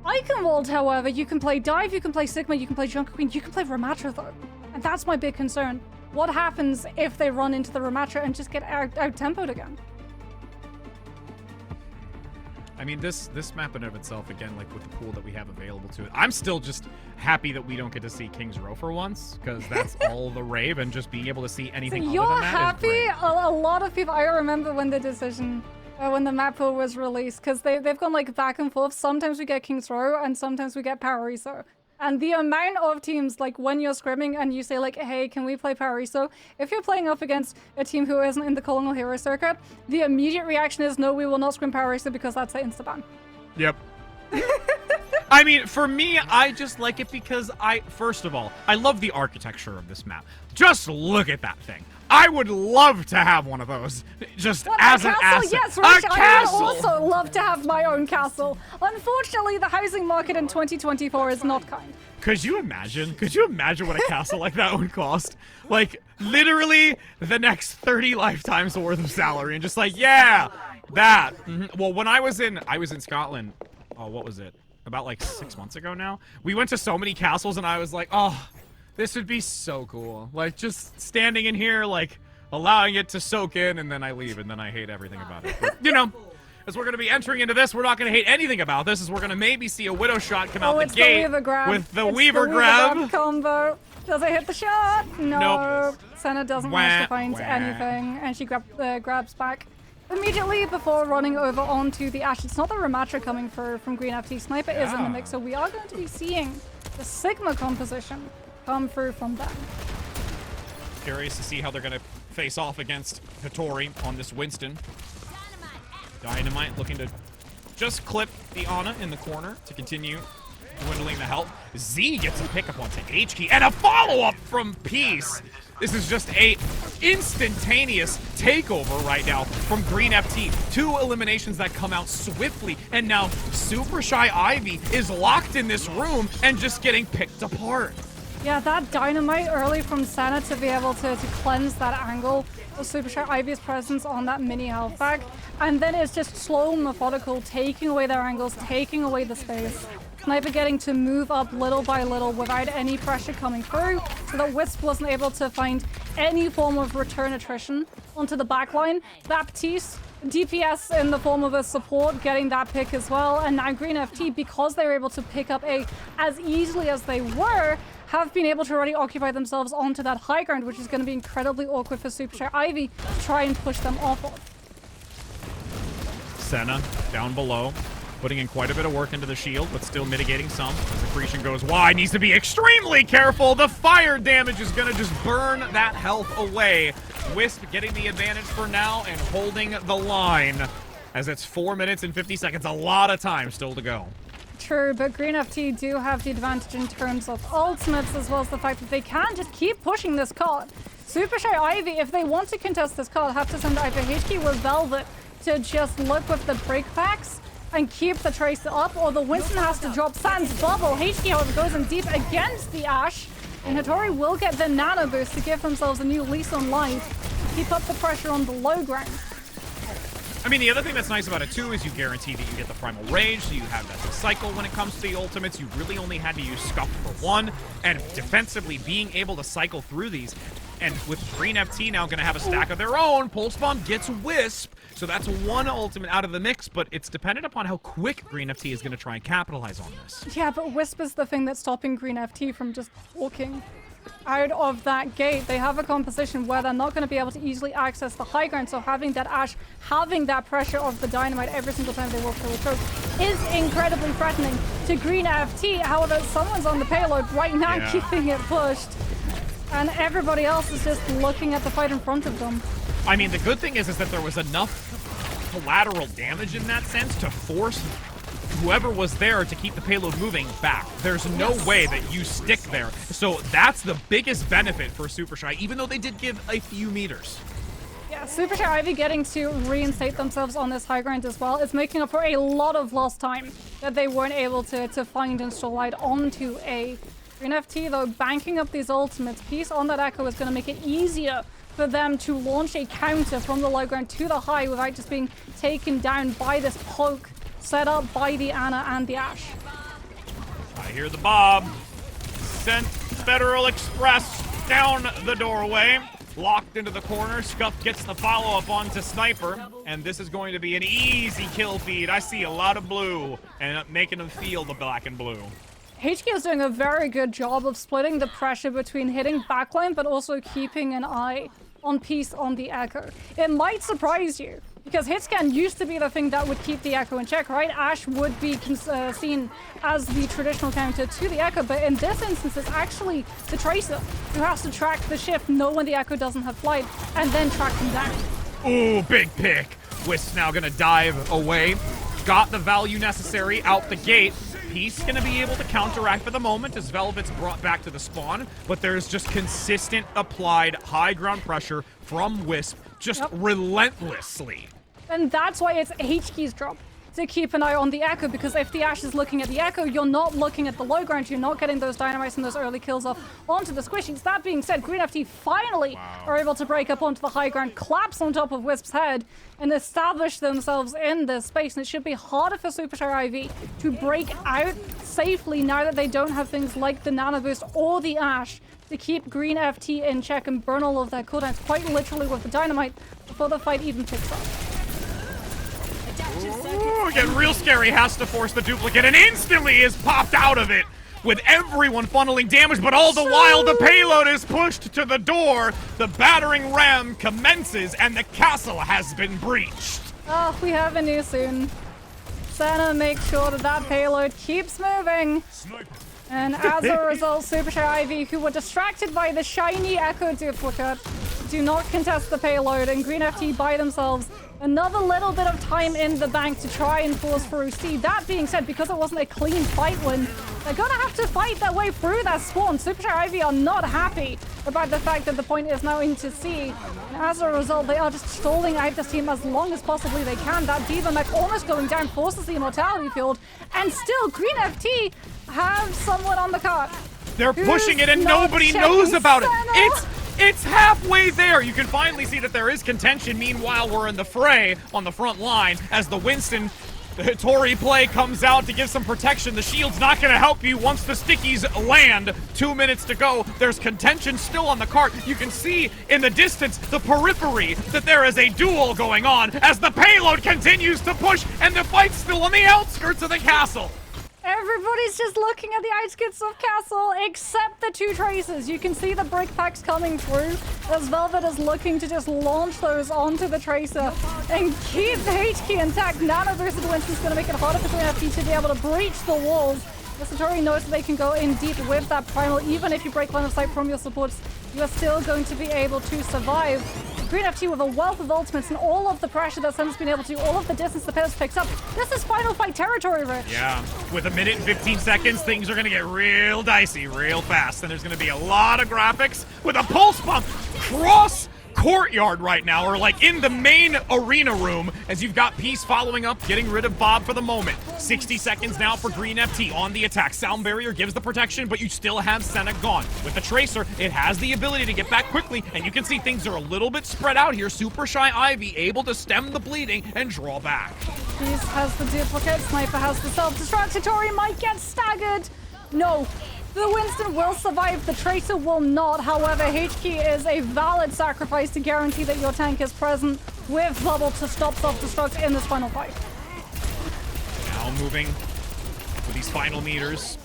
Iconwald, however, you can play dive, you can play Sigma, you can play Junker Queen, you can play Ramatra, though. And that's my big concern. What happens if they run into the Ramatra and just get out-tempoed again? I mean, this map in and of itself, again, like with the pool that we have available to it, I'm still just happy that we don't get to see King's Row for once, because that's all the rave, and just being able to see anything so other you're than that happy? is great. A lot of people, I remember when the decision, when the map pool was released, because they've gone like back and forth. Sometimes we get King's Row, and sometimes we get Paraiso. And the amount of teams, like when you're scrimming and you say like, hey, can we play Paraiso? If you're playing up against a team who isn't in the Colonial Hero circuit, the immediate reaction is, no, we will not scrim Paraiso because that's the insta-ban. Yep. I mean, for me, I just like it because first of all, I love the architecture of this map. Just look at that thing. I would love to have one of those, just as an asset. Yes, Rich, a I castle! would also love to have my own castle. Unfortunately, the housing market in 2024 is not kind. Could you imagine what a castle like that would cost? Like, literally the next 30 lifetimes worth of salary, and just like, yeah, that. Well, when I was in Scotland, oh, what was it? About like 6 months ago now? We went to so many castles, and I was like, oh, this would be so cool. Like, just standing in here, like, allowing it to soak in, and then I leave, and then I hate everything about it. But, you know, as we're going to be entering into this, we're not going to hate anything about this, as we're going to maybe see a Widow shot come out the gate with the Weaver grab. Combo. Does it hit the shot? No. Nope. Senna doesn't manage to find anything, and she grabs back immediately before running over onto the Ash. It's not the Ramatra coming from Green FT. Sniper is in the mix, so we are going to be seeing the Sigma composition come through from them. Curious to see how they're going to face off against Hattori on this Winston. Dynamite looking to just clip the Ana in the corner to continue dwindling the health. Z gets a pickup onto H-Key and a follow-up from Peace. This is just a instantaneous takeover right now from Green FT. 2 eliminations that come out swiftly, and now Super Shy Ivy is locked in this room and just getting picked apart. Yeah, that dynamite early from Senna to be able to cleanse that angle of Super Shy Ivy's presence on that mini health bag. And then it's just slow and methodical, taking away their angles, taking away the space. Sniper getting to move up little by little without any pressure coming through, so that Wisp wasn't able to find any form of return attrition onto the backline. Baptiste, DPS in the form of a support, getting that pick as well, and now Green FT, because they were able to pick up A as easily as they were, have been able to already occupy themselves onto that high ground, which is going to be incredibly awkward for Superstar Ivy to try and push them off of. Senna down below, putting in quite a bit of work into the shield, but still mitigating some. As Accretion goes wide, needs to be extremely careful. The fire damage is going to just burn that health away. Wisp getting the advantage for now and holding the line, as it's 4 minutes and 50 seconds. A lot of time still to go. True, but Green FT do have the advantage in terms of ultimates, as well as the fact that they can just keep pushing this card. Super Shy Ivy, if they want to contest this card, have to send either HQ with Velvet to just look with the break packs and keep the Tracer up, or the Winston has to drop Sans Bubble. HQ, however, goes in deep against the Ashe, and Hattori will get the Nano Boost to give themselves a new lease on life, keep up the pressure on the low ground. I mean, the other thing that's nice about it, too, is you guarantee that you get the Primal Rage, so you have that to cycle when it comes to the ultimates. You really only had to use Scuff for one, and defensively being able to cycle through these. And with Green FT now going to have a stack of their own, Pulse Bomb gets Wisp, so that's one ultimate out of the mix, but it's dependent upon how quick Green FT is going to try and capitalize on this. Yeah, but Wisp is the thing that's stopping Green FT from just walking out of that gate. They have a composition where they're not going to be able to easily access the high ground, so having that Ashe, having that pressure of the dynamite every single time they walk through a choke is incredibly threatening to Green FT. However, someone's on the payload right now, keeping it pushed, and everybody else is just looking at the fight in front of them. I mean, the good thing is that there was enough collateral damage in that sense to force whoever was there to keep the payload moving back. There's no way that you stick there. So that's the biggest benefit for Super Shy, even though they did give a few meters. Yeah, Super Shy Ivy getting to reinstate themselves on this high ground as well. It's making up for a lot of lost time that they weren't able to find and slide onto A. Green FT, though, banking up these ultimates. Piece on that Echo is going to make it easier for them to launch a counter from the low ground to the high without just being taken down by this poke set up by the Ana and the Ashe. I hear the Bob. Sent Federal Express down the doorway. Locked into the corner. Scuff gets the follow-up onto Sniper. And this is going to be an easy kill feed. I see a lot of blue. And making them feel the black and blue. HQ is doing a very good job of splitting the pressure between hitting backline, but also keeping an eye on Piece on the Echo. It might surprise you, because hit scan used to be the thing that would keep the Echo in check, right? Ashe would be seen as the traditional counter to the Echo, but in this instance, it's actually the Tracer who has to track the shift, know when the Echo doesn't have flight, and then track them down. Ooh, big pick. Wisp now gonna dive away. Got the value necessary out the gate. Piece gonna be able to counteract for the moment as Velvet's brought back to the spawn, but there's just consistent applied high ground pressure from Wisp, just relentlessly. And that's why it's HQ's job to keep an eye on the Echo, because if the Ashe is looking at the Echo, you're not looking at the low ground, you're not getting those dynamites and those early kills off onto the squishies. That being said, Green FT finally are able to break up onto the high ground, collapse on top of Wisp's head, and establish themselves in this space. And it should be harder for Super Shy Ivy to break out safely now that they don't have things like the Nano Boost or the Ashe to keep Green FT in check and burn all of their cooldowns quite literally with the dynamite before the fight even picks up. Ooh, getting real scary. Has to force the duplicate and instantly is popped out of it with everyone funneling damage, but all the while the payload is pushed to the door. The battering ram commences and the castle has been breached. Oh, we have a new soon. Senna makes sure that that payload keeps moving. And as a result, Super Shy Ivy, who were distracted by the shiny Echo duplicate, do not contest the payload, and Green FT by themselves another little bit of time in the bank to try and force through C. That being said, because it wasn't a clean fight win, they're gonna have to fight their way through that spawn. Super Shy Ivy are not happy about the fact that the point is now into C. And as a result, they are just stalling out this team as long as possibly they can. That Diva mech almost going down forces the immortality field, and still Green FT have someone on the cart. They're pushing it and nobody knows about it. It's halfway there. You can finally see that there is contention. Meanwhile, we're in the fray on the front line as the Winston The Hittori play comes out to give some protection. The shield's not going to help you once the stickies land. 2 minutes to go. There's contention still on the cart. You can see in the distance, the periphery, that there is a duel going on as the payload continues to push and the fight's still on the outskirts of the castle. Everybody's just looking at the outskirts of castle, except the 2 tracers. You can see the brick packs coming through as Velvet is looking to just launch those onto the tracer and keep the HQ intact. Nano versus Winston's going to make it harder for FP to be able to breach the walls. The Satori knows that they can go in deep with that primal. Even if you break line of sight from your supports, you are still going to be able to survive. Green FT with a wealth of ultimates and all of the pressure that Sun's been able to, all of the distance the Pillars picks up. This is final fight territory, Rich. Yeah, with 1 minute and 15 seconds, things are going to get real dicey real fast. And there's going to be a lot of graphics with a pulse pump cross courtyard right now, or like in the main arena room, as you've got Peace following up, getting rid of Bob for the moment. 60 seconds now for Green FT on the attack. Sound barrier gives the protection, but you still have Senna gone. With the Tracer, it has the ability to get back quickly, and you can see things are a little bit spread out here. Super Shy Ivy able to stem the bleeding and draw back. Peace has the duplicate, Sniper has the self-destruct, Satori might get staggered. No. The Winston will survive, the Tracer will not. However, HK is a valid sacrifice to guarantee that your tank is present with Bubble to stop self-destruct in this final fight. Now moving with these final meters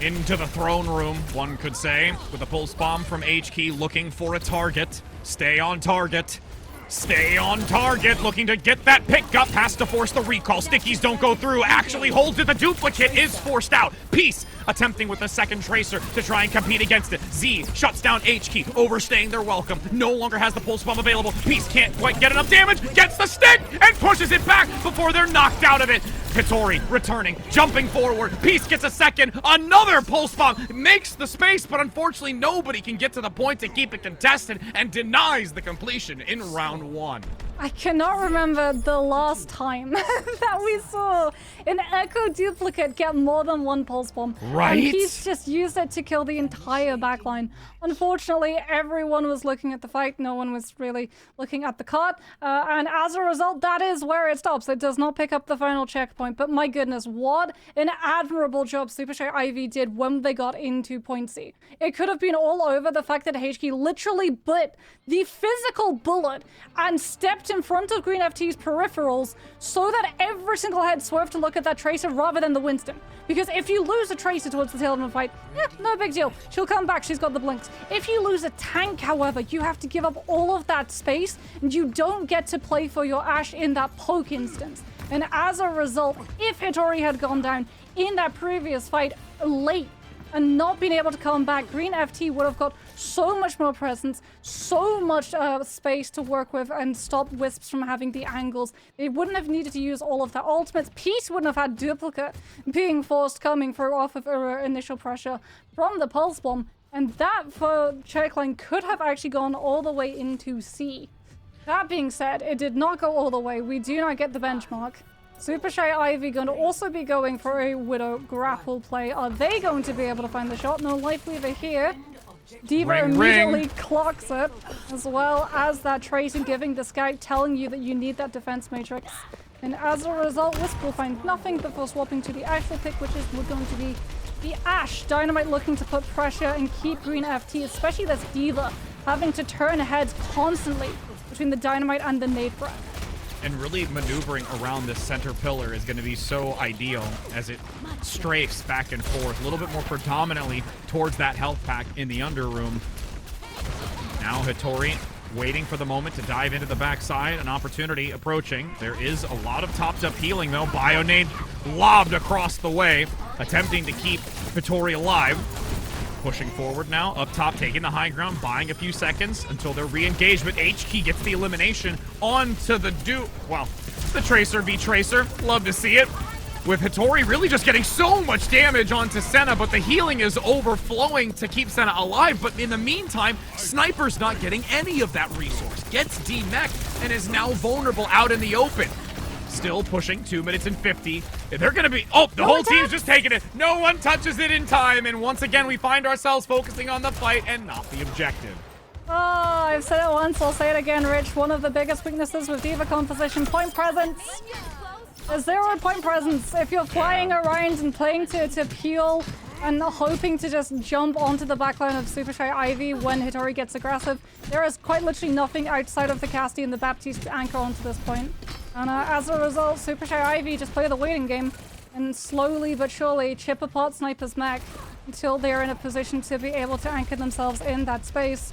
into the throne room, one could say, with a pulse bomb from HK looking for a target. Stay on target. Stay on target, looking to get that pick up, has to force the recall. Stickies don't go through, actually holds it, the duplicate is forced out. Peace attempting with a second Tracer to try and compete against it. Z shuts down HK, overstaying their welcome, no longer has the pulse bomb available. Peace can't quite get enough damage, gets the stick, and pushes it back before they're knocked out of it. Hittori returning, jumping forward. Peace gets a second, another pulse bomb, makes the space, but unfortunately nobody can get to the point to keep it contested and denies the completion in round 1. I cannot remember the last time that we saw an Echo duplicate get more than one pulse bomb. Right? And he's just used it to kill the entire backline. Unfortunately, everyone was looking at the fight. No one was really looking at the cart. And as a result, that is where it stops. It does not pick up the final checkpoint. But my goodness, what an admirable job Super Shy Ivy did when they got into point C. It could have been all over the fact that HK literally bit the physical bullet and stepped in front of Green FT's peripherals so that every single head swerved to look at that Tracer rather than the Winston. Because if you lose a Tracer towards the tail of the fight, no big deal. She'll come back, she's got the blinks. If you lose a tank, however, you have to give up all of that space and you don't get to play for your Ashe in that poke instance. And as a result, if Hittori had gone down in that previous fight late and not been able to come back, Green FT would have got so much more presence, so much space to work with and stop Wisps from having the angles. They wouldn't have needed to use all of their ultimates. Peace wouldn't have had duplicate being forced coming through off of initial pressure from the pulse bomb. And that for checkline could have actually gone all the way into C. That being said, it did not go all the way. We do not get the benchmark. Super Shy Ivy going to also be going for a Widow grapple play. Are they going to be able to find the shot? No Life Weaver here. Diva immediately clocks it, as well as that Tracer giving the Scout, telling you that you need that defense matrix. And as a result, Wisp will find nothing before swapping to the actual pick, which is going to be the Ashe. Dynamite looking to put pressure and keep Green FT, especially this Diva, having to turn heads constantly between the Dynamite and the nade breath. And really maneuvering around this center pillar is going to be so ideal as it strafes back and forth, a little bit more predominantly towards that health pack in the underroom. Now Hittori waiting for the moment to dive into the backside, an opportunity approaching. There is a lot of topped up healing though. Bionade lobbed across the way, attempting to keep Hittori alive. Pushing forward now, up top, taking the high ground, buying a few seconds until their re-engagement. HK gets the elimination onto the the Tracer v Tracer. Love to see it. With Hittori really just getting so much damage onto Senna, but the healing is overflowing to keep Senna alive. But in the meantime, Sniper's not getting any of that resource. Gets demeched and is now vulnerable out in the open. Still pushing, 2 minutes and 50. They're gonna be, the whole team's just taking it. No one touches it in time, and once again, we find ourselves focusing on the fight and not the objective. Oh, I've said it once, I'll say it again, Rich. One of the biggest weaknesses with Diva composition, point presence. A 0 point presence. If you're flying around and playing to peel and hoping to just jump onto the backline of Super Shy Ivy when Hitori gets aggressive, there is quite literally nothing outside of the Casti and the Baptiste to anchor onto this point. And as a result, Super Shy Ivy just play the waiting game and slowly but surely chip apart Sniper's mech until they're in a position to be able to anchor themselves in that space.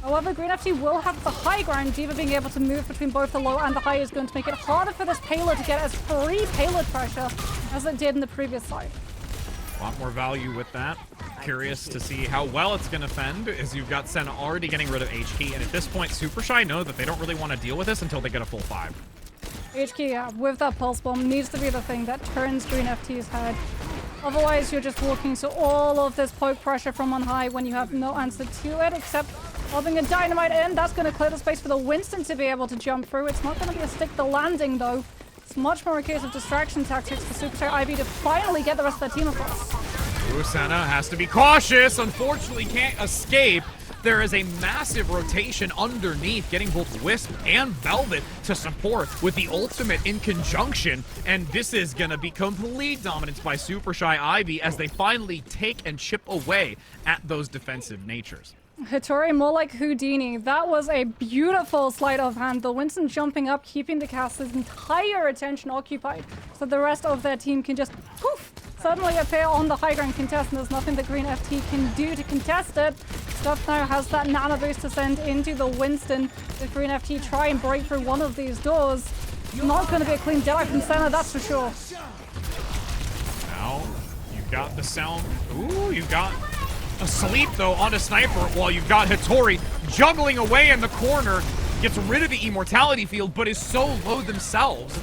However, Green FT will have the high ground. Diva being able to move between both the low and the high is going to make it harder for this payload to get as free payload pressure as it did in the previous side. A lot more value with that. Curious to see how well it's going to fend, as you've got Senna already getting rid of H-Key, and at this point, Super Shy know that they don't really want to deal with this until they get a full 5. H-Key, yeah, with that Pulse Bomb, needs to be the thing that turns Green FT's head. Otherwise, you're just walking to all of this poke pressure from on high when you have no answer to it, except lobbing a Dynamite in. That's going to clear the space for the Winston to be able to jump through. It's not going to be a stick the landing, though. It's much more a case of distraction tactics for Super Shy Ivy to finally get the rest of their team across. Ooh, Senna has to be cautious. Unfortunately, can't escape. There is a massive rotation underneath, getting both Wisp and Velvet to support with the ultimate in conjunction. And this is going to be complete dominance by Super Shy Ivy as they finally take and chip away at those defensive natures. Hitori more like Houdini. That was a beautiful sleight of hand. The Winston jumping up, keeping the caster's entire attention occupied so the rest of their team can just poof, suddenly appear on the high ground contest, and there's nothing that Green FT can do to contest it. Stuff now has that nano boost to send into the Winston. If Green FT try and break through one of these doors, not going to be a clean Jedi from center, that's for sure. Now, you've got the sound. Ooh, you've got a sleep, though, on a Sniper, while you've got Hitori juggling away in the corner. Gets rid of the immortality field, but is so low themselves.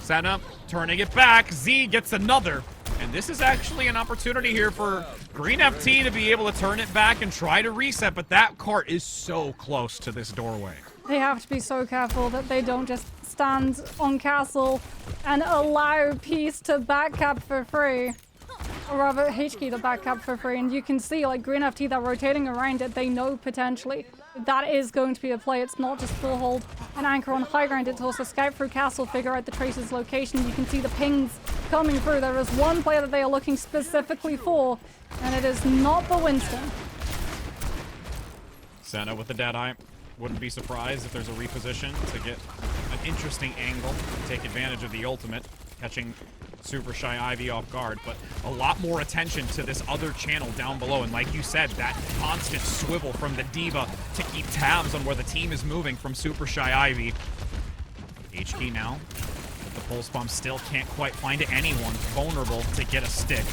Senna turning it back. Z gets another. And this is actually an opportunity here for Green FT to be able to turn it back and try to reset, but that cart is so close to this doorway. They have to be so careful that they don't just stand on castle and allow Peace to backcap for free. Or rather, HK to backcap for free. And you can see, like, Green FT, they're rotating around it. They know potentially that is going to be a play. It's not just full hold and anchor on high ground. It's also scout through castle, figure out the Tracer's location. You can see the pings coming through. There is one player that they are looking specifically for, and it is not the Winston. Senna with the Deadeye. Wouldn't be surprised if there's a reposition to get an interesting angle, take advantage of the ultimate, catching Super Shy Ivy off guard, but a lot more attention to this other channel down below. And like you said, that constant swivel from the Diva to keep tabs on where the team is moving from Super Shy Ivy. HK now, but the Pulse Bomb still can't quite find anyone vulnerable to get a stick.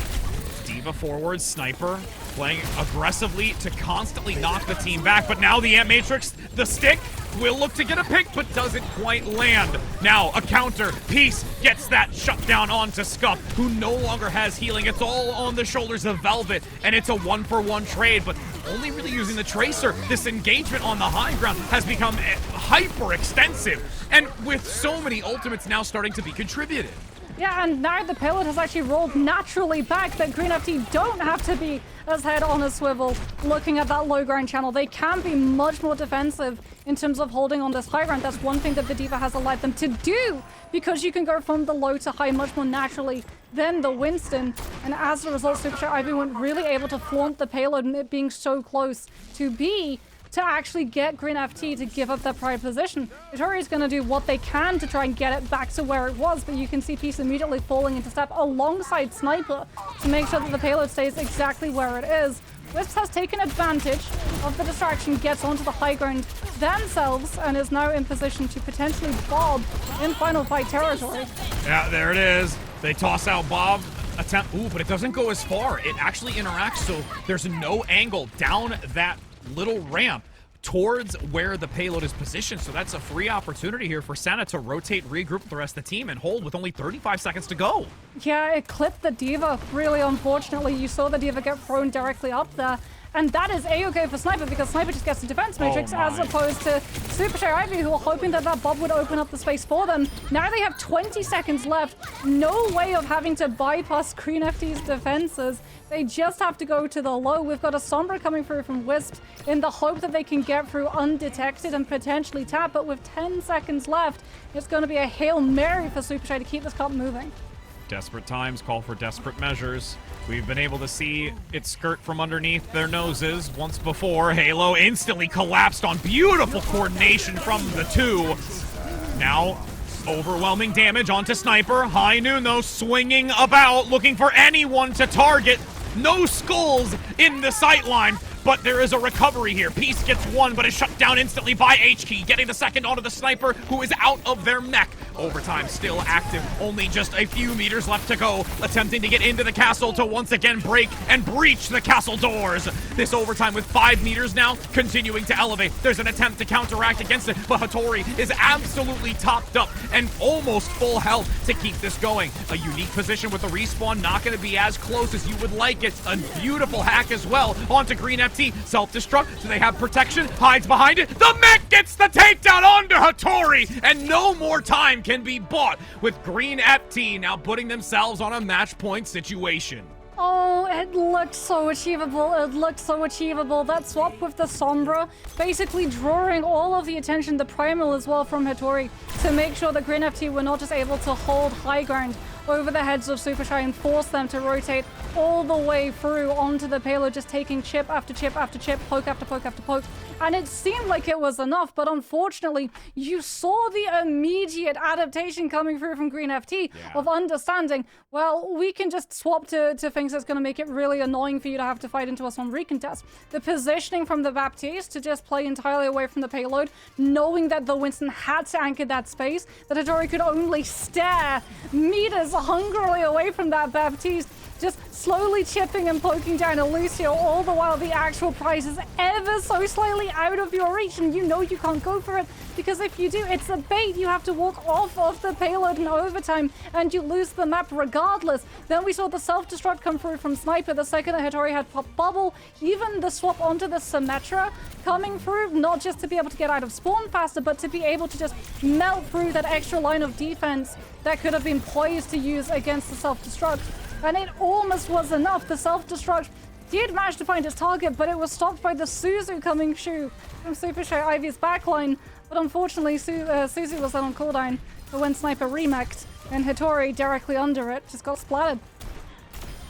Diva forward, Sniper playing aggressively to constantly knock the team back, but now the Ant Matrix, the stick, will look to get a pick, but doesn't quite land. Now, a counter. Peace gets that shut down onto Scuff, who no longer has healing. It's all on the shoulders of Velvet, and it's a one-for-one trade, but only really using the Tracer. This engagement on the high ground has become hyper-extensive, and with so many ultimates now starting to be contributed. Yeah, and now the payload has actually rolled naturally back, that Green FT don't have to be as head on a swivel looking at that low ground channel. They can be much more defensive in terms of holding on this high ground. That's one thing that the Diva has allowed them to do, because you can go from the low to high much more naturally than the Winston. And as a result, Super Shy Ivy weren't really able to flaunt the payload and it being so close to actually get Green FT to give up their prior position. Hitori is going to do what they can to try and get it back to where it was, but you can see Peace immediately falling into step alongside Sniper to make sure that the payload stays exactly where it is. Wisps has taken advantage of the distraction, gets onto the high ground themselves, and is now in position to potentially Bob in final fight territory. Yeah, there it is. They toss out Bob. Attempt. Ooh, but it doesn't go as far. It actually interacts, so there's no angle down that little ramp towards where the payload is positioned. So that's a free opportunity here for Senna to rotate, regroup with the rest of the team, and hold with only 35 seconds to go. Yeah, it clipped the Diva, really unfortunately. You saw the Diva get thrown directly up there, and that is A-okay for Sniper because Sniper just gets the defense matrix as my. opposed to Super Shy Ivy, who were hoping that that Bob would open up the space for them. Now they have 20 seconds left. No way of having to bypass Green FT's defenses. They just have to go to the low. We've got a Sombra coming through from Wisp in the hope that they can get through undetected and potentially tap, but with 10 seconds left, it's going to be a Hail Mary for Super Shy to keep this cup moving. Desperate times call for desperate measures. We've been able to see it skirt from underneath their noses once before. Halo instantly collapsed on beautiful coordination from the two. Now, overwhelming damage onto Sniper. High Noon, though, swinging about, looking for anyone to target. No skulls in the sightline, but there is a recovery here. Peace gets one, but is shut down instantly by H-Key, getting the second onto the Sniper, who is out of their mech. Overtime still active, only just a few meters left to go, attempting to get into the castle to once again break and breach the castle doors. This overtime with 5 meters now, continuing to elevate. There's an attempt to counteract against it, but Hattori is absolutely topped up and almost full health to keep this going. A unique position with the respawn, not going to be as close as you would like it. A beautiful hack as well onto Green FT. Self-destruct, do they have protection? Hides behind it. The mech gets the takedown onto Hattori, and no more time can be bought with Green FT now putting themselves on a match point situation. Oh, it looked so achievable. It looked so achievable. That swap with the Sombra, basically drawing all of the attention, the Primal as well from Hattori, to make sure that Green FT were not just able to hold high ground over the heads of Super Shy and force them to rotate all the way through onto the payload, just taking chip after chip after chip, poke after poke after poke. And it seemed like it was enough, but unfortunately, you saw the immediate adaptation coming through from Green FT of understanding, well, we can just swap to things that's going to make it really annoying for you to have to fight into us on recontest. The positioning from the Baptiste to just play entirely away from the payload, knowing that the Winston had to anchor that space, that Hattori could only stare meters hungrily away from that Baptiste, just slowly chipping and poking down Lucio, all the while the actual prize is ever so slightly out of your reach, and you know you can't go for it, because if you do, it's a bait. You have to walk off of the payload in overtime, and you lose the map regardless. Then we saw the self-destruct come through from Sniper the second that Hattori had pop bubble, even the swap onto the Symmetra coming through, not just to be able to get out of spawn faster, but to be able to just melt through that extra line of defense that could have been poised to use against the self-destruct. And it almost was enough. The self-destruct did manage to find its target, but it was stopped by the Suzu coming through from Super Shy Ivy's backline. But unfortunately, Suzu was then on cooldown for when Sniper remexed, and Hattori directly under it just got splattered.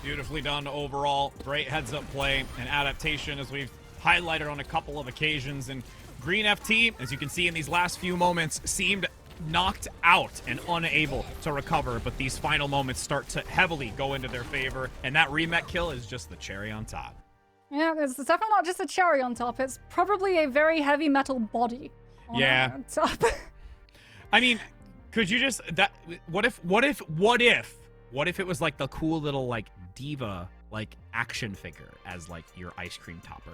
Beautifully done overall. Great heads-up play and adaptation, as we've highlighted on a couple of occasions. And Green FT, as you can see in these last few moments, seemed knocked out and unable to recover, but these final moments start to heavily go into their favor, and that remech kill is just the cherry on top. Yeah, it's definitely not just a cherry on top. It's probably a very heavy metal body on top. I mean, could you just what if it was like the cool little like diva like action figure as like your ice cream topper?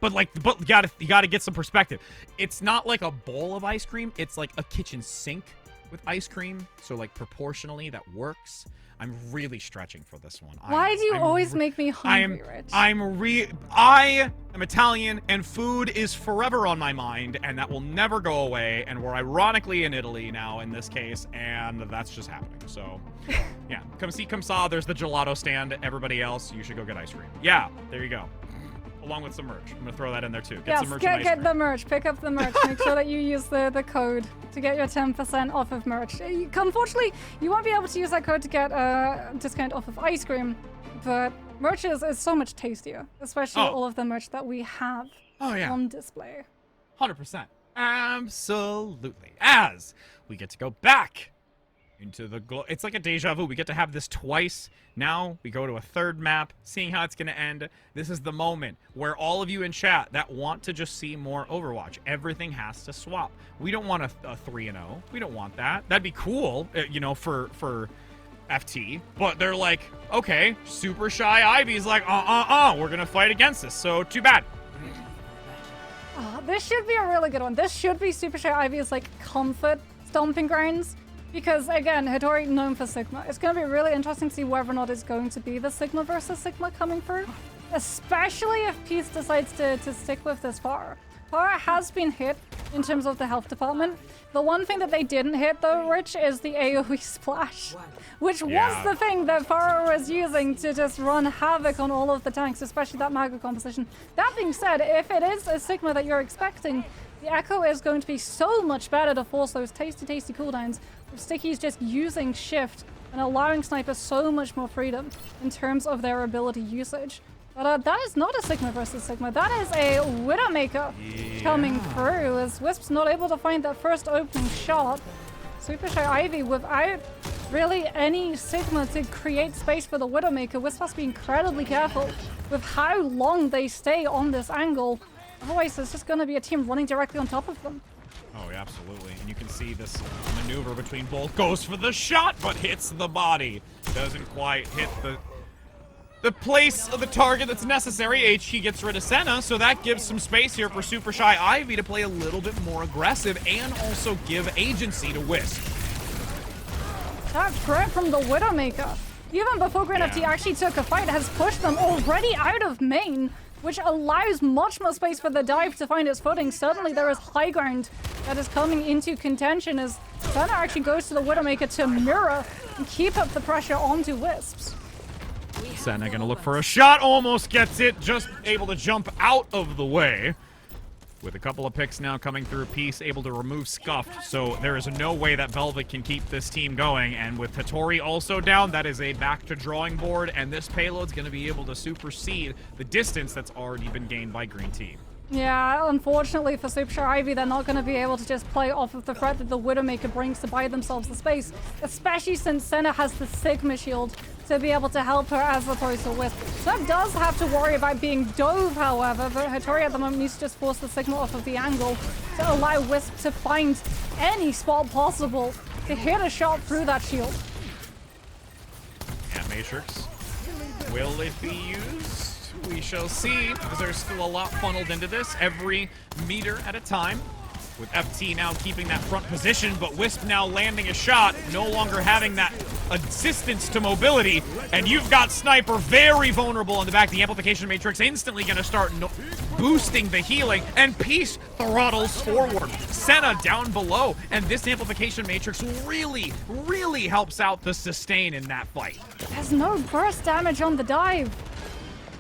Like, but you gotta get some perspective. It's not like a bowl of ice cream. It's like a kitchen sink with ice cream. So like proportionally, that works. I'm really stretching for this one. Why do you always make me hungry, Rich? I am Italian, and food is forever on my mind, and that will never go away. And we're ironically in Italy now in this case, and that's just happening. So, yeah, come saw. There's the gelato stand. Everybody else, you should go get ice cream. Yeah, there you go. Along with some merch. I'm gonna throw that in there too. Get some merch. Get the merch. Pick up the merch. Make sure that you use the code to get your 10% off of merch. Unfortunately, you won't be able to use that code to get a discount off of ice cream, but merch is so much tastier, especially all of the merch that we have on display. 100%. Absolutely. As we get to go back into the it's like a deja vu. We get to have this twice. Now we go to a third map, seeing how it's going to end. This is the moment where all of you in chat that want to just see more Overwatch, everything has to swap. We don't want a 3-0. We don't want that. That'd be cool, you know, for FT. But they're like, okay, Super Shy Ivy's like, we're going to fight against this. So too bad. This should be a really good one. This should be Super Shy Ivy's like comfort stomping grounds. Because, again, Hattori known for Sigma. It's going to be really interesting to see whether or not it's going to be the Sigma versus Sigma coming through. especially if Peace decides to stick with this Pharah. Pharah has been hit in terms of the health department. The one thing that they didn't hit, though, Rich, is the AoE splash, which was the thing that Pharah was using to just run havoc on all of the tanks, especially that Maga composition. That being said, if it is a Sigma that you're expecting, the Echo is going to be so much better to force those tasty cooldowns, with Sticky's just using Shift and allowing snipers so much more freedom in terms of their ability usage. But that is not a Sigma versus Sigma. That is a Widowmaker coming through, as Wisp's not able to find that first opening shot. Super Shy Ivy without really any Sigma to create space for the Widowmaker. Wisp has to be incredibly careful with how long they stay on this angle. Otherwise, there's just going to be a team running directly on top of them. Oh, yeah, absolutely. And you can see this maneuver between both. Goes for the shot, but hits the body. Doesn't quite hit the place of the target that's necessary. HE gets rid of Senna, so that gives some space here for Super Shy Ivy to play a little bit more aggressive and also give agency to Wisp. That threat from the Widowmaker, even before Green FT actually took a fight, has pushed them already out of main, which allows much more space for the dive to find its footing. Suddenly there is high ground that is coming into contention as Senna actually goes to the Widowmaker to mirror and keep up the pressure onto Wisps. Senna gonna look for a shot, almost gets it, just able to jump out of the way. With a couple of picks now coming through, Peace able to remove Scuffed, so there is no way that Velvet can keep this team going. And with Hattori also down, that is a back to drawing board, and this payload's gonna be able to supersede the distance that's already been gained by Green Team. Yeah, unfortunately for Super Shy Ivy, they're not going to be able to just play off of the threat that the Widowmaker brings to buy themselves the space, especially since Senna has the Sigma shield to be able to help her as opposed to Wisp. Snow does have to worry about being dove, however, but Hattori at the moment needs to just force the Sigma off of the angle to allow Wisp to find any spot possible to hit a shot through that shield. Yeah, Matrix. Will it be used? We shall see, because there's still a lot funneled into this. Every meter at a time. With FT now keeping that front position, but Wisp now landing a shot, no longer having that assistance to mobility. And you've got Sniper very vulnerable in the back. The Amplification Matrix instantly going to start boosting the healing, and Peace throttles forward. Senna down below, and this Amplification Matrix really, really helps out the sustain in that fight. There's no burst damage on the dive.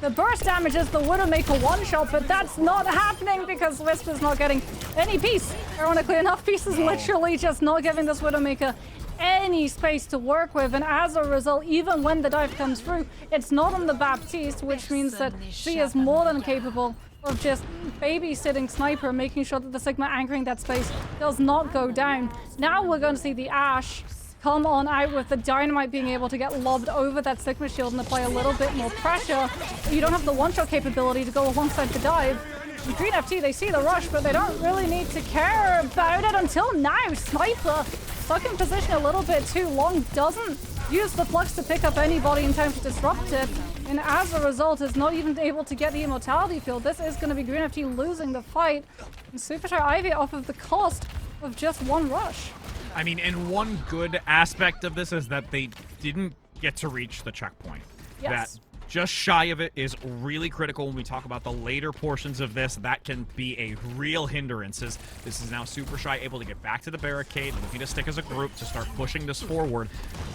The burst damage is the Widowmaker one-shot, but that's not happening because Wisp is not getting any Peace. Ironically enough, Peace is literally just not giving this Widowmaker any space to work with, and as a result, even when the dive comes through, it's not on the Baptiste, which means that she is more than capable of just babysitting Sniper, making sure that the Sigma anchoring that space does not go down. Now we're going to see the Ashe come on out with the Dynamite being able to get lobbed over that Sigma shield and apply a little bit more pressure. You don't have the one-shot capability to go alongside the dive. And Green FT, they see the rush, but they don't really need to care about it until now. Sniper, stuck in position a little bit too long, doesn't use the flux to pick up anybody in time to disrupt it, and as a result is not even able to get the immortality field. This is going to be Green FT losing the fight, and Super Shy Ivy off of the cost of just one rush. I mean, and one good aspect of this is that they didn't get to reach the checkpoint. Yes. That just shy of it is really critical when we talk about the later portions of this. That can be a real hindrance. This is now Super Shy able to get back to the barricade, looking to stick as a group to start pushing this forward.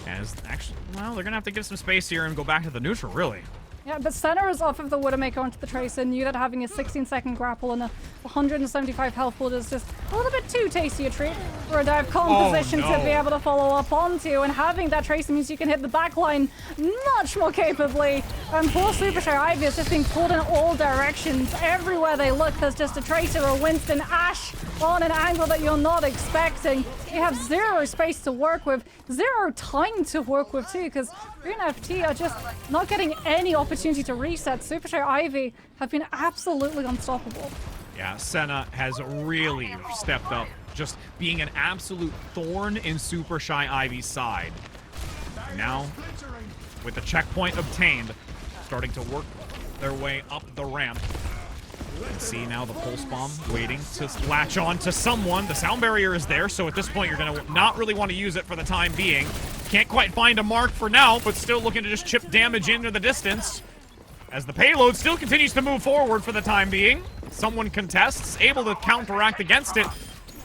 As actually, well, they're going to have to give some space here and go back to the neutral, really. Yeah, but Senna is off of the Widowmaker onto the Tracer, knew that having a 16-second grapple and a 175 health pool is just a little bit too tasty a treat for a dive composition to be able to follow up onto, and having that Tracer means you can hit the backline much more capably. And poor Super Shy Ivy is just being pulled in all directions. Everywhere they look, there's just a Tracer or Winston Ashe on an angle that you're not expecting. You have zero space to work with, zero time to work with too, because Green FT are just not getting any opportunity to reset. Super Shy Ivy have been absolutely unstoppable. Yeah, Senna has really stepped up, just being an absolute thorn in Super Shy Ivy's side. Now, with the checkpoint obtained, starting to work their way up the ramp. You can see now the pulse bomb waiting to latch on to someone. The sound barrier is there, so at this point you're going to not really want to use it for the time being. Can't quite find a mark for now, but still looking to just chip damage into the distance. as the payload still continues to move forward for the time being. Someone contests, able to counteract against it.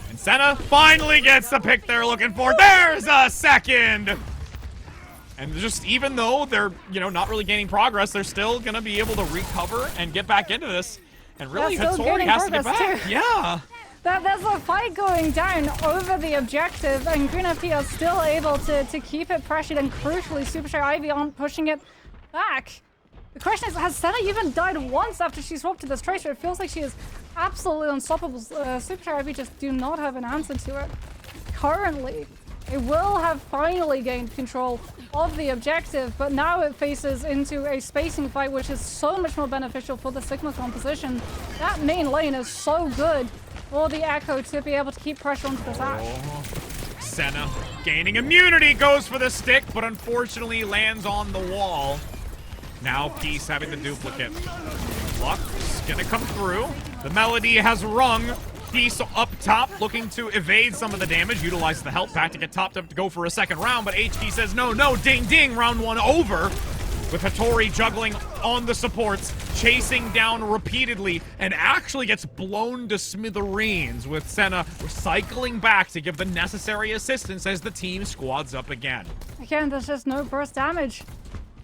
And Senna finally gets the pick they're looking for. There's a second! And just even though they're, not really gaining progress, they're still going to be able to recover and get back into this. And really, Hattori has to get back. Too. Yeah. There's a fight going down over the objective, and Green FT are still able to keep it pressured, and crucially, Super Shy Ivy aren't pushing it back. The question is, has Senna even died once after she swapped to this Tracer? It feels like she is absolutely unstoppable. Super Shy Ivy just do not have an answer to it. Currently, they will have finally gained control of the objective, but now it faces into a spacing fight, which is so much more beneficial for the Sigma composition. That main lane is so good for the Echo to be able to keep pressure onto the Ash. Senna gaining immunity, goes for the stick, but unfortunately lands on the wall. Now Peace having the duplicate. Luck's gonna come through. The Melody has rung. Peace up top, looking to evade some of the damage, utilize the health pack to get topped up to go for a second round, but HK says no, ding ding, round one over. With Hattori juggling on the supports, chasing down repeatedly, and actually gets blown to smithereens, with Senna recycling back to give the necessary assistance as the team squads up again. Again, there's just no burst damage.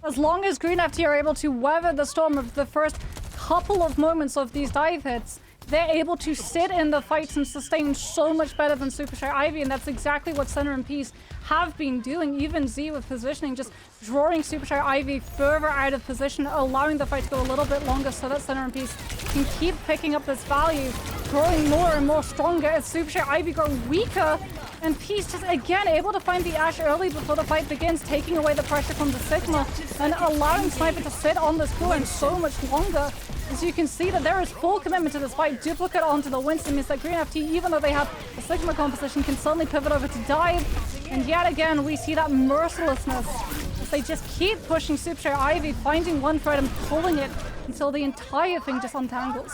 As long as Green FT are able to weather the storm of the first couple of moments of these dive hits, they're able to sit in the fights and sustain so much better than Super Shy Ivy, and that's exactly what Senna and Peace have been doing. Even Z with positioning, just drawing Super Shy Ivy further out of position, allowing the fight to go a little bit longer so that Senna and Peace can keep picking up this value, growing more and more stronger as Super Shy Ivy grow weaker, and Peace just again able to find the Ashe early before the fight begins, taking away the pressure from the Sigma and allowing Sniper to sit on this core and so much longer. As you can see that there is full commitment to this fight. Duplicate onto the Winston means that Green FT, even though they have the Sigma composition, can suddenly pivot over to dive. And yet again, we see that mercilessness as they just keep pushing Super Shy Ivy, finding one thread and pulling it until the entire thing just untangles.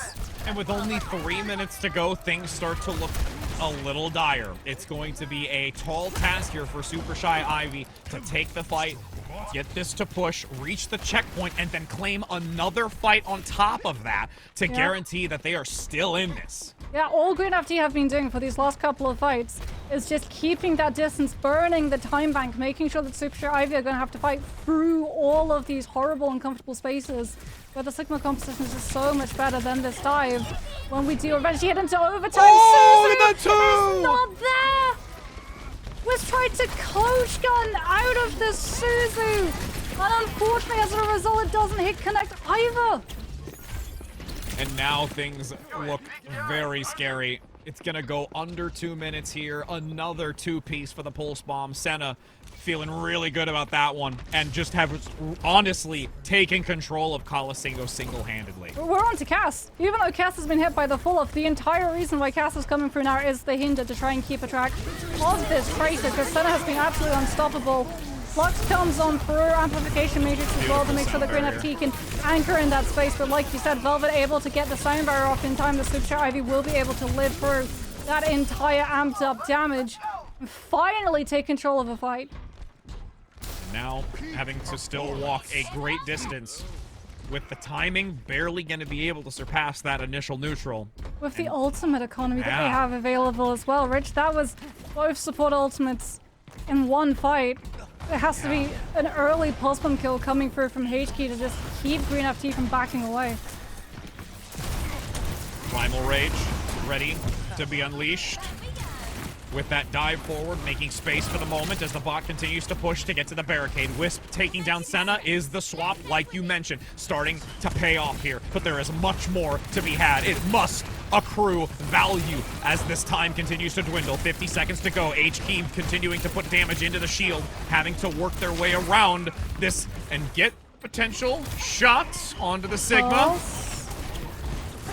And with only 3 minutes to go, things start to look a little dire. It's going to be a tall task here for Super Shy Ivy to take the fight, get this to push, reach the checkpoint, and then claim another fight on top of that to guarantee that they are still in this. Yeah, all Green FT have been doing for these last couple of fights is just keeping that distance, burning the time bank, making sure that Super Shy Ivy are going to have to fight through all of these horrible, uncomfortable spaces where the Sigma composition is just so much better than this dive. When we do eventually head into overtime, Oh, Suzu the two! is not there! Was trying to coach gun out of the Suzu, and unfortunately as a result it doesn't hit connect either. And now things look very scary. It's gonna go under 2 minutes here. Another two-piece for the Pulse Bomb. Senna feeling really good about that one, and just have honestly taken control of Colasingo single-handedly. We're on to Cass. Even though Cass has been hit by the full-off, the entire reason why Cass is coming through now is the Hinder to try and keep a track of this Tracer, because Senna has been absolutely unstoppable. Flux comes on through Amplification Matrix as well to make sure that Green FT can anchor in that space, but like you said, Velvet able to get the sound barrier off in time. The Super Shy Ivy will be able to live through that entire amped up damage and finally take control of the fight. Now having to still walk a great distance with the timing barely going to be able to surpass that initial neutral. With the ultimate economy that they have available as well, Rich, that was both support ultimates in one fight. There has to be an early pulse bomb kill coming through from HK to just keep Green FT from backing away. Primal Rage ready to be unleashed. With that dive forward, making space for the moment as the bot continues to push to get to the barricade. Wisp taking down Senna is the swap, like you mentioned, starting to pay off here. But there is much more to be had. It must accrue value as this time continues to dwindle. 50 seconds to go. HK continuing to put damage into the shield, having to work their way around this and get potential shots onto the Sigma.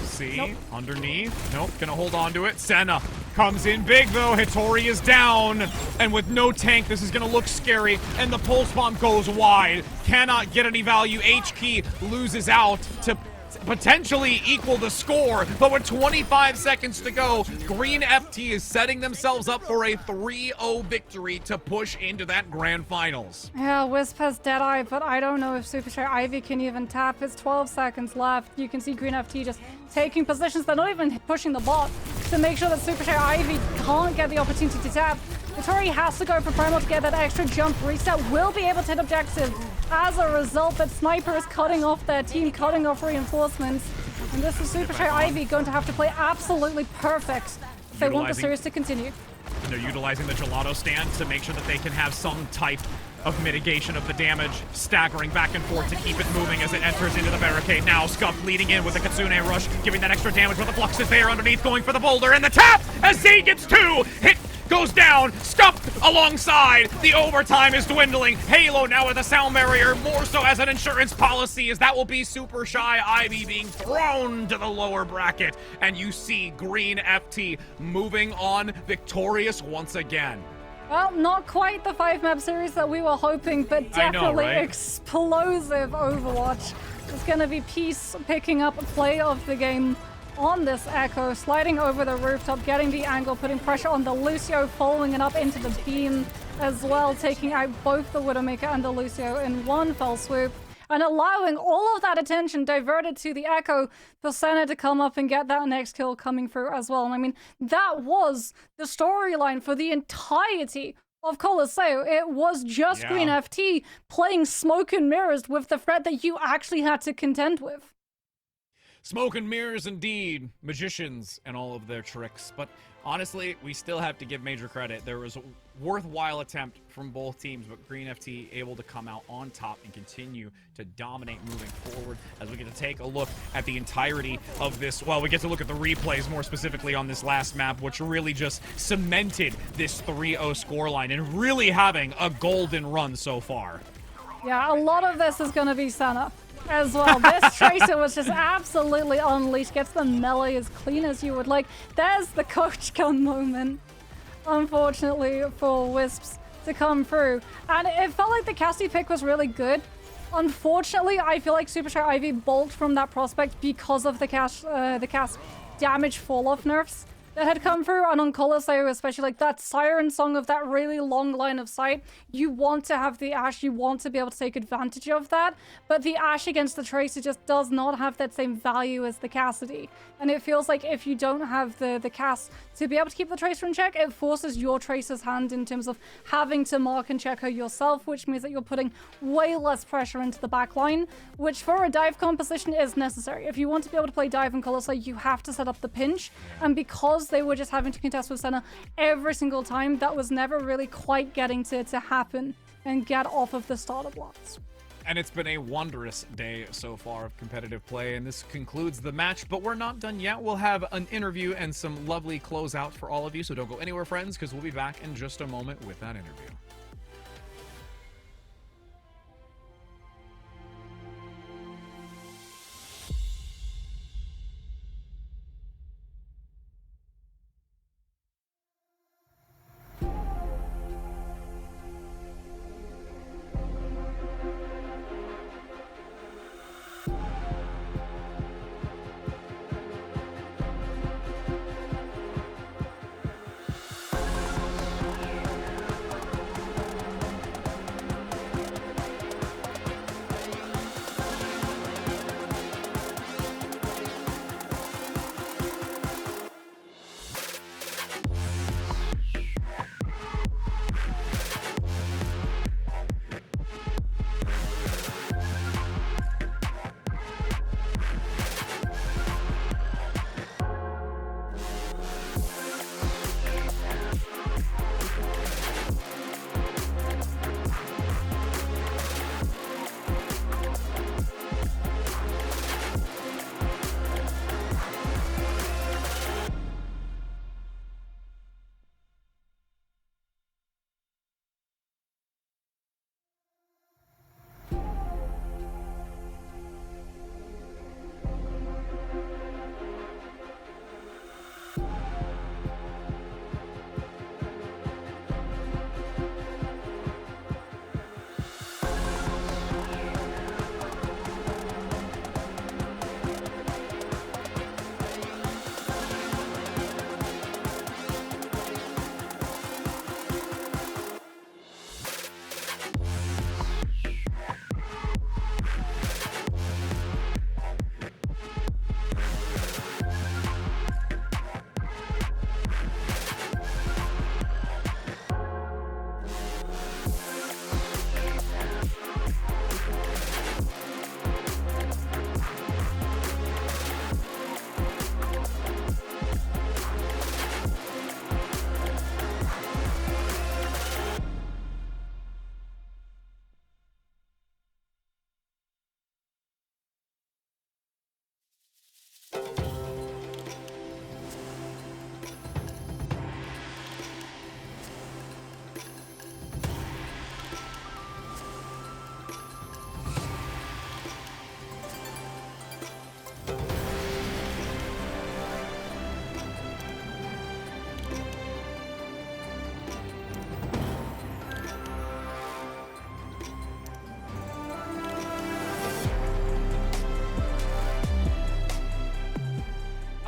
See, underneath. Nope, gonna hold on to it. Senna comes in big though. Hattori is down. And with no tank, this is gonna look scary. And the Pulse Bomb goes wide. Cannot get any value. HK loses out to potentially equal the score, but with 25 seconds to go, Green FT is setting themselves up for a 3-0 victory to push into that grand finals. Yeah, Wisp has Deadeye, but I don't know if Superstar Ivy can even tap. It's 12 seconds left. You can see Green FT just taking positions. They're not even pushing the bot to make sure that Superstar Ivy can't get the opportunity to tap. Vittori has to go for Primal to get that extra jump reset. Will be able to hit objective. As a result, that Sniper is cutting off their team, cutting off reinforcements. And this is Superstar Ivy going to have to play absolutely perfect if they want the series to continue. They're utilizing the gelato stand to make sure that they can have some type of mitigation of the damage, staggering back and forth to keep it moving as it enters into the barricade. Now Scuff leading in with the Kitsune rush, giving that extra damage, but the Flux is there underneath, going for the boulder, and the tap as Z gets 2! Hit goes down, Scuffed alongside. The overtime is dwindling. Halo now with a sound barrier, more so as an insurance policy, as that will be Super Shy Ivy being thrown to the lower bracket. And you see Green FT moving on victorious once again. Well, not quite the 5-map series that we were hoping, but definitely explosive Overwatch. It's going to be Peace picking up play of the game on this Echo, sliding over the rooftop, getting the angle, putting pressure on the Lucio, following it up into the beam as well, taking out both the Widowmaker and the Lucio in one fell swoop, and allowing all of that attention diverted to the Echo for Senna to come up and get that next kill coming through as well. And I mean, that was the storyline for the entirety of Colosseo. It was just Green FT playing smoke and mirrors with the threat that you actually had to contend with. Smoke and mirrors indeed, magicians and all of their tricks, but honestly, we still have to give Major credit. There was a worthwhile attempt from both teams, but Green FT able to come out on top and continue to dominate moving forward as we get to take a look at the entirety of this. Well, we get to look at the replays more specifically on this last map, which really just cemented this 3-0 scoreline and really having a golden run so far. Yeah, a lot of this is going to be Senna as well. This Tracer was just absolutely unleashed, gets the melee as clean as you would like. There's the coach gun moment, unfortunately, for Wisps to come through. And it felt like the Cassie pick was really good. Unfortunately, I feel like Superstar Ivy bulked from that prospect because of the cast damage fall-off nerfs that had come through, and on Colosseo especially, like that siren song of that really long line of sight, you want to have the Ashe, you want to be able to take advantage of that, but the Ashe against the Tracer just does not have that same value as the Cassidy, and it feels like if you don't have the cast to be able to keep the Tracer in check, it forces your Tracer's hand in terms of having to mark and check her yourself, which means that you're putting way less pressure into the back line, which for a dive composition is necessary. If you want to be able to play dive in Colosseo, you have to set up the pinch, and because they were just having to contest with Senna every single time, that was never really quite getting to happen and get off of the starter blocks. And it's been a wondrous day so far of competitive play, and this concludes the match, but we're not done yet. We'll have an interview and some lovely closeout for all of you, so don't go anywhere, friends, because we'll be back in just a moment with that interview.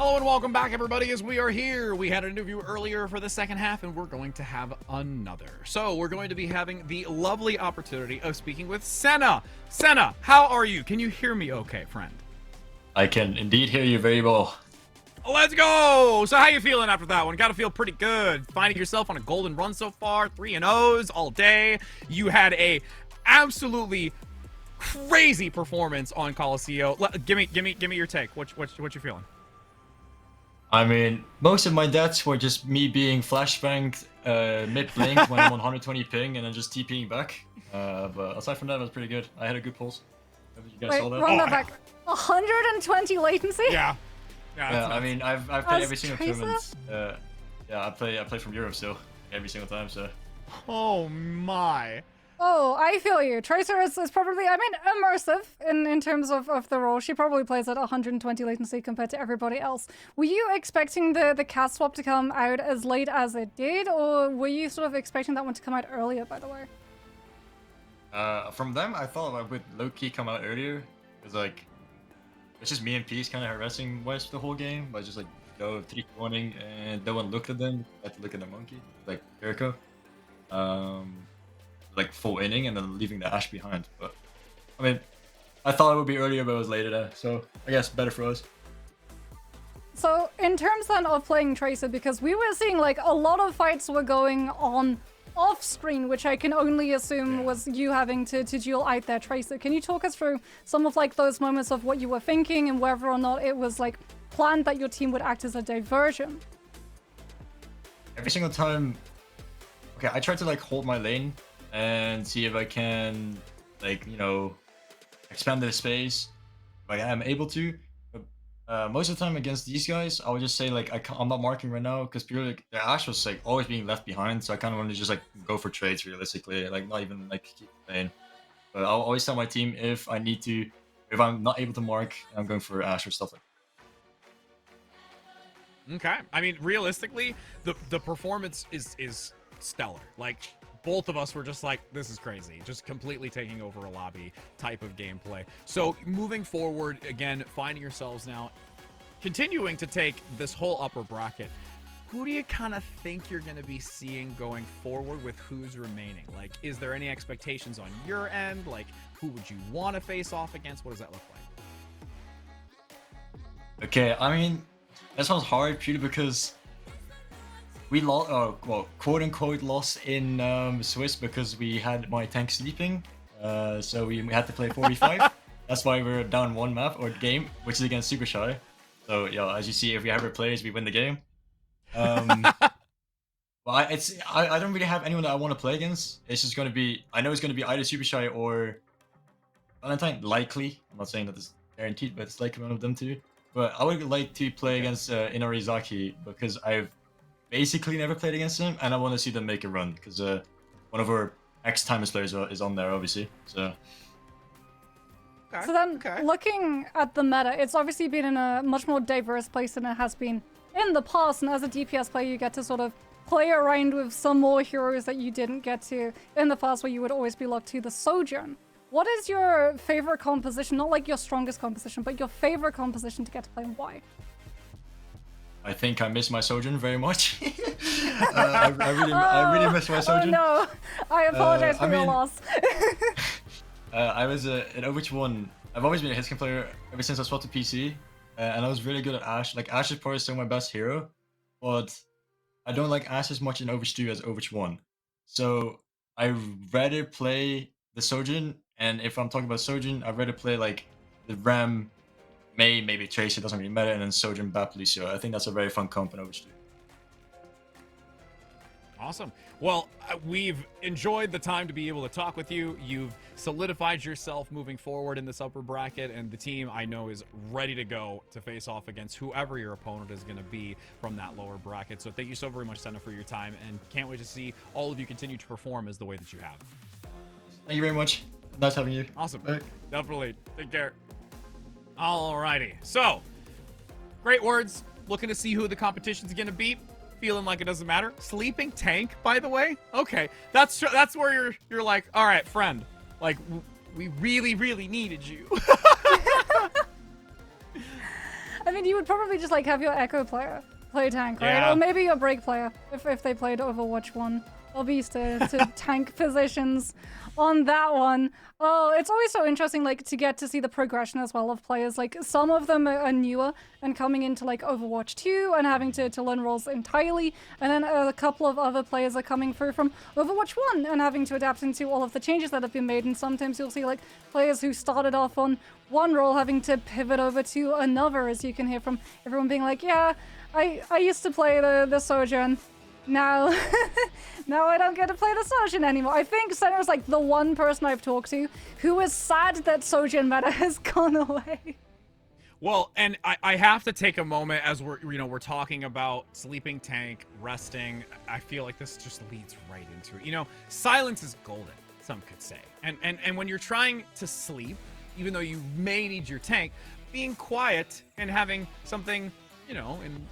Hello and welcome back, everybody, as we are here. We had an interview earlier for the second half, and we're going to have another. So we're going to be having the lovely opportunity of speaking with Senna. Senna, how are you? Can you hear me okay, friend? I can indeed hear you very well. Let's go! So how you feeling after that one? Gotta feel pretty good. Finding yourself on a golden run so far, 3-0s all day. You had a absolutely crazy performance on Coliseum. Give me your take. What you feeling? I mean, most of my deaths were just me being flashbanged mid-blink when I'm on 120 ping and then just TPing back. But aside from that, it was pretty good. I had a good pulse. You guys Wait, saw that? run that back. 120 latency? Yeah. Yeah, I mean, I've played As every single Tracer? tournament. Yeah, I play from Europe still, every single time. So. Oh my. Oh, I feel you. Tracer is probably, I mean, immersive in terms of the role. She probably plays at 120 latency compared to everybody else. Were you expecting the cast swap to come out as late as it did, or were you sort of expecting that one to come out earlier, by the way? From them, I thought I would low-key come out earlier. Because, like, it's just me and Peace kind of harassing West the whole game. By just, like, go 3-1ing and no one looked at them. I had to look at the monkey, like Jericho. Like full inning and then leaving the Ash behind. But I mean, I thought it would be earlier, but it was later there. So I guess better for us. So in terms then of playing Tracer, because we were seeing like a lot of fights were going on off screen, which I can only assume was you having to duel out their Tracer. Can you talk us through some of like those moments of what you were thinking and whether or not it was like planned that your team would act as a diversion? Every single time, okay, I tried to like hold my lane and see if I can, like, you know, expand the space if I am able to. But most of the time against these guys, I would just say like I'm not marking right now because purely like, the Ash was like always being left behind, so I kind of wanted to just like go for trades realistically, like not even like keep playing. But I'll always tell my team if I'm not able to mark, I'm going for Ash or stuff like that. Okay. I mean, realistically, the performance is stellar. Like, both of us were just like, this is crazy. Just completely taking over a lobby type of gameplay. So moving forward, again, finding yourselves now, continuing to take this whole upper bracket. Who do you kind of think you're going to be seeing going forward with who's remaining? Like, is there any expectations on your end? Like, who would you want to face off against? What does that look like? Okay, I mean, that sounds hard purely because we lost, well, quote unquote, lost in Swiss because we had my tank sleeping. So we had to play 4v5. That's why we're down one map or game, which is against Super Shy. So yeah, as you see, if we have our players, we win the game. Well, I don't really have anyone that I want to play against. It's just going to be, I know it's going to be either Super Shy or Valentine, likely. I'm not saying that it's guaranteed, but it's likely one of them too. But I would like to play against Inarizaki because I've basically never played against him, and I want to see them make a run because one of our ex-Timers players is on there, obviously. So. So then, looking at the meta, it's obviously been in a much more diverse place than it has been in the past, and as a DPS player, you get to sort of play around with some more heroes that you didn't get to in the past, where you would always be locked to the Sojourn. What is your favorite composition? Not like your strongest composition, but your favorite composition to get to play, and why? I think I miss my Sojourn very much. I really miss my Sojourn. Oh no, I apologize for your loss. I was in Overwatch 1. I've always been a Hitscan player ever since I swapped to PC, and I was really good at Ashe. Like, Ashe is probably still my best hero, but I don't like Ashe as much in Overwatch 2 as Overwatch 1. So I'd rather play the Sojourn, and if I'm talking about Sojourn, I'd rather play like the Ram, maybe Tracer, doesn't really matter, and then Sojourn Bap Lucio. I think that's a very fun comp in Overwatch 2. Awesome. Well, we've enjoyed the time to be able to talk with you. You've solidified yourself moving forward in this upper bracket, and the team, I know, is ready to go to face off against whoever your opponent is going to be from that lower bracket. So thank you so very much, Senna, for your time, and can't wait to see all of you continue to perform as the way that you have. Thank you very much. Nice having you. Awesome. Bye. Definitely. Take care. Alrighty. So, great words. Looking to see who the competition's going to beat. Feeling like it doesn't matter. Sleeping tank, by the way. Okay, that's where you're like, all right, friend. Like, we really needed you. I mean, you would probably just like have your Echo player play tank, right? Yeah. Or maybe your Break player if they played Overwatch 1. I'll be used to tank positions on that one. Oh, it's always so interesting, like, to get to see the progression as well of players. Like, some of them are newer and coming into, like, Overwatch 2 and having to learn roles entirely. And then a couple of other players are coming through from Overwatch 1 and having to adapt into all of the changes that have been made. And sometimes you'll see, like, players who started off on one role having to pivot over to another, as you can hear from everyone being like, yeah, I used to play the Sojourn. Now, now I don't get to play the Sojourn anymore. I think Senna's like the one person I've talked to who is sad that Sojourn meta has gone away. Well, and I have to take a moment as we're talking about sleeping tank, resting. I feel like this just leads right into it. Silence is golden, some could say. And when you're trying to sleep, even though you may need your tank, being quiet and having something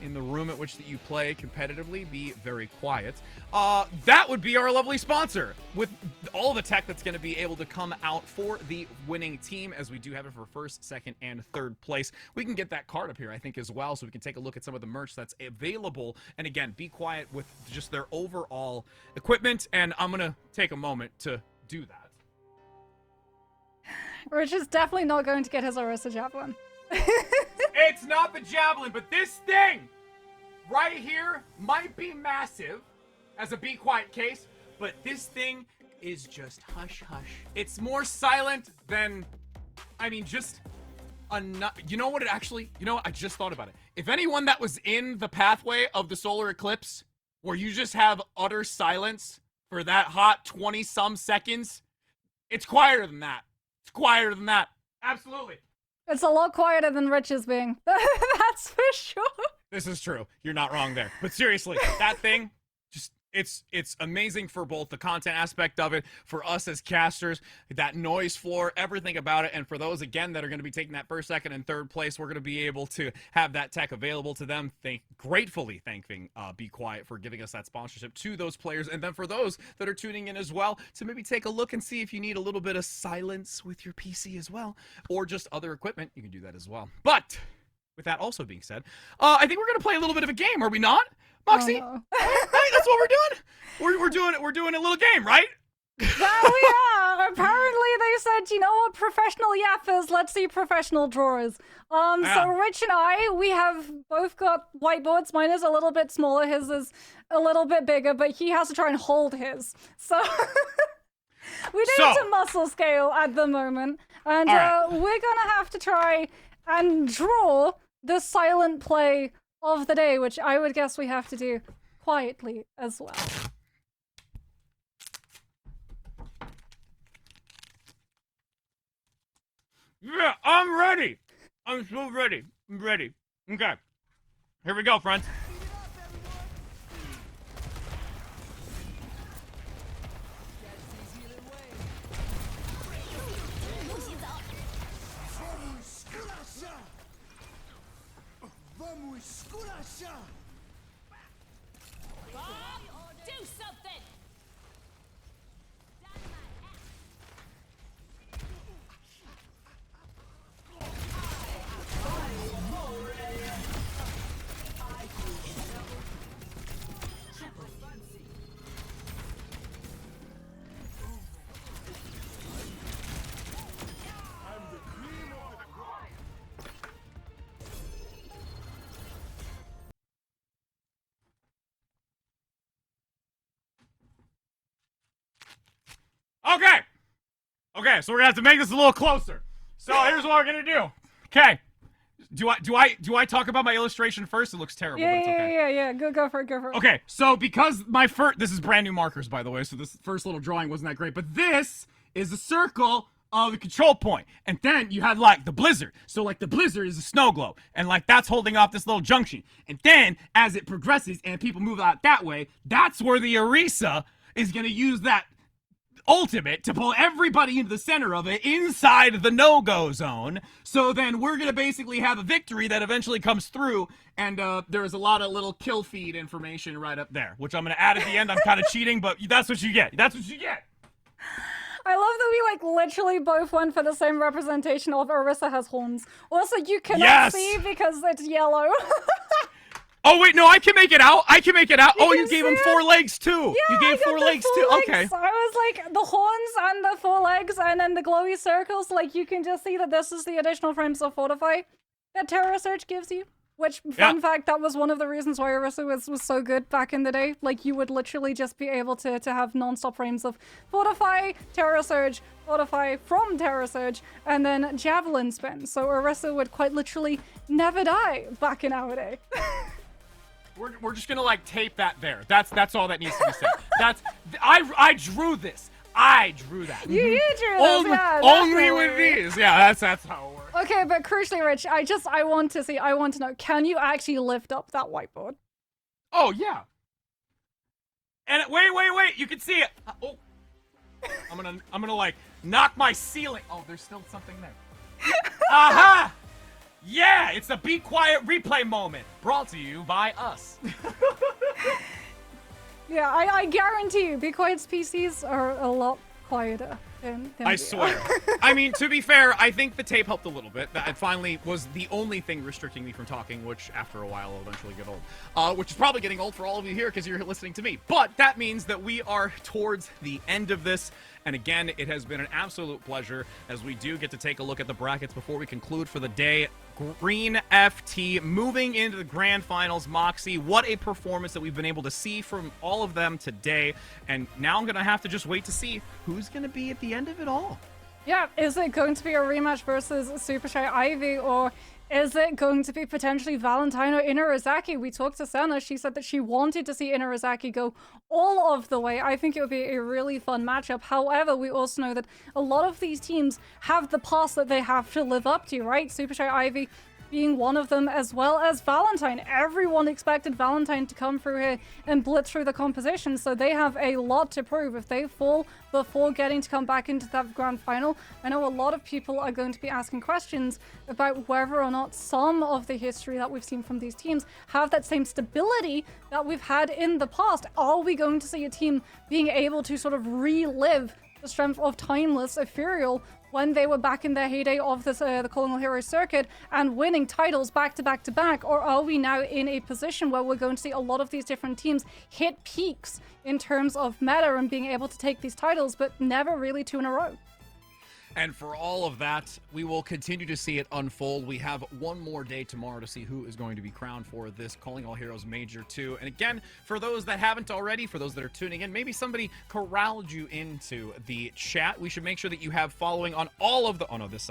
in the room at which that you play competitively, be very quiet. That would be our lovely sponsor with all the tech that's going to be able to come out for the winning team, as we do have it for first, second, and third place. We can get that card up here, I think, as well, so we can take a look at some of the merch that's available. And again, be quiet with just their overall equipment. And I'm going to take a moment to do that. Rich is definitely not going to get his Orisa Javelin. It's not the javelin, but this thing right here might be massive as a be quiet case, but this thing is just hush hush. It's more silent than, just you know what it actually, I just thought about it. If anyone that was in the pathway of the solar eclipse where you just have utter silence for that hot 20 some seconds, it's quieter than that. It's quieter than that. Absolutely. It's a lot quieter than Rich's being. That's for sure. This is true. You're not wrong there. But seriously, that thing, just it's amazing for both the content aspect of it, for us as casters, that noise floor, everything about it. And for those, again, that are going to be taking that first, second, and third place, we're going to be able to have that tech available to them. Gratefully thanking Be Quiet for giving us that sponsorship to those players. And then for those that are tuning in as well, to maybe take a look and see if you need a little bit of silence with your PC as well, or just other equipment, you can do that as well. But with that also being said, I think we're going to play a little bit of a game, are we not? Moxie, Oh, no. right? That's what we're doing. We're doing a little game, right? That we are. Apparently, they said, you know what professional yap is? Let's see professional drawers. So Rich and I, we have both got whiteboards. Mine is a little bit smaller. His is a little bit bigger, but he has to try and hold his. So we need to muscle scale at the moment, and we're gonna have to try and draw the silent play of the day, which I would guess we have to do quietly as well. Yeah, I'm ready. I'm so ready. I'm ready. Okay. Here we go, friends. Do something! Okay, so we're gonna have to make this a little closer. So here's what we're gonna do. Okay. Do I talk about my illustration first? It looks terrible, but it's okay. Yeah. Go for it. Okay, so because this is brand new markers, by the way, so this first little drawing wasn't that great, but this is the circle of the control point. And then you have like the blizzard. So like the blizzard is a snow globe. And like that's holding off this little junction. And then as it progresses and people move out that way, that's where the Orisa is gonna use that ultimate to pull everybody into the center of it inside the no-go zone. So then we're gonna basically have a victory that eventually comes through, and there's a lot of little kill feed information right up there, which I'm gonna add at the end. I'm kind of cheating, but that's what you get. I love that we like literally both went for the same representation of Orisa has horns. Also, you cannot Yes! see because it's yellow. Oh wait, no, I can make it out. I can make it out. Oh, you can gave see him it? 4 legs too. Yeah, You gave I got 4 the legs 4 too. legs. Okay. I was like, the horns and the 4 legs and then the glowy circles, like you can just see that this is the additional frames of Fortify that Terror Surge gives you. Which, fun fact, that was one of the reasons why Orisa was so good back in the day. Like, you would literally just be able to have non-stop frames of Fortify, Terror Surge, Fortify from Terror Surge, and then Javelin Spin. So Orisa would quite literally never die back in our day. We're just gonna like tape that there. That's all that needs to be said. I drew this. I drew that. You drew this, only, yeah, only with definitely. these. Yeah, that's how it works. Okay, but crucially, Rich, I want to know, can you actually lift up that whiteboard? Oh yeah. And wait, you can see it. Oh, I'm gonna like knock my ceiling. Oh, there's still something there. Aha! Yeah, it's the Be Quiet replay moment, brought to you by us. Yeah, I guarantee you, Be Quiet's PCs are a lot quieter than I we swear. are. I mean, to be fair, I think the tape helped a little bit. That finally was the only thing restricting me from talking, which after a while will eventually get old. Which is probably getting old for all of you here because you're listening to me. But that means that we are towards the end of this. And again, it has been an absolute pleasure as we do get to take a look at the brackets before we conclude for the day. Green FT moving into the grand finals. Moxie, what a performance that we've been able to see from all of them today. And now I'm going to have to just wait to see who's going to be at the end of it all. Yeah, is it going to be a rematch versus Super Shy Ivy, or is it going to be potentially Valentine or Inarizaki? We talked to Senna. She said that she wanted to see Inarizaki go all of the way. I think it would be a really fun matchup. However, we also know that a lot of these teams have the past that they have to live up to, right? Super Shy Ivy being one of them, as well as Valentine. Everyone expected Valentine to come through here and blitz through the composition, so they have a lot to prove. If they fall before getting to come back into that grand final, I know a lot of people are going to be asking questions about whether or not some of the history that we've seen from these teams have that same stability that we've had in the past. Are we going to see a team being able to sort of relive the strength of Timeless Ethereal when they were back in their heyday of this, the Calling All Heroes circuit and winning titles back to back to back? Or are we now in a position where we're going to see a lot of these different teams hit peaks in terms of meta and being able to take these titles, but never really 2 in a row? And for all of that, we will continue to see it unfold. We have one more day tomorrow to see who is going to be crowned for this Calling All Heroes Major 2. And again, for those that haven't already, for those that are tuning in, maybe somebody corralled you into the chat. We should make sure that you have following on all of the, oh no, this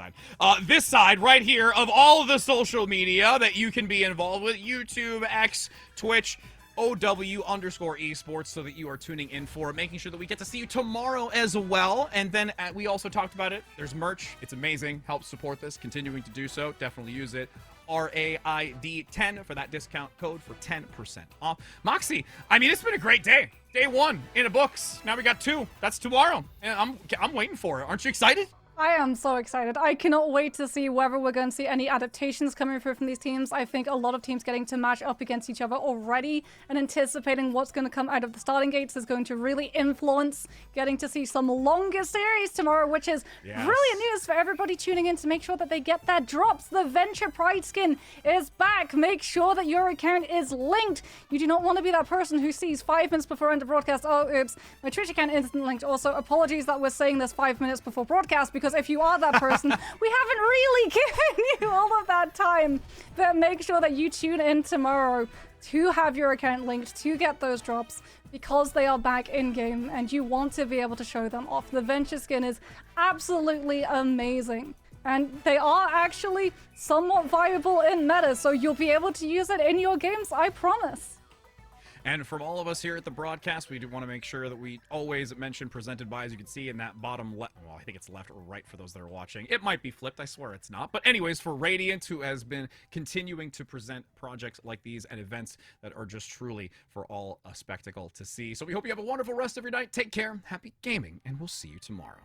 side right here of all of the social media that you can be involved with: YouTube, X, Twitch, OW_esports, so that you are tuning in for, making sure that we get to see you tomorrow as well. And then we also talked about it. There's merch. It's amazing. Help support this. Continuing to do so. Definitely use it. RAID10 for that discount code for 10% off. Moxie, I mean, it's been a great day. Day 1 in the books. Now we got 2. That's tomorrow. And I'm waiting for it. Aren't you excited? I am so excited. I cannot wait to see whether we're going to see any adaptations coming through from these teams. I think a lot of teams getting to match up against each other already and anticipating what's going to come out of the starting gates is going to really influence getting to see some longer series tomorrow, which is brilliant news for everybody tuning in to make sure that they get their drops. The Venture Pride skin is back. Make sure that your account is linked. You do not want to be that person who sees 5 minutes before end of broadcast, oh, oops, my Twitch account isn't linked. Also, apologies that we're saying this 5 minutes before broadcast, because if you are that person, we haven't really given you all of that time. But make sure that you tune in tomorrow to have your account linked to get those drops, because they are back in game and you want to be able to show them off. The Venture skin is absolutely amazing. And they are actually somewhat viable in meta, so you'll be able to use it in your games, I promise. And from all of us here at the broadcast, we do want to make sure that we always mention presented by, as you can see in that bottom left, well, I think it's left or right for those that are watching. It might be flipped, I swear it's not. But anyways, for Radiant, who has been continuing to present projects like these and events that are just truly for all a spectacle to see. So we hope you have a wonderful rest of your night. Take care, happy gaming, and we'll see you tomorrow.